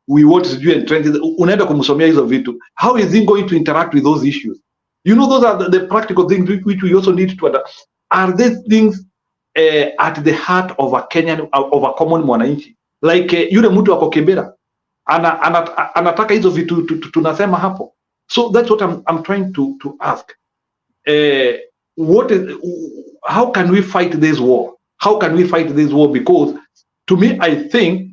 we want to do and trend, unaenda kumsomea hizo vitu. How is he going to interact with those issues? You know, those are the practical things which we also need to understand. Are these things at the heart of a Kenyan, of a common mwananchi? Like yule mtu wako Kibera anataka hizo vitu tunasema hapo. So that's what I'm trying to ask. How can we fight this war? How can we fight this war? Because to me, I think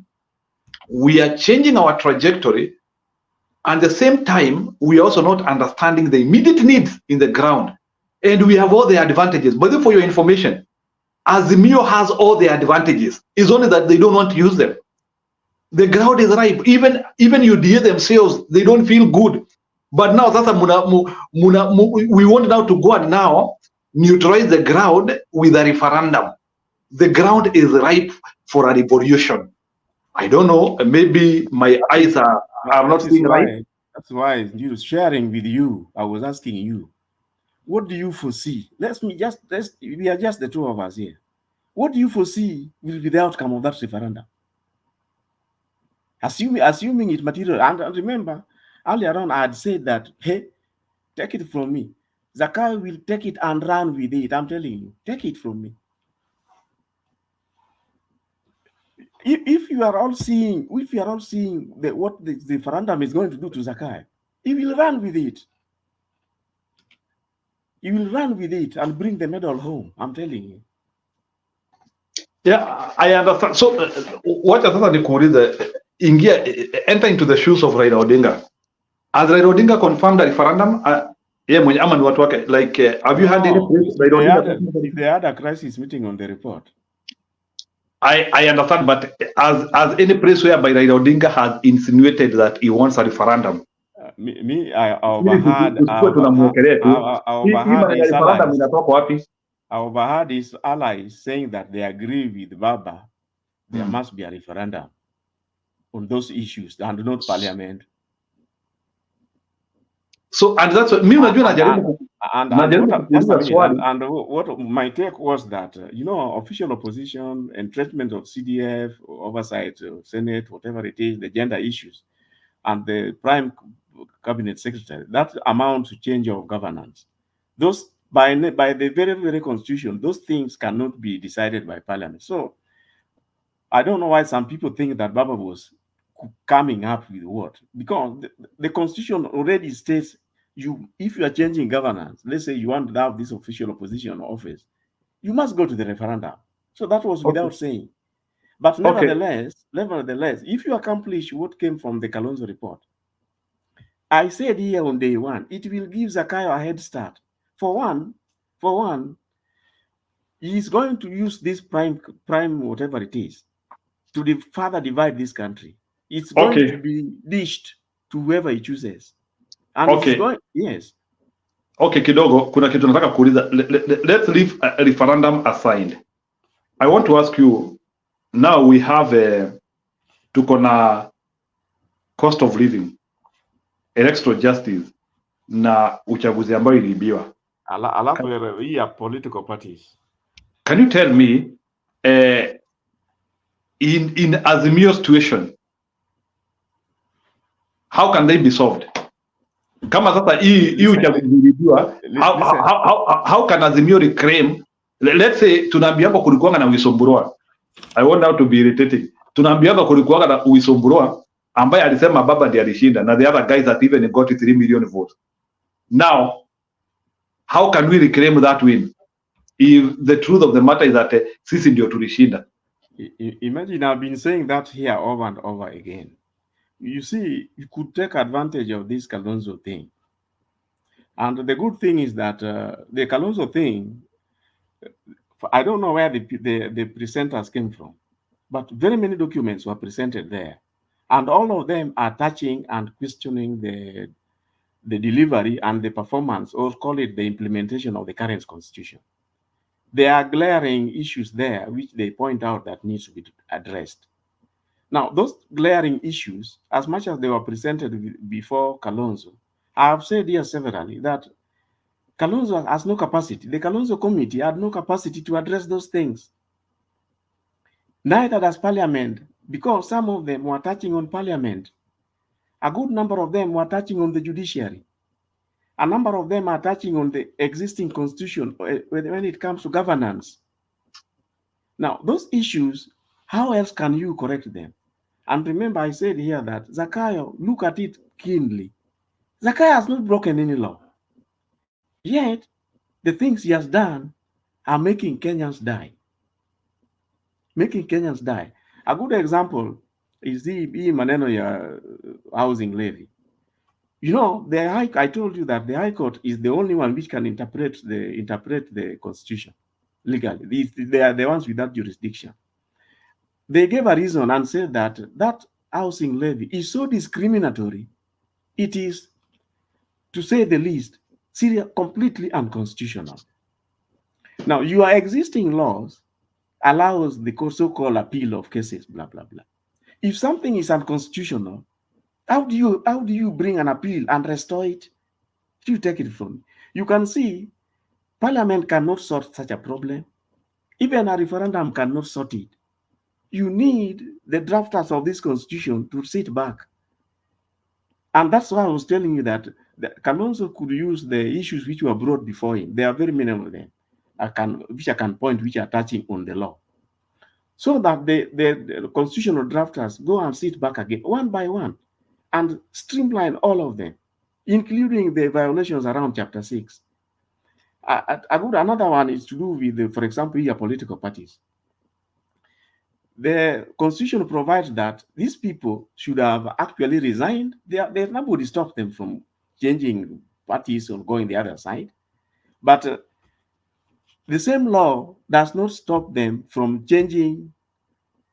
we are changing our trajectory, and at the same time, we are also not understanding the immediate needs in the ground. And we have all the advantages. But for your information, Azimio has all the advantages. It's only that they don't want to use them. The ground is ripe. Even UDA themselves, they don't feel good. But now we want now to go and now neutralize the ground with a referendum. The ground is ripe for a revolution. I don't know. Maybe my eyes are not seeing right. That's why sharing with you, I was asking you, what do you foresee? We are just the two of us here. What do you foresee will be the outcome of that referendum? Assuming it material, and remember, Earlier on, I had said that, hey, take it from me. Zakayo will take it and run with it. I'm telling you, take it from me. If you are all seeing, what the referendum is going to do to Zakayo, he will run with it. He will run with it and bring the medal home. I'm telling you. Yeah, I understand. So, what I thought the enter into the shoes of Raila Odinga. Has Raila Odinga confirmed the referendum? Like, have you had any proof? They had a crisis meeting on the report. I understand, but as any place whereby Raila Odinga has insinuated that he wants a referendum. I overheard his allies saying that they agree with Baba. There must be a referendum on those issues and not parliament. So, and that's what what my take was that official opposition, entrenchment of CDF, oversight of Senate, whatever it is, the gender issues, and the prime cabinet secretary, that amount to change of governance. Those by the very, very constitution, those things cannot be decided by parliament. So I don't know why some people think that Baba was coming up with what, because the constitution already states if you are changing governance, let's say you want to have this official opposition office, you must go to the referendum. So that was without saying. But nevertheless, if you accomplish what came from the Kalonzo report, I said here on day one, it will give Zakayo a head start. For one, he is going to use this prime whatever it is to further divide this country. It's going to be dished to whoever he chooses. And it's going, yes. Okay, kidogo, kuna kitu nataka kuuliza. Let's leave a referendum aside. I want to ask you, now we have tuko na cost of living, electoral justice, na uchaguzi ambayo iliibiwa. Alafu hii ya political parties. Can you tell me, in Azimio situation, how can they be solved? Kama sasa hii uchaguzi iliibiwa, how can Azimio reclaim? Let's say tunaambiwa kulikuwa na Wisomburwa. I want now to be irritating. Tunaambiwa kulikuwa na Wisomburwa ambaye alisema Baba ndiye alishinda, na the other guys that even got 3 million votes. Now, how can we reclaim that win if the truth of the matter is that sisi ndio tulishinda? Imagine I've been saying that here over and over again. You see, you could take advantage of this Kalonzo thing. And the good thing is that the Kalonzo thing, I don't know where the presenters came from, but very many documents were presented there. And all of them are touching and questioning the delivery and the performance, or call it the implementation of the current constitution. There are glaring issues there which they point out that needs to be addressed. Now, those glaring issues, as much as they were presented before Kalonzo, I have said here severally that Kalonzo has no capacity. The Kalonzo committee had no capacity to address those things. Neither does Parliament, because some of them were touching on Parliament. A good number of them were touching on the judiciary. A number of them are touching on the existing constitution when it comes to governance. Now, those issues, how else can you correct them? And remember, I said here that Zakayo, look at it keenly. Zakayo has not broken any law. Yet, the things he has done are making Kenyans die. Making Kenyans die. A good example is the maneno ya housing levy. You know, I told you that the High Court is the only one which can interpret the Constitution legally. They are the ones with that jurisdiction. They gave a reason and said that that housing levy is so discriminatory, it is, to say the least, completely unconstitutional. Now, your existing laws allows the so-called appeal of cases, blah, blah, blah. If something is unconstitutional, how do you bring an appeal and restore it? You take it from me. You can see Parliament cannot sort such a problem. Even a referendum cannot sort it. You need the drafters of this constitution to sit back And that's why I was telling you that Kalonzo could use the issues which were brought before him. There are very many of them which I can point, which are touching on the law. So that the constitutional drafters go and sit back again, one by one, and streamline all of them, including the violations around Chapter 6. Another one is to do with, for example, your political parties. The constitution provides that these people should have actually resigned. There's nobody stopped them from changing parties or going the other side. But the same law does not stop them from changing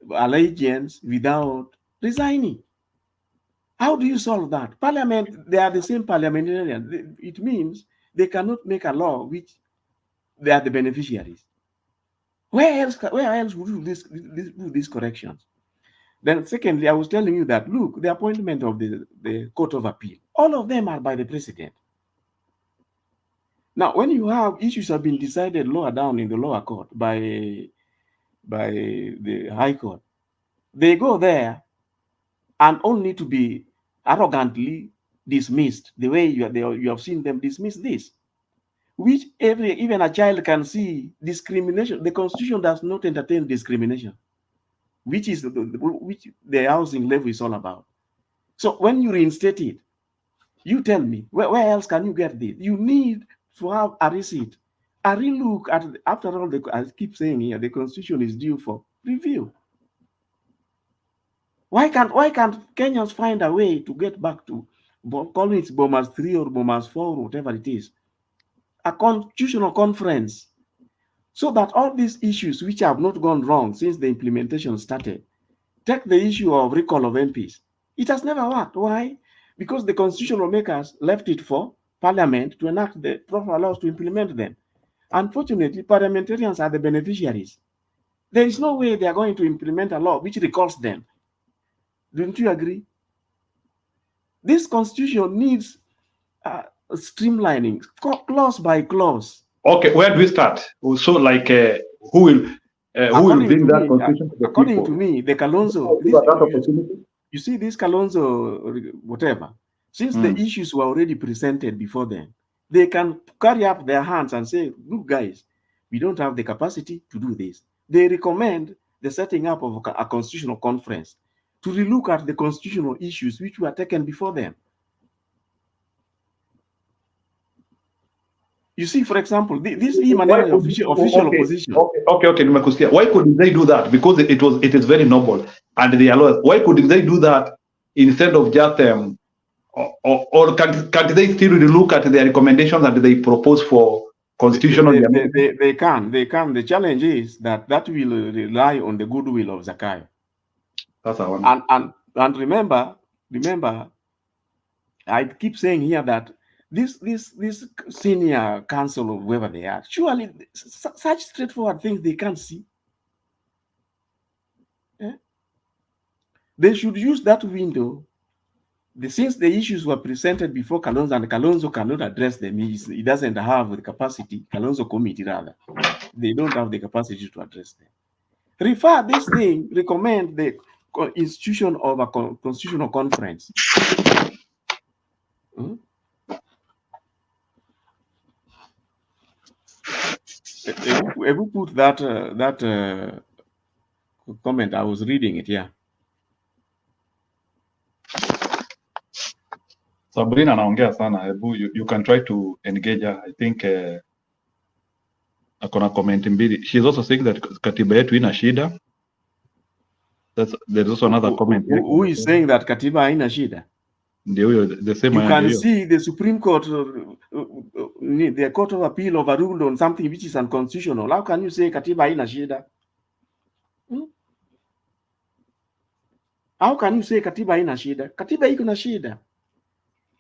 allegiance without resigning. How do you solve that? Parliament, they are the same parliamentarians. It means they cannot make a law which they are the beneficiaries. Where else would you do these corrections? Then secondly, I was telling you that, look, the appointment of the Court of Appeal, all of them are by the president. Now, when you have issues have been decided lower down in the lower court by the High Court, they go there and only to be arrogantly dismissed the way you have seen them dismiss this, which even a child can see discrimination. The Constitution does not entertain discrimination, which is which the housing level is all about. So when you reinstate it, you tell me, where else can you get this? You need to have a receipt, a relook at. After all, I keep saying here, the Constitution is due for review. Why can't Kenyans find a way to get back to calling it Bomas 3 or Bomas 4 or whatever it is, a constitutional conference, so that all these issues which have not gone wrong since the implementation started, take the issue of recall of MPs. It has never worked. Why? Because the constitutional makers left it for Parliament to enact the proper laws to implement them. Unfortunately, parliamentarians are the beneficiaries. There is no way they are going to implement a law which recalls them. Don't you agree? This constitution needs streamlining, clause by clause. Okay, where do we start? So, like, who will bring that constitution to the according people? to me, the Kalonzo, you see this Kalonzo, whatever, since the issues were already presented before then, they can carry up their hands and say, look, guys, we don't have the capacity to do this. They recommend the setting up of a constitutional conference to relook at the constitutional issues which were taken before them. You see, for example, this official opposition. Okay, nimekusikia. Why couldn't they do that? Because it is very noble and they allow. Why couldn't they do that instead of just or can't they still look at their recommendations that they propose for constitutional? They can. The challenge is that will rely on the goodwill of Zakai. That's our one. And remember, I keep saying here that this senior council or whoever they are, surely such straightforward things they can't see. They should use that window. Since the issues were presented before Kalonzo and Kalonzo cannot address them, he doesn't have the capacity. Kalonzo committee rather, they don't have the capacity to address them. Refer this thing. Recommend the institution of a constitutional conference. If you put that comment, I was reading it. Yeah. Sabrina anaongea sana. Hebu you can try to engage her. I think akona comment mbili. She's also saying that katiba yetu ina shida. There's also another comment. Who is saying that katiba haina shida? The same. You can see the Supreme Court, the Court of Appeal overruled on something which is unconstitutional. How can you say katiba haina shida? How can you say katiba haina shida? Katiba iko na shida.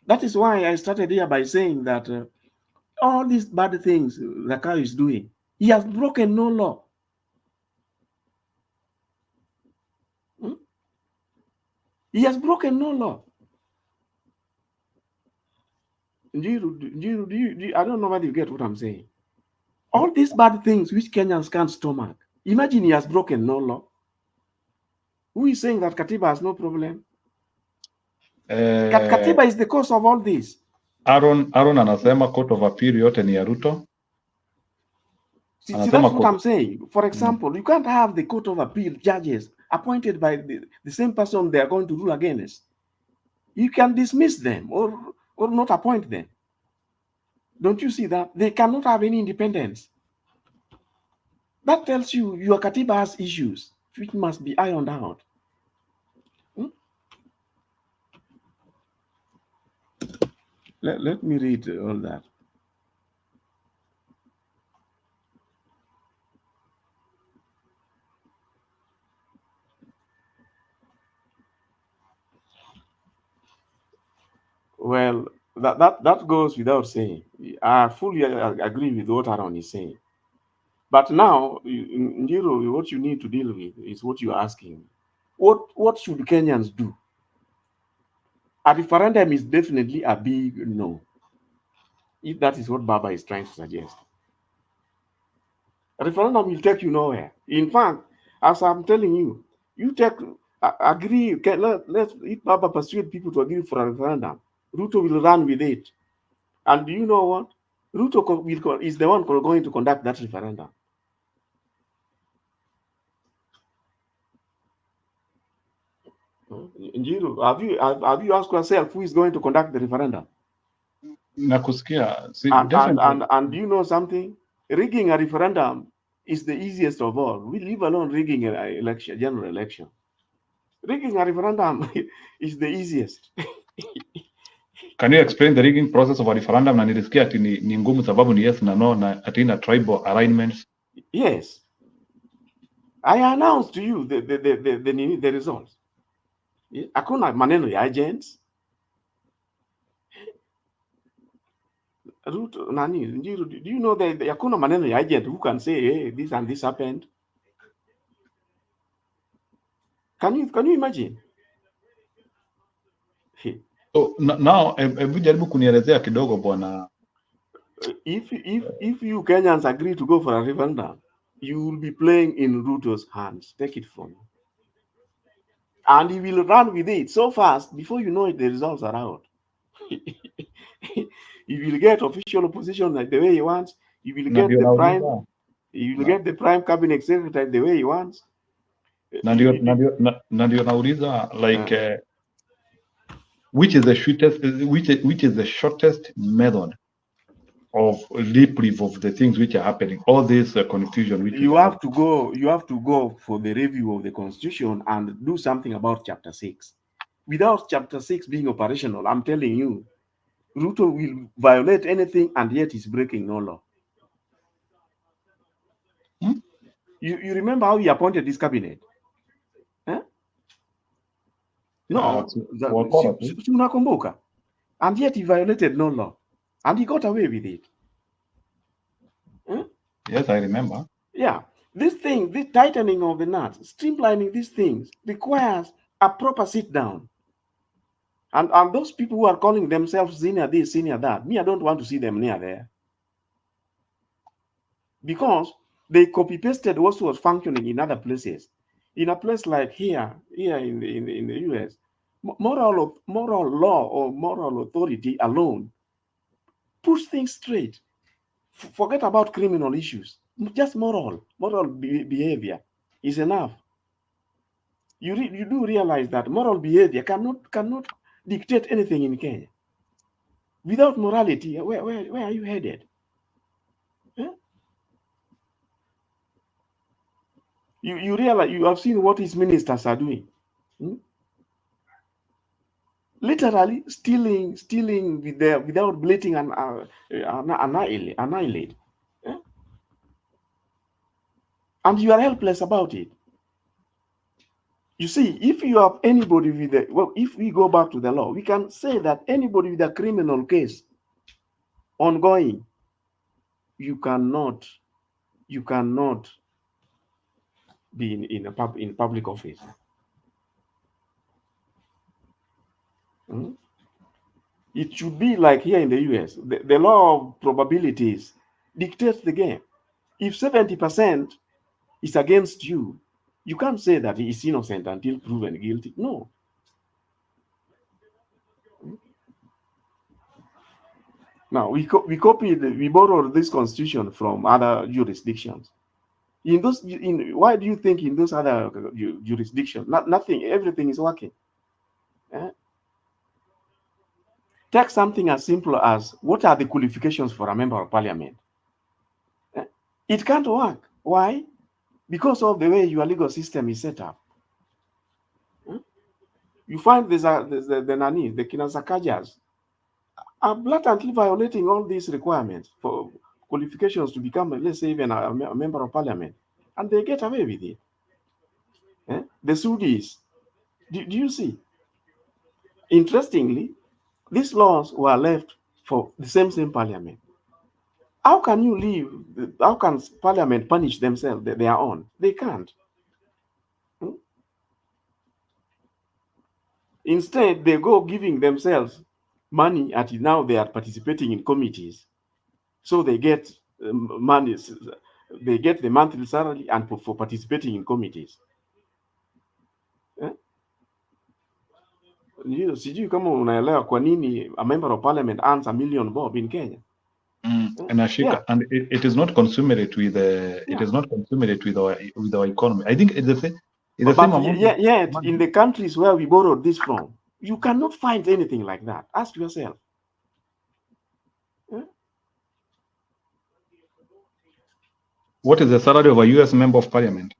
That is why I started here by saying that all these bad things Zakai is doing, he has broken no law. He has broken no law. I don't know whether you get what I'm saying. All these bad things which Kenyans can't stomach. Imagine he has broken no law. Who is saying that Katiba has no problem? Katiba is the cause of all this. Aaron anasema court of appeal yote ni ya Ruto. See, that's what I'm saying. For example, you can't have the court of appeal judges appointed by the same person they are going to rule against. You can dismiss them or not appoint them. Don't you see that? They cannot have any independence. That tells you your Katiba has issues which must be ironed out. Let me read all that. Well, that goes without saying. I fully agree with what Aaron is saying. But now, Njiro, what you need to deal with is what you're asking. What should Kenyans do? A referendum is definitely a big no, if that is what Baba is trying to suggest. A referendum will take you nowhere. In fact, as I'm telling you, agree, if Baba persuade people to agree for a referendum, Ruto will run with it. And do you know what? Ruto is the one going to conduct that referendum. Njiro, have you asked yourself who is going to conduct the referendum? Nakusikia. And do you know something? Rigging a referendum is the easiest of all. We leave alone rigging an election, general election. Rigging a referendum is the easiest. Can you explain the rigging process of a referendum? Na nilisikia ati ni ngumu sababu ni yes na no na ati na tribal alignments. Yes. I announced to you the results. Hakuna maneno ya agents. Ruto, do you know that hakuna maneno ya agent who can say, hey, this and this happened? Can you imagine? So now, hebu jaribu kunielezea kidogo bwana. If you Kenyans agree to go for a referendum, you will be playing in Ruto's hands. Take it from him. And he will run with it so fast, before you know it, the results are out. He will get official opposition like the way he wants. He will get the prime cabinet secretary the way he wants. Na ndio nauliza like which is the shortest method of reprieve of the things which are happening, all this confusion which you have to go for the review of the constitution and do something about chapter 6. Without chapter 6 being operational, I'm telling you, Ruto will violate anything and yet he's breaking no law. You remember how he appointed this cabinet? Huh? No, unakumbuka? And yet he violated no law. And he got away with it. Yes, I remember. Yeah. This tightening of the nuts, streamlining these things requires a proper sit down. And those people who are calling themselves senior this, senior that, me, I don't want to see them near there. Because they copy-pasted what was functioning in other places. In a place like here in the US, moral law or moral authority alone push things straight. Forget about criminal issues. Just moral behavior is enough. You do realize that moral behavior cannot dictate anything in Kenya. Without morality, where are you headed? Huh? You realize, you have seen what his ministers are doing. Literally stealing without bleating and annihilate. Huh? And you are helpless about it. You see, if you have anybody if we go back to the law, we can say that anybody with a criminal case ongoing, you cannot be in public office. It should be like here in the US. The law of probabilities dictates the game. If 70% is against you, you can't say that he is innocent until proven guilty. No. Now we borrowed this constitution from other jurisdictions. Why do you think in those other jurisdictions, nothing, everything is working? Eh? Take something as simple as what are the qualifications for a member of parliament? Eh? It can't work. Why? Because of the way your legal system is set up. Eh? You find the Kinasakajas are blatantly violating all these requirements for qualifications to become, let's say, even a member of parliament, and they get away with it. Eh? The Sudis, do you see? Interestingly, these laws were left for the same parliament. How can you leave? How can parliament punish themselves, their own? They can't. Instead, they go giving themselves money at now they are participating in committees. So they get money, they get the monthly salary and for participating in committees. Sijui kama unaelewa kwa nini a member of parliament earns $1 million bob in Kenya. And it is not commensurate with it is not commensurate with our economy. I think it's the same. Yet in the countries where we borrowed this from, you cannot find anything like that. Ask yourself. What is the salary of a U.S. member of parliament?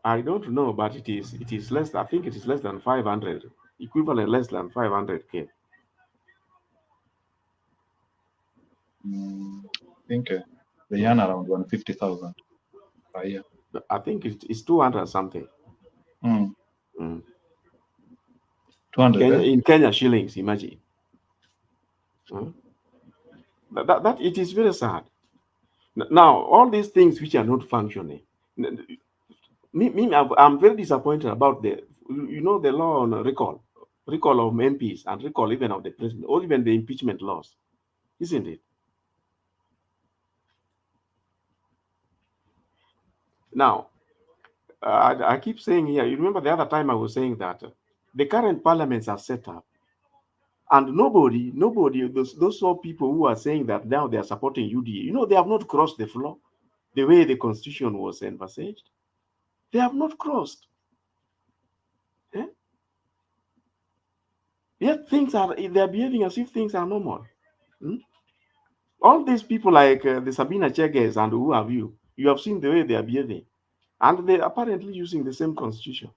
I don't know, but it is less. I think it is less than 500, equivalent less than 500K. I think they earn around 150,000 per year. I think it's 200 something. 200 in Kenya shillings. Imagine. That it is very sad. Now all these things which are not functioning. I'm very disappointed about the law on recall of MPs and recall even of the president, or even the impeachment laws, isn't it? Now, I keep saying here, you remember the other time I was saying that the current parliaments are set up, and nobody, those people who are saying that now they are supporting UDA, they have not crossed the floor the way the constitution was envisaged. They have not crossed. Yet they are behaving as if things are normal. All these people like the Sabina Cheges and who have you have seen the way they are behaving. And they're apparently using the same constitution.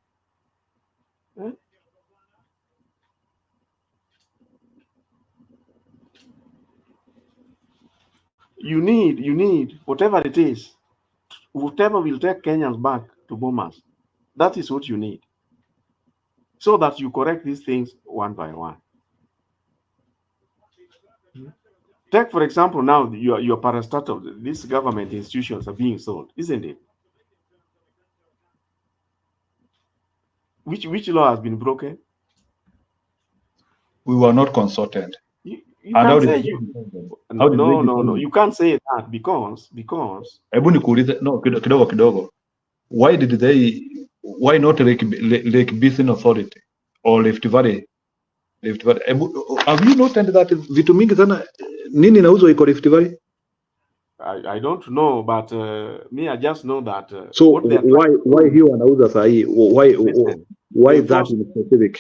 You need whatever it is, whatever will take Kenyans back to Bomas. That is what you need. So that you correct these things one by one. Take, for example, now your parastatal, these government institutions are being sold, isn't it? Which law has been broken? We were not consulted. You can't say no. You can't say that because. Hebu nikuulize, no, kidogo. Why not Lake Basin Authority or Rift Valley? Have you noted that vitu mingi sana nini nauzwa iko Rift Valley? I don't know, but I just know that. So why hiyo wanauza saa hii? Why that in specific?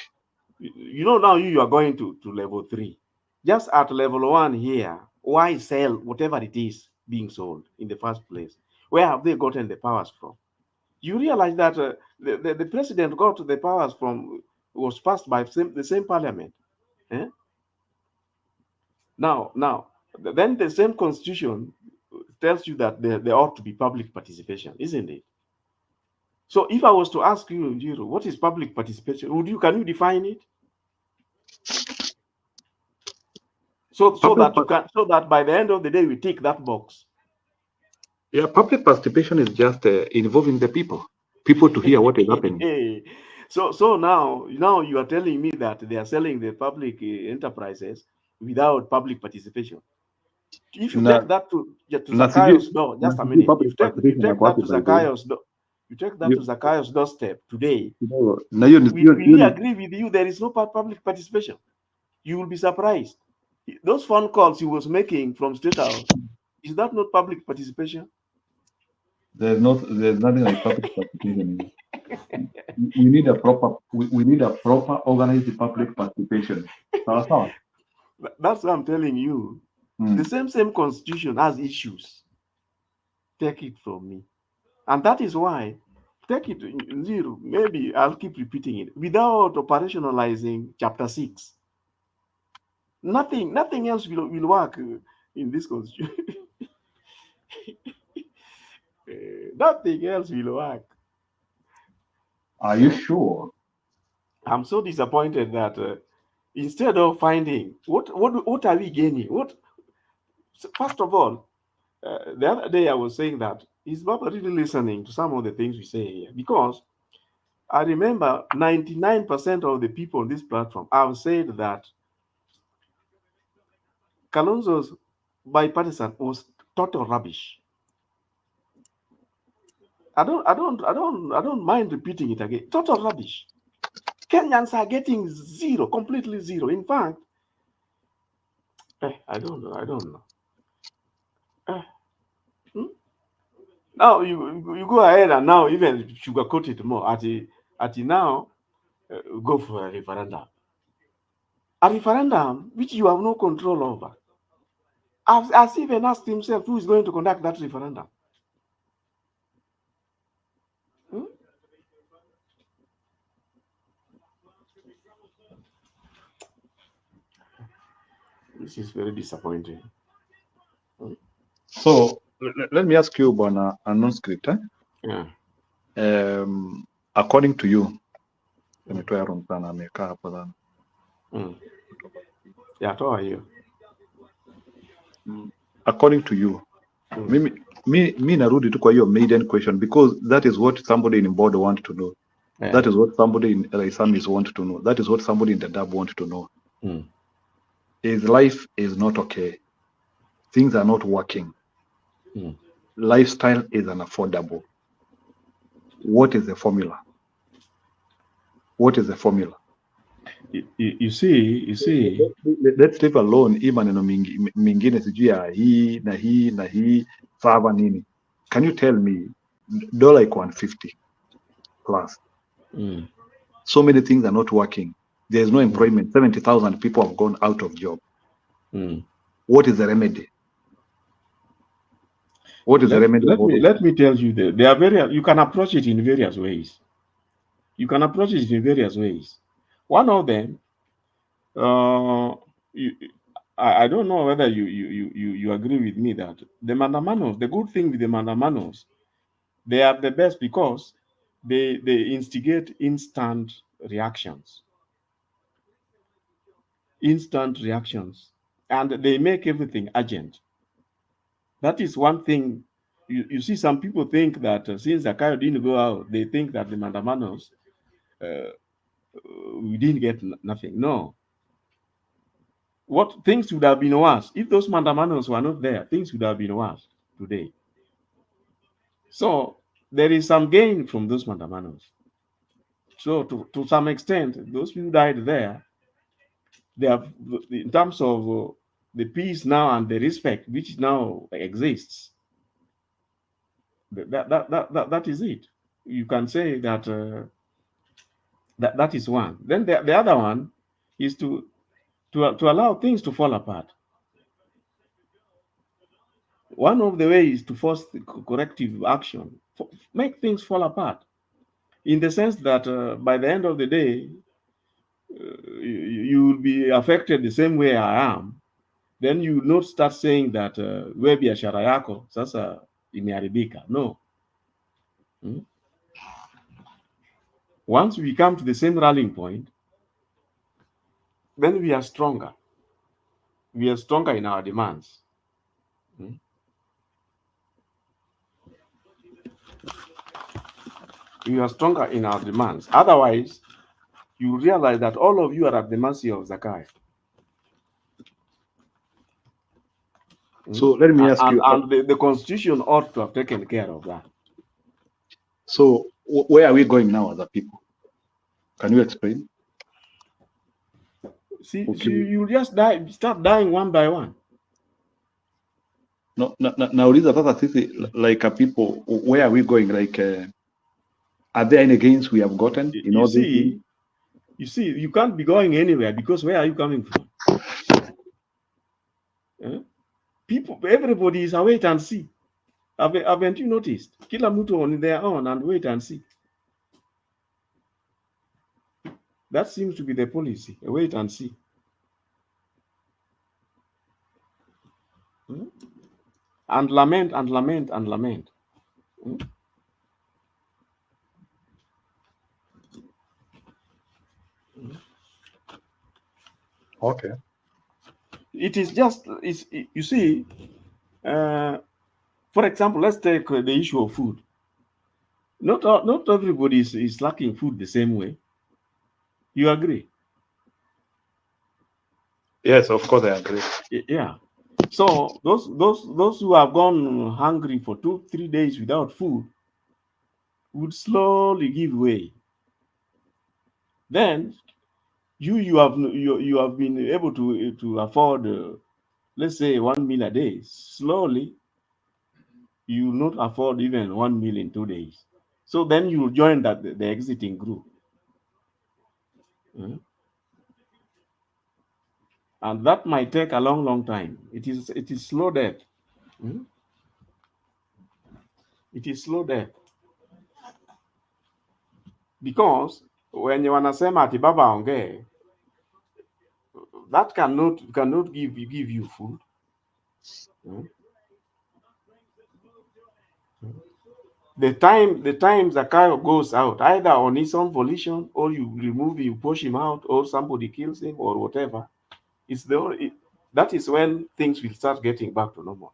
Now you are going to level 3. Just at level 1 here, why sell whatever it is being sold in the first place? Where have they gotten the powers from? You realize that the president got the powers from, was passed by the same parliament. Now, then the same constitution tells you that there ought to be public participation, isn't it? So if I was to ask you, Njiro, what is public participation? Can you define it? So that by the end of the day we tick that box. Yeah, public participation is just involving the people to hear what is happening. So now you are telling me that they are selling the public enterprises without public participation. If you take that to Zakayo's door, just a minute. You take that to Zakayo's doorstep today. We really agree with you. There is no public participation. You will be surprised. Those phone calls he was making from State House, is that not public participation? There's nothing like public participation. We need a proper organized public participation. That's what I'm telling you. The same constitution has issues. Take it from me. And that is why, take it zero, maybe I'll keep repeating it, without operationalizing chapter 6. Nothing else will work in this constitution. Nothing else will work. Are you sure? I'm so disappointed that instead of finding what are we gaining? First of all, the other day I was saying that is Baba really listening to some of the things we say here? Because I remember 99% of the people on this platform have said that Kalonzo's bipartisan was total rubbish. I don't mind repeating it again. Total rubbish. Kenyans are getting zero, completely zero. In fact, I don't know. Now you go ahead and now even sugarcoat it more. At now, go for a referendum. A referendum which you have no control over. Has even asked himself who is going to conduct that referendum. This is very disappointing. So let me ask you, Bwana non-script. Yeah. According to you, Yeah, how are you? According to you, me narudi tu kwa hiyo maiden question, because that is what somebody in board want to know. Yeah. That is what somebody in Isamis want to know. That is what somebody in the DAB want to know. His life is not okay. Things are not working. Lifestyle is unaffordable. What is the formula? What is the formula? You see. Let's leave alone hii maneno mingine sijui ya hii na hii fava nini. Can you tell me dollar iko 150 plus? So many things are not working. There is no employment. 70,000 people have gone out of job. What is the remedy? What is the remedy? Let me tell you that there are you can approach it in various ways. You can approach it in various ways. One of them, I don't know whether you agree with me that the Mandamanos, the good thing with the Mandamanos, they are the best because they instigate instant reactions. And they make everything urgent. That is one thing. You see, some people think that since Zakayo didn't go out, they think that the Mandamanos, we didn't get nothing. No. What things would have been worse if those Mandamanos were not there? Things would have been worse today. So there is some gain from those Mandamanos. So to some extent, those people died there. They have, in terms of the peace now and the respect which now exists. That is it. You can say that that is one. Then the other one is to allow things to fall apart. One of the ways to force the corrective action, make things fall apart, in the sense that by the end of the day, you will be affected the same way I am. Then you will not start saying that we biashara yako sasa imeharibika. No. Once we come to the same rallying point, then we are stronger. We are stronger in our demands. We are stronger in our demands. Otherwise, you realize that all of you are at the mercy of Zakai. So let me ask you. And the constitution ought to have taken care of that. So where are we going now as a people? Can you explain? See, you just start dying one by one. No, nauliza sasa sisi like a people, where are we going? Like, are there any gains we have gotten in all these things? You see, you can't be going anywhere because where are you coming from? People, everybody is a wait and see. Haven't you noticed? Kila mtu on their own and wait and see. That seems to be the policy. Wait and see. And lament and lament and lament. Okay. It is just, you see, for example, let's take the issue of food. Not everybody is lacking food the same way. You agree? Yes, of course I agree. Yeah. So those who have gone hungry for 2-3 days without food would slowly give way. Then you have been able to afford let's say 1 meal a day. Slowly you will not afford even 1 meal in 2 days. So then you will join the exiting group. And that might take a long time. It is slow death. It is slow death. Because when you wanasema ati baba ongee, that cannot give you food. The time Zakayo goes out, either on his own volition, or you push him out, or somebody kills him, or whatever, that is when things will start getting back to normal.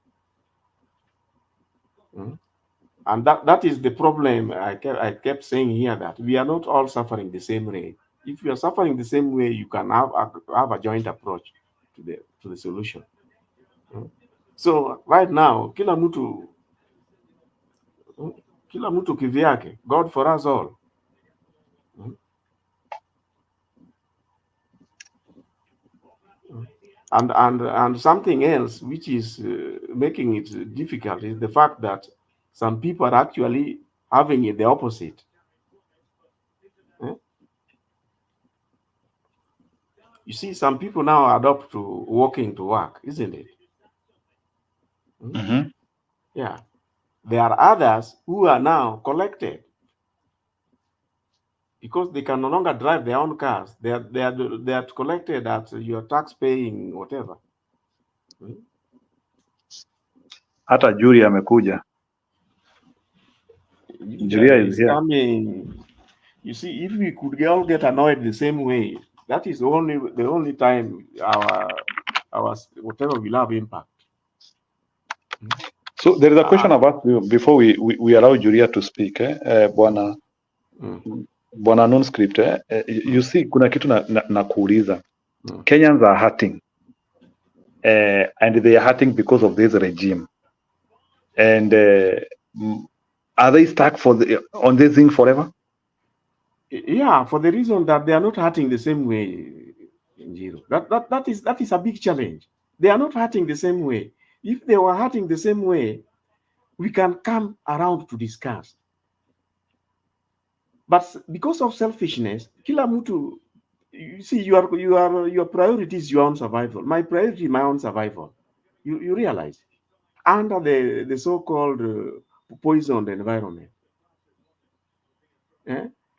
And that is the problem. I kept saying here that we are not all suffering the same way. If you are suffering the same way, you can have a joint approach to the solution. So right now, kila mtu kivyake, God for us all. And something else which is making it difficult is the fact that some people are actually having it the opposite. You see, some people now adopt to walking to work, isn't it? Yeah. There are others who are now collected because they can no longer drive their own cars. They are collected at your tax paying whatever. Hata jury amekuja. Jury is here. Coming. You see, if we could all get annoyed the same way, that is the only time our whatever will have impact. So there is a question about you before we allow Juria to speak. Bwana non-script. You see, kuna kitu na kuuliza. Kenyans are hurting. And they are hurting because of this regime. And are they stuck on this thing forever? Yeah, for the reason that they are not hurting the same way. That is a big challenge. They are not hurting the same way. If they were hurting the same way, we can come around to discuss. But because of selfishness, kila mtu, you see, your priority is your own survival. My priority is my own survival. You realize, under the so-called poisoned environment.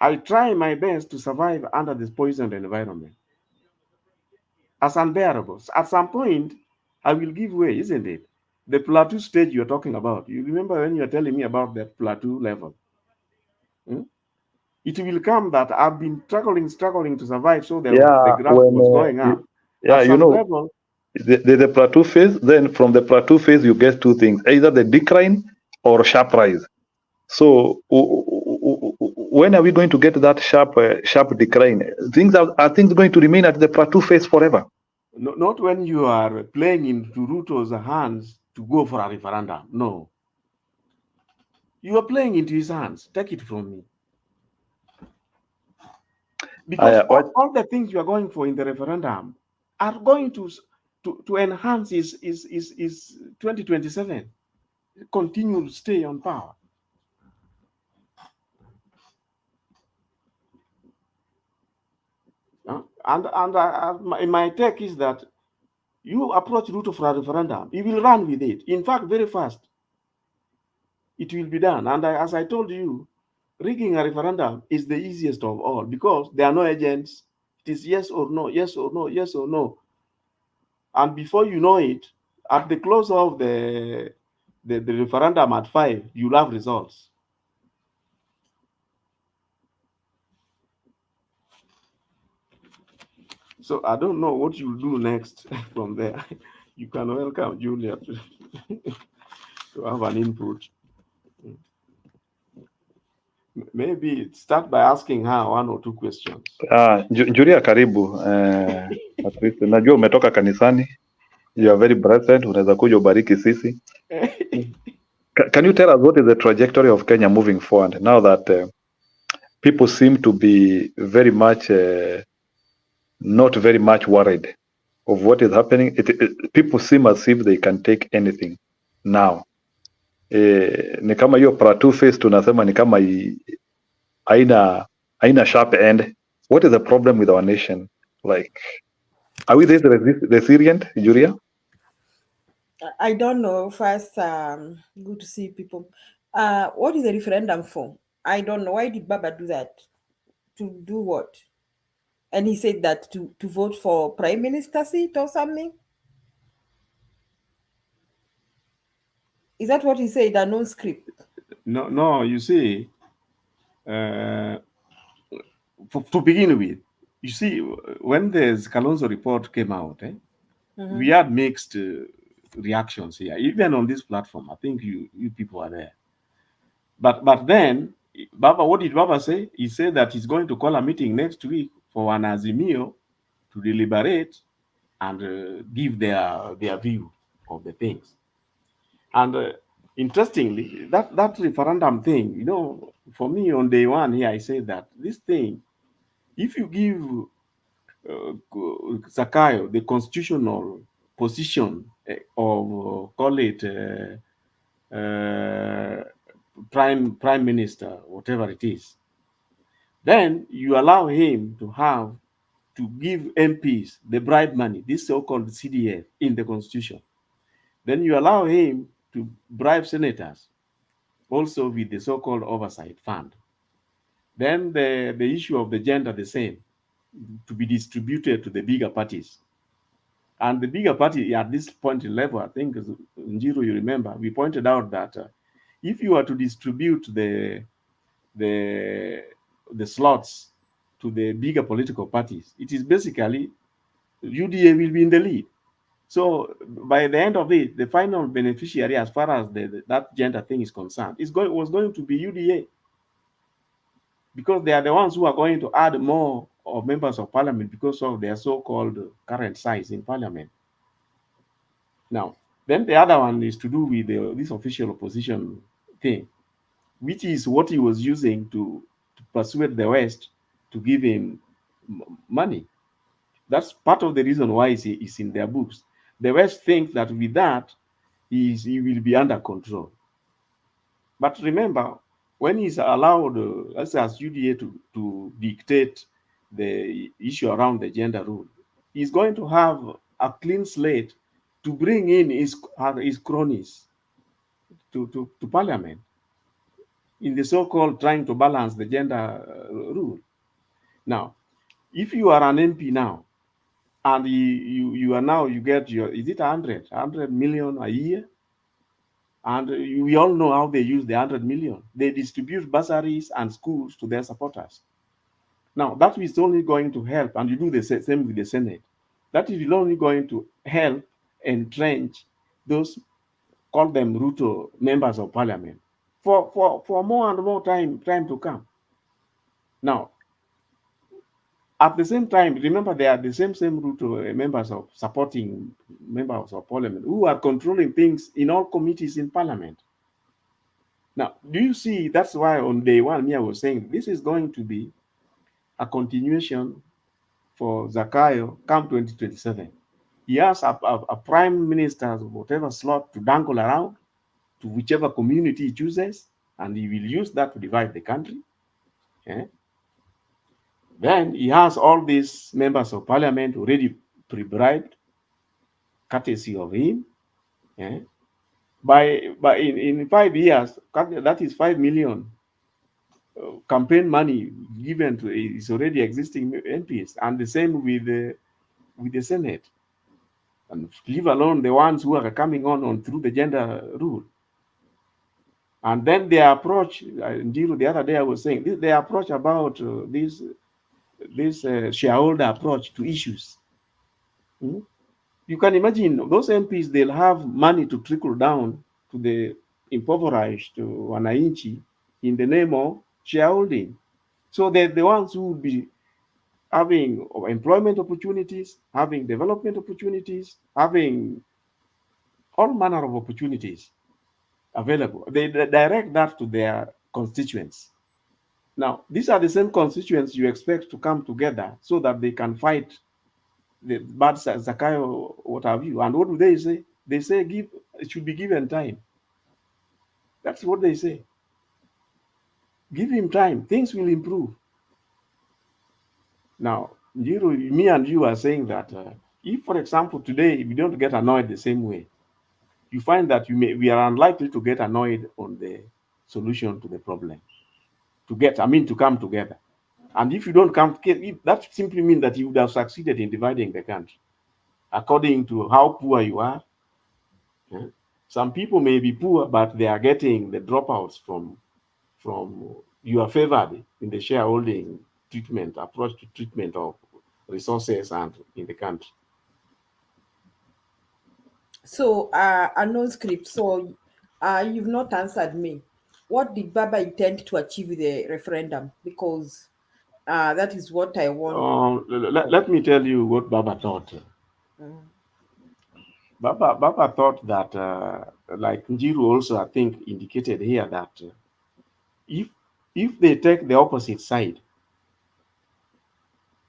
I try my best to survive under this poisoned environment. As unbearable. At some point, I will give way, isn't it? The plateau stage you're talking about. You remember when you're telling me about that plateau level? It will come that I've been struggling to survive, so the graph was going up. Yeah, you know, level, the plateau phase, then from the plateau phase, you get two things, either the decline or sharp rise. So when are we going to get that sharp decline? Are things going to remain at the plateau phase forever? Not when you are playing into Ruto's hands to go for a referendum. No. You are playing into his hands. Take it from me. Because all the things you are going for in the referendum are going to enhance his 2027, continue to stay on power. My take is that you approach Ruto for a referendum, he will run with it. In fact, very fast, it will be done. And as I told you, rigging a referendum is the easiest of all because there are no agents. It is yes or no, yes or no, yes or no. And before you know it, at the close of the referendum at 5, you'll have results. So I don't know what you'll do next from there. You can welcome Julia to have an input. Maybe start by asking her 1 or 2 questions. Julia, karibu. At least najua umetoka kanisani. You are very blessed. Unaweza kuja ubariki sisi. Can you tell us what is the trajectory of Kenya moving forward now that people seem to be very much not very much worried of what is happening? People seem as if they can take anything now. Ni kama hiyo para two face tunasema ni kama haina sharp end. What is the problem with our nation? Like, are we this resilient, Julia? I don't know. First, good to see people. What is the referendum for? I don't know. Why did Baba do that? To do what? And he said that to vote for prime minister seat or something? Is that what he said? A no script? No, you see, to begin with, you see, when the Kalonzo report came out, we had mixed reactions here, even on this platform. I think you people are there. But then, Baba, what did Baba say? He said that he's going to call a meeting next week for an Azimio to deliberate and give their view of the things. And interestingly, that referendum thing, you know, for me on day one here, I said that this thing, if you give Zakayo the constitutional position of call it prime minister, whatever it is, then you allow him to give MPs the bribe money, this so-called CDF in the constitution. Then you allow him to bribe senators also with the so-called oversight fund. Then the issue of the gender, the same, to be distributed to the bigger parties. And the bigger party at this point in level, I think, Njiro, you remember, we pointed out that if you are to distribute the slots to the bigger political parties, it is basically UDA will be in the lead. So by the end of it, the final beneficiary, as far as that gender thing is concerned, was going to be UDA, because they are the ones who are going to add more of members of parliament because of their so-called current size in parliament. Now, then the other one is to do with this official opposition thing, which is what he was using to persuade the West to give him money. That's part of the reason why it's in their books. The West thinks that with that, he will be under control. But remember, when he's allowed, as UDA to dictate the issue around the gender rule, he's going to have a clean slate to bring in his cronies to parliament in the so-called trying to balance the gender rule. Now, if you are an MP now, and you are now, you get your, is it 100 million a year? And we all know how they use the 100 million. They distribute bursaries and schools to their supporters. Now, that is only going to help, and you do the same with the Senate. That is only going to help entrench those, call them Ruto members of parliament, for more and more time to come. Now, at the same time, remember they are the same Ruto members of supporting members of parliament who are controlling things in all committees in parliament. Now, do you see? That's why on day one, I was saying this is going to be a continuation for Zakayo come 2027. He has a prime minister, whatever slot, to dangle around to whichever community he chooses, and he will use that to divide the country. Eh? Then he has all these members of parliament already pre-bribed, courtesy of him. Eh? By in 5 years, that is 5 million campaign money given to his already existing MPs, and the same with the Senate, and leave alone the ones who are coming on through the gender rule. And then their approach, the other day I was saying, their approach about this shareholder approach to issues. You can imagine those MPs, they'll have money to trickle down to the impoverished wananchi in the name of shareholding. So they're the ones who will be having employment opportunities, having development opportunities, having all manner of opportunities available. They direct that to their constituents. Now, these are the same constituents you expect to come together so that they can fight the bad Zakayo, what have you. And what do they say? They say it should be given time. That's what they say. Give him time. Things will improve. Now, me and you are saying that if, for example, today we don't get annoyed the same way, you find that we are unlikely to get annoyed on the solution to the problem. To come together. And if you don't come together, that simply means that you would have succeeded in dividing the country according to how poor you are. Some people may be poor, but they are getting the dropouts from you are favored in the shareholding approach to treatment of resources and in the country. So, a non-script. So, you've not answered me. What did Baba intend to achieve with the referendum? Because that is what I want. Let me tell you what Baba thought. Baba thought that, like Njiru also, I think, indicated here that if they take the opposite side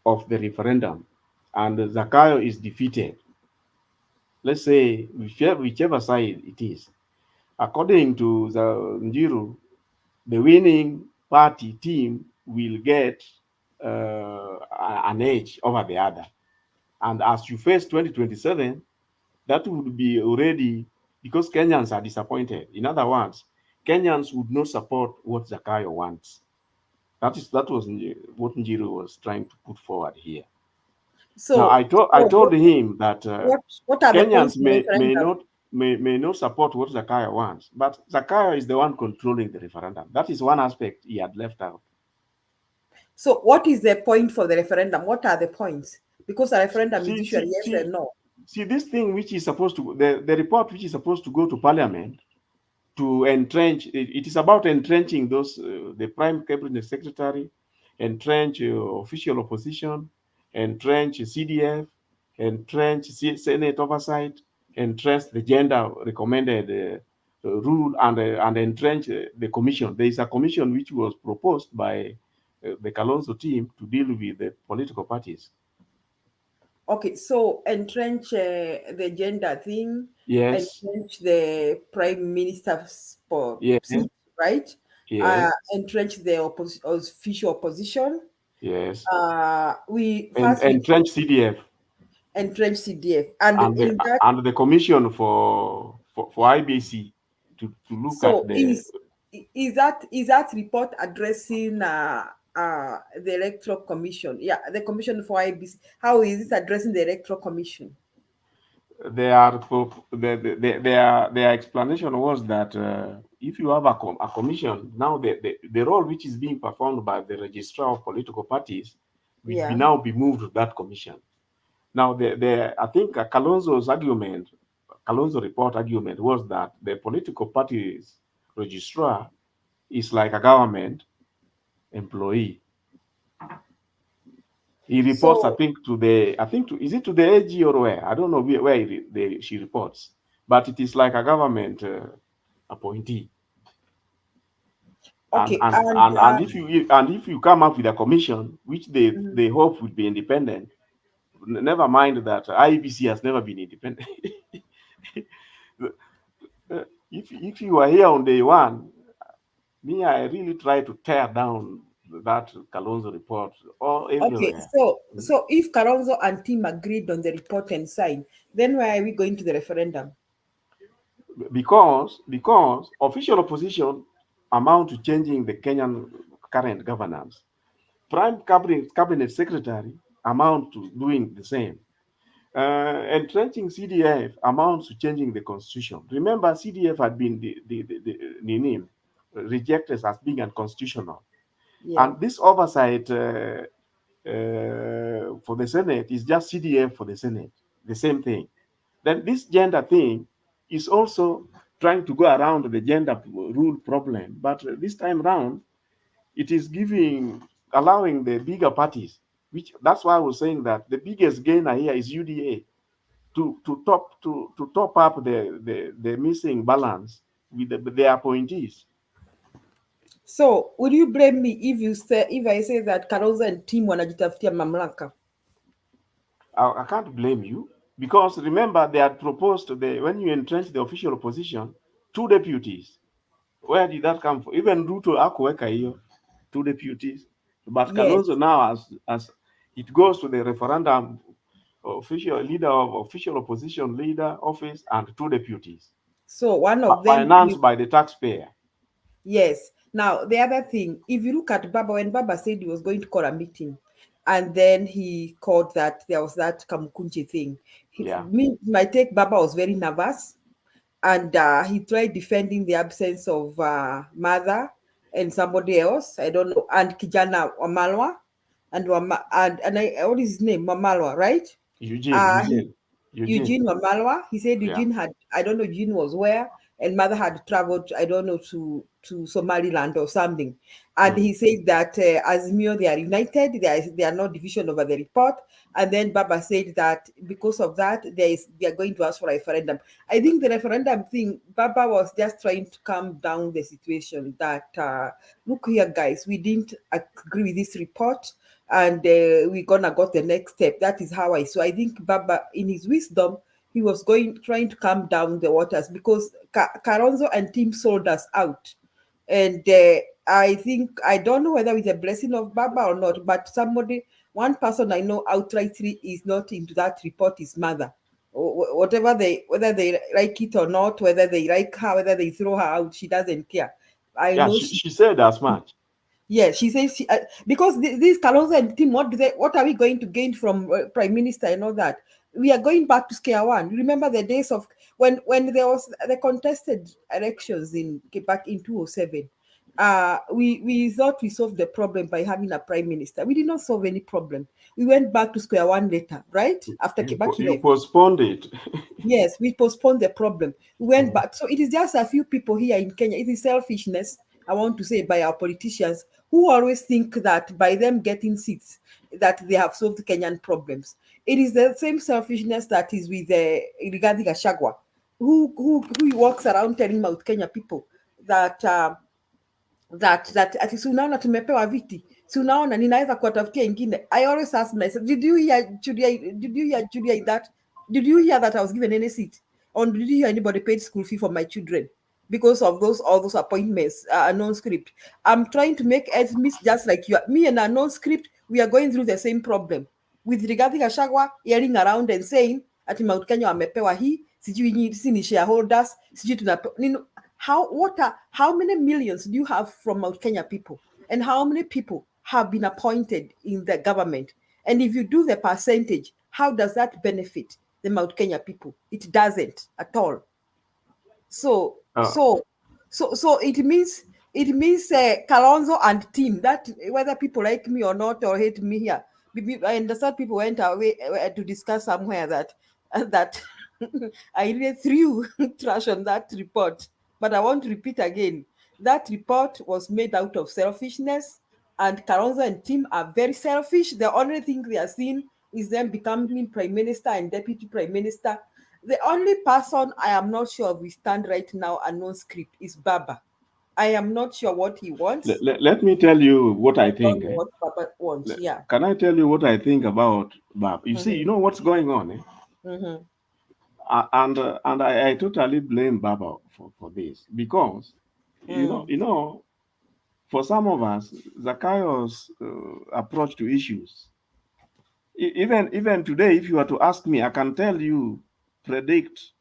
of the referendum and Zakayo is defeated, let's say whichever side it is, according to Njiru, the winning party team will get an edge over the other. And as you face 2027, that would be already, because Kenyans are disappointed. In other words, Kenyans would not support what Zakayo wants. That was what Njiru was trying to put forward here. So now, I told him that what are Kenyans the may not support what Zakayo wants, but Zakayo is the one controlling the referendum. That is one aspect he had left out. So what is the point for the referendum? What are the points? Because a referendum is usually yes and no. See, this thing which is supposed to, the report which is supposed to go to Parliament to entrench, it is about entrenching those, the Prime Cabinet Secretary, entrench official opposition, entrench CDF, entrench Senate oversight, entrench the gender recommended rule, and entrench the commission. There is a commission which was proposed by the Kalonzo team to deal with the political parties. Okay, so entrench the gender thing. Yes. Entrench the prime minister's seat, right? Yes. Entrench the official opposition. Yes. Entrench CDF. Entrench CDF, and the commission for IBC to look at the. Is that report addressing the electoral commission? Yeah, the commission for IBC. How is it addressing the electoral commission? Their explanation was that if you have a commission, now the role which is being performed by the registrar of political parties will now be moved to that commission. Now, I think Kalonzo's report argument was that the political party's registrar is like a government employee. He reports, I think, is it to the AG or where? I don't know where she reports, but it is like a government appointee. Okay. And if you come up with a commission which they hope would be independent, never mind that IEBC has never been independent. If you are here on day one, me, I really try to tear down that Kalonzo report or everywhere. Okay, so if Kalonzo and team agreed on the report and signed, then why are we going to the referendum? Because official opposition amount to changing the Kenyan current governance. Prime cabinet secretary amount to doing the same. Entrenching CDF amounts to changing the constitution. Remember, CDF had been rejected as being unconstitutional. Yeah. And this oversight for the Senate is just CDF for the Senate, the same thing. Then this gender thing is also trying to go around the gender rule problem. But this time round, it is allowing the bigger parties, that's why I was saying that the biggest gainer here is UDA to top up the missing balance with their appointees. So would you blame me if I say that Kalonzo and team wanajitafutia mamlaka? I can't blame you, because remember they had proposed when you entrench the official opposition, 2 deputies. Where did that come from? Even Ruto hakuweka hiyo 2 deputies, but Yes. Kalonzo now as it goes to the referendum, official opposition leader office and 2 deputies. So one of them financed by the taxpayer. Yes. Now the other thing, if you look at Baba, when Baba said he was going to call a meeting, and then he called that there was that Kamukunji thing. My take, Baba was very nervous, and he tried defending the absence of mother and somebody else. I don't know, and Kijana Wamalwa, and what is his name? Wamalwa, right? Eugene Wamalwa. He said Eugene had, I don't know, Eugene was where, and mother had traveled, I don't know, to Somaliland or something. And he said that Azimio, they are united, they are no division over the report. And then Baba said that because of that, they are going to ask for a referendum. I think the referendum thing, Baba was just trying to calm down the situation that, look here, guys, we didn't agree with this report, and we're gonna go the next step. That is how I saw. I think Baba, in his wisdom, he was trying to calm down the waters, because Kalonzo and team sold us out. And I think, I don't know whether with the blessing of Baba or not, but one person I know outrightly is not into that report is mother. Whether they like it or not, whether they like her, whether they throw her out, she doesn't care. I know she said as much. Yeah, she says because these Kalonzo and team, what are we going to gain from Prime Minister and all that? We are going back to square one. Remember the days of when there was the contested elections back in 2007. We thought we solved the problem by having a prime minister. We did not solve any problem. We went back to square one later, right? After Kibaki You left. postponed it. Yes, we postponed the problem. We went back. So it is just a few people here in Kenya. It is selfishness, I want to say, by our politicians who always think that by them getting seats, that they have solved Kenyan problems. It is the same selfishness that is with regarding Gachagua, who walks around telling Mount Kenya people that ati si unaona tumepewa viti, si unaona ninaweza kuwatafutia ingine. I always ask myself, did you hear Julia that? Did you hear that I was given any seat? Or did you hear anybody paid school fee for my children because of all those appointments, non-script? I'm trying to make ends meet just like you. Me and a non-script, we are going through the same problem. With regarding Gachagua yelling around and saying ati Mount Kenya wamepewa hii, sijui si ni shareholders, sijui tunapewa. How many millions do you have from Mount Kenya people? And how many people have been appointed in the government? And if you do the percentage, how does that benefit the Mount Kenya people? It doesn't at all. So it means Kalonzo and team, that whether people like me or not or hate me here, I understand people went away to discuss somewhere that I really threw trash on that report. But I want to repeat again, that report was made out of selfishness, and Kalonzo and team are very selfish. The only thing they are seeing is them becoming prime minister and deputy prime minister. The only person I am not sure we stand right now and non-script is Baba. I am not sure what he wants. Let me tell you what I think. Don't know what Baba wants. Yeah. Can I tell you what I think about Baba? You see, you know what's going on, eh? And I totally blame Baba for this, because you know, for some of us, Zakayo's approach to issues, even today, if you were to ask me, I can tell you, predict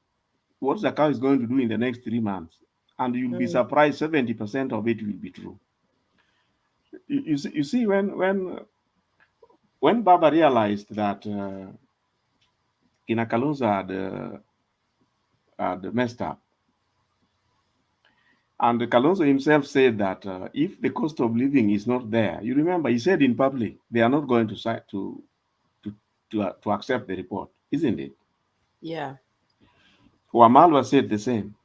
what Zakayo is going to do in the next 3 months, and you'll be surprised 70% of it will be true. You see, when Baba realized that Kina Kalonzo had messed up, and Kalonzo himself said that if the cost of living is not there, you remember he said in public they are not going to accept the report, isn't it? Yeah. Wamalwa said the same.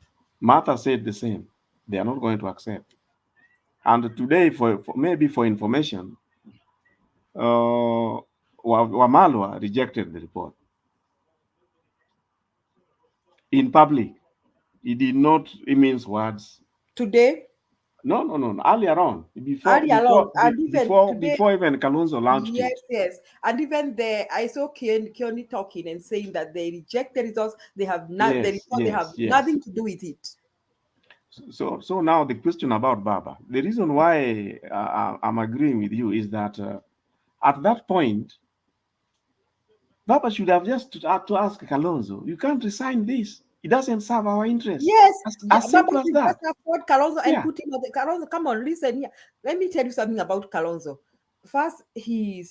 Martha said the same. They are not going to accept. And today, for maybe for information, Wamalwa rejected the report in public. He did not mince words. Today? No. Earlier on, before even Kalonzo launched it. Yes. And even there, I saw Kioni talking and saying that they rejected results. They have not. They have nothing to do with it. So now the question about Baba. The reason why I'm agreeing with you is that at that point, Baba should have just to ask Kalonzo, you can't resign this. It doesn't serve our interest. Yes, as simple as that. Just afford Kalonzo and put him on the Kalonzo. Come on, listen here. Let me tell you something about Kalonzo. First, he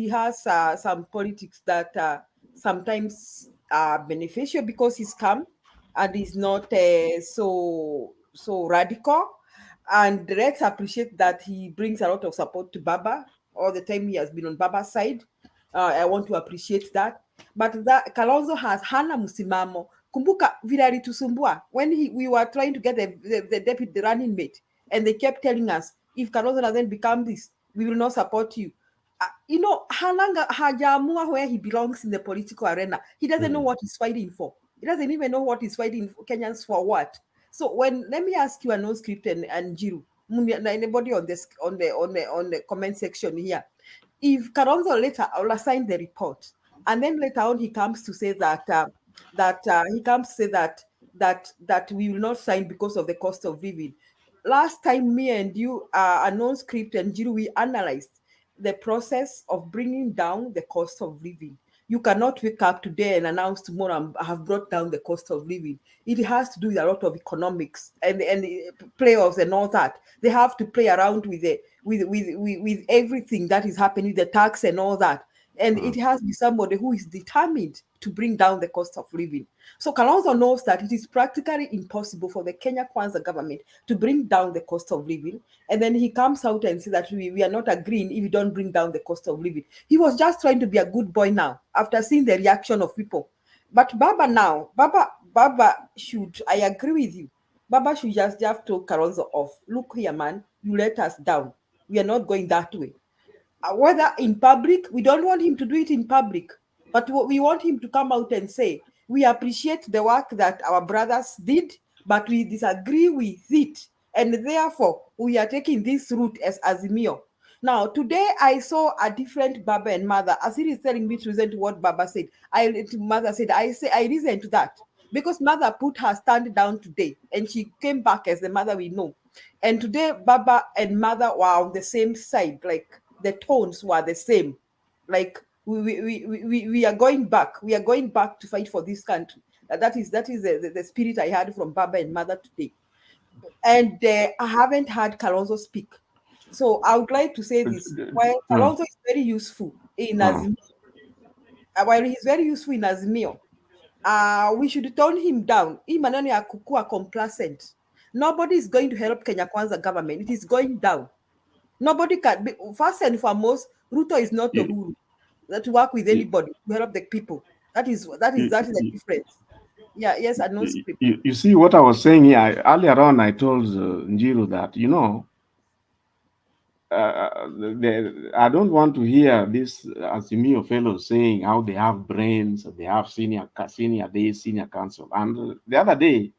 has some politics that sometimes are beneficial because he's calm and he's not so radical. And let's appreciate that he brings a lot of support to Baba. All the time he has been on Baba's side. I want to appreciate that. But that Kalonzo has hana musimamo. Kumbuka vile alitusumbua when we were trying to get the deputy running mate, and they kept telling us, if Kalonzo doesn't become this, we will not support you. You know, Halanga hajaamua where he belongs in the political arena. He doesn't know what he's fighting for. He doesn't even know what he's fighting for Kenyans for what. So let me ask you a no script and Jiru, anybody on the comment section here. If Kalonzo later will assign the report, and then later on he comes to say that that we will not sign because of the cost of living. Last time me and you announced script and Jiru, we analyzed the process of bringing down the cost of living. You cannot wake up today and announce tomorrow I have brought down the cost of living. It has to do with a lot of economics and playoffs and all that. They have to play around with everything that is happening, the tax and all that. And it has to be somebody who is determined to bring down the cost of living. So Kalonzo knows that it is practically impossible for the Kenya Kwanza government to bring down the cost of living. And then he comes out and says that we are not agreeing if you don't bring down the cost of living. He was just trying to be a good boy now after seeing the reaction of people. But Baba should, I agree with you, Baba should just have to Kalonzo off. Look here, man, you let us down. We are not going that way. Whether in public, we don't want him to do it in public, but we want him to come out and say, we appreciate the work that our brothers did, but we disagree with it. And therefore, we are taking this route as Azimio. Now, today I saw a different Baba and Mother. As he is telling me to listen to what Baba said, Mother said, I listen to that. Because Mother put her stand down today, and she came back as the mother we know. And today, Baba and Mother were on the same side, like the tones were the same. Like we are going back. We are going back to fight for this country. That is the spirit I had from Baba and Mother today. And I haven't heard Kalonzo speak. So I would like to say this. While Kalonzo is very useful in Azimio, we should tone him down. Hii maneno ya kukua complacent. Nobody is going to help Kenya Kwanza government. It is going down. Nobody can be, first and foremost, Ruto is not a Uhuru to work with anybody to help the people. That is the difference. Yeah, yes, I know. You see what I was saying here earlier on. I told Njiru that I don't want to hear this Azimio fellows saying how they have brains, they have senior days, senior council. And the other day,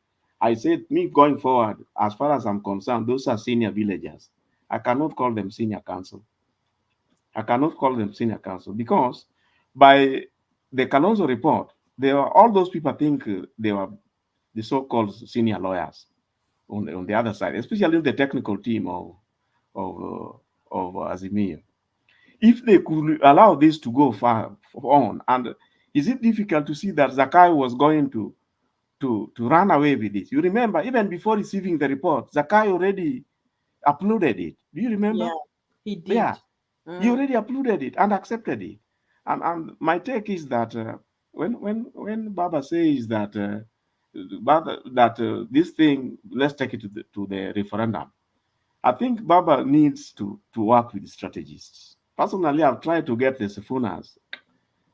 I said, me going forward, as far as I'm concerned, those are senior villagers. I cannot call them senior council. I cannot call them senior council because by the Kalonzo report, all those people think they were the so-called senior lawyers on the other side, especially the technical team of Azimio. If they could allow this to go far on, and is it difficult to see that Zakai was going to run away with it? You remember, even before receiving the report, Zakai already uploaded it. Do you remember? Yeah, he did. Yeah, he already uploaded it and accepted it. And my take is that when Baba says that this thing, let's take it to the referendum, I think Baba needs to work with strategists. Personally, I've tried to get the Sifunas.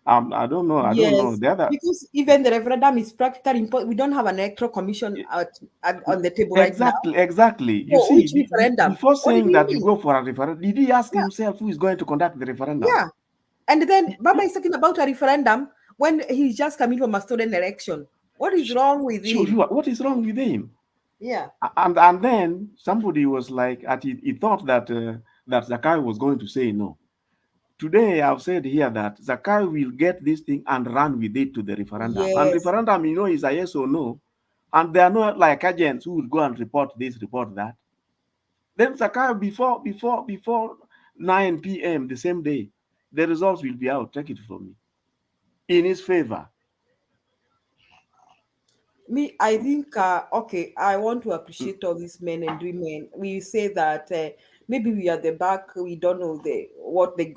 I don't know. Yes, The other, because even the referendum is practically important. We don't have an electoral commission on the table right now. Exactly. You So see, which referendum? before What did saying he that you mean? go for a referendum, did he ask himself who is going to conduct the referendum? Yeah. And then Baba is talking about a referendum when he's just coming from a stolen election. What is wrong with him? What is wrong with him? Yeah. And then somebody was like, he thought that that Zakai was going to say no. Today, I've said here that Zakai will get this thing and run with it to the referendum. Yes. And referendum, is a yes or no. And they are not like agents who will go and report this, report that. Then Zakai, before 9 p.m. the same day, the results will be out. Take it from me. In his favor. I think, okay, I want to appreciate all these men and women. We say that maybe we are the back, we don't know what they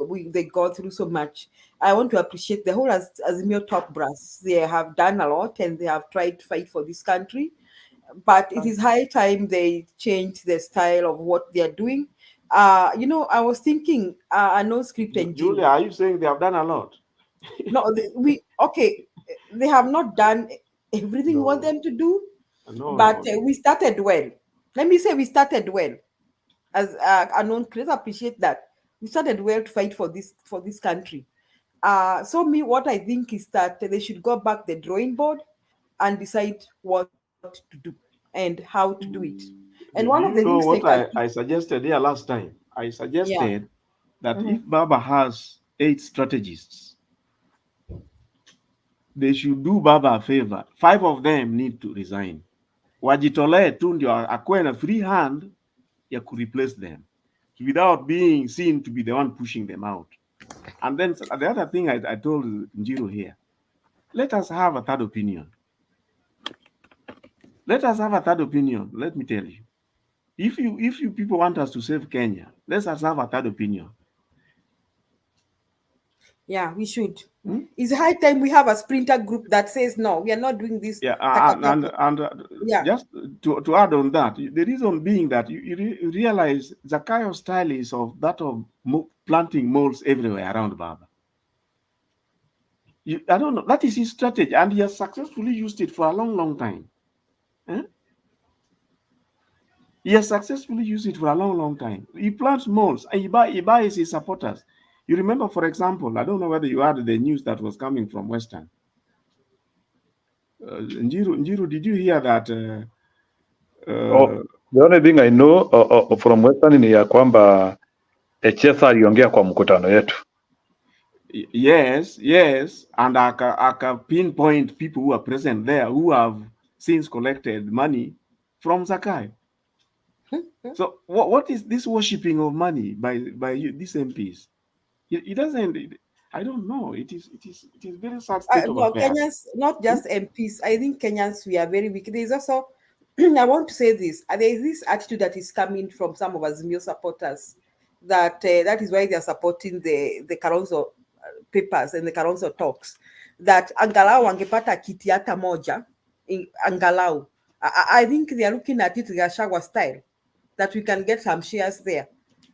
go through so much. I want to appreciate the whole Azimio top brass. They have done a lot and they have tried to fight for this country. But it is high time they change the style of what they are doing. I was thinking a no script engine. Julia, are you saying they have done a lot? No, they have not done everything we want them to do, but we started well. Let me say we started well. As unknown creators, appreciate that we started well to fight for this country. So what I think is that they should go back the drawing board and decide what to do and how to do it. And one of the things what I suggested here last time, I suggested that if Baba has 8 strategists, they should do Baba a favor. 5 of them need to resign. Wajitolee tu ndio akuwe na free hand ya replace them without being seen to be the one pushing them out. And then the other thing I told Njiro here, let us have a third opinion. Let us have a third opinion. Let me tell you. If you people want us to save Kenya, let us have a third opinion. Yeah, we should. It's high time we have a sprinter group that says no, we are not doing this. Yeah, and just to add on that, the reason being that you realize Zakayo's style is of that of planting moles everywhere around Baba. I don't know. That is his strategy, and he has successfully used it for a long time. He has successfully used it for a long time. He plants moles, and he buys his supporters. You remember, for example, I don't know whether you heard the news that was coming from Western. Njiru, did you hear that? The only thing I know from Western ni ya kwamba Echesa aliongea kwa mkutano yetu. Yes, and I can pinpoint people who are present there who have since collected money from Zakai. So what is this worshipping of money by these MPs? It doesn't. I don't know. It is very sad state of affairs. Kenyans, not just MPs. I think Kenyans, we are very weak. There is also, I want to say this. There is this attitude that is coming from some of Azimio supporters that is why they are supporting the Kalonzo papers and the Kalonzo talks. That angalau wangepata kiti hata moja, angalau. I think they are looking at it Gachagua style, that we can get some shares there.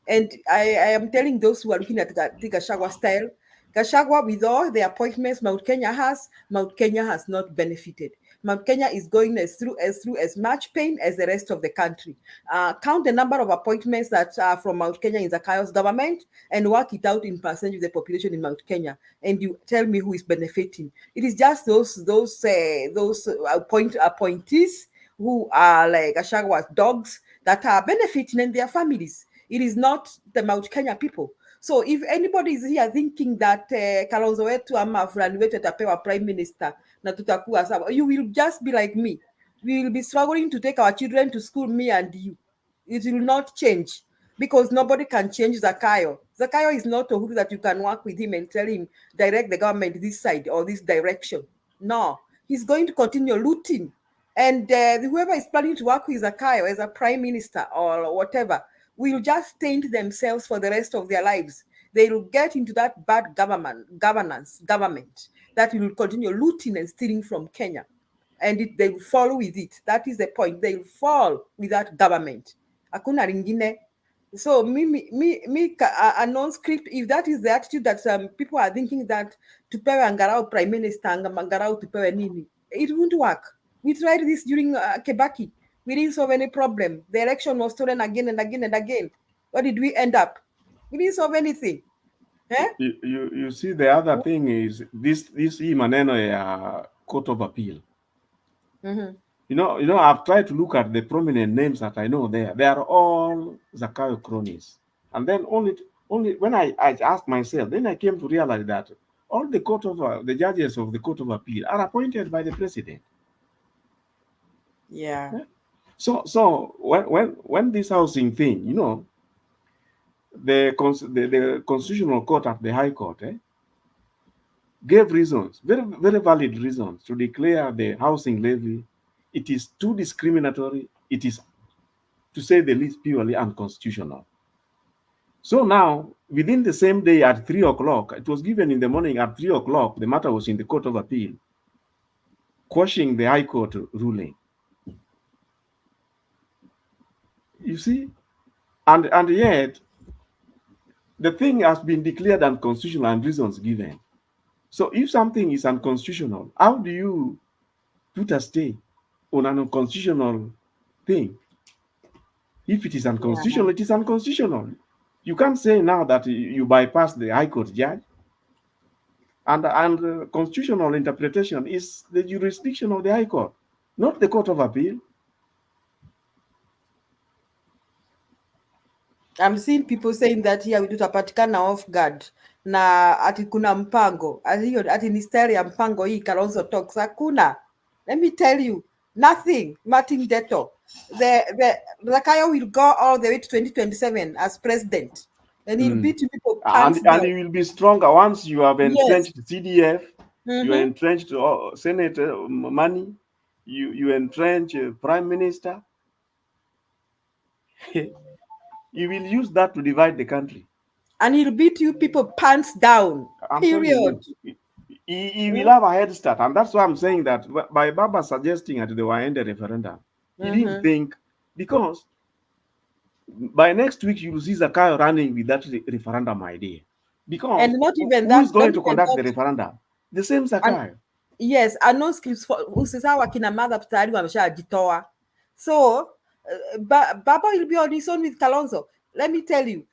And I am telling those who are looking at the Gachagua style, Gachagua, with all the appointments Mount Kenya has not benefited. Mount Kenya is going through as much pain as the rest of the country. Count the number of appointments that are from Mount Kenya in Zakayo's government and work it out in percentage of the population in Mount Kenya, and you tell me who is benefiting. It is just those appointees who are like Ashagwa's dogs that are benefiting in their families. It is not the Mount Kenya people. So if anybody is here thinking that Kalonzo wetu ama fulani wetu atapewa prime minister na tutakuwa sawa, you will just be like me. We will be struggling to take our children to school, me and you. It will not change because nobody can change Zakayo. Zakayo is not a who that you can work with him and tell him direct the government this side or this direction. No, he's going to continue looting. And whoever is planning to work with Zakayo as a prime minister or whatever will just taint themselves for the rest of their lives. They will get into that bad government that will continue looting and stealing from Kenya. And they will fall with it. That is the point. They will fall with that government. Hakuna ringine. So a non-script, if that is the attitude that some people are thinking that tupewe angarau prime minister, angarau tupewe nini, it won't work. We tried this during Kebaki. We didn't solve any problem. The election was stolen again and again and again. What did we end up? We didn't solve anything. Eh? You see, the other thing is this maneno ya Court of Appeal. Mm-hmm. You know, I've tried to look at the prominent names that I know there. They are all Zakayo cronies. And then only when I asked myself, then I came to realize that all the judges of the Court of Appeal are appointed by the president. Yeah. So when this housing thing, you know, the Constitutional Court at the High Court gave reasons, very, very valid reasons to declare the housing levy. It is too discriminatory. It is, to say the least, purely unconstitutional. So now, within the same day at 3 o'clock, it was given in the morning at 3 o'clock, the matter was in the Court of Appeal, quashing the High Court ruling. You see? And yet, the thing has been declared unconstitutional and reasons given. So if something is unconstitutional, how do you put a stay on an unconstitutional thing? If it is unconstitutional, it is unconstitutional. You can't say now that you bypass the High Court judge. And constitutional interpretation is the jurisdiction of the High Court, not the Court of Appeal. I'm seeing people saying that here we tutapatikana off guard na ati kuna mpango ati ni style ya mpango hii Kalonzo talks. Hakuna. Let me tell you, nothing. Martin Deto. The Zakayo will go all the way to 2027 as president, and he'll beat people pants and he will be stronger once you have entrenched CDF. You are entrenched Senate money. You entrench Prime Minister. You will use that to divide the country. And he'll beat you people pants down. Period. He will have a head start. And that's why I'm saying that by Baba suggesting at the Waende referendum, he didn't think, because by next week you will see Zakayo running with that referendum idea. Because and not even who is going to conduct the referendum? The same Zakayo. Yes, and no scripts for usisawa kina mother tayari wameshajitoa. So Baba will be on his own with Kalonzo. Let me tell you,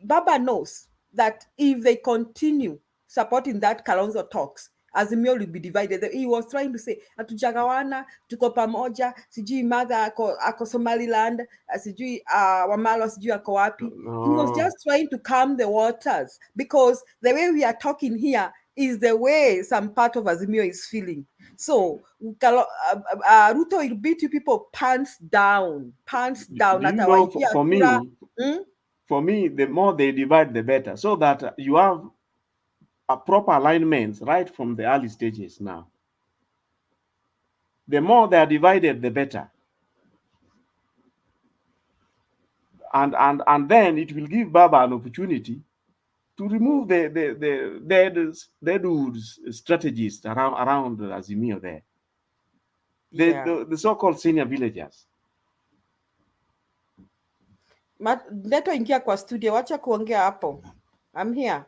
Baba knows that if they continue supporting that Kalonzo talks, Azimio will be divided. He was trying to say, atujagawana, tuko pamoja, sijui mother ako Somaliland, sijui Wamalo, sijui ako wapi. He was just trying to calm the waters, because the way we are talking here is the way some part of Azimio is feeling. So Ruto will beat you people pants down. For me, the more they divide, the better, so that you have a proper alignment right from the early stages now. The more they are divided, the better. And then it will give Baba an opportunity to remove the deadwood strategists around Azimio there. The so-called senior villagers. Neto ingia kwa studio, wacha kuongea hapo. I'm here.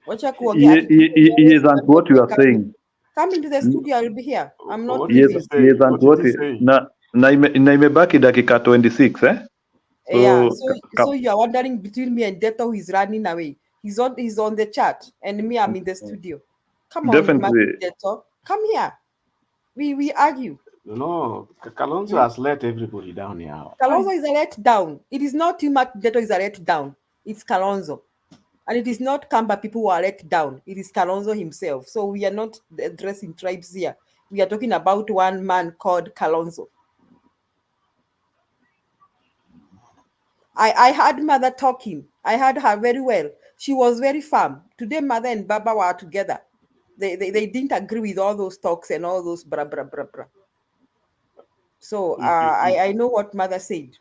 Wacha kuongea. He isn't what you are saying. Come into the studio, I'll be here. I'm not He isn't what na imebaki dakika 26 So, yeah, so you are wondering between me and Deto who is running away. He's on the chat, and me, I'm in the studio. Come on, Deto. Come here. We argue. No, Kalonzo has let everybody down here. Kalonzo is a let down. It is not Timak Jeto is a let down. It's Kalonzo. And it is not Kamba people who are let down. It is Kalonzo himself. So we are not addressing tribes here. We are talking about one man called Kalonzo. I heard mother talking. I heard her very well. She was very firm. Today, mother and Baba were together. They didn't agree with all those talks and all those bra bra bra bra. So I know what mother said.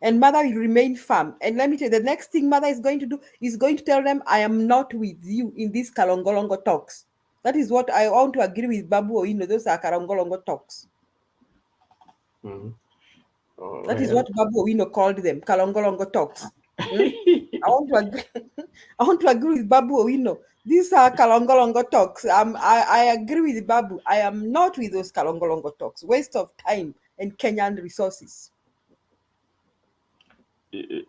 And mother will remain firm. And let me tell you, the next thing mother is going to do is going to tell them, I am not with you in these Kalongolongo talks. That is what I want to agree with Babu Owino. Those are Kalongolongo talks. That is what Babu Owino called them, Kalongolongo talks. I want to agree. I want to agree with Babu Owino. These are Kalongolongo talks. I agree with Babu. I am not with those Kalongolongo talks. Waste of time and Kenyan resources. You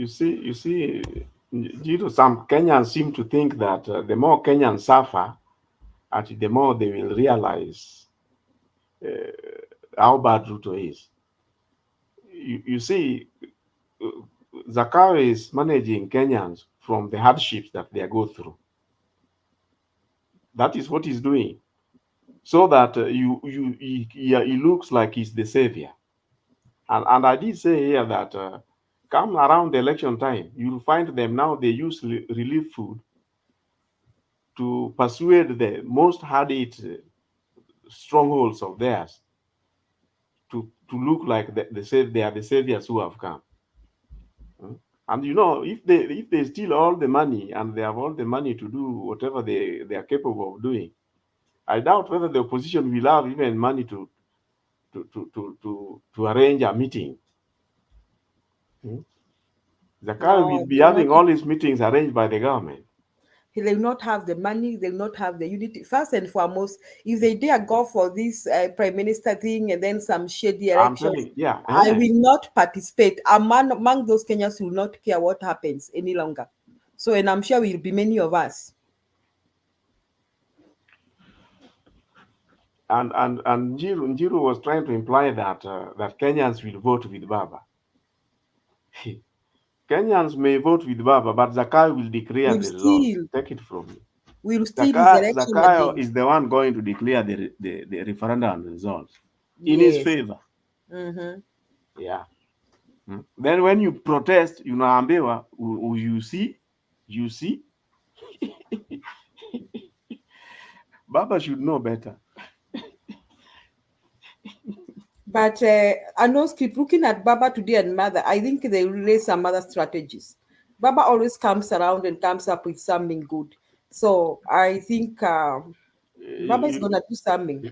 see, some Kenyans seem to think that the more Kenyans suffer, the more they will realize how bad Ruto is. You see, Zakayo is managing Kenyans from the hardships that they go through. That is what he's doing, so that he looks like he's the savior. And I did say here that come around the election time, you'll find them now, they use relief food to persuade the most hard-hit strongholds of theirs to look like they are the saviors who have come. And you know, if they steal all the money and they have all the money to do whatever they are capable of doing, I doubt whether the opposition will have even money to arrange a meeting. Zakayo will be having all his meetings arranged by the government. They will not have the money, they will not have the unity. First and foremost, if they dare go for this prime minister thing and then some shady elections, I will not participate. Among those Kenyans who will not care what happens any longer. So, and I'm sure will be many of us. And Njiru was trying to imply that that Kenyans will vote with Baba. Kenyans may vote with Baba, but Zakayo will declare the result. Take it from me. We'll steal his election Zakayo again. is the one going to declare the referendum results in his favor. Yeah. Then when you protest, you know, Ambewa, you see, Baba should know better. But I know keep looking at Baba today and mother. I think they will raise some other strategies. Baba always comes around and comes up with something good. So I think Baba is gonna do something.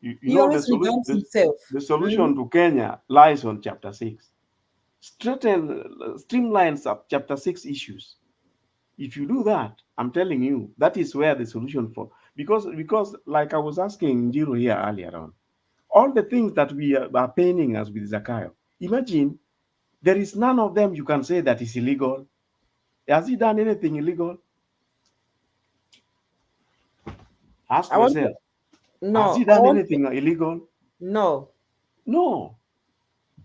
He always revamps himself. The solution to Kenya lies on chapter 6. Streamlines up chapter 6 issues. If you do that, I'm telling you, that is where the solution for because like I was asking Njiru here earlier on, all the things that we are paining us with Zakayo, imagine there is none of them you can say that is illegal. Has he done anything illegal? Ask yourself. No. Has he done anything illegal? No. No.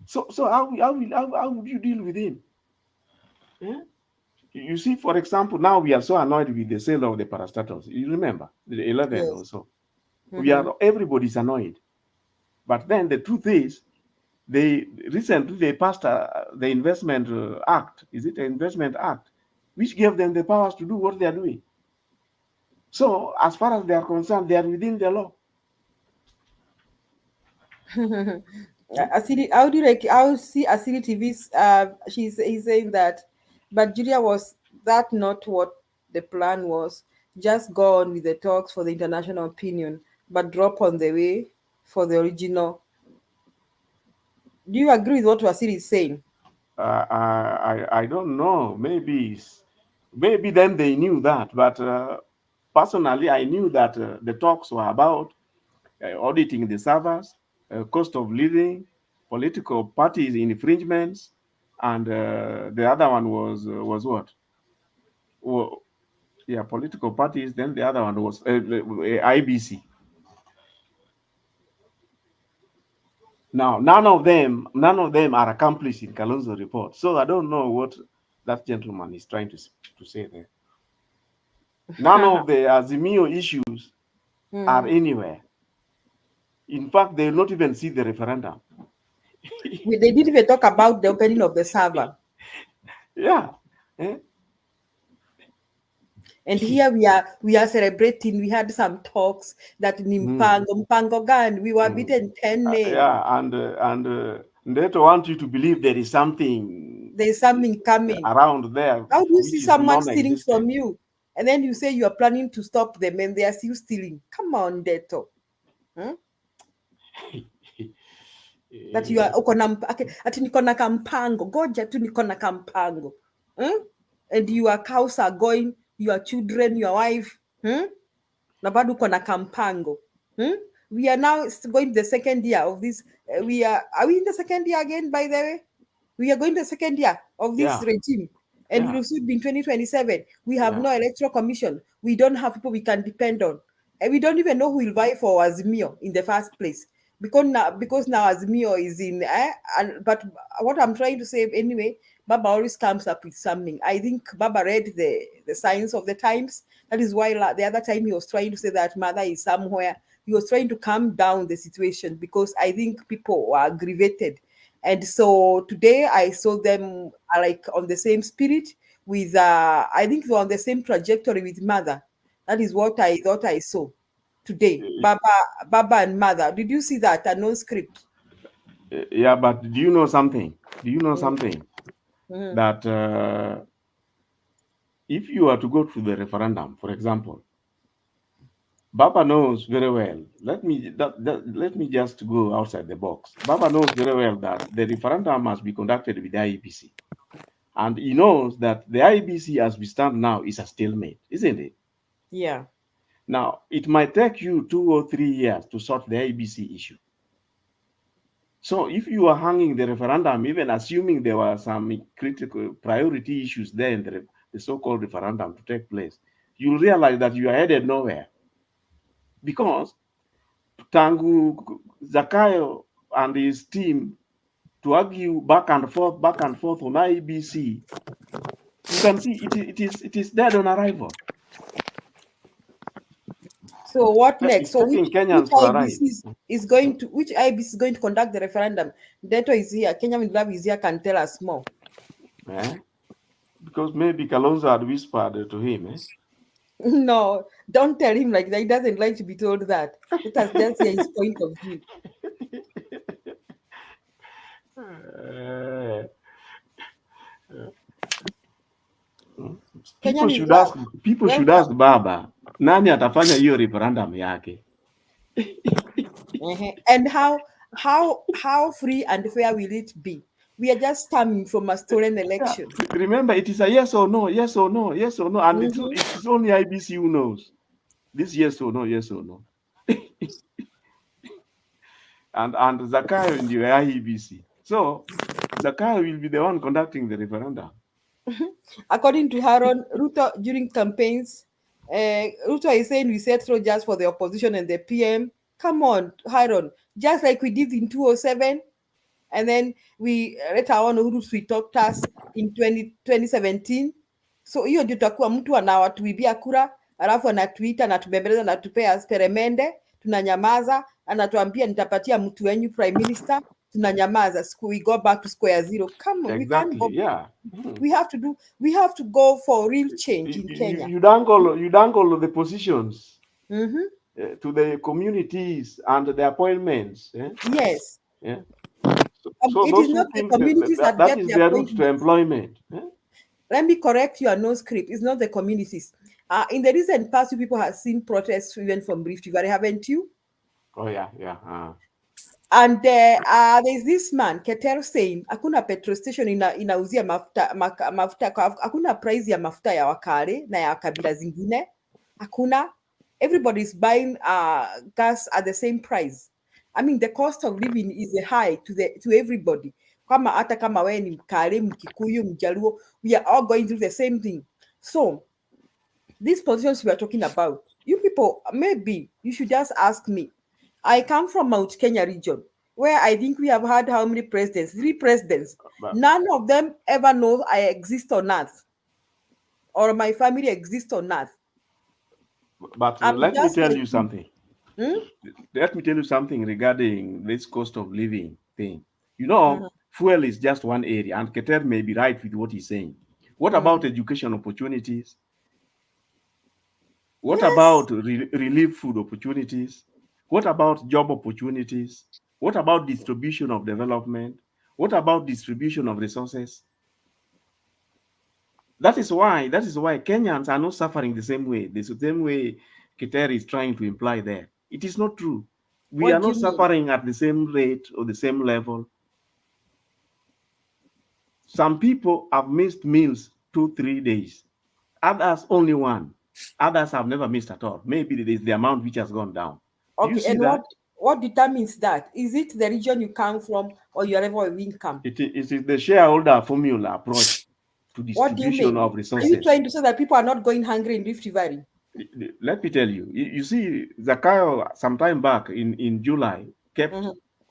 So how would you deal with him? Yeah? You see, for example, now we are so annoyed with the sale of the parastatals. You remember the 11 or so. Everybody's annoyed. But then the truth is, recently they passed the Investment Act. Is it an Investment Act? Which gave them the powers to do what they are doing. So as far as they are concerned, they are within the law. Asili, how do you like? How see Asili TV's? He's saying that, but Julia, was that not what the plan was? Just go on with the talks for the international opinion, but drop on the way for the original. Do you agree with what Asili is saying? I don't know. Maybe then they knew that, but personally, I knew that the talks were about auditing the servers, cost of living, political parties infringements, and the other one was what? Well, yeah, political parties. Then the other one was IBC. Now, none of them are accomplished in Kalonzo report. So I don't know what that gentleman is trying to say there. None of the Azimio issues are anywhere. In fact, they will not even see the referendum. They didn't even talk about the opening of the server. Yeah. Eh? And here we are celebrating. We had some talks that Mpango Gan, we were beaten 10-0. Yeah, and they want you to believe there is something coming around there. How do you see someone stealing from you? And then you say you are planning to stop them and they are still stealing. Come on, Deto. That you are ati niko na kampango. Goja tu niko na kampango. And your cows are going, your children, your wife. Na bado uko na kampango. We are now going to the second year of this. Are we in the second year again, by the way? We are going to the second year of this regime. And we will soon be in 2027. We have no electoral commission. We don't have people we can depend on. And we don't even know who will vie for Azimio in the first place. Because now Azimio is in, but what I'm trying to say anyway, Baba always comes up with something. I think Baba read the signs of the times. That is why the other time he was trying to say that mother is somewhere. He was trying to calm down the situation because I think people were aggravated. And so today I saw them like on the same spirit with, I think they were on the same trajectory with mother. That is what I thought I saw today. Baba and mother. Did you see that? A no script. Yeah, but do you know something? Do you know something? That if you are to go to the referendum, for example, Baba knows very well. Let me just go outside the box. Baba knows very well that the referendum must be conducted with the IEBC, and he knows that the IEBC, as we stand now, is a stalemate, isn't it? Yeah. Now it might take you 2 or 3 years to sort the IEBC issue. So if you are hanging the referendum, even assuming there were some critical priority issues there in the so-called referendum to take place, you'll realize that you are headed nowhere. Because Tangu Zakayo and his team to argue back and forth on IEBC, you can see it is dead on arrival. So what next? So which IBC is going to conduct the referendum? Deto is here. Kenya with Love is here. Can tell us more. Because maybe Kalonzo had whispered to him. No, don't tell him like that. He doesn't like to be told that. Let us just hear his point of view. People should ask Baba, nani atafanya hiyo referendum yake? And how free and fair will it be? We are just coming from a stolen election. Remember, it is a yes or no, yes or no, yes or no, and it is only IBC who knows this yes or no, yes or no. and Zakayo in the IEBC. So Zakayo will be the one conducting the referendum. According to Haron, Ruto during campaigns, Ruto is saying we set just for the opposition and the PM. Come on, Haron, just like we did in 2007, and then we later on we talked us in 2017. So hiyo ndio tutakuwa mtu anawatuibia kura, alafu anatuita na tubembeleza na tupea peremende, tunanyamaza, anatuambia nitapatia mtu wenyu prime minister, tunanyamaza. We go back to square zero. Come on, exactly, we can't go. Yeah. We have to go for real change in Kenya. You dangle the positions to the communities and the appointments. Yes. Yeah. So it is not the communities that get is the their route to employment. Let me correct your no script. It's not the communities. In the recent past, you people have seen protests even from Rift Valley, haven't you? Oh yeah. And there's this man Keter saying hakuna petrol station inauzia mafuta hakuna price ya mafuta ya Wakale na ya kabila zingine. Hakuna. Everybody's buying gas at the same price. I mean, the cost of living is high to everybody. Hata kama wewe ni Mkale, Mkikuyu, Mjaluo, we are all going through the same thing. So these positions we are talking about, you people, maybe you should just ask me. I come from Mount Kenya region. where I think we have had how many presidents? 3 presidents. But, None of them ever knows I exist on earth or my family exists on earth. but I'm let me just tell like you something. Let me tell you something regarding this cost of living thing. You know, fuel is just one area, and Keter may be right with what he's saying. What about education opportunities? What about relief food opportunities? What about job opportunities? What about distribution of development? What about distribution of resources? That is why Kenyans are not suffering the same way. The same way Keter is trying to imply there. It is not true. We What are do not you mean? suffering at the same rate or the same level. Some people have missed meals 2-3 days. Others only one. Others have never missed at all. Maybe it is the amount which has gone down. Do you Okay, see and that? what determines that? Is it the region you come from or your level of income? It is the shareholder formula approach to What do you distribution mean? of Are you resources. trying to say that people are not going hungry in Rift Valley? Let me tell you. You see, Zakayo sometime back in July kept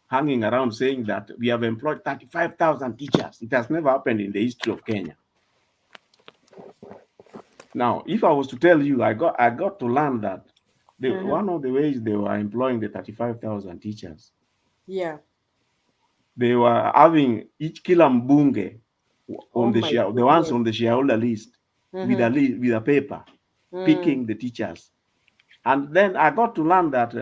hanging around saying that we have employed 35,000 teachers. It has never happened in the history of Kenya. Now, if I was to tell you, I got to learn that one of the ways they were employing the 35,000 teachers, Yeah. they were having each kila mbunge on the ones on the shareholder list with a paper picking the teachers. And then I got to learn that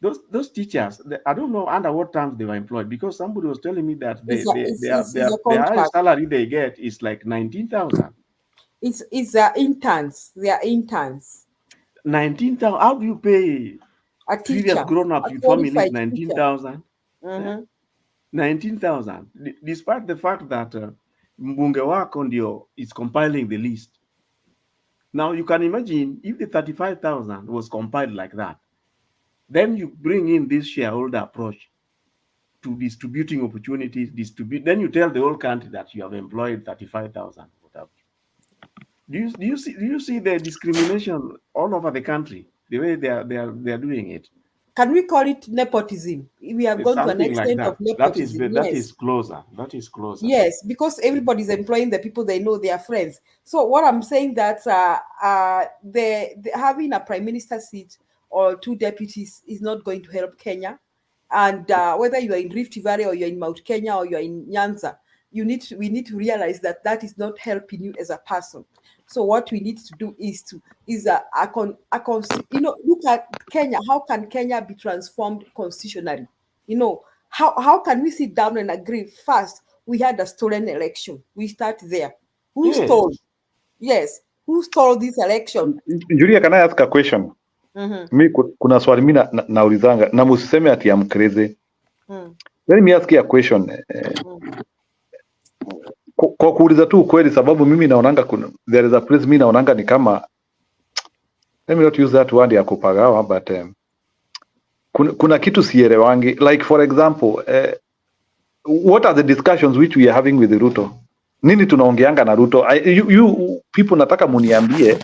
those teachers, I don't know under what terms they were employed, because somebody was telling me that It's a the highest contract. salary they get is like 19,000. It's interns. They are interns. 19,000. How do you pay A serious teacher, grown-ups a with families qualified 19,000? 19,000, despite the fact that mbunge wako ndio is compiling the list. Now you can imagine if the 35,000 was compiled like that, then you bring in this shareholder approach to distributing opportunities, then you tell the whole country that you have employed 35,000. Do you see the discrimination all over the country, the way they are doing it? Can we call it nepotism? We have gone to an Something like extent that. of nepotism. That is closer. Yes, because everybody's employing the people they know, their friends. So what I'm saying that having a prime minister seat or 2 deputies is not going to help Kenya. And whether you are in Rift Valley or you're in Mount Kenya or you're in Nyanza, we need to realize that is not helping you as a person. So what we need to do is look at Kenya. How can Kenya be transformed constitutionally? How can we sit down and agree? First, we had a stolen election. We start there. Who stole? Yes. Who stole this election? Julia, can I ask a question? Mi kuna swali mi naulizanga na musiseme ati I'm crazy. Let me ask you a question. Kwa kuuliza tu ukweli, sababu mimi naonanga there is a place mi naonanga ni kama, let me not use that word ya kupagawa, but kuna kitu sielewangi. Like for example, what are the discussions which we are having with Ruto? Nini tunaongeanga na Ruto? You people nataka muniambie.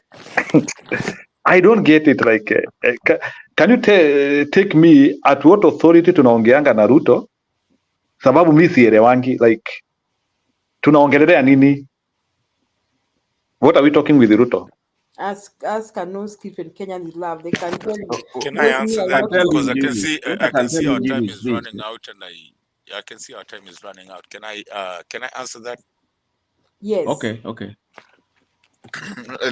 I don't get it. Like, can you take me at what authority tunaongeanga na Ruto? Sababu mi sielewangi. Like, tunaongelea nini? What are we talking with Ruto? Ask no Stephen Kenyans love. They can tell you. Can I answer that? Because I can see our time is this. running out, and I can see our time is running out. Can I answer that? Yes. Okay.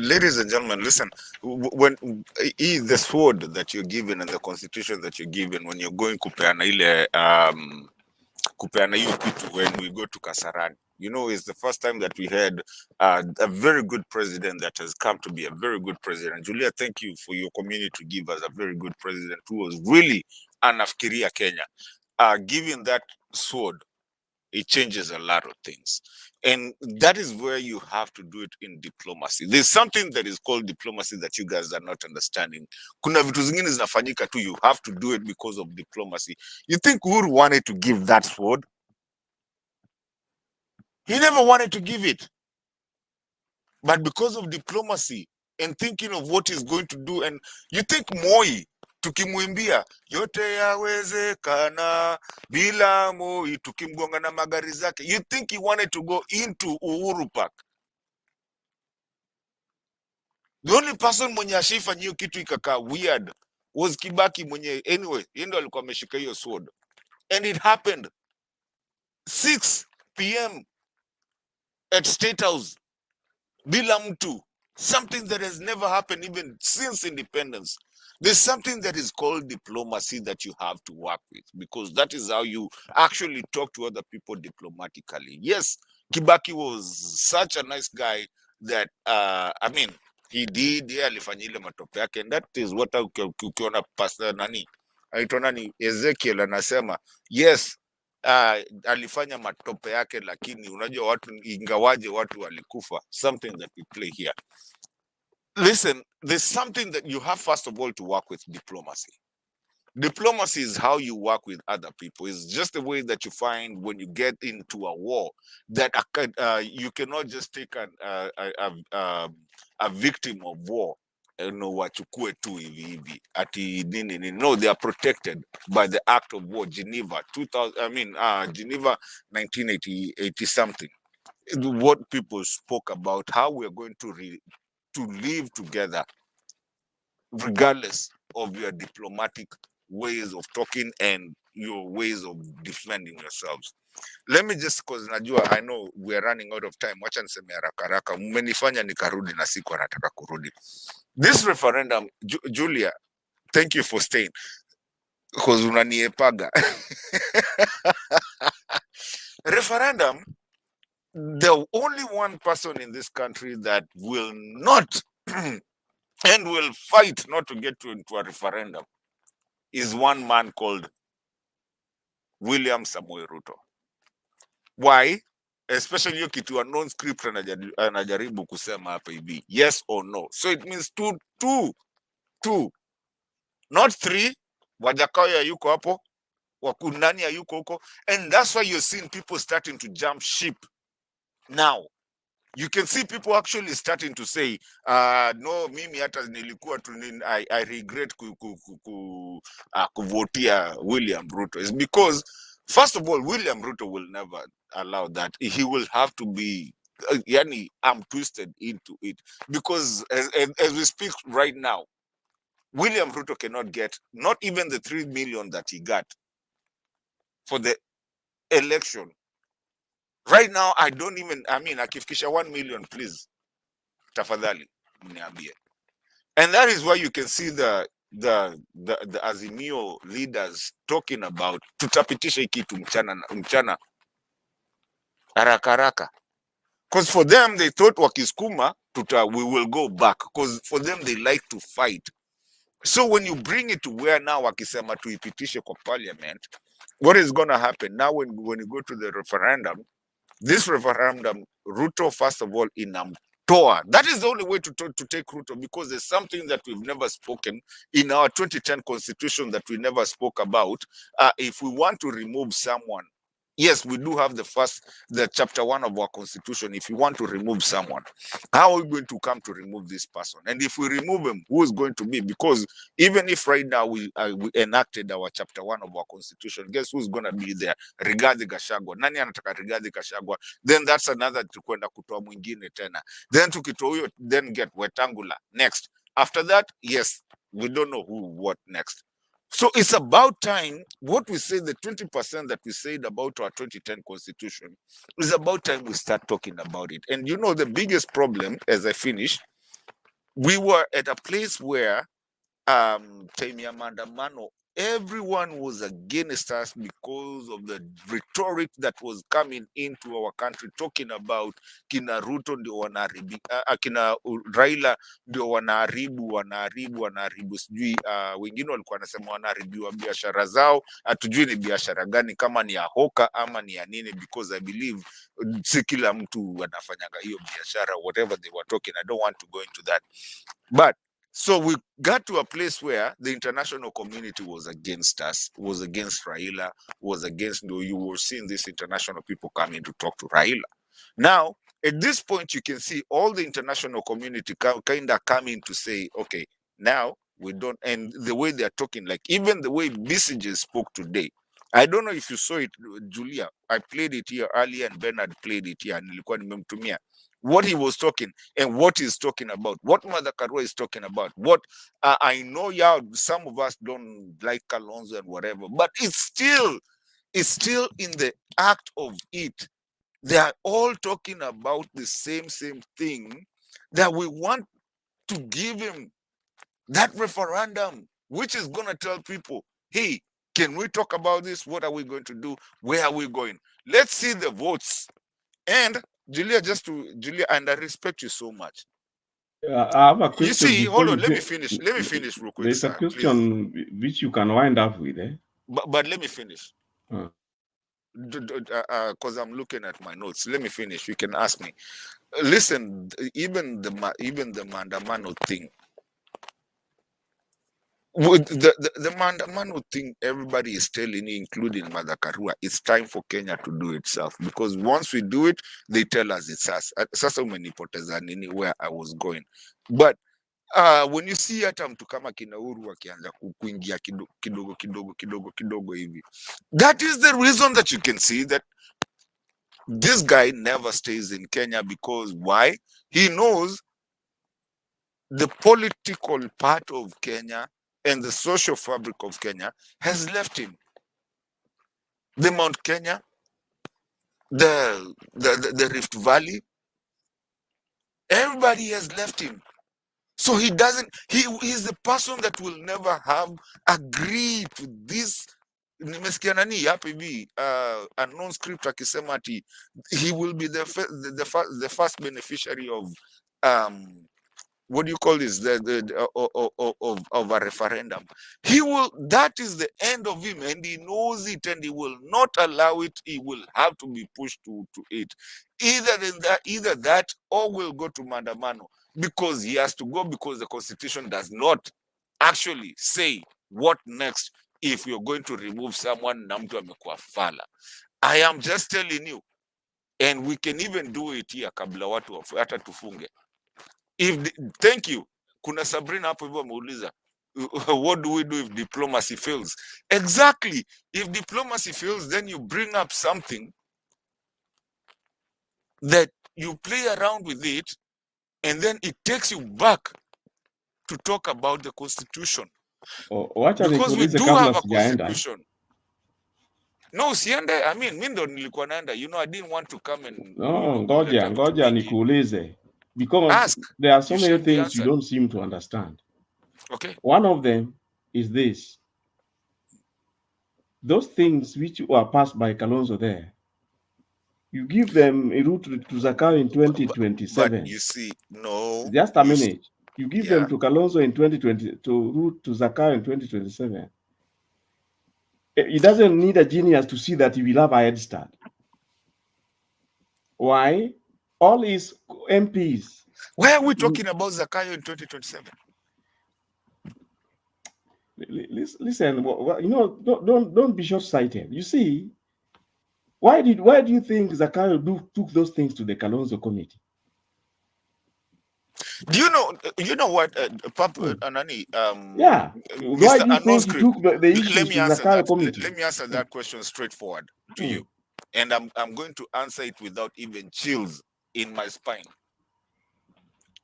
Ladies and gentlemen, listen. When the sword that you're given and the constitution that you're given when you're going kupeana ile kupeana hiyo kitu, when we go to Kasarani, it's the first time that we had a very good president that has come to be a very good president. Julia, thank you for your community to give us a very good president who was really anafikiria Kenya. Giving that sword, it changes a lot of things. And that is where you have to do it in diplomacy. There's something that is called diplomacy that you guys are not understanding. Kuna vitu zingine zinafanyika tu, you have to do it because of diplomacy. You think Uhuru wanted to give that sword? He never wanted to give it. But because of diplomacy and thinking of what he's going to do, and you think Moi tukimwimbia yote yawezekana bila Moi, tukimgonga na magari zake. You think he wanted to go into Uhuru Park? The only person mwenye ashaifanya hiyo kitu ikakaa weird was Kibaki mwenye. Anyway, yeye ndo alikuwa ameshika hiyo sword, and it happened 6 p.m. at State House bila mtu. Something that has never happened even since independence. There's something that is called diplomacy that you have to work with, because that is how you actually talk to other people diplomatically. Yes, Kibaki was such a nice guy that I mean, he did, alifanya ile matope yake, and that is what ukiona pastor nani aitwa nani Ezekiel anasema, yes, alifanya matope yake, lakini unajua watu, ingawaje watu walikufa. Something that we play here. Listen, there's something that you have first of all to work with: diplomacy. Diplomacy is how you work with other people. It's just the way that you find when you get into a war that you cannot just take a victim of war, wachukue tu hivi hivi ati nini. No, they are protected by the act of war, Geneva 1980 something. What people spoke about how we are going to live together regardless of your diplomatic ways of talking and your ways of defending yourselves. Let me just, because najua, I know we are running out of time. Wacha niseme haraka haraka. Mmenifanya nikarudi na siku anataka kurudi. This referendum, Julia, thank you for staying, because unaniepaga. Referendum, the only one person in this country that will not and will fight not to get into a referendum is one man called William Samoei Ruto. Why? Especially hiyo kitu wa non-script anajaribu kusema hapa hivi, yes or no. So it means two, not 3. Wajakaya yuko hapo, Wakunani yuko huko, and that's why you're seeing people starting to jump ship now. You can see people actually starting to say, no, mimi hata nilikuwa tu I regret kuvotia William Ruto. It's because, first of all, William Ruto will never allow that. He will have to be, I'm twisted into it. Because as we speak right now, William Ruto cannot get not even the 3 million that he got for the election. Right now, I don't even, akifikisha 1 million, please, tafadhali, mniambie. And that is why you can see the Azimio leaders talking about tutapitisha kitu mchana haraka haraka. Because for them, they thought wakiskuma, we will go back. Because for them, they like to fight. So when you bring it to where now wakisema tuipitishe kwa parliament, what is going to happen? Now when you go to the referendum, this referendum, Ruto, first of all, in Amtoa. That is the only way to take Ruto, because there's something that we've never spoken in our 2010 constitution that we never spoke about. If we want to remove someone, yes, we do have the chapter 1 of our constitution. If you want to remove someone, how are we going to come to remove this person? And if we remove him, who is going to be? Because even if right now we enacted our chapter 1 of our constitution, guess who's going to be there? Rigathi Gachagua. Nani anataka Rigathi Gachagua? Then that's another tukwenda kutoa mwingine tena. Then tukitoa huyo, then get Wetangula next. After that, yes, we don't know what next. So it's about time, what we say, the 20% that we said about our 2010 constitution, is about time we start talking about it. And you know, the biggest problem, as I finish, we were at a place where time ya maandamano, everyone was against us because of the rhetoric that was coming into our country, talking about kina Ruto ndio wanaharibu, kina Raila ndio wanaharibu, sijui wengine walikuwa wanasema wanaharibiwa biashara zao, hatujui ni biashara gani, kama ni ya hoka ama ni ya nini, because I believe si kila mtu anafanyanga hiyo biashara, whatever they were talking. I don't want to go into that, but so we got to a place where the international community was against us, was against Raila, was against, you were seeing these international people coming to talk to Raila. Now, at this point, you can see all the international community kind of coming to say, okay, now We don't, and the way they are talking, like even the way Messages spoke today. I don't know if you saw it, Julia. I played it here earlier, and Bernard played it here. And what he was talking and what he's talking about, what Mother Karua is talking about, what I know, yeah, some of us don't like Kalonzo and whatever, but it's still in the act of it. They are all talking about the same thing, that we want to give him that referendum, which is going to tell people, hey, can we talk about this? What are we going to do? Where are we going? Let's see the votes. And Julia, and I respect you so much. I have a question. You see, hold on, let me finish real quick. There's a question which you can wind up with, eh? But let me finish. Because I'm looking at my notes. Let me finish. You can ask me. Listen, even the Mandamano thing. With the Mandamano thing, everybody is telling you, including Mother Karua, it's time for Kenya to do itself. Because once we do it, they tell us it's us. Sasa umenipoteza nini where I was going. But when you see hata mtu kama kina Uhuru wakianza kuingia kidogo hivi, that is the reason that you can see that this guy never stays in Kenya. Because why? He knows the political part of Kenya and the social fabric of Kenya has left him. The Mount Kenya, the Rift Valley, everybody has left him. So he is the person that will never have agreed to this. Nimesikia nani hapa hivi unknown script akisema ati he will be the first beneficiary of what do you call this, of a referendum. That is the end of him, and he knows it, and he will not allow it. He will have to be pushed to it. Either that or will go to Mandamano, because he has to go, because the constitution does not actually say what next if you're going to remove someone na mtu amekuwa fala. I am just telling you, and we can even do it here kabla watu hata tufunge. Thank you. Kuna Sabrina hapo hivyo ameuliza, what do we do if diplomacy fails? Exactly. If diplomacy fails, then you bring up something that you play around with it, and then it takes you back to talk about the constitution. Because we do have a constitution. No, siende. I mean, mindo nilikuwa naenda. You know, I didn't want to come and... No, ngoja nikuulize. Because there are so many things you don't seem to understand. Okay. One of them is this. Those things which were passed by Kalonzo there, you give them a route to Zakayo in 2027. But you see, no. Just a minute. You give them to Kalonzo in 2020, to route to Zakayo in 2027. He doesn't need a genius to see that he will have a head start. Why? All his MPs. Why are we talking about Zakayo in 2027? Listen, you know, don't be short-sighted. You see, why do you think Zakayo took those things to the Kalonzo committee? Do you know what, Papa Anani? Yeah. Why do you think he took the issues to the Zakayo committee? Let me answer that question straightforward to you, and I'm going to answer it without even chills in my spine.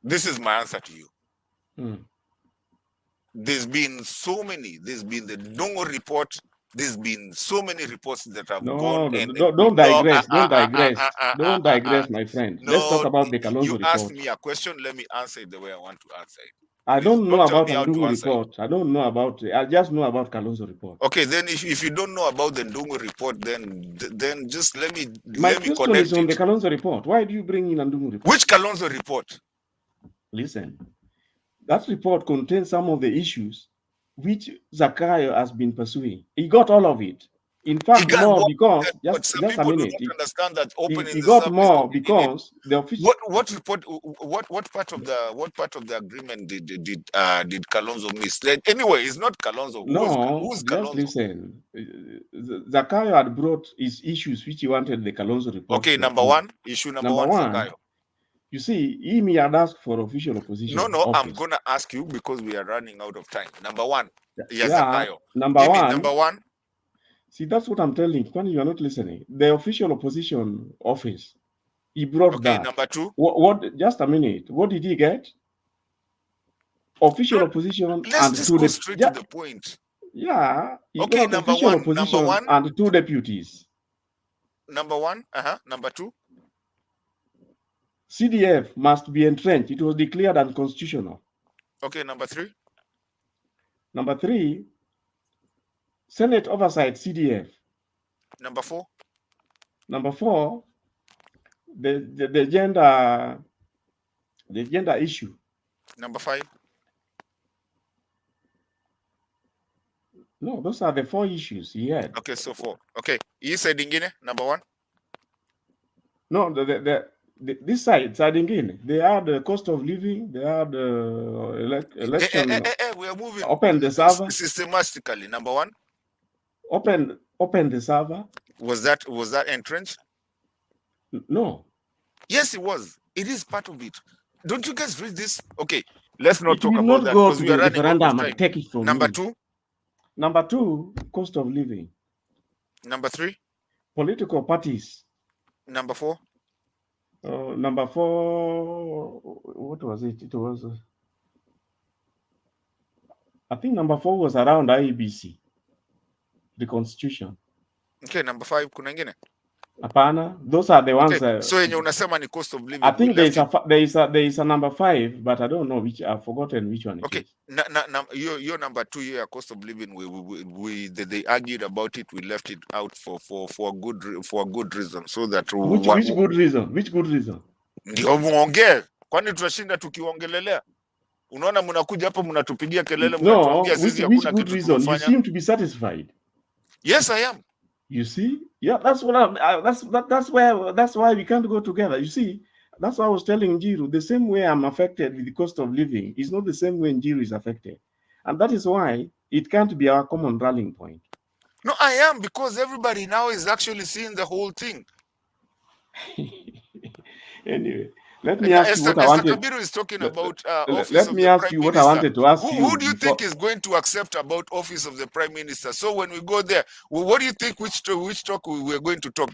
This is my answer to you. There's been the Dongo report. There's been so many reports that have gone. Don't digress. Don't digress, my friend. No, let's talk about the Kalonzo report. You asked me a question. Let me answer it the way I want to answer it. I don't know about the Ndungu report. I don't know about it. I just know about Kalonzo report. Okay, then if you don't know about the Ndungu report, then just let me question is on the Kalonzo report. Why do you bring in a Ndungu report? Which Kalonzo report? Listen, that report contains some of the issues which Zakayo has been pursuing. He got all of it. In fact, more because just a minute. Understand that he got more because the official. What report? What part of the agreement did Kalonzo miss? Anyway, it's not Kalonzo. Who's Kalonzo? Just listen. Zakayo had brought his issues which he wanted the Kalonzo report. Okay, issue number one, Zakayo. You see, he had asked for official opposition. No, office. I'm gonna ask you because we are running out of time. Number one, Yeah, Zakayo. number Give me one. number one. See, that's what I'm telling you. When you are not listening, the official opposition office, he brought that. Number two. What? Just a minute. What did he get? Official opposition Let's and just two go straight to the point. Yeah. He Okay, brought number official one. opposition Number one. and two deputies. Number one. Number two. CDF must be entrenched. It was declared unconstitutional. Okay, number three. Number three, Senate oversight CDF. Number four. Number four, the gender issue. Number five. No, those are the four issues he had. Okay, so four. Okay, you said ingine number one. No, this side ingine. They are the cost of living. They are the election. We are moving. Open the server systematically. Number one. Open the server. Was that entrenched? No. Yes, it was. It is part of it. Don't you guys read this? Okay, let's not It talk will about not that go because to we are the running out of referendum time. and take it from Number you. two. Number two, cost of living. Number three. Political parties. Number four. Number four, what was it? It was, I think number four was around IEBC, the constitution. Okay, number five, kuna ingine? Apana, those are the ones. Okay. So yenye unasema ni cost of living. I think there is a number five, but I don't know which. I've forgotten which one. Okay, your number two, your cost of living. They argued about it. We left it out for a good reason, so that which good reason? Which good reason? Ndio muongee, kwani tunashinda tukiongelelea. Unaona mnakuja hapa mnatupigia kelele mnatuambia sisi hakuna kitu reason? You tunafanya. seem to be satisfied. Yes, I am. You see, yeah, that's what that's why we can't go together. You see, that's why I was telling Njiru, the same way I'm affected with the cost of living is not the same way Njiru is affected, and that is why it can't be our common rallying point. No, I am, because everybody now is actually seeing the whole thing. Anyway, let me ask you what I wanted. Kabiru is talking about let me ask you what I wanted to ask you. Who do you think is going to accept about office of the Prime Minister? So when we go there, what do you think? Which talk we're going to talk?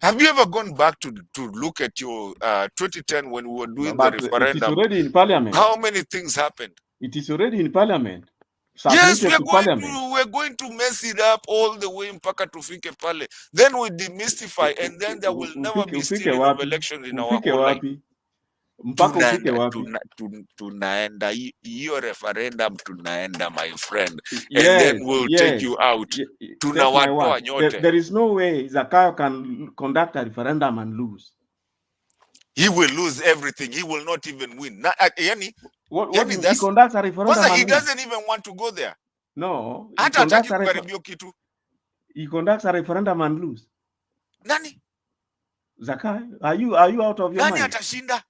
Have you ever gone back to look at your 2010 when we were doing the referendum? It is already in Parliament. How many things happened? It is already in Parliament. Yes, we're going to mess it up all the way mpaka tufike pale. Then we demystify, and then there will never be stealing of elections in our whole life. Tunaenda hiyo referendum, tunaenda my friend, and then we'll take you out. Tunawatoa nyote. There is no way Zakayo can conduct a referendum and lose. He will lose everything. He will not even win. He conducts a referendum. He doesn't even want to go there. No. He conducts a referendum and lose. Nani? Zakayo, are you out of your mind? Nani atashinda?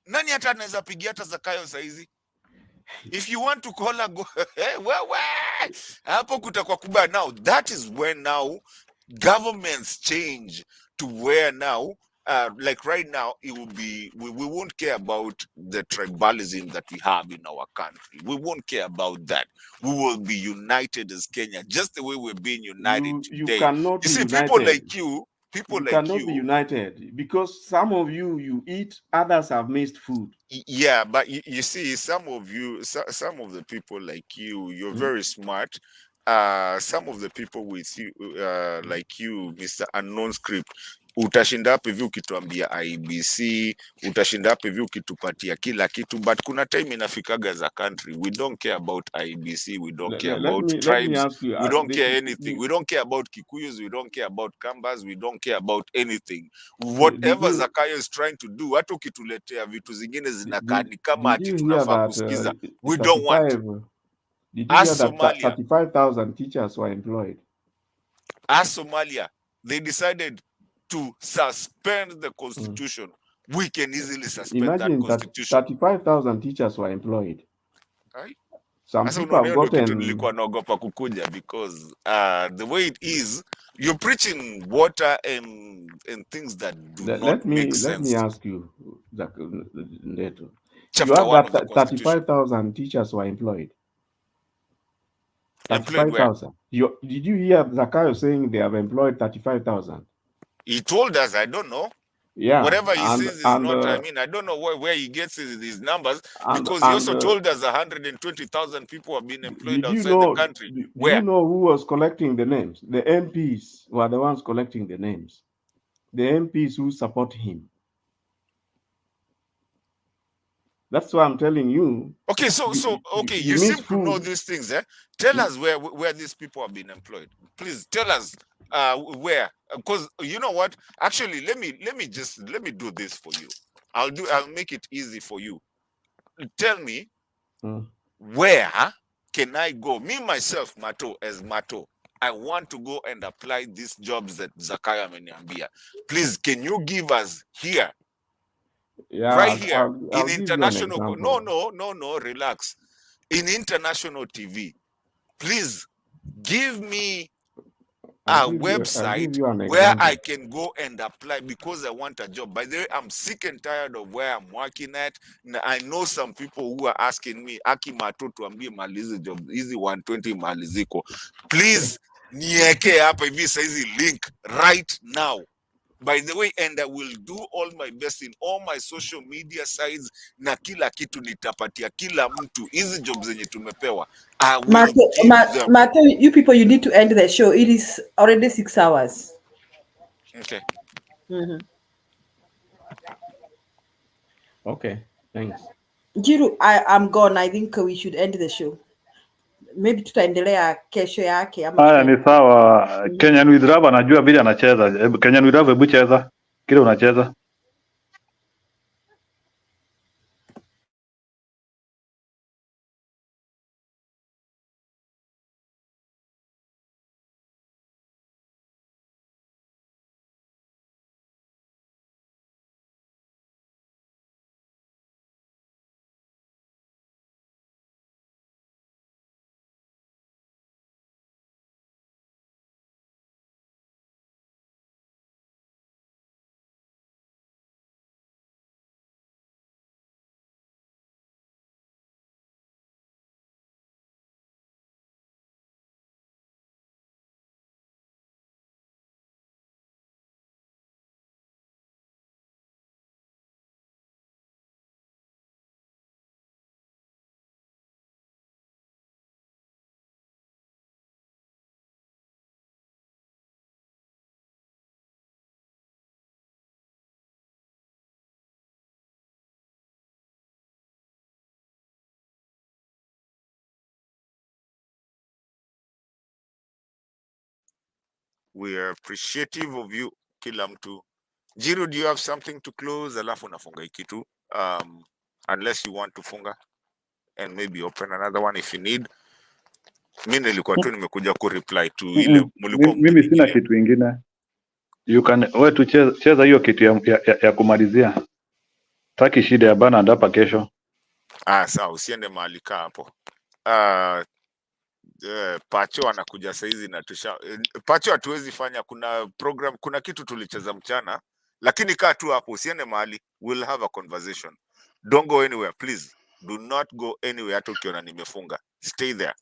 Nani hata anaweza pigia hata Zakayo saizi? If you want to call her, go. Hapo kutakuwa kubaya. Now, that is when now governments change to where now, like right now, it will be, we won't care about the tribalism that we have in our country. We won't care about that. We will be united as Kenya, just the way we're being united today. You cannot be united. People like you, cannot be united because some of you eat, others have missed food. Yeah, but you see, some of the people like you're very smart. Some of the people with you, like you, Mr. Unknown Script, utashinda hapo hivi ukituambia IBC, utashinda hapo hivi ukitupatia kila kitu, but kuna time inafikaga za country, we don't care about IBC, we don't care about tribes, we don't care anything, we don't care about Kikuyus, we don't care about Kambas, we don't care about anything. Whatever Zakayo is trying to do, hata ukituletea vitu zingine zinakaa ni kama ati tunafaa kusikiza, we don't want. Did you hear that 35,000 teachers were employed? As Somalia, they decided to suspend the constitution. We can easily suspend that constitution. Imagine that 35,000 teachers were employed. Right? Some Sasa people have unaona kitu gotten. nilikuwa naogopa kukuja because the way it is, you're preaching water and things that do not Let make me sense. ask you, Ndeto. You Chapter have 1 of the that Constitution. 35,000 teachers were employed. Employed where? 35,000. Did you hear Zakayo saying they have employed 35,000? He told us, I don't know. Yeah, Whatever he says is not, I and mean, I don't know where he gets his numbers, and because he also told us 120,000 people have been employed did you outside the know? country. Do Where? you know who was collecting the names? The MPs were the ones collecting the names. The MPs who support him. That's why I'm telling you. Okay, you seem to know these things, eh? Tell us where these people have been employed. Please tell us where, because you know what? Actually, let me do this for you. I'll make it easy for you. Tell me where can I go? Me myself, Mato, as Mato, I want to go and apply these jobs that Zakayo ameniambia. Please, can you give us here? Yeah, Right here I'll in give you an international. example. No, relax. In international TV, please give me a I'll give website you an where example. I can go and apply, because I want a job. By the way, I'm sick and tired of where I'm working at. I know some people who are asking me, Aki Mato tuambie malizi job, easy 120 maliziko. Please, nieke hapa hivi saizi link right now. By the way, and I will do all my best in all my social media sites, na kila kitu nitapatia kila mtu hizi jobs zenye tumepewa. I will give them. Mato, you people, you need to end the show. It is already 6 hours. Okay. Okay, thanks. Jiru, I'm gone. I think we should end the show. Maybe tutaendelea kesho yake ama Haya ni sawa. Kenyan with Love anajua vile anacheza. Kenyan with Love, hebu cheza kile unacheza. We are appreciative of you, kila mtu. Jiru, do you have something to close? Alafu nafunga ikitu. Unless you want to funga and maybe open another one if you need. Mimi nilikuwa tu nimekuja ku reply to ile mlikuwa Mimi sina kitu kingine. You can wewe tu cheza hiyo kitu ya kumalizia. Taki shida ya bana hapa kesho. Sawa, usiende mahali kaa hapo. Pacho anakuja saizi na Pacho hatuwezi fanya, kuna program, kuna kitu tulicheza mchana, lakini kaa tu hapo, usiende mahali. We'll have a conversation. Don't go anywhere, please. Do not go anywhere hata ukiona nimefunga. Stay there.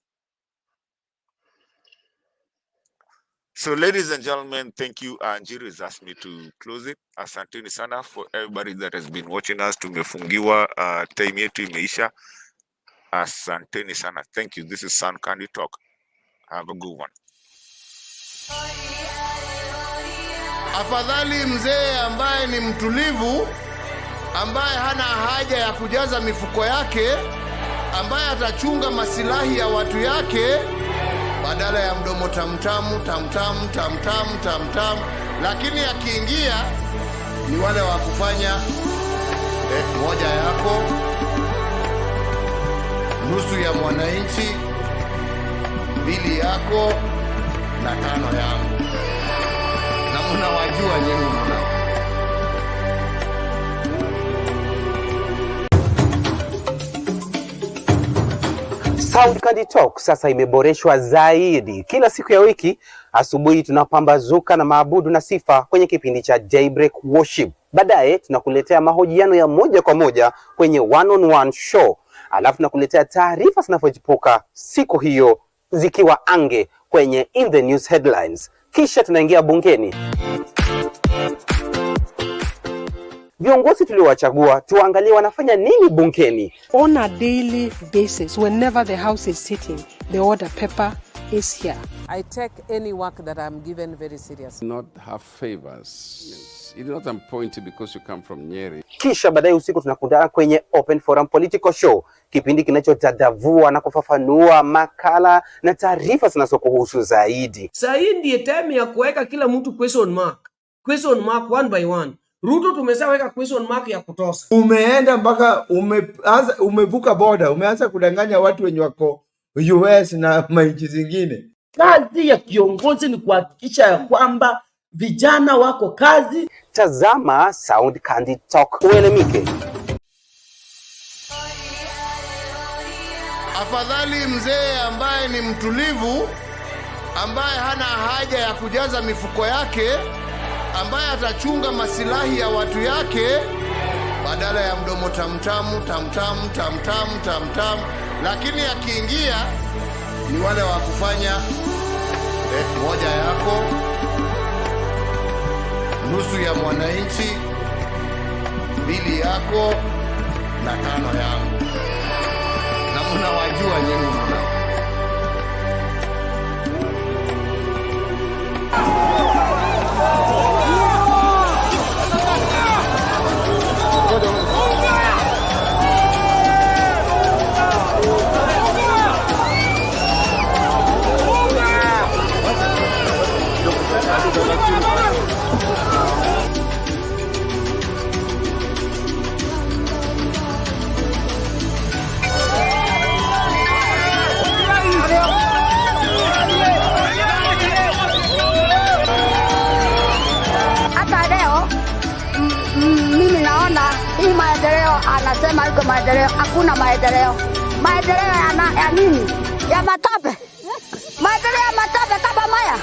So ladies and gentlemen, thank you. Njiru has asked me to close it. Asanteni sana for everybody that has been watching us. Tumefungiwa, time yetu imeisha. Asanteni sana. Thank you. This is Sound Candy Talk. Have a good one. Afadhali mzee ambaye ni mtulivu, ambaye hana haja ya kujaza mifuko yake, ambaye atachunga masilahi ya watu yake, badala ya mdomo tamtamu tamtamu tamtamu tamtamu, lakini akiingia ni wale wa kufanya moja yako, nusu ya mwananchi, mbili yako na tano yangu, na mnawajua nyinyi mna. Sound Candy Talk sasa imeboreshwa zaidi. Kila siku ya wiki asubuhi tunapambazuka na maabudu na sifa kwenye kipindi cha Daybreak Worship. Baadaye tunakuletea mahojiano ya moja kwa moja kwenye one-on-one show. Alafu tunakuletea taarifa zinazochipuka siku hiyo zikiwa ange kwenye In the News Headlines. Kisha tunaingia bungeni. Viongozi tuliowachagua tuangalie wanafanya nini bungeni. On a daily basis, whenever the House is sitting, the order paper is here. I take any work that I'm given very serious. Not have favors. Yes. It is not a point because you come from Nyeri. Kisha baadaye usiku tunakutana kwenye Open Forum Political Show, kipindi kinachotadavua na kufafanua makala na taarifa zinazokuhusu zaidi. Sasa hii ndiye time ya kuweka kila mtu question mark one by one. Ruto tumeshaweka question mark ya kutosha. Umeenda mpaka umevuka border, umeanza kudanganya watu wenye wako US na nchi zingine. Kazi ya kiongozi ni kuhakikisha ya kwamba vijana wako kazi. Tazama Sound Candy Talk uelemike. Afadhali mzee ambaye ni mtulivu, ambaye hana haja ya kujaza mifuko yake, ambaye atachunga masilahi ya watu yake, badala ya mdomo tamtamu, lakini akiingia ni wale wa kufanya moja yako, nusu ya mwananchi, mbili yako na tano yangu. Na mnawajua nyinyi mna. Mimi naona hii maendeleo anasema iko maendeleo, hakuna maendeleo. Maendeleo ya nini? Ya matope. Maendeleo ya matope kama maya.